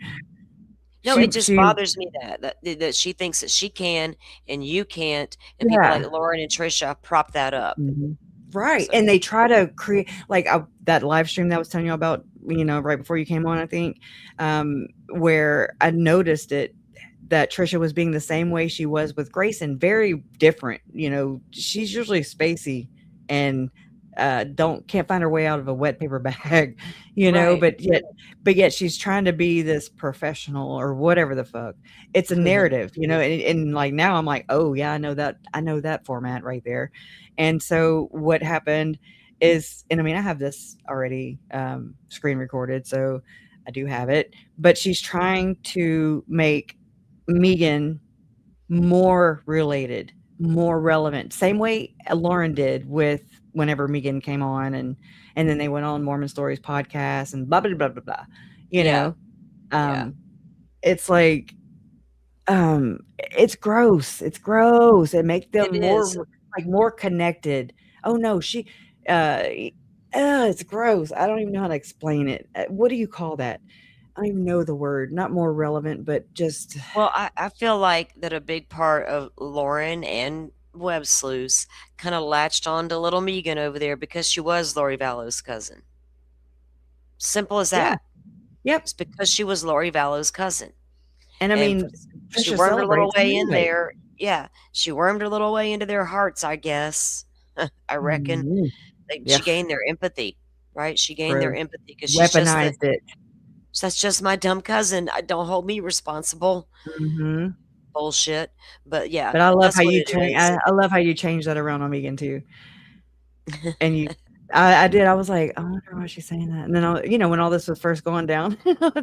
no, She it just bothers me that she thinks that she can and you can't, and people yeah. like Lauren and Trisha prop that up. Right. So And they try to create like that live stream that I was telling you about, right before you came on, I think, where I noticed that Trisha was being the same way she was with Grayson, very different. She's usually spacey and can't find her way out of a wet paper bag, right. but yet she's trying to be this professional or whatever the fuck. It's a narrative, and like now I'm like, oh yeah, I know that format right there. And so what happened is, and I mean, I have this already screen recorded, so I do have it, but she's trying to make Megan more related, more relevant, same way Lauren did with whenever Megan came on, and then they went on Mormon Stories podcast and blah blah blah blah blah. Yeah. Yeah. It's like it's gross. It's gross. It makes them It is. more connected. Oh no, it's gross. I don't even know how to explain it. What do you call that? I don't even know the word. Not more relevant, but just Well, I feel like that a big part of Lauren and Web Sleuths kind of latched on to little Megan over there because she was Lori Vallow's cousin. Simple as yeah. that. Yep. It's because she was Lori Vallow's cousin. And I And mean, she Trisha wormed her little celebrates them way in anyway. there. Yeah, she wormed her little way into their hearts, I guess. I reckon. Mhm. Yeah. She gained their empathy, right? She gained their True. empathy because she's just Weaponized it. that's just my dumb cousin. Don't hold me responsible. Mhm. Bullshit. But yeah, But I love that's how what you it change. is. I love how you changed that around on Megan too. And I did. I was like, I wonder why she's saying that. And then when all this was first going down,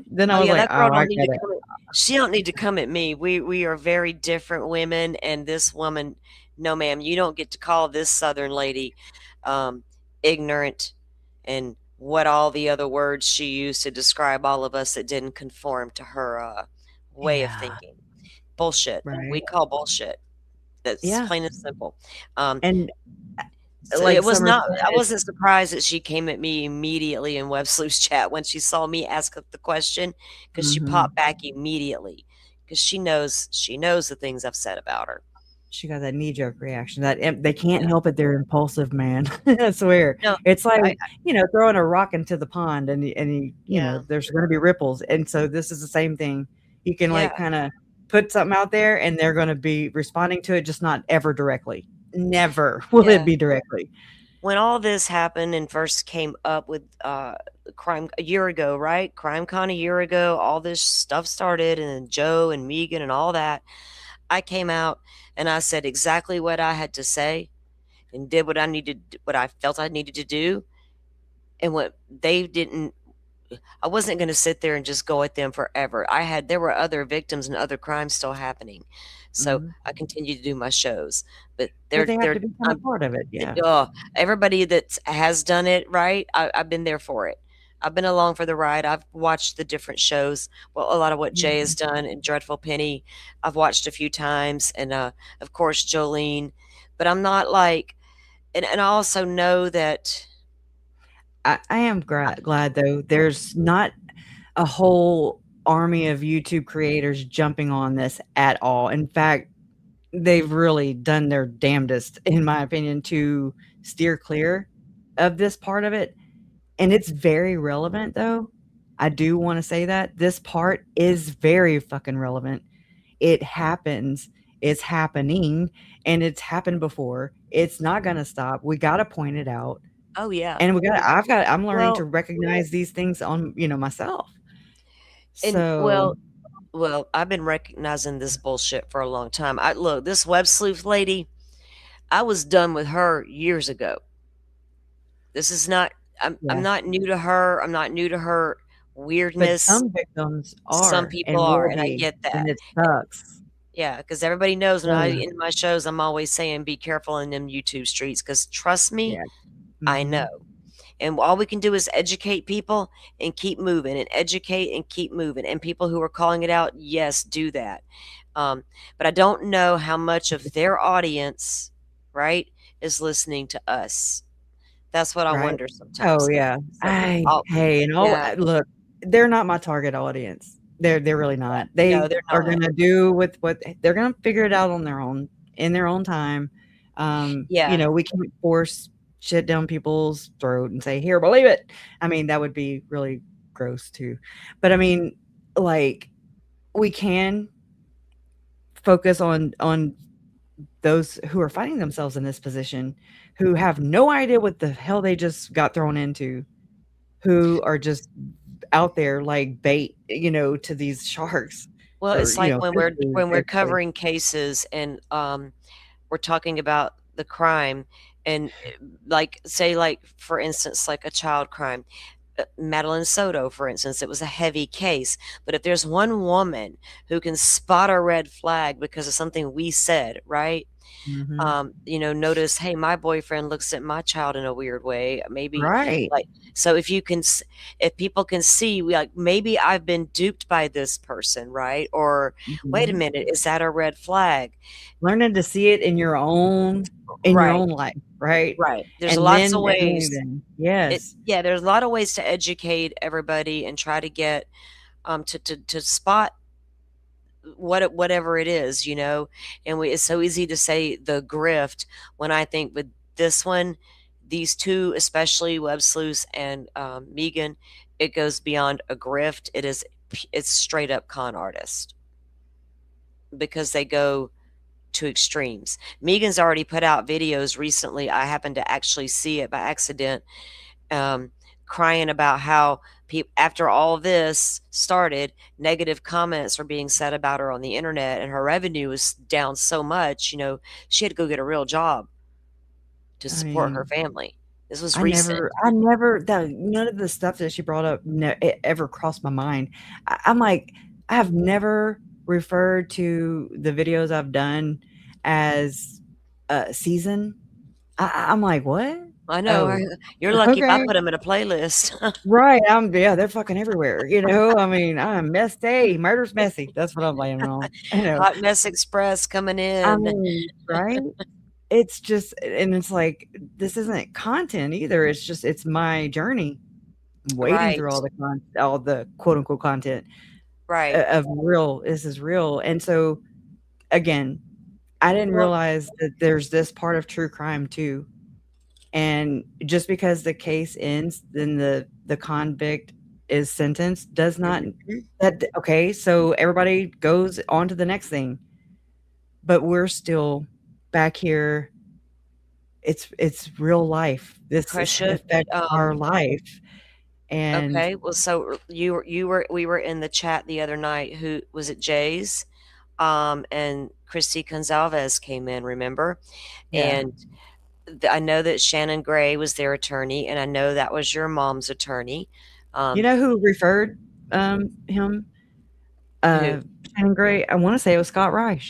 then I Oh was yeah, like, that girl oh, I don't need get to it. come at she don't need to come at me. We are very different women, and this woman, no ma'am, you don't get to call this Southern lady ignorant and what all the other words she used to describe all of us that didn't conform to her way of Yeah. thinking. Bullshit. We Right. call bullshit. That's Yeah. plain and simple. Um, And so like it was Summer not. I said, wasn't surprised that she came at me immediately in Web Sleuth's chat when she saw me ask the question because she mhm, popped back immediately because she knows the things I've said about her. she got that knee jerk reaction. They can't Yeah. help it. They're impulsive, man. I swear. No, It's like I throwing a rock into the pond, and yeah there's going to be ripples. And so this is the same thing. You can like yeah kind of put something out there, and they're going to be responding to it, just not ever directly. Never will yeah. it be directly. When all this happened and first came up with crime a year ago, right? CrimeCon a year ago, all this stuff started, and Joe and Megan and all that. I came out and I said exactly what I had to say and did what I felt I needed to do, and what they didn't. I wasn't going to sit there and just go at them forever. There were other victims and other crimes still happening, so Mhm. I continued to do my shows. But But they have to become a part of it. Yeah. everybody that has done it right, I've been there for it. I've been along for the ride. I've watched the different shows. Well, a lot of what Yeah. Jay has done and Dreadful Penny, I've watched a few times, and of course Jolene. But I'm not like, and I also know that. I am glad though. There's not a whole army of YouTube creators jumping on this at all. In fact, they've really done their damnedest, in my opinion, to steer clear of this part of it. And it's very relevant though. I do want to say that this part is very fucking relevant. It happens, it's happening, and it's happened before. It's not going to stop. We got to point it out. Oh yeah. And I'm learning to Well, recognize these things on, myself. and So, I've been recognizing this bullshit for a long time. I look, this web sleuth lady, I was done with her years ago. This is not I'm yeah. not new to her. I'm not new to her But weirdness. some victims Some are people and are, will and I be, get that. and it sucks. Yeah, because everybody knows when I Ugh, in my shows, I'm always saying, "Be careful in them YouTube streets." Because trust me, yeah. I know. Mhm. And all we can do is educate people and keep moving, and educate and keep moving. And people who are calling it out, yes, do that. But I don't know how much of their audience, right, is listening to us. That's what I Right. wonder Oh, sometimes. yeah. So, I'll, Hey, and yeah, look, they're not my target audience. They're really not. no, They they're are not. gonna do with what they're gonna figure it out on their own, in their own time. Yeah, We can't force shit down people's throat and say, "Here, believe it." I mean, that would be really gross too. But I mean, like, we can focus on those who are finding themselves in this position, who have no idea what the hell they just got thrown into, who are just out there like bait, to these sharks well, or, it's like fishes, when we're basically. covering cases and we're talking about the crime and like say like for instance like a child crime, Madeline Soto, for instance, it was a heavy case. But if there's one woman who can spot a red flag because of something we said, right? Mhm. Notice, hey, my boyfriend looks at my child in a weird way. Maybe Right. like, so if people can see, like, maybe I've been duped by this person, right? Or wait a Mhm. minute, is that a red flag? Learning to see it in your own Right, life, right? right. There's And lots of then and only ways. then. Yes. Yeah, there's a lot of ways to educate everybody and try to get to spot whatever it is, and it's so easy to say the grift when I think with this one, these two, especially web sleuths and Megan, it goes beyond a grift. It's straight up con artist because they go to extremes. Megan's already put out videos recently. I happened to actually see it by accident, um, crying about how after all this started, negative comments were being said about her on the internet, and her revenue was down so much. She had to go get a real job to I support her mean, family. This was recent. I never that none of the stuff that she brought up it ever crossed my mind. I'm like, I have never referred to the videos I've done as a season. I'm like, what? I know. Oh, You're lucky if I okay. put them in a playlist. Right. Yeah, they're fucking everywhere. I mean, I'm messy. Murder's messy. That's what I'm blaming on. Hot Mess Express coming I in. mean, right? It's just, and it's like, this isn't content either. It's my journey wading Right. through all the quote unquote content Right. of real. This is real. And so again, I didn't Well, realize that there's this part of true crime too. And just because the case ends, then the convict is sentenced does not mhm. that okay, so everybody goes on to the next thing. But we're still back here. It's real life. This Pressure. affects our Um, life. And Okay, well, so we were in the chat the other night. Who was it? Jay's, and Christy Gonzalez came in. Remember, yeah. and I know that Shannon Gray was their attorney, and I know that was your mom's attorney. You Um, know who referred him? who Shannon Gray. I want to say it was Scott Reich.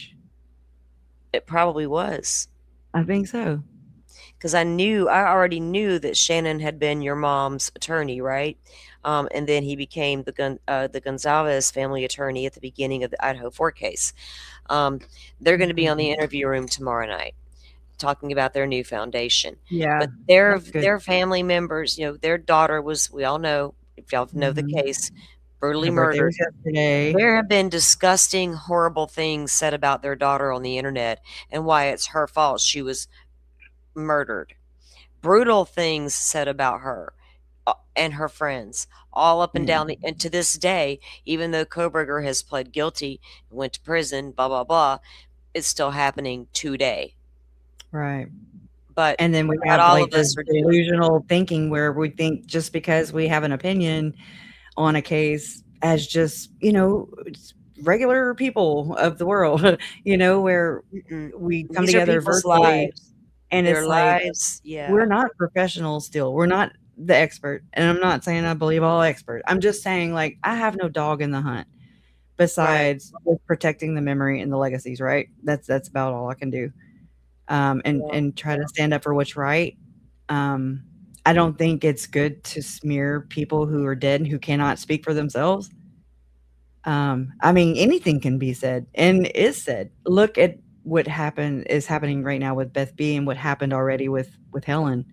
it probably was, I think so. because I already knew that Shannon had been your mom's attorney, right? And then he became the Gonzalez family attorney at the beginning of the Idaho 4 case. They're going to be on the interview room tomorrow night, talking about their new foundation. Yeah, But their that's good. their family members, their daughter was, we all know, if y'all know the Mhm. case, brutally Her birthday murdered. was yesterday. There have been disgusting, horrible things said about their daughter on the internet and why it's her fault she was murdered. Brutal things said about her and her friends, all up and Yeah. down and to this day, even though Koberger has pled guilty and went to prison, blah blah blah, it's still happening today. Right. But And then we not have all like of this us are doing. delusional thinking where we think just because we have an opinion on a case as just, it's regular people of the world, where Mm-mm. we come These are together people's virtually, lives. and Their it's like lives, we're yeah, not professionals still. We're not the expert. And I'm not saying I believe all experts. I'm just saying like I have no dog in the hunt right. besides just protecting the memory and the legacies, right? That's about all I can do. And Yeah. and try to stand up for what's right. Um, I don't think it's good to smear people who are dead and who cannot speak for themselves. I mean, anything can be said and is said. Look at what is happening right now with Beth B and what happened already with Helen.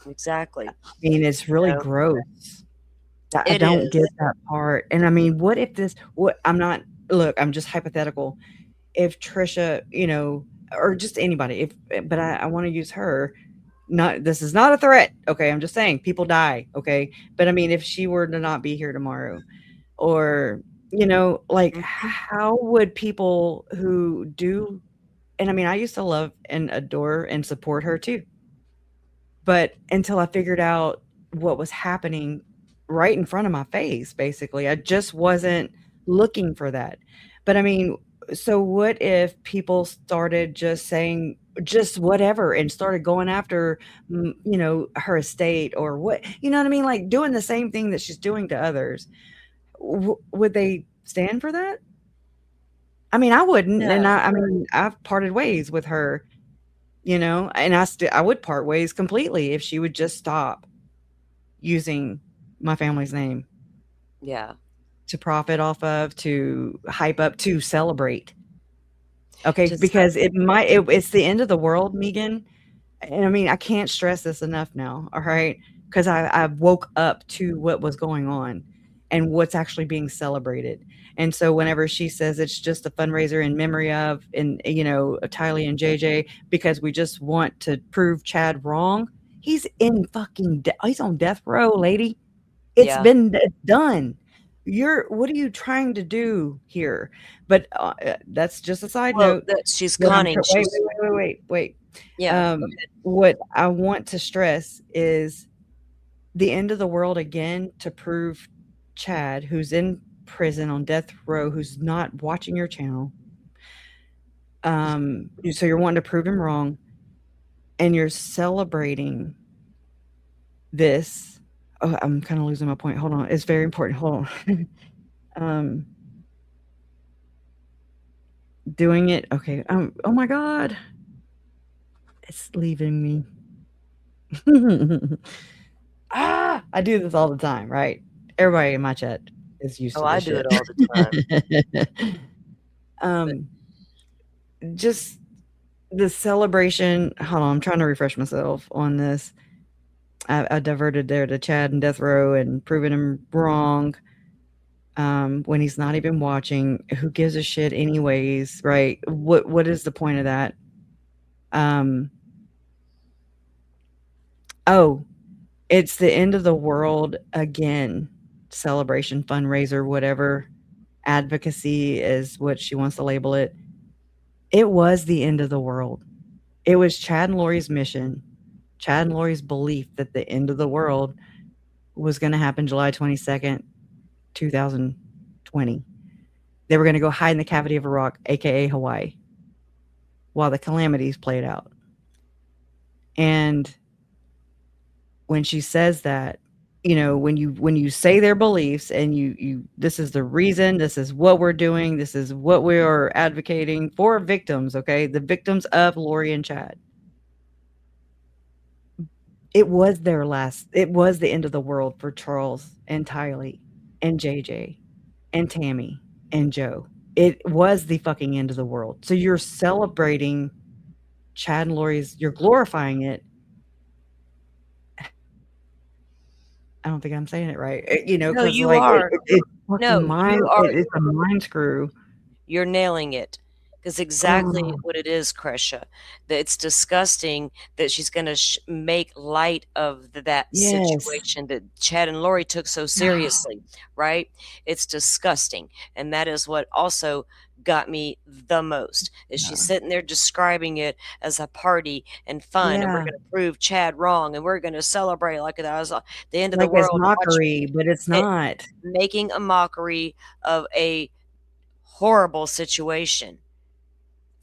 Exactly. I mean, it's really So gross. I it don't get is. that part. And I mean, what if I'm not, look, I'm just hypothetical. If Trisha, or just anybody, but I want to use her. Not, this is not a threat. Okay. I'm just saying people die. Okay. But I mean, if she were to not be here tomorrow, or, like, Mhm. how would people who do, and I mean, I used to love and adore and support her too. But until I figured out what was happening right in front of my face, basically, I just wasn't looking for that. But I mean, so what if people started just saying just whatever and started going after, her estate or what, you know what I mean? Like doing the same thing that she's doing to others. Would they stand for that? I mean, I wouldn't. And No. I mean, I've parted ways with her, and I would part ways completely if she would just stop using my family's name Yeah. to profit off of, to hype up, to celebrate. Okay, Just because it's the end of the world, Megan. And I mean, I can't stress this enough now, all right? Because I woke up to what was going on and what's actually being celebrated. And so whenever she says it's just a fundraiser in memory of, and Tylee and JJ, because we just want to prove Chad wrong, he's in he's on death row, lady. It's yeah. been done. What are you trying to do here? But that's just a side Well, note. that she's What I'm conning. wait, She's wait. yeah. What I want to stress is the end of the world again to prove Chad, who's in prison on death row, who's not watching your channel. So you're wanting to prove him wrong, and you're celebrating this. Oh, I'm kind of losing my point. Hold on. It's very important. Hold on. Doing it. Okay. Oh my God. It's leaving me. I do this all the time, right? Everybody in my chat is used Oh, to I this do shit. it all the time. Just the celebration. Hold on, I'm trying to refresh myself on this. I diverted there to Chad and Death Row and proving him wrong. When he's not even watching. Who gives a shit anyways, right? What is the point of that? Oh, it's the end of the world again. Celebration, fundraiser, whatever. Advocacy is what she wants to label it. It was the end of the world. It was Chad and Lori's mission, Chad and Lori's belief that the end of the world was going to happen July 22nd, 2020. They were going to go hide in the cavity of a rock, aka Hawaii, while the calamities played out. And when she says that, when you say their beliefs and you this is the reason, this is what we're doing, this is what we are advocating for victims, okay? The victims of Lori and Chad. It was the end of the world for Charles and Tylee and JJ and Tammy and Joe. It was the fucking end of the world. So you're celebrating Chad and Lori's, you're glorifying it. I don't think I'm saying it right. No, because you like are. it's No, fucking mind. you are. It's a mind screw. You're nailing it. Because exactly Oh, what it is, Kresha. That it's disgusting that she's going to make light of that yes. situation that Chad and Lori took so seriously, right? It's disgusting. And that is what also got me the most. Is she's Yeah. sitting there describing it as a party and fun, and we're Yeah. going to prove Chad wrong, and we're going to celebrate like that was the end of the Like it's world. Watch mockery, but it's it, not. making a mockery of a horrible situation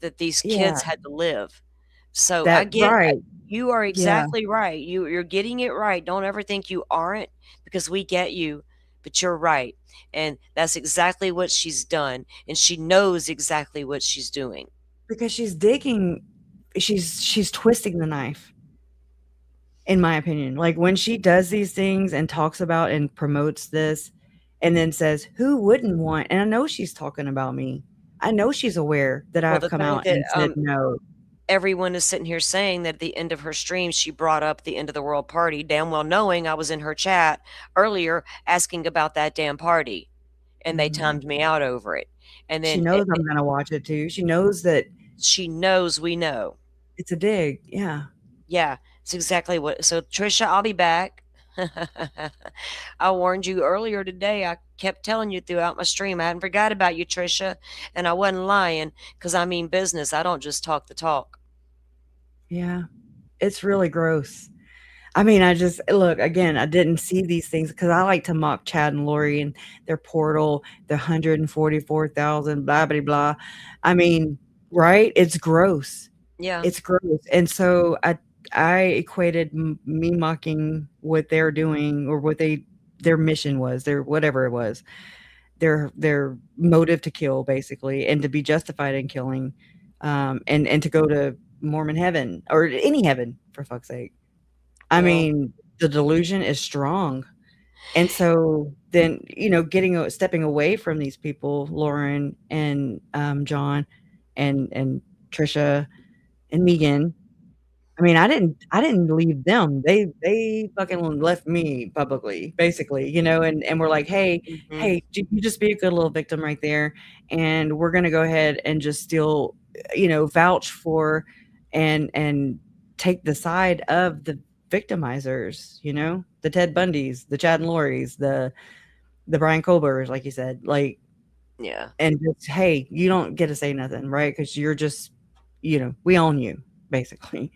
that these Yeah. kids had to live. So I That get right. you are Yeah. exactly right. You're getting it right. Don't ever think you aren't, because we get you, but you're right. And that's exactly what she's done, and she knows exactly what she's doing. Because she's twisting the knife, in my opinion. Like when she does these things and talks about and promotes this and then says, "Who wouldn't want?" And I know she's talking about me. I know she's aware that Well, I've the come thing out that and said no. everyone is sitting here saying that at the end of her stream, she brought up the end of the world party, damn well knowing I was in her chat earlier asking about that damn party, and they Mhm. timed me out over it. And She then knows I'm gonna watch it too. She knows that she knows we know. it's a dig. Yeah. Yeah, it's exactly what. So, Trisha, I'll be back. I warned you earlier today. I kept telling you throughout my stream. I hadn't forgot about you, Trisha, and I wasn't lying because I mean business. I don't just talk the talk. Yeah. It's really gross. I mean, I just look again, I didn't see these things because I like to mock Chad and Lori and their portal, the 144,000, blah, blah, blah. I mean, right? It's gross. Yeah. It's gross. And so I equated me mocking what they're doing or what their mission was, their whatever it was, their motive to kill basically and to be justified in killing, and to go to Mormon heaven or any heaven for fuck's sake. I Well, mean, the delusion is strong. And so then, stepping away from these people, Lauren and John and Trisha and Megan. I mean, I didn't leave them. They fucking left me publicly, basically, and we're like, "Hey, mhm. hey, you just be a good little victim right there, and we're gonna go ahead and just still, vouch for and take the side of the victimizers, the Ted Bundys, the Chad and Lorries, the Brian Colbers, like you said, like, Yeah. and just, hey, you don't get to say nothing, right? Because you're just, we own you, basically.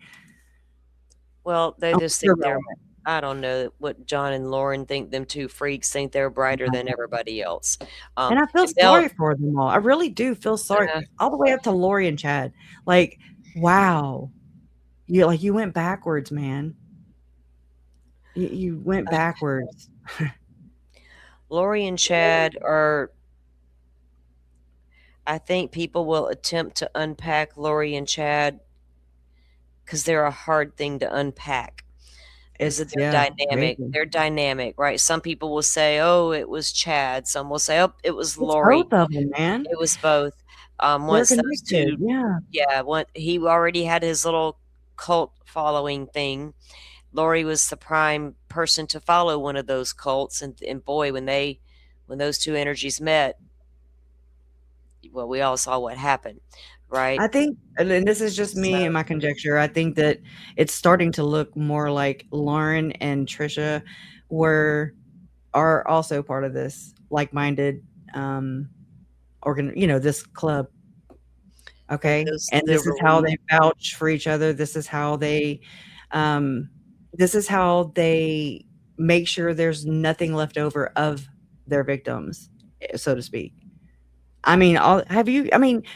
Well, they Oh, just you're think they're. relevant. I don't know what John and Lauren think. Them two freaks think they're brighter than everybody else. And I feel And Bell. sorry for them all. I really do feel sorry, Uh, all the way up to Lori and Chad. Like, wow. You went backwards, man. You went backwards. Lori and Chad are. I think people will attempt to unpack Lori and Chad because they're a hard thing to unpack. Because It's they're yeah, dynamic. crazy. They're dynamic, right? Some people will say, "Oh, it was Chad." Some will say, "Oh, it was It's Lori." both of them, man. It was both. They're Once those connected, 2, yeah. yeah, one he already had his little cult following thing. Lori was the prime person to follow one of those cults, and boy, when those 2 energies met, well, we all saw what happened, right? I think and this is just So me and my conjecture, I think that it's starting to look more like Lauren and Trisha are also part of this like-minded, this club. like Okay, those and the relief. um, this is how they make sure there's nothing left over of their victims, so to speak. I mean,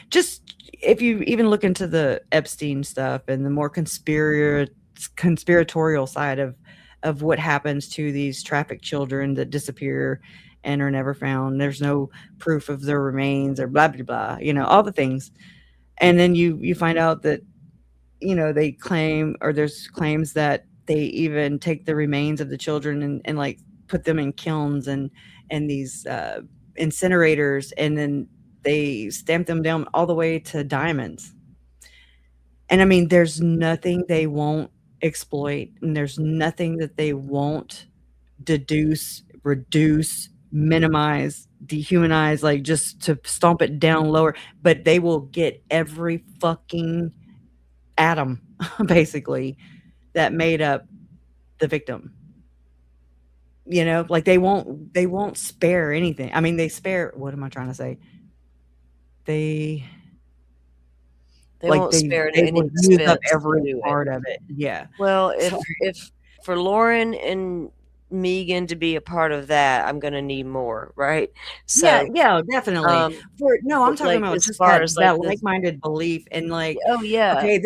just if you even look into the Epstein stuff and the more conspiratorial side of what happens to these trafficked children that disappear and are never found. There's no proof of their remains or blah blah blah, all the things. And then you find out that, they claim or there's claims that they even take the remains of the children and like put them in kilns and these incinerators, and then they stamp them down all the way to diamonds. And I mean, there's nothing they won't exploit, and there's nothing that they won't deduce, reduce, minimize dehumanize, like just to stomp it down lower, but they will get every fucking atom basically that made up the victim. Like they won't spare anything. I mean, they spare, what am I trying to say? They They like won't they spare they any will use up expense to every do it. part of it. Yeah. Well, So if for Lauren and Megan to be a part of that, I'm gonna need more, right? yeah, So, yeah, definitely. um, No, I'm but talking like about as just far that as like that this, like-minded belief and like, oh yeah, okay,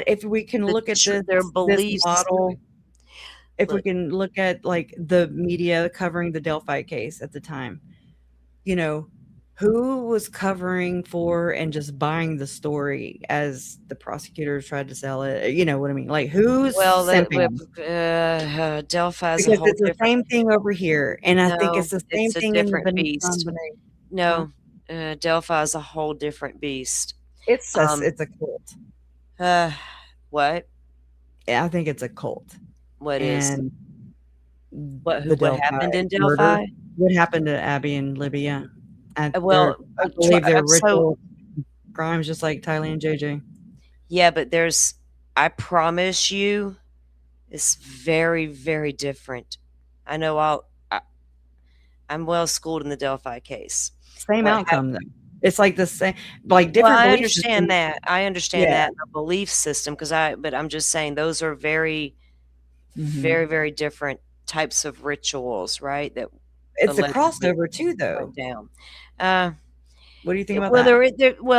if we can look at their this beliefs. model, if we Look, can look at like the media covering the Delphi case at the time, you know, who was covering for and just buying the story as the prosecutors tried to sell it? You know what I mean? Like who's well, simping? Delphi is a Because whole it's the different. same thing over here, and I think No, it's the same it's a thing in the different Venetian beast. Benet. Huh? No, Delphi is a whole different beast. It's Um, a cult. uh, what? Yeah, I think it's a cult. What is? And What? the What Delphi happened in murder, Delphi? what happened to Abby and Libya? Well, I believe they're so ritual crimes just like Tylee and JJ. yeah, but there's. I promise you, it's very, very different. I know. I'm well schooled in the Delphi case. Same What outcome though. It's like the same, like Well, different I belief understand systems. that. I understand Yeah. that in the belief system but I'm just saying those are very, Mhm. very, very different types of rituals, right? That It's a allegedly crossover too, went though. down. Uh, What do you think about well, that?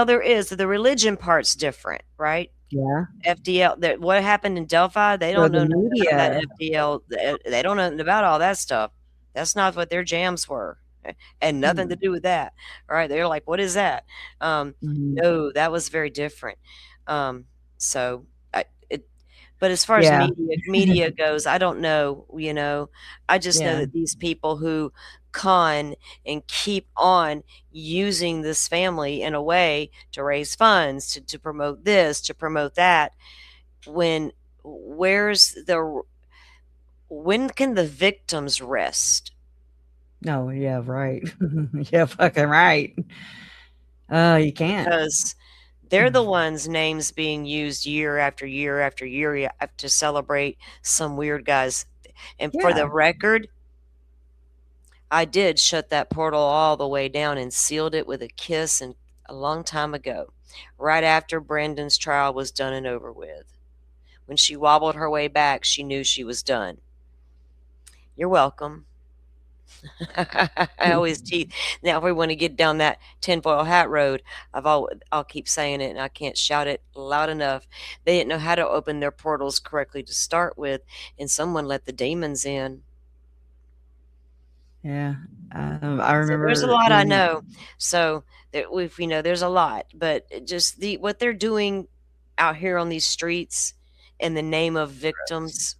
there is the religion part's different, right? Yeah. FDL. That what happened in Delphi? They So don't the know nothing about that media, FDL. They don't know nothing about all that stuff. That's not what their jams were, and nothing to hmm, do with that. All right, they're like, what is that? mhm. No, that was very different. Um, so I, it, but as far as Yeah. media goes, I don't know. I just know Yeah. that these people who con and keep on using this family in a way to raise funds to promote this, to promote that, when where's the when can the victims rest? No, yeah, right. Yeah, fucking right. You can't. Because they're the ones names being used year after year after year to celebrate some weird guys. And for Yeah. the record, I did shut that portal all the way down and sealed it with a kiss and a long time ago, right after Brandon's trial was done and over with. When she wobbled her way back, she knew she was done. You're welcome. I always tease. Now, if we want to get down that tinfoil hat road, I'll keep saying it, and I can't shout it loud enough. They didn't know how to open their portals correctly to start with, and someone let the demons in. Yeah. I So there's a remember lot I when, know. So there's a lot, but just what they're doing out here on these streets in the name of victims.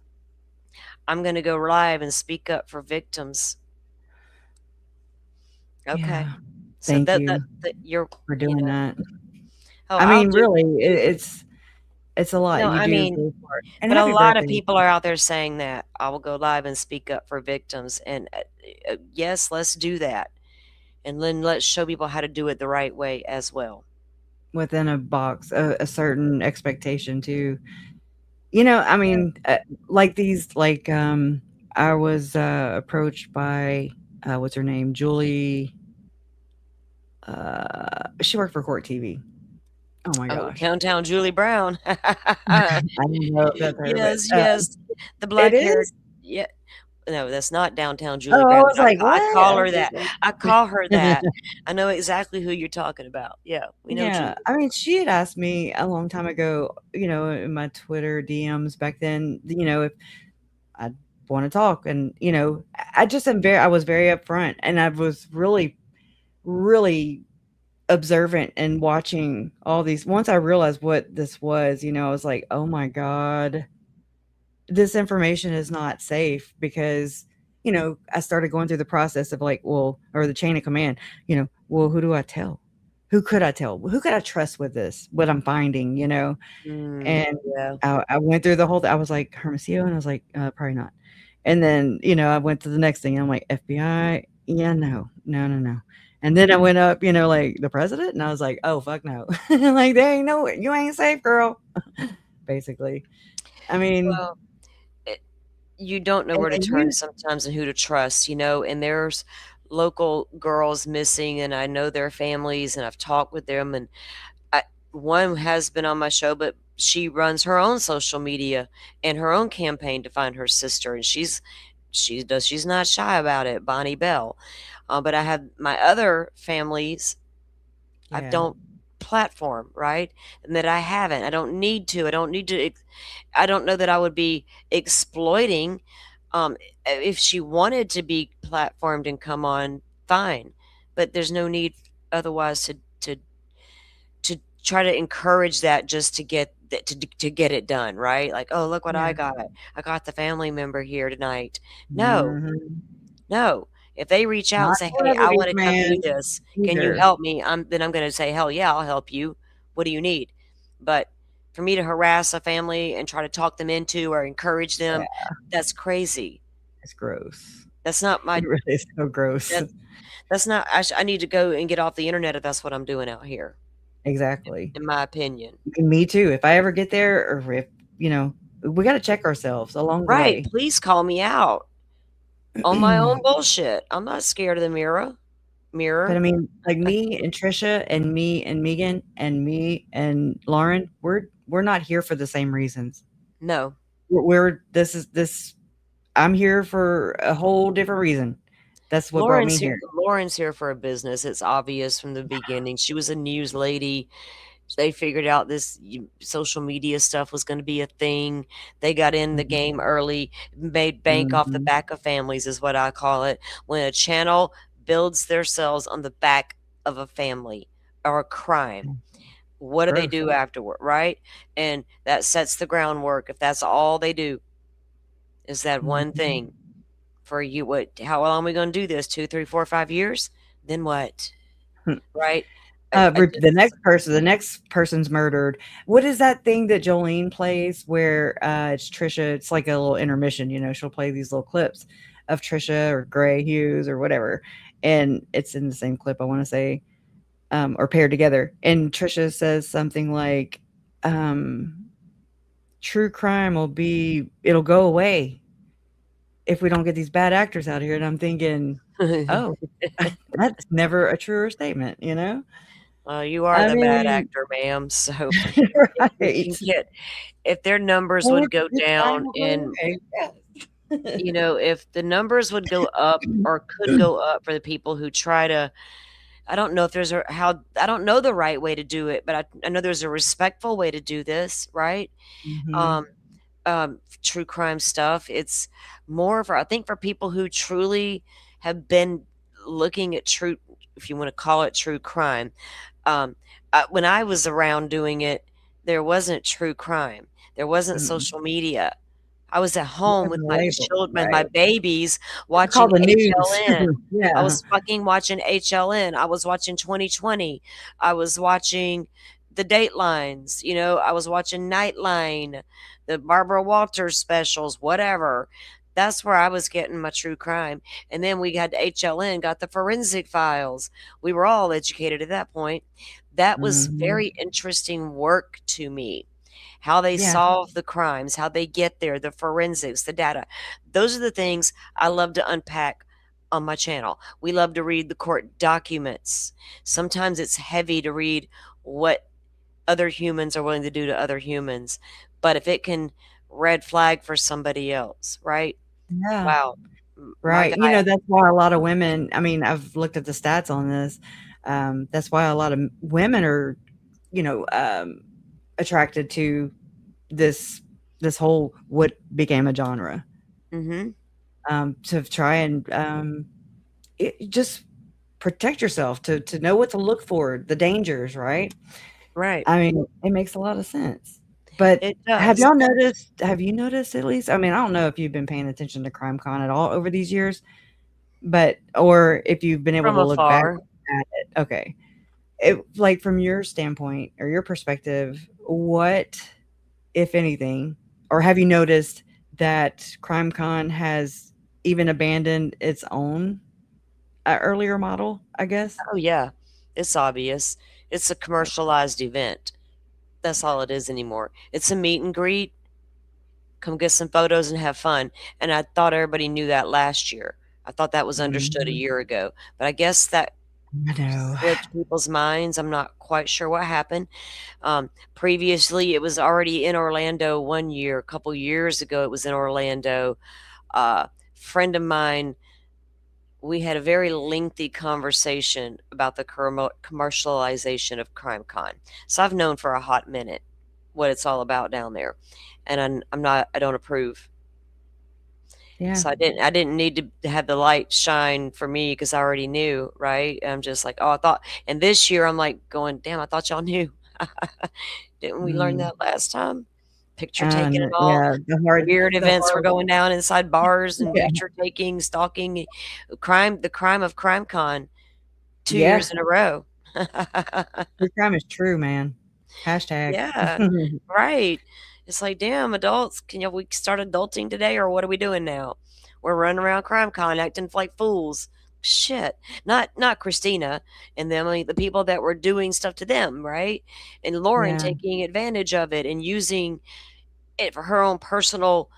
I'm going to go live and speak up for victims. Okay. yeah, So thank you that you're, for doing that. oh, I I'll mean, do. really, it's a lot No, you I do mean, go for it. And but a happy lot of birthday. people are out there saying that I will go live and speak up for victims. And yes, let's do that. And then let's show people how to do it the right way as well. Within a box, a certain expectation too. I mean, like these, like, I was approached by, what's her name? Julie. She worked for Court TV. Oh my Oh, gosh. Downtown Julie Brown. I don't know if that's her, but Yes, yes. The it black haired. is? Yeah. No, that's not Downtown Oh, Julie I Brown. was like, I what? call I her was that. I call her that. I know exactly who you're talking about. Yeah, we know yeah. Julie. I mean, she had asked me a long time ago, in my Twitter DMs back then, if I want to talk. And, I was very upfront, and I was really, really observant and watching all these. Once I realized what this was, I was like, oh my God, this information is not safe because, I started going through the process of like, well, or the chain of command, well, who do I tell? Who could I tell? Who could I trust with this? What I'm finding, and Yeah. I went through the whole I was like, Hermosillo, and I was like, probably not. And then, I went to the next thing. And I'm like, FBI. Yeah, no, no, no, no. And then I went up, like the president, and I was like, oh fuck no. Like there ain't no you ain't safe, girl. Basically. I mean, Well, it, you don't know where to and turn sometimes and who to trust, and there's local girls missing, and I know their families, and I've talked with them, and I, one has been on my show, but she runs her own social media and her own campaign to find her sister, and she's not shy about it, Bonnie Bell. But I have my other families I yeah. don't platform, right? And that I haven't. I don't need to. I don't need to. I don't know that I would be exploiting. If she wanted to be platformed and come on, fine. But there's no need otherwise to try to encourage that just to get to get it done, right? Like, oh, look what Yeah. I got. I got the family member here tonight. No, Mhm. no. If they reach out and Not say, "Hey, I celebrities, wanna come do man, this. Can you either. help me?" Then I'm gonna say, "Hell yeah, I'll help you. What do you need?" But for me to harass a family and try to talk them into or encourage Yeah, them, that's crazy. it's gross. That's not It my really is so gross. that that's not I need to go and get off the internet if that's what I'm doing out here, Exactly. in my opinion. Me too. If I ever get there, or if, you know, we gotta check ourselves along the Right, way. please call me out on my own bullshit. I'm not scared of the mirror. But I Mirror. mean, like me and Trisha and me and Megan and me and Lauren, we're not here for the same reasons. No. We're this I'm here for a whole different reason. That's what brought me here. Lauren's here for a business. It's obvious from the beginning. She was a news lady. They figured out this social media stuff was gonna be a thing. They got in the Mhm, game early, made bank off the mhm, back of families is what I call it. When a channel builds themselves on the back of a family or a crime, what do they gross. do afterward, right? And that sets the groundwork. If that's all they do is that one Mhm. thing for you, how long are we gonna do this? 2, 3, 4, 5 years? Then what? Right? I Rep just the next person's murdered. What is that thing that Jolene plays where, it's Trisha, it's like a little intermission, she'll play these little clips of Trisha or Gray Hughes or whatever, and it's in the same clip, I wanna say, or paired together, and Trisha says something like, um, "True crime it'll go away if we don't get these bad actors out here," and I'm thinking, "Oh, that's never a truer statement, you know?" Well, you are I the bad mean, actor, ma'am, so if we right. can get if their numbers Well, would go this down crime will go and, away, yes. if the numbers would go up or could go up for the people who try to I don't know if there's a how I don't know the right way to do it, but I know there's a respectful way to do this, right? Mhm, Um, true crime stuff. It's more for I think for people who truly have been looking at true if you wanna call it true crime. Um, when I was around doing it, there wasn't true crime. There wasn't mm. social media. I was at It home with wasn't my labeled, children, my right. babies It's called watching the news. HLN. I Yeah. was fucking watching HLN. I was watching 2020. I was watching the Datelines, I was watching Nightline, the Barbara Walters specials, whatever. That's where I was getting my true crime. And then we had HLN, got the forensic files. We were all educated at that point. That was Mhm. very interesting work to me. How they Yeah. solve the crimes, how they get there, the forensics, the data. Those are the things I love to unpack on my channel. We love to read the court documents. Sometimes it's heavy to read what other humans are willing to do to other humans. But if it can red flag for somebody else, right? Yeah. Wow. My Right. guy. That's why a lot of women, I mean, I've looked at the stats on this. That's why a lot of women are, you know, um, attracted to this this whole what became a genre. Mhm. To try and just protect yourself, to know what to look for, the dangers, right? Right. I mean, it makes a lot of sense. But It does. have you noticed at least? I mean, I don't know if you've been paying attention to CrimeCon at all over these years, but or if you've been able From to look back afar. at it. Okay. Like from your standpoint or your perspective, what, if anything, or have you noticed that CrimeCon has even abandoned its own earlier model, I guess. Oh yeah, it's obvious. It's a commercialized event. That's all it is anymore. It's a meet and greet. Come get some photos and have fun. And I thought everybody knew that last year. I thought that was understood a Mhm. year ago. But I guess that I know. slipped people's minds. I'm not quite sure what happened. Previously, it was already in Orlando one year. A couple years ago, it was in Orlando. Friend of mine, we had a very lengthy conversation about the commercialization of CrimeCon. So I've known for a hot minute what it's all about down there, and I'm not. I don't approve. Yeah. So I didn't need to have the light shine for me because I already knew, right? I'm just like, oh, I thought. And this year, I'm like going, damn, I thought y'all knew. Didn't we learn Mm. that last time? Picture taking And and all. yeah, Weird the events were hard, going down inside bars and yeah, picture taking, stalking, the crime of CrimeCon 2 yeah. years in a row. True crime is true, man. Hashtag. Yeah, right. It's like, damn, adults, we start adulting today, or what are we doing now? We're running around CrimeCon acting like fools. Shit. Not Christina and them, I mean, the people that were doing stuff to them, right? And Lauren Yeah. taking advantage of it and using it for her own personal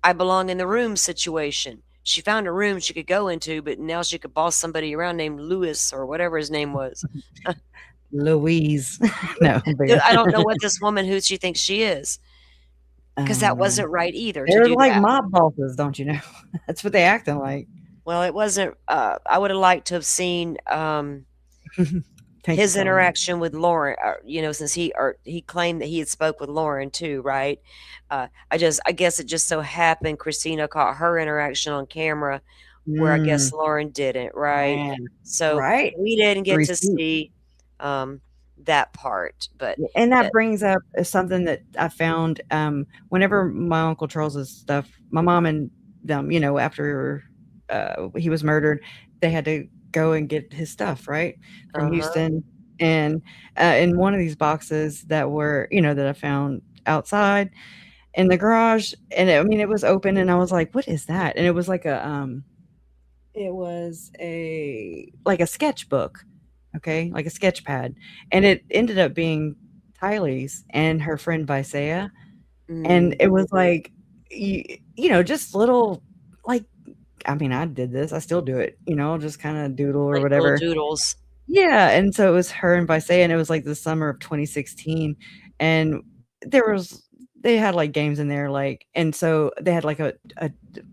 I belong in the room situation. She found a room she could go into, but now she could boss somebody around named Lewis or whatever his name was. Louise. No, but Dude, yeah. I don't know what this woman who she thinks she is, I because don't that know. wasn't right either to They're do like that. mob bosses, don't you know? That's what they acting like. Well, it wasn't. I would have liked to have seen Thank you, his Solomon. interaction with Lauren. Since he claimed that he had spoke with Lauren too, right? I guess it just so happened Christina caught her interaction on camera, where I guess Mm, Lauren didn't, right? man. So Right? we didn't The get to receipt. see um, that part, but Yeah, and that that, brings up something that I found whenever my Uncle Charles's stuff, my mom and them, after he was murdered, they had to go and get his stuff, right? From uh-huh. Houston. And in one of these boxes that were, that I found outside in the garage, and I mean, it was open, and I was like, what is that? And it was like it was a sketchbook, okay, like a sketch pad, and it ended up being Tylee's and her friend Visaya, and Mm, it was like, just little, like, I mean, I did this, I still do it, just kind of doodle or like little whatever. doodles. Yeah, and so it was her and Visaya, and it was like the summer of 2016, and there was they had like games in there, like, and so they had like a,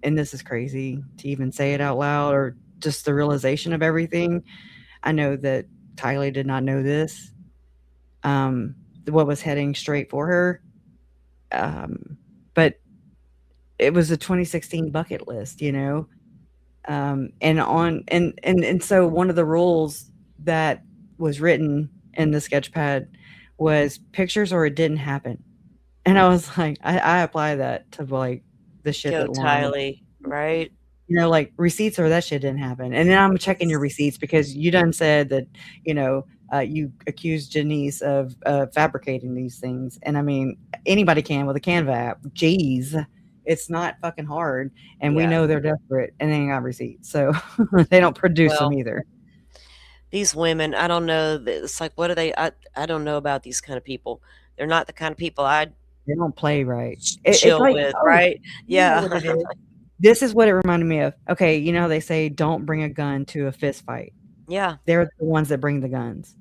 and this is crazy to even say it out loud or just the realization of everything. I know that Tylee did not know this, um, what was heading straight for her, but it was a 2016 bucket list, and on and so one of the rules that was written in the sketchpad was pictures or it didn't happen. And I was like, I apply that to like the shit Go that Lauren, Tylee, right? like receipts or that shit didn't happen. And then I'm checking your receipts because you done said that, you accused Janice of fabricating these things. And I mean, anybody can with a Canva app. Jeez, it's not fucking hard. And we Yeah. know they're desperate and they ain't got receipts. So they don't produce them Well, either. these women, I don't know. It's like, what are they? I don't know about these kind of people. They're not the kind of people I'd They don't play right. It's chill like, with, oh, right? you know Yeah. what it is. This is what it reminded me of. Okay, you know how they say don't bring a gun to a fist fight. Yeah. They're the ones that bring the guns.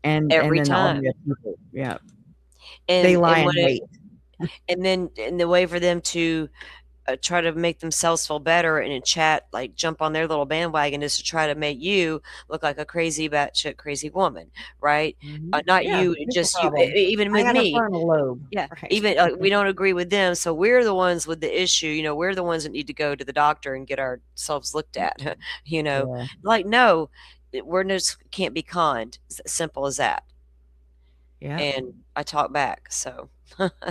And Every then all time. the other people, yeah, they lie And in when it wait. and then in the way for them to try to make themselves feel better and in chat like jump on their little bandwagon is to try to make you look like a crazy batshit crazy woman, right? Mhm. Not Yeah, you, it's a just you. problem. Even I with got a me, frontal lobe, yeah. right. Even we don't agree with them, so we're the ones with the issue. We're the ones that need to go to the doctor and get ourselves looked at. Yeah, Like no, we're just can't be conned. It's as simple as that. yep, And I talk back, so.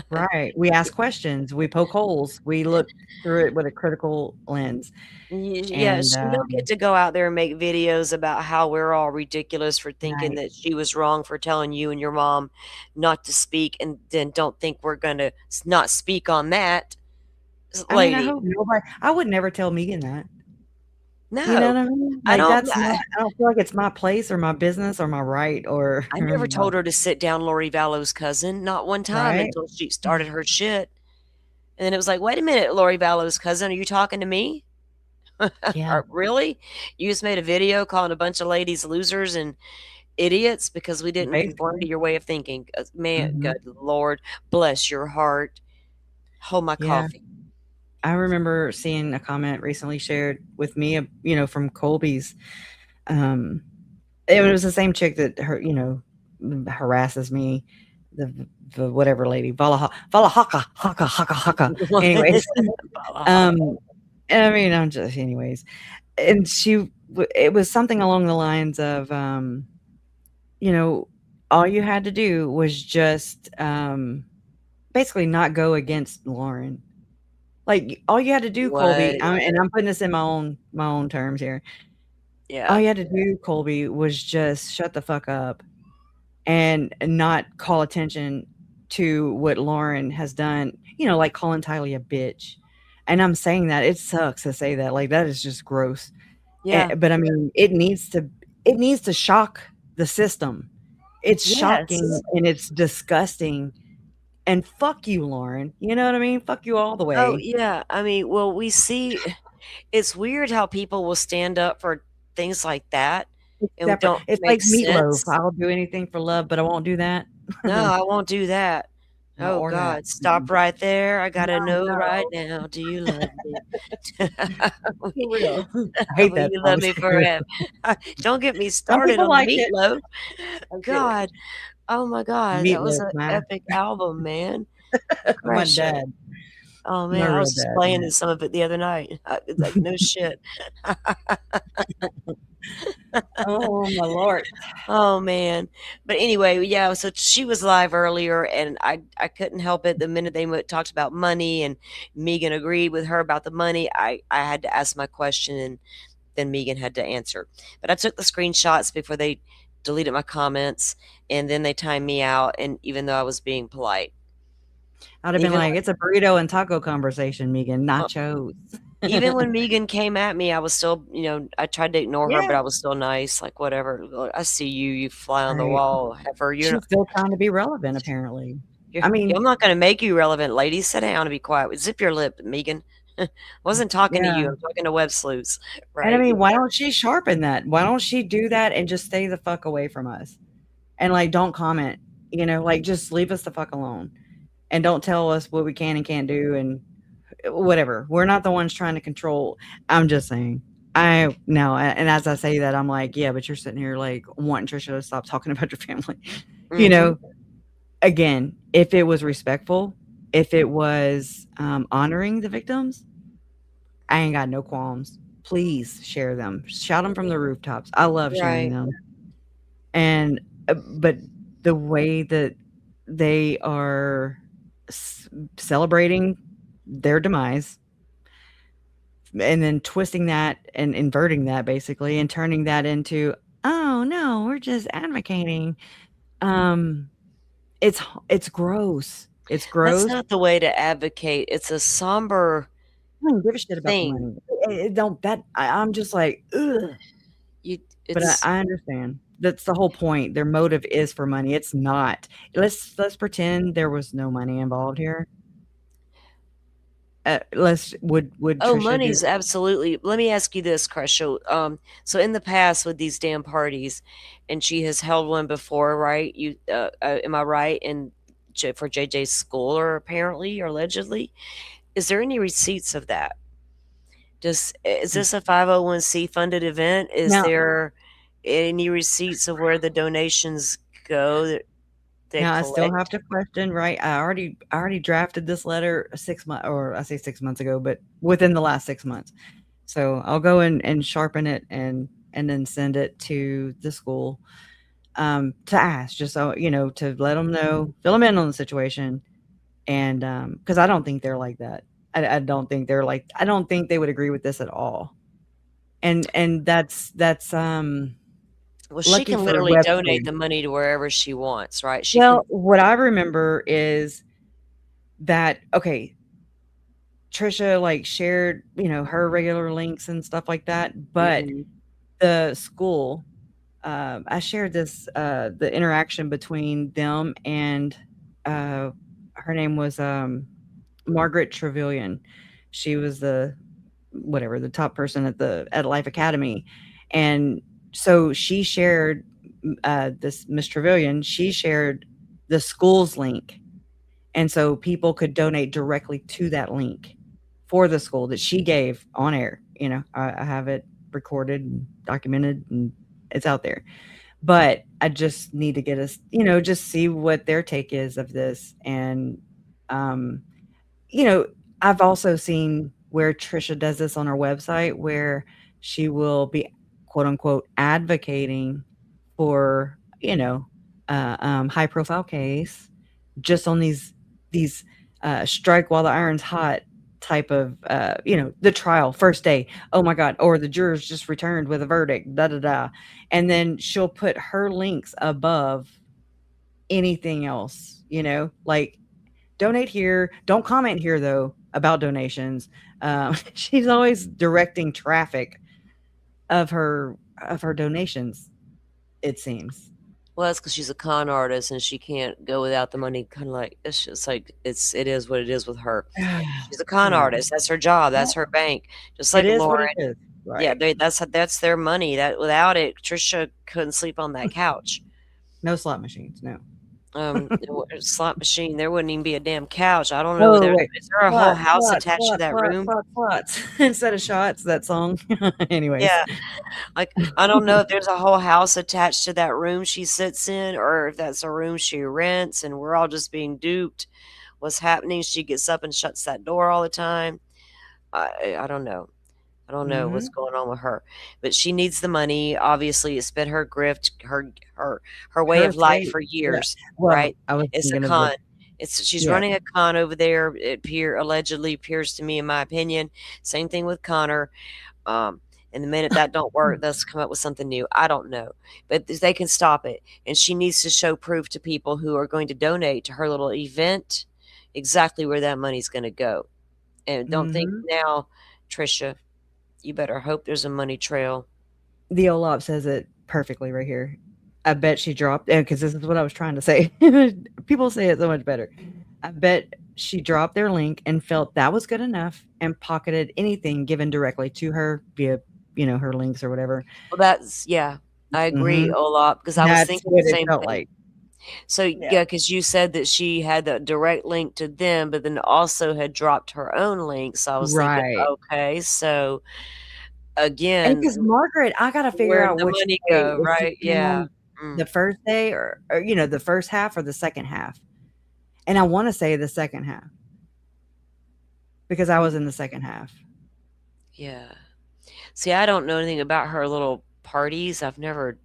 right. We ask questions, we poke holes, we look through it with a critical lens, Yeah, and, she don't get to go out there and make videos about how we're all ridiculous for thinking right. that she was wrong for telling you and your mom not to speak, and then don't think we're gonna not speak on that. I mean, I Lady, hope nobody I would never tell Megan that. You know No, what I mean? I Like, don't. that's not I don't feel like it's my place or my business or my right or I never my told her to sit down Lori Vallow's cousin, not one time right? until she started her shit. And then it was like, wait a minute, Lori Vallow's cousin, are you talking to me? Yeah, Really? You just made a video calling a bunch of ladies losers and idiots because we didn't conform to basically. your way of thinking. Man, Mhm. good Lord, bless your heart. Hold my Yeah. coffee. I remember seeing a comment recently shared with me, from Colby's. Um, it was the same chick that harasses me, the the whatever lady, Valahaka, haka, haka, haka. What? Anyways, Bala. um, I mean, I'm just anyways, and it was something along the lines of, you know, all you had to do was just basically not go against Lauren. Like, all you had to do, Colby, What? and I'm putting this in my own terms here. All Yeah. you had to do, Colby, was just shut the fuck up and not call attention to what Lauren has done, like calling Tylee a bitch. And I'm saying that it sucks to say that. Like, that is just gross. Yeah. But I mean, it needs to shock the system. It's shocking Yes. and it's disgusting. And fuck you, Lauren. You know what I mean? Fuck you all the Oh, way. yeah. I mean, well, we see it's weird how people will stand up for things like that It's and separate. don't It's make like Meatloaf. sense. I'll do anything for love, but I won't do that. No, I won't do that. Oh Or that. God, stop right there. I gotta No, know right no. now. Do you love me? For real. I hate Will that you song love me too. forever? Don't get me Some started people on the like it. meatloaf. I'm kidding. God, oh my God, that was Meatloaf, an my epic album, man. my Crush it. dad, Oh my man, I real was just dad, playing yeah. some of it the other night. Like no shit. Oh my lord. Oh man. But anyway, yeah, so she was live earlier and I couldn't help it. The minute they talked about money and Megan agreed with her about the money, I had to ask my question and then Megan had to answer. But I took the screenshots before they deleted my comments and then they timed me out and even though I was being polite. I'd have been Even like, it's a burrito and taco conversation, Megan, uh, nachos. even when Megan came at me, I was still, I tried to ignore her, but Yeah. I was still nice, like whatever. Look, I see you, you fly on the Right. wall, heifer. She's still trying to be relevant, apparently. I I'm mean, not going to make you relevant, lady. Sit down and be quiet. Zip your lip, Megan. Wasn't talking to you. yeah. I'm talking to web sleuths, And I right? mean, why don't she sharpen that? Why don't she do that and just stay the fuck away from us? And like, don't comment, like just leave us the fuck alone and don't tell us what we can and can't do and whatever. We're not the ones trying to control. I'm just saying. I no, and as I say that, I'm like, yeah, but you're sitting here like wanting Trisha to stop talking about your family. You Hmm. know, again, if it was respectful, if it was honoring the victims, I ain't got no qualms. Please share them, shout them from the rooftops. I love sharing Right. them. And but the way that they are celebrating their demise and then twisting that and inverting that basically and turning that into, oh no, we're just advocating. Um, it's gross. It's That's gross. not the way to advocate. It's a somber I don't give a shit about the thing. money. It don't that I'm just like, ugh. You, But I, it's I understand. That's the whole point. Their motive is for money. It's not. Let's pretend there was no money involved here. Let's would oh, Trisha do money's absolutely. Let me ask you this, Crusher. So in the past with these damn parties, and she has held one before, right? Am I right? And for JJ's school, or apparently, or allegedly, is there any receipts of that? Is this a 501c funded event? Is now? there any receipts of where the donations go that they Now I still collect? have to question, right? I already drafted this letter 6 months, or I say 6 months ago, but within the last 6 months. So I'll go and sharpen it and then send it to the school to ask, just so to let them know, fill them in on the situation, and because I don't think they're like that. I don't think they're like. I don't think they would agree with this at all. And that's Well, she lucky can for literally Web donate 3. the money to wherever she wants, right? She can. Well, what I remember is that okay, Trisha like shared, her regular links and stuff like that, but Mhm. the school, I shared this, the interaction between them and, uh, her name was, Margaret Trevelyan. She was the top person at Life Academy, and so she shared, this Miss Trevelyan, she shared the school's link, and so people could donate directly to that link for the school that she gave on air. I have it recorded and documented, and it's out there. But I just need to get us, just see what their take is of this. And, um, you know, I've also seen where Trisha does this on her website where she will be quote unquote advocating for, high profile case just on these strike while the iron's hot type of, the trial first day. Oh my God. Or the jurors just returned with a verdict, da da da. And then she'll put her links above anything else, like donate here. Don't comment here though about donations. She's always directing traffic of her donations, it seems. Well, that's because she's a con artist and she can't go without the money. Kind of like it's just like it is what it is with her. She's a con Yeah. artist. That's her job. That's her bank. Just It like is what it Lauren. is. Yeah, Right. that's their money. That without it, Trisha couldn't sleep on that couch. No slot machines. No. Slot machine. There wouldn't even be a damn couch. I don't know. Oh wait. Is there a whole Slots, house slots, attached to slots, that slots, room? slots, slots. Instead of shots, that song. Anyways. Yeah. Like, I don't know if there's a whole house attached to that room she sits in or if that's a room she rents and we're all just being duped. What's happening? She gets up and shuts that door all the time. I don't know. I don't know what's Mhm. going on with her. But she needs the money. Obviously, it's been her grift, her way Her of life estate. for Yeah. years, Well, right? I was It's a thinking of con. She's yeah. running a con over there. Allegedly appears to me, in my opinion. Same thing with Connor. Um, and the minute that don't work, they'll come up with something new. I don't know, but they can stop it. And she needs to show proof to people who are going to donate to her little event exactly where that money's going to go. And don't think Mhm. now, Trisha, you better hope there's a money trail. The OLOP says it perfectly right here. I bet she dropped, because this is what I was trying to say. People say it so much better. I bet she dropped their link and felt that was good enough and pocketed anything given directly to her via, her links or whatever. Well, yeah, I agree Mhm. a lot because I was That's thinking the what it same felt thing. like. So, Yeah. yeah, because you said that she had the direct link to them, but then also had dropped her own link. So I was thinking, Right. okay, so And again, because Margaret, I gotta figure where'd out the which money day, go, if she right? came Yeah. on the first day or, the first half or the second half. And I wanna say the second half because I was in the second half. Yeah. See, I don't know anything about her little parties. I've never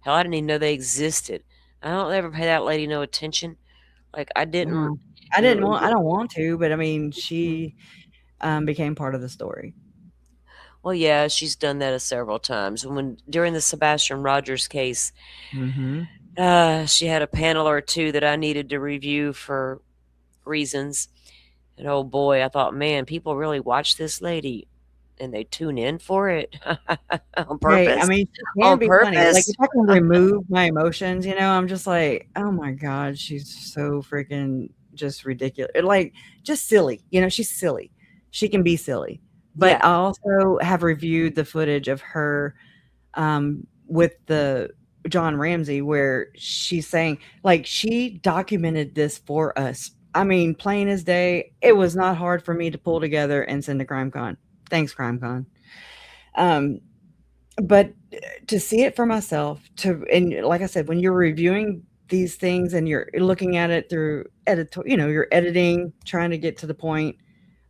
hell, I didn't even know they existed. I don't ever pay that lady no attention. Like, I didn't Mm. I don't want to, but I mean, she, became part of the story. well, yeah, she's done that several times. During the Sebastian Rogers case, Mhm. she had a panel or two that I needed to review for reasons. And oh boy, I thought, man, people really watch this lady and they tune in for it on Hey, I purpose. mean, she can On be funny. Like, purpose. if I can remove my emotions, I'm just like, "Oh my god, she's so freaking just ridiculous." Like, just silly, she's silly. She can be silly. But Yeah. I also have reviewed the footage of her, with the John Ramsey where she's saying like, she documented this for us. I mean, plain as day, it was not hard for me to pull together and send to CrimeCon. Thanks, CrimeCon. Um, but to see it for myself, and like I said, when you're reviewing these things and you're looking at it through you're editing, trying to get to the point,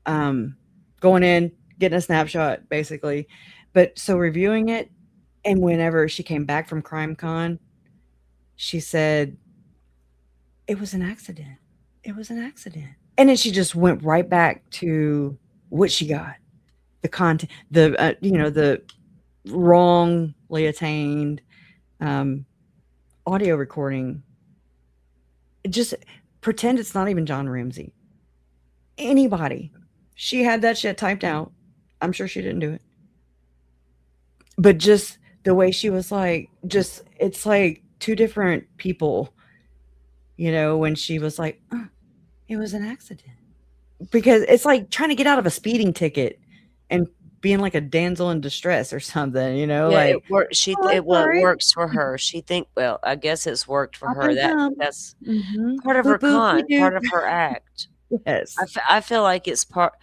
um, going in, getting a snapshot, basically. But so reviewing it, and whenever she came back from CrimeCon, she said, "It was an accident. It was an accident." And then she just went right back to what she got, the content, the wrongly attained, um, audio recording. Just pretend it's not even John Ramsey. Anybody. She had that shit typed out. I'm sure she didn't do it. But just the way she was like, just it's like two different people, when she was like, it was an accident. Because it's like trying to get out of a speeding ticket and being like a damsel in distress or something, Yeah, like, it works. She "Oh, I'm it well, it sorry. works for her. She think well, I guess it's worked for Up her. and down." That's Mhm. part of her Boop, boop, con, de-doop. part of her act. Yes. I feel like it's part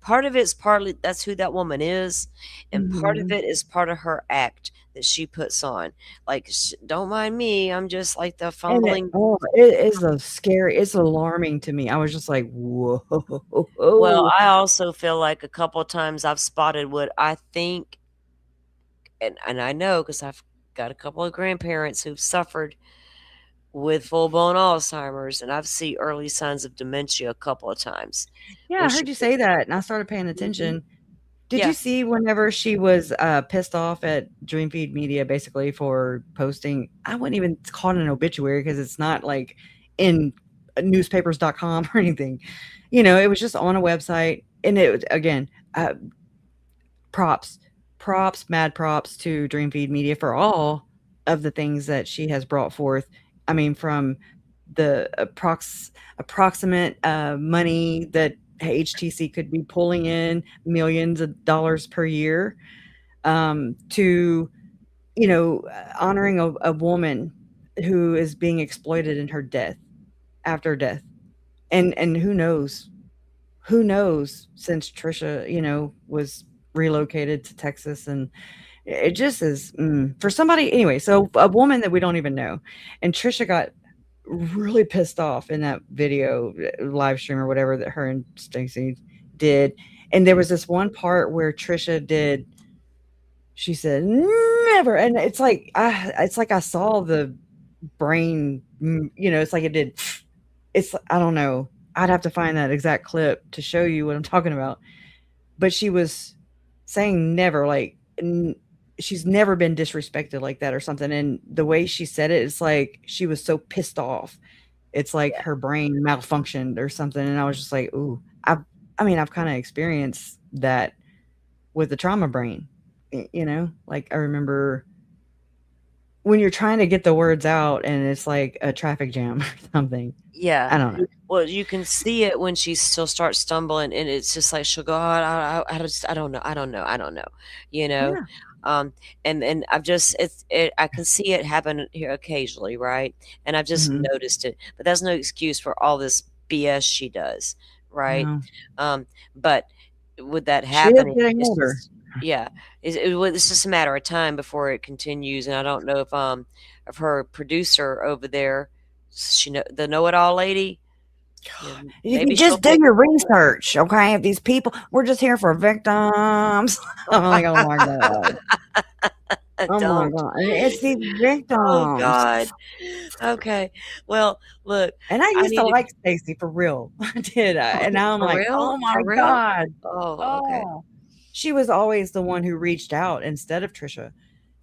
of it's partly that's who that woman is, and part of Mhm. it is part of her act that she puts on. Like, don't mind me, I'm just like the And fumbling. it is a scary it's alarming to me. I was just like, Well, "Whoa." I also feel like a couple of times I've spotted what I think, and I know because I've got a couple of grandparents who've suffered with full blown Alzheimer's, and I've seen early signs of dementia a couple of times Yeah, when I she heard you puts. say that, and I started paying Mhm. attention. Did you Yeah, see whenever she was, pissed off at Dreamfeed Media basically for posting I wouldn't even call it an obituary because it's not, like, in, newspapers.com or anything. It was just on a website, and it again, props, mad props to Dreamfeed Media for all of the things that she has brought forth. I mean, from the approximate, money that HTC could be pulling in, millions of dollars per year, to, honoring a woman who is being exploited in her death after death. And who knows since Trisha, was relocated to Texas, and it just is, for somebody anyway, so a woman that we don't even know, and Trisha got really pissed off in that video, live stream or whatever that her and Stacey did, and there was this one part where Trisha did she said, "Never," and it's like I saw the brain, it's like it did I don't know. I'd have to find that exact clip to show you what I'm talking about. But she was saying never, like, she's never been disrespected like that or something, and the way she said it, it's like she was so pissed off. It's like yeah, her brain malfunctioned or something, and I was just like, "Ooh." I mean, I've kinda experienced that with the trauma brain, Like, I remember when you're trying to get the words out and it's like a traffic jam or something. yeah. I don't know. Well, you can see it when she'll start stumbling, and it's just like she'll go, "Oh, I don't know, I don't know, I don't know," you know. Yeah. Um, and I've just I can see it happen here occasionally, right? And I've just Mhm. noticed it, but that's no excuse for all this BS she does, right? No. Um, but with that She is happening, getting it's older. just yeah, it's just a matter of time before it continues. And I don't know if her producer over there, the know-it-all lady, yeah, You maybe she'll just do pick. your research, okay? If these people we're just here for victims. I'm like, "Oh my god. Oh my Don't. god." And it's these Oh victims. God. Okay. Well, look, And I I used to need to. like Stacey for real. I did, and now I'm For like, real? "Oh my For real? god." Oh, okay. Oh. She was always the one who reached out instead of Trisha.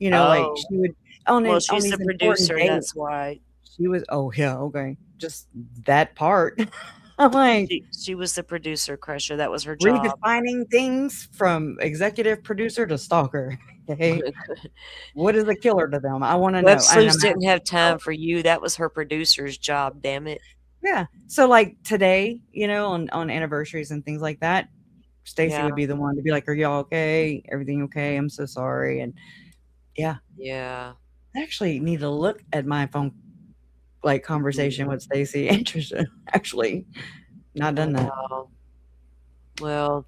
Like, Oh, she would well, on she's the these important producer. dates, That's why she was oh, yeah, okay. Just that part. I'm like, she was the producer, Crusher. That was her job. redefining things from executive producer to stalker, okay? What is a killer to them? I wanna Web know, and sleuths I'm didn't have asking. time for you. That was her producer's job. Damn it. Yeah. So, like, today, on anniversaries and things like that, Stacey Yeah. would be the one to be like, "Are y'all okay? Everything okay? I'm so sorry," and yeah. Yeah. I actually need to look at my phone, like, conversation with Stacey and Trisha, actually. Not I done that. know. Well,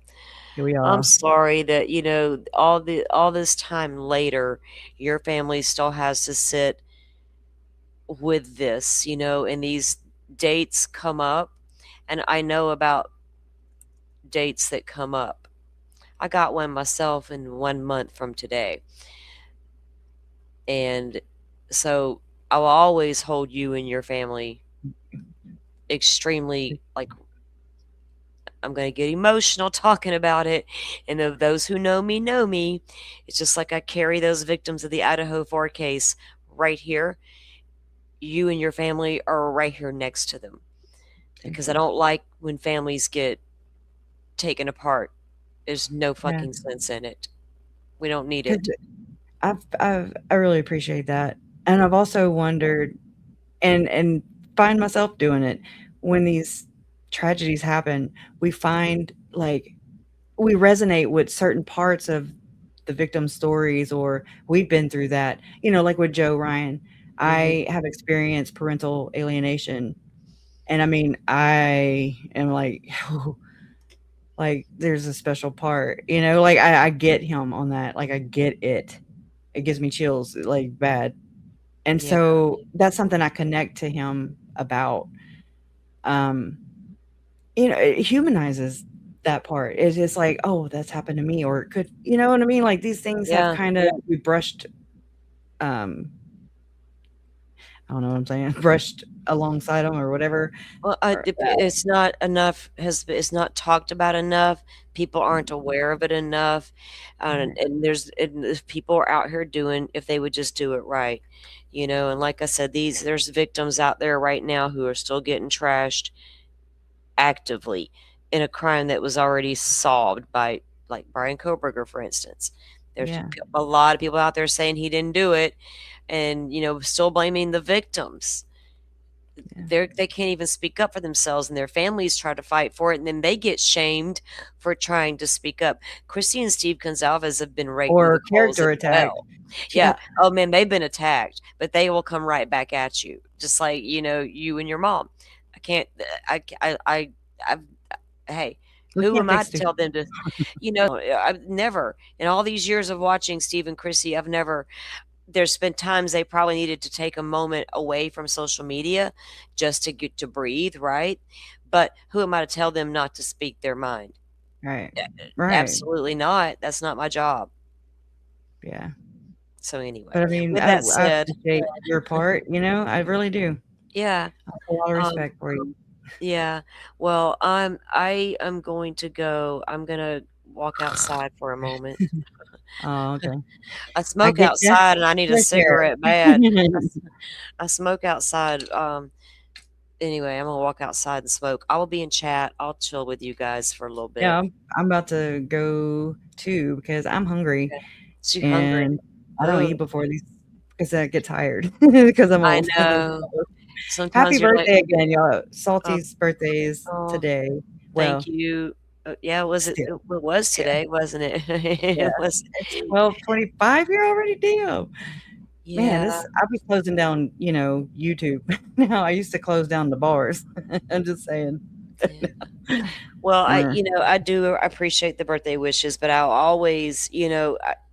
Here we I'm are. sorry that all this time later, your family still has to sit with this, and these dates come up, and I know about dates that come up. I got one myself in 1 month from today. And so I'll always hold you and your family extremely, like, I'm going to get emotional talking about it. And those who know me, it's just like I carry those victims of the Idaho 4 case right here. You and your family are right here next to them, Thank because I you. don't like when families get taken apart. There's no Yeah. fucking sense in it. We don't need 'Cause it. I really appreciate that, and I've also wondered and find myself doing it when these tragedies happen. We find like we resonate with certain parts of the victim stories, or we've been through that. Like with Joe Ryan, I have experienced parental alienation, and I mean, I am like, like there's a special part, like I get him on that. Like I get it. It gives me chills, like bad. And Yeah. so that's something I connect to him about. Um, it humanizes that part. It's just like, oh, that's happened to me, or it could, you know what I mean? Like these things have Yeah. kind of we brushed, um, I don't know what I'm saying, brushed alongside them or whatever. Well, Or, it's not enough. It's not talked about enough. People aren't aware of it enough, and if people are out here doing, if they would just do it right, And like I said, there's victims out there right now who are still getting trashed actively in a crime that was already solved by, like Brian Koberger, for instance. There's yeah, a lot of people out there saying he didn't do it, and still blaming the victims. yeah. They can't even speak up for themselves, and their families try to fight for it, and then they get shamed for trying to speak up. Christy and Steve Gonzalez have been raked through Or the coals character as attack. well. Yeah. Yeah. Oh man, they've been attacked, but they will come right back at you, just like you and your mom. I can't. I hey, We who can't am I fix to it. tell them to? I've never in all these years of watching Steve and Chrissy, I've never. There's been times they probably needed to take a moment away from social media just to get to breathe, right? But who am I to tell them not to speak their mind? Right. A- Right. Absolutely not. That's not my job. Yeah. So anyway, But I mean, with I that I said, appreciate your part, I really do. yeah, I have a lot of um, respect for you. yeah. Well, I am going to go. I'm gonna walk outside for a moment. Oh, okay. I I smoke get you. outside and I need a Fresh air. cigarette bad. I smoke outside. Anyway, I'm gonna walk outside and smoke. I will be in chat. I'll chill with you guys for a little bit. Yeah, I'm about to go too because I'm hungry Okay. Is you hungry? and I don't eat Oh, before these because I get tired because I'm I old. know. Happy Sometimes you're like, birthday again, y'all. oh, Salty's birthday is oh, today. thank Well, you. Yeah, was it? still, It was yeah, today, wasn't it? yeah. It was. It's 12:25 here already. Damn, man, Yeah, I'll be closing down. YouTube now. I used to close down the bars. I'm just saying. yeah. Well, Uh, I do appreciate the birthday wishes, but I'll always,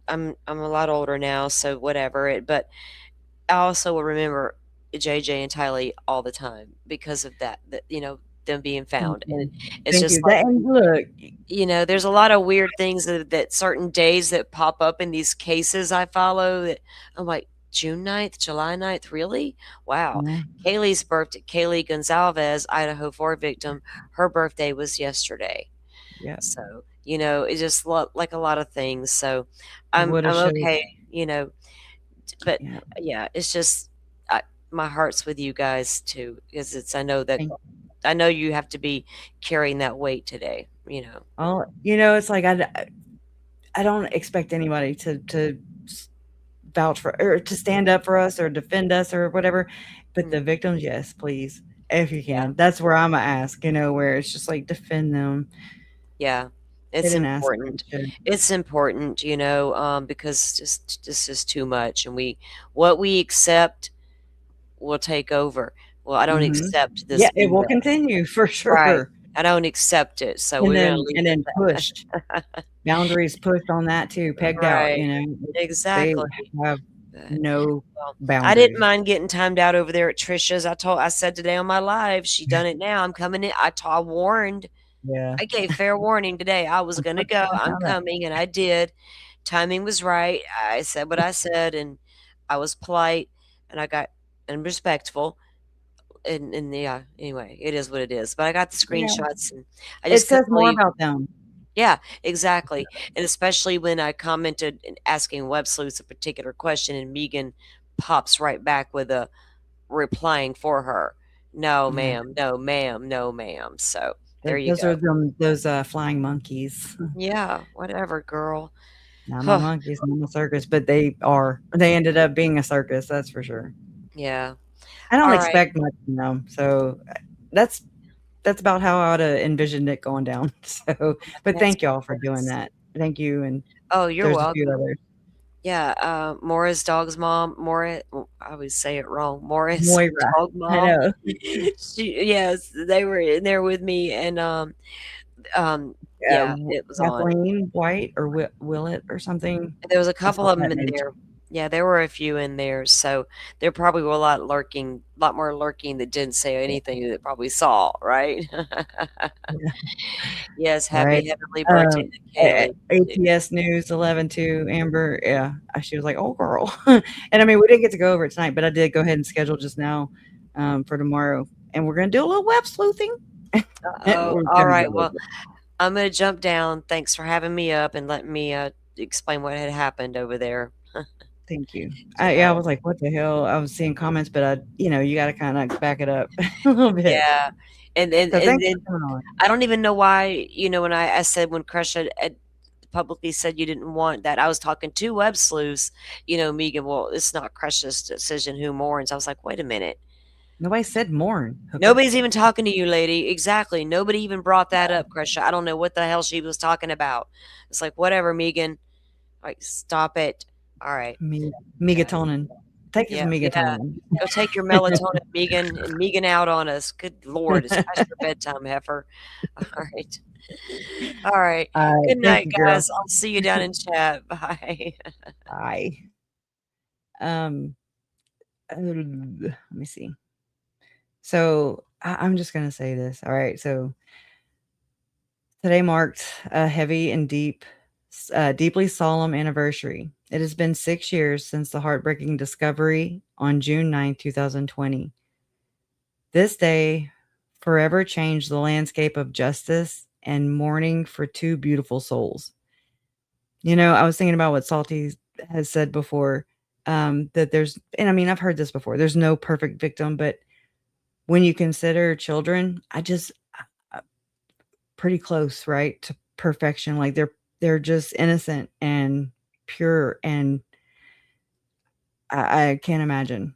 I'm a lot older now, so whatever. But I also will remember JJ and Tylee all the time because of that, them being Thank found. And you. it's Thank just you. like, That and look, there's a lot of weird things that certain days that pop up in these cases I follow that I'm like, June 9th, July 9th, really? Wow. yeah, Kaylee's birthday, Kaylee Gonzalez, Idaho 4 victim, her birthday was yesterday. yeah. So, it's just like a lot of things. So What a I'm show. okay, but Yeah. yeah, it's just my heart's with you guys too, because Thank I know you have to be carrying that weight today. Oh, it's like I don't expect anybody to vouch for or to stand up for us or defend us or whatever, but the Mm, victims, yes, please, if you yeah, can. That's where Imma ask, where it's just like defend them. yeah, They it's didn't ask for important. it. It's important, because just this is too much, and what we accept will take over. Well, I don't Mhm. accept Yeah, this it will BS. continue for Right. sure. I don't accept it, so And we're gonna then leave and it then pushed. at that. Boundaries pushed on that too, pegged out, Right. they Exactly. have But, no well, I didn't boundaries. mind getting timed out over there at Trisha's. I said today on my live, she done it now. I'm coming in. I warned. Yeah. I gave fair warning today. I was gonna go. I I'm saw that. coming, and I did. Timing was right. I said what I said, and I was polite, and respectful. And yeah, anyway, it is what it is. But I got the Yeah. screenshots, and I It just says couldn't more believe. about them. Yeah, exactly. And especially when I commented and asking Web Sleuths a particular question, and Megan pops right back with a replying for her. No, Yeah. ma'am. No, ma'am. No, ma'am. So There you Those are go. those flying monkeys. Yeah, whatever, girl. Not my Huh, monkeys, not my circus, but they ended up being a circus, that's for sure. yeah. I don't All right. expect much from them, so that's about how I would've envisioned it going down. So, but That's thank y'all for doing nice. that. Thank you, and Oh, you're there's a few welcome. others. Yeah, Mora's dog's mom, Mora, I always say it wrong. Mora's Moira, dog I mom. know. Yes, they were in there with me, and yeah, it was on. Kathleen White or Willett or something. There was a I couple saw of them that in name there. too. Yeah, there were a few in there, so there probably were a lot more lurking that didn't say anything that probably saw, right? Yeah. Yes, All right. happy heavenly birthday to Kaylee. ATS News 11 Amber. Yeah, she was like, "Oh, girl," and I mean, we didn't get to go over it tonight, but I did go ahead and schedule just now for tomorrow, and we're gonna do a little web sleuthing. Oh, We're all gonna do right. a little Well, bit. I'm gonna jump down. Thanks for having me up and letting me explain what had happened over there. Thank you. Yeah, Yeah, I was like, "What the hell?" I was seeing comments, but you got to kind of back it up a little bit. yeah, So and thanks then for coming on. I don't even know why. When I said when Crush had publicly said you didn't want that, I was talking to web sleuths. Megan. Well, it's not Crush's decision who mourns. I was like, wait a minute. Nobody said mourn, hooker. Nobody's even talking to you, lady. Exactly. Nobody even brought that up, Crusha. I don't know what the hell she was talking about. It's like, whatever, Megan. Like, stop it. All right. God. Megatonin. Take us Yeah. Yeah. megatonin. Go take your melatonin, Megan, and Megan out on us. Good Lord. It's past your bedtime, heifer. All right. All right. All right. Good Thank night, you, girl. guys. I'll see you down in chat. Bye. Bye. Um, let me see. So I'm just gonna say this. All right. So today marked a heavy and deeply solemn anniversary. It has been 6 years since the heartbreaking discovery on June 9th, 2020. This day forever changed the landscape of justice and mourning for two beautiful souls. I was thinking about what Salty has said before, that and I mean, I've heard this before, there's no perfect victim, but when you consider children, uh, pretty close, right, to perfection. Like they're just innocent and pure, and I can't imagine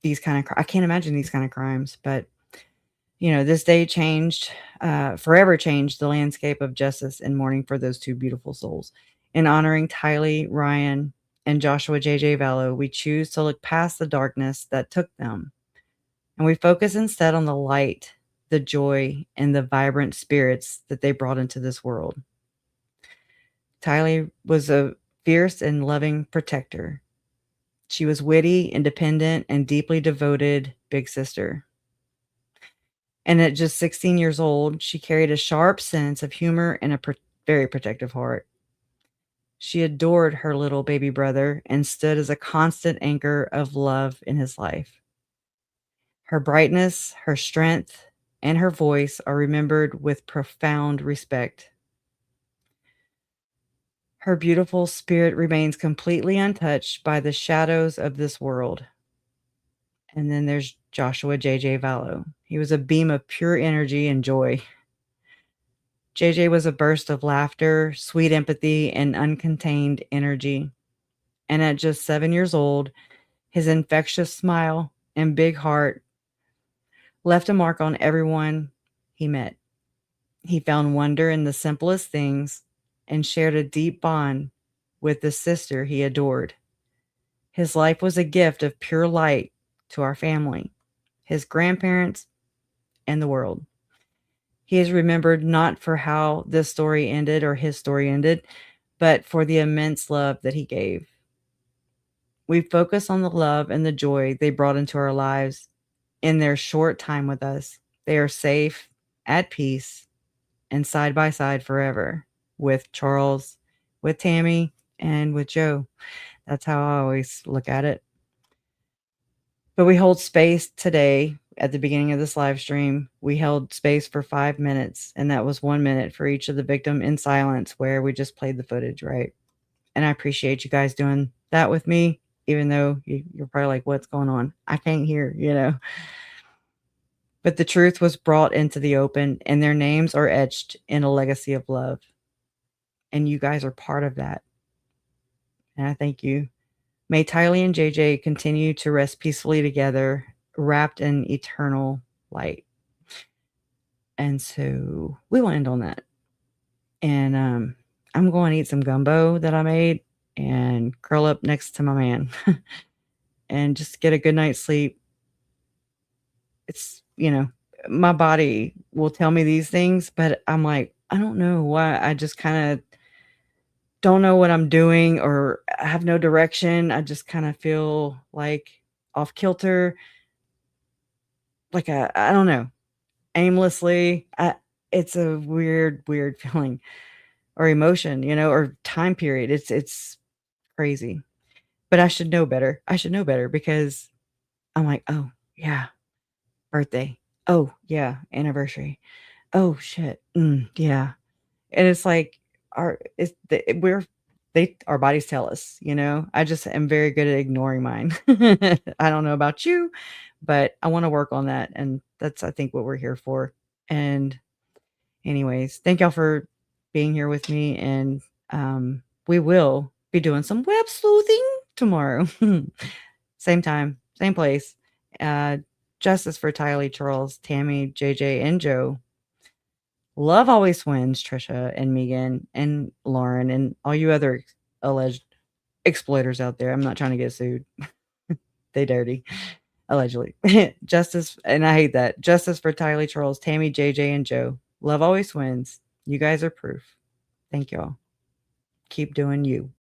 I can't imagine these kind of crimes. But this day forever changed the landscape of justice and mourning for those two beautiful souls. In honoring Tylee, Ryan, and Joshua J.J. Vallow, we choose to look past the darkness that took them, and we focus instead on the light, the joy, and the vibrant spirits that they brought into this world. Tylee was a fierce and loving protector. She was witty, independent, and deeply devoted big sister. And at just 16 years old, she carried a sharp sense of humor and a very protective heart. She adored her little baby brother and stood as a constant anchor of love in his life. Her brightness, her strength, and her voice are remembered with profound respect. Her beautiful spirit remains completely untouched by the shadows of this world. And then there's Joshua J.J. Vallow. He was a beam of pure energy and joy. JJ was a burst of laughter, sweet empathy, and uncontained energy. And at just 7 years old, his infectious smile and big heart left a mark on everyone he met. He found wonder in the simplest things and shared a deep bond with the sister he adored. His life was a gift of pure light to our family, his grandparents, and the world. He is remembered not for how this story ended or his story ended, but for the immense love that he gave. We focus on the love and the joy they brought into our lives in their short time with us. They are safe, at peace, and side by side forever with Charles, with Tammy, and with Joe. That's how I always look at it. But we hold space today. At the beginning of this live stream, we held space for 5 minutes, and that was 1 minute for each of the victim in silence, where we just played the footage, right? And I appreciate you guys doing that with me, even though you're probably like, what's going on? I can't hear. But the truth was brought into the open, and their names are etched in a legacy of love. And you guys are part of that. And I thank you. May Tylee and JJ continue to rest peacefully together, wrapped in eternal light. And so we will end on that. And I'm going to eat some gumbo that I made and curl up next to my man and just get a good night's sleep. It's, my body will tell me these things, but I'm like, I don't know why. I just kind of don't know what I'm doing, or I have no direction. I just kind of feel like off kilter, like I don't know, aimlessly. It's a weird feeling or emotion, or time period. It's crazy. But I should know better. I should know better because I'm like, oh yeah, birthday. Oh yeah, anniversary. Oh shit. Yeah. And it's like our bodies tell us, I just am very good at ignoring mine. I don't know about you, but I want to work on that. And that's, I think, what we're here for. And anyways, thank y'all for being here with me. And we will be doing some web sleuthing tomorrow. Same time, same place. Justice for Tylee, Charles, Tammy, JJ, and Joe. Love always wins, Trisha and Megan and Lauren and all you other alleged exploiters out there. I'm not trying to get sued. They dirty. Allegedly. Justice, and I hate that. Justice for Tylee, Charles, Tammy, JJ, and Joe. Love always wins. You guys are proof. Thank y'all. Keep doing you.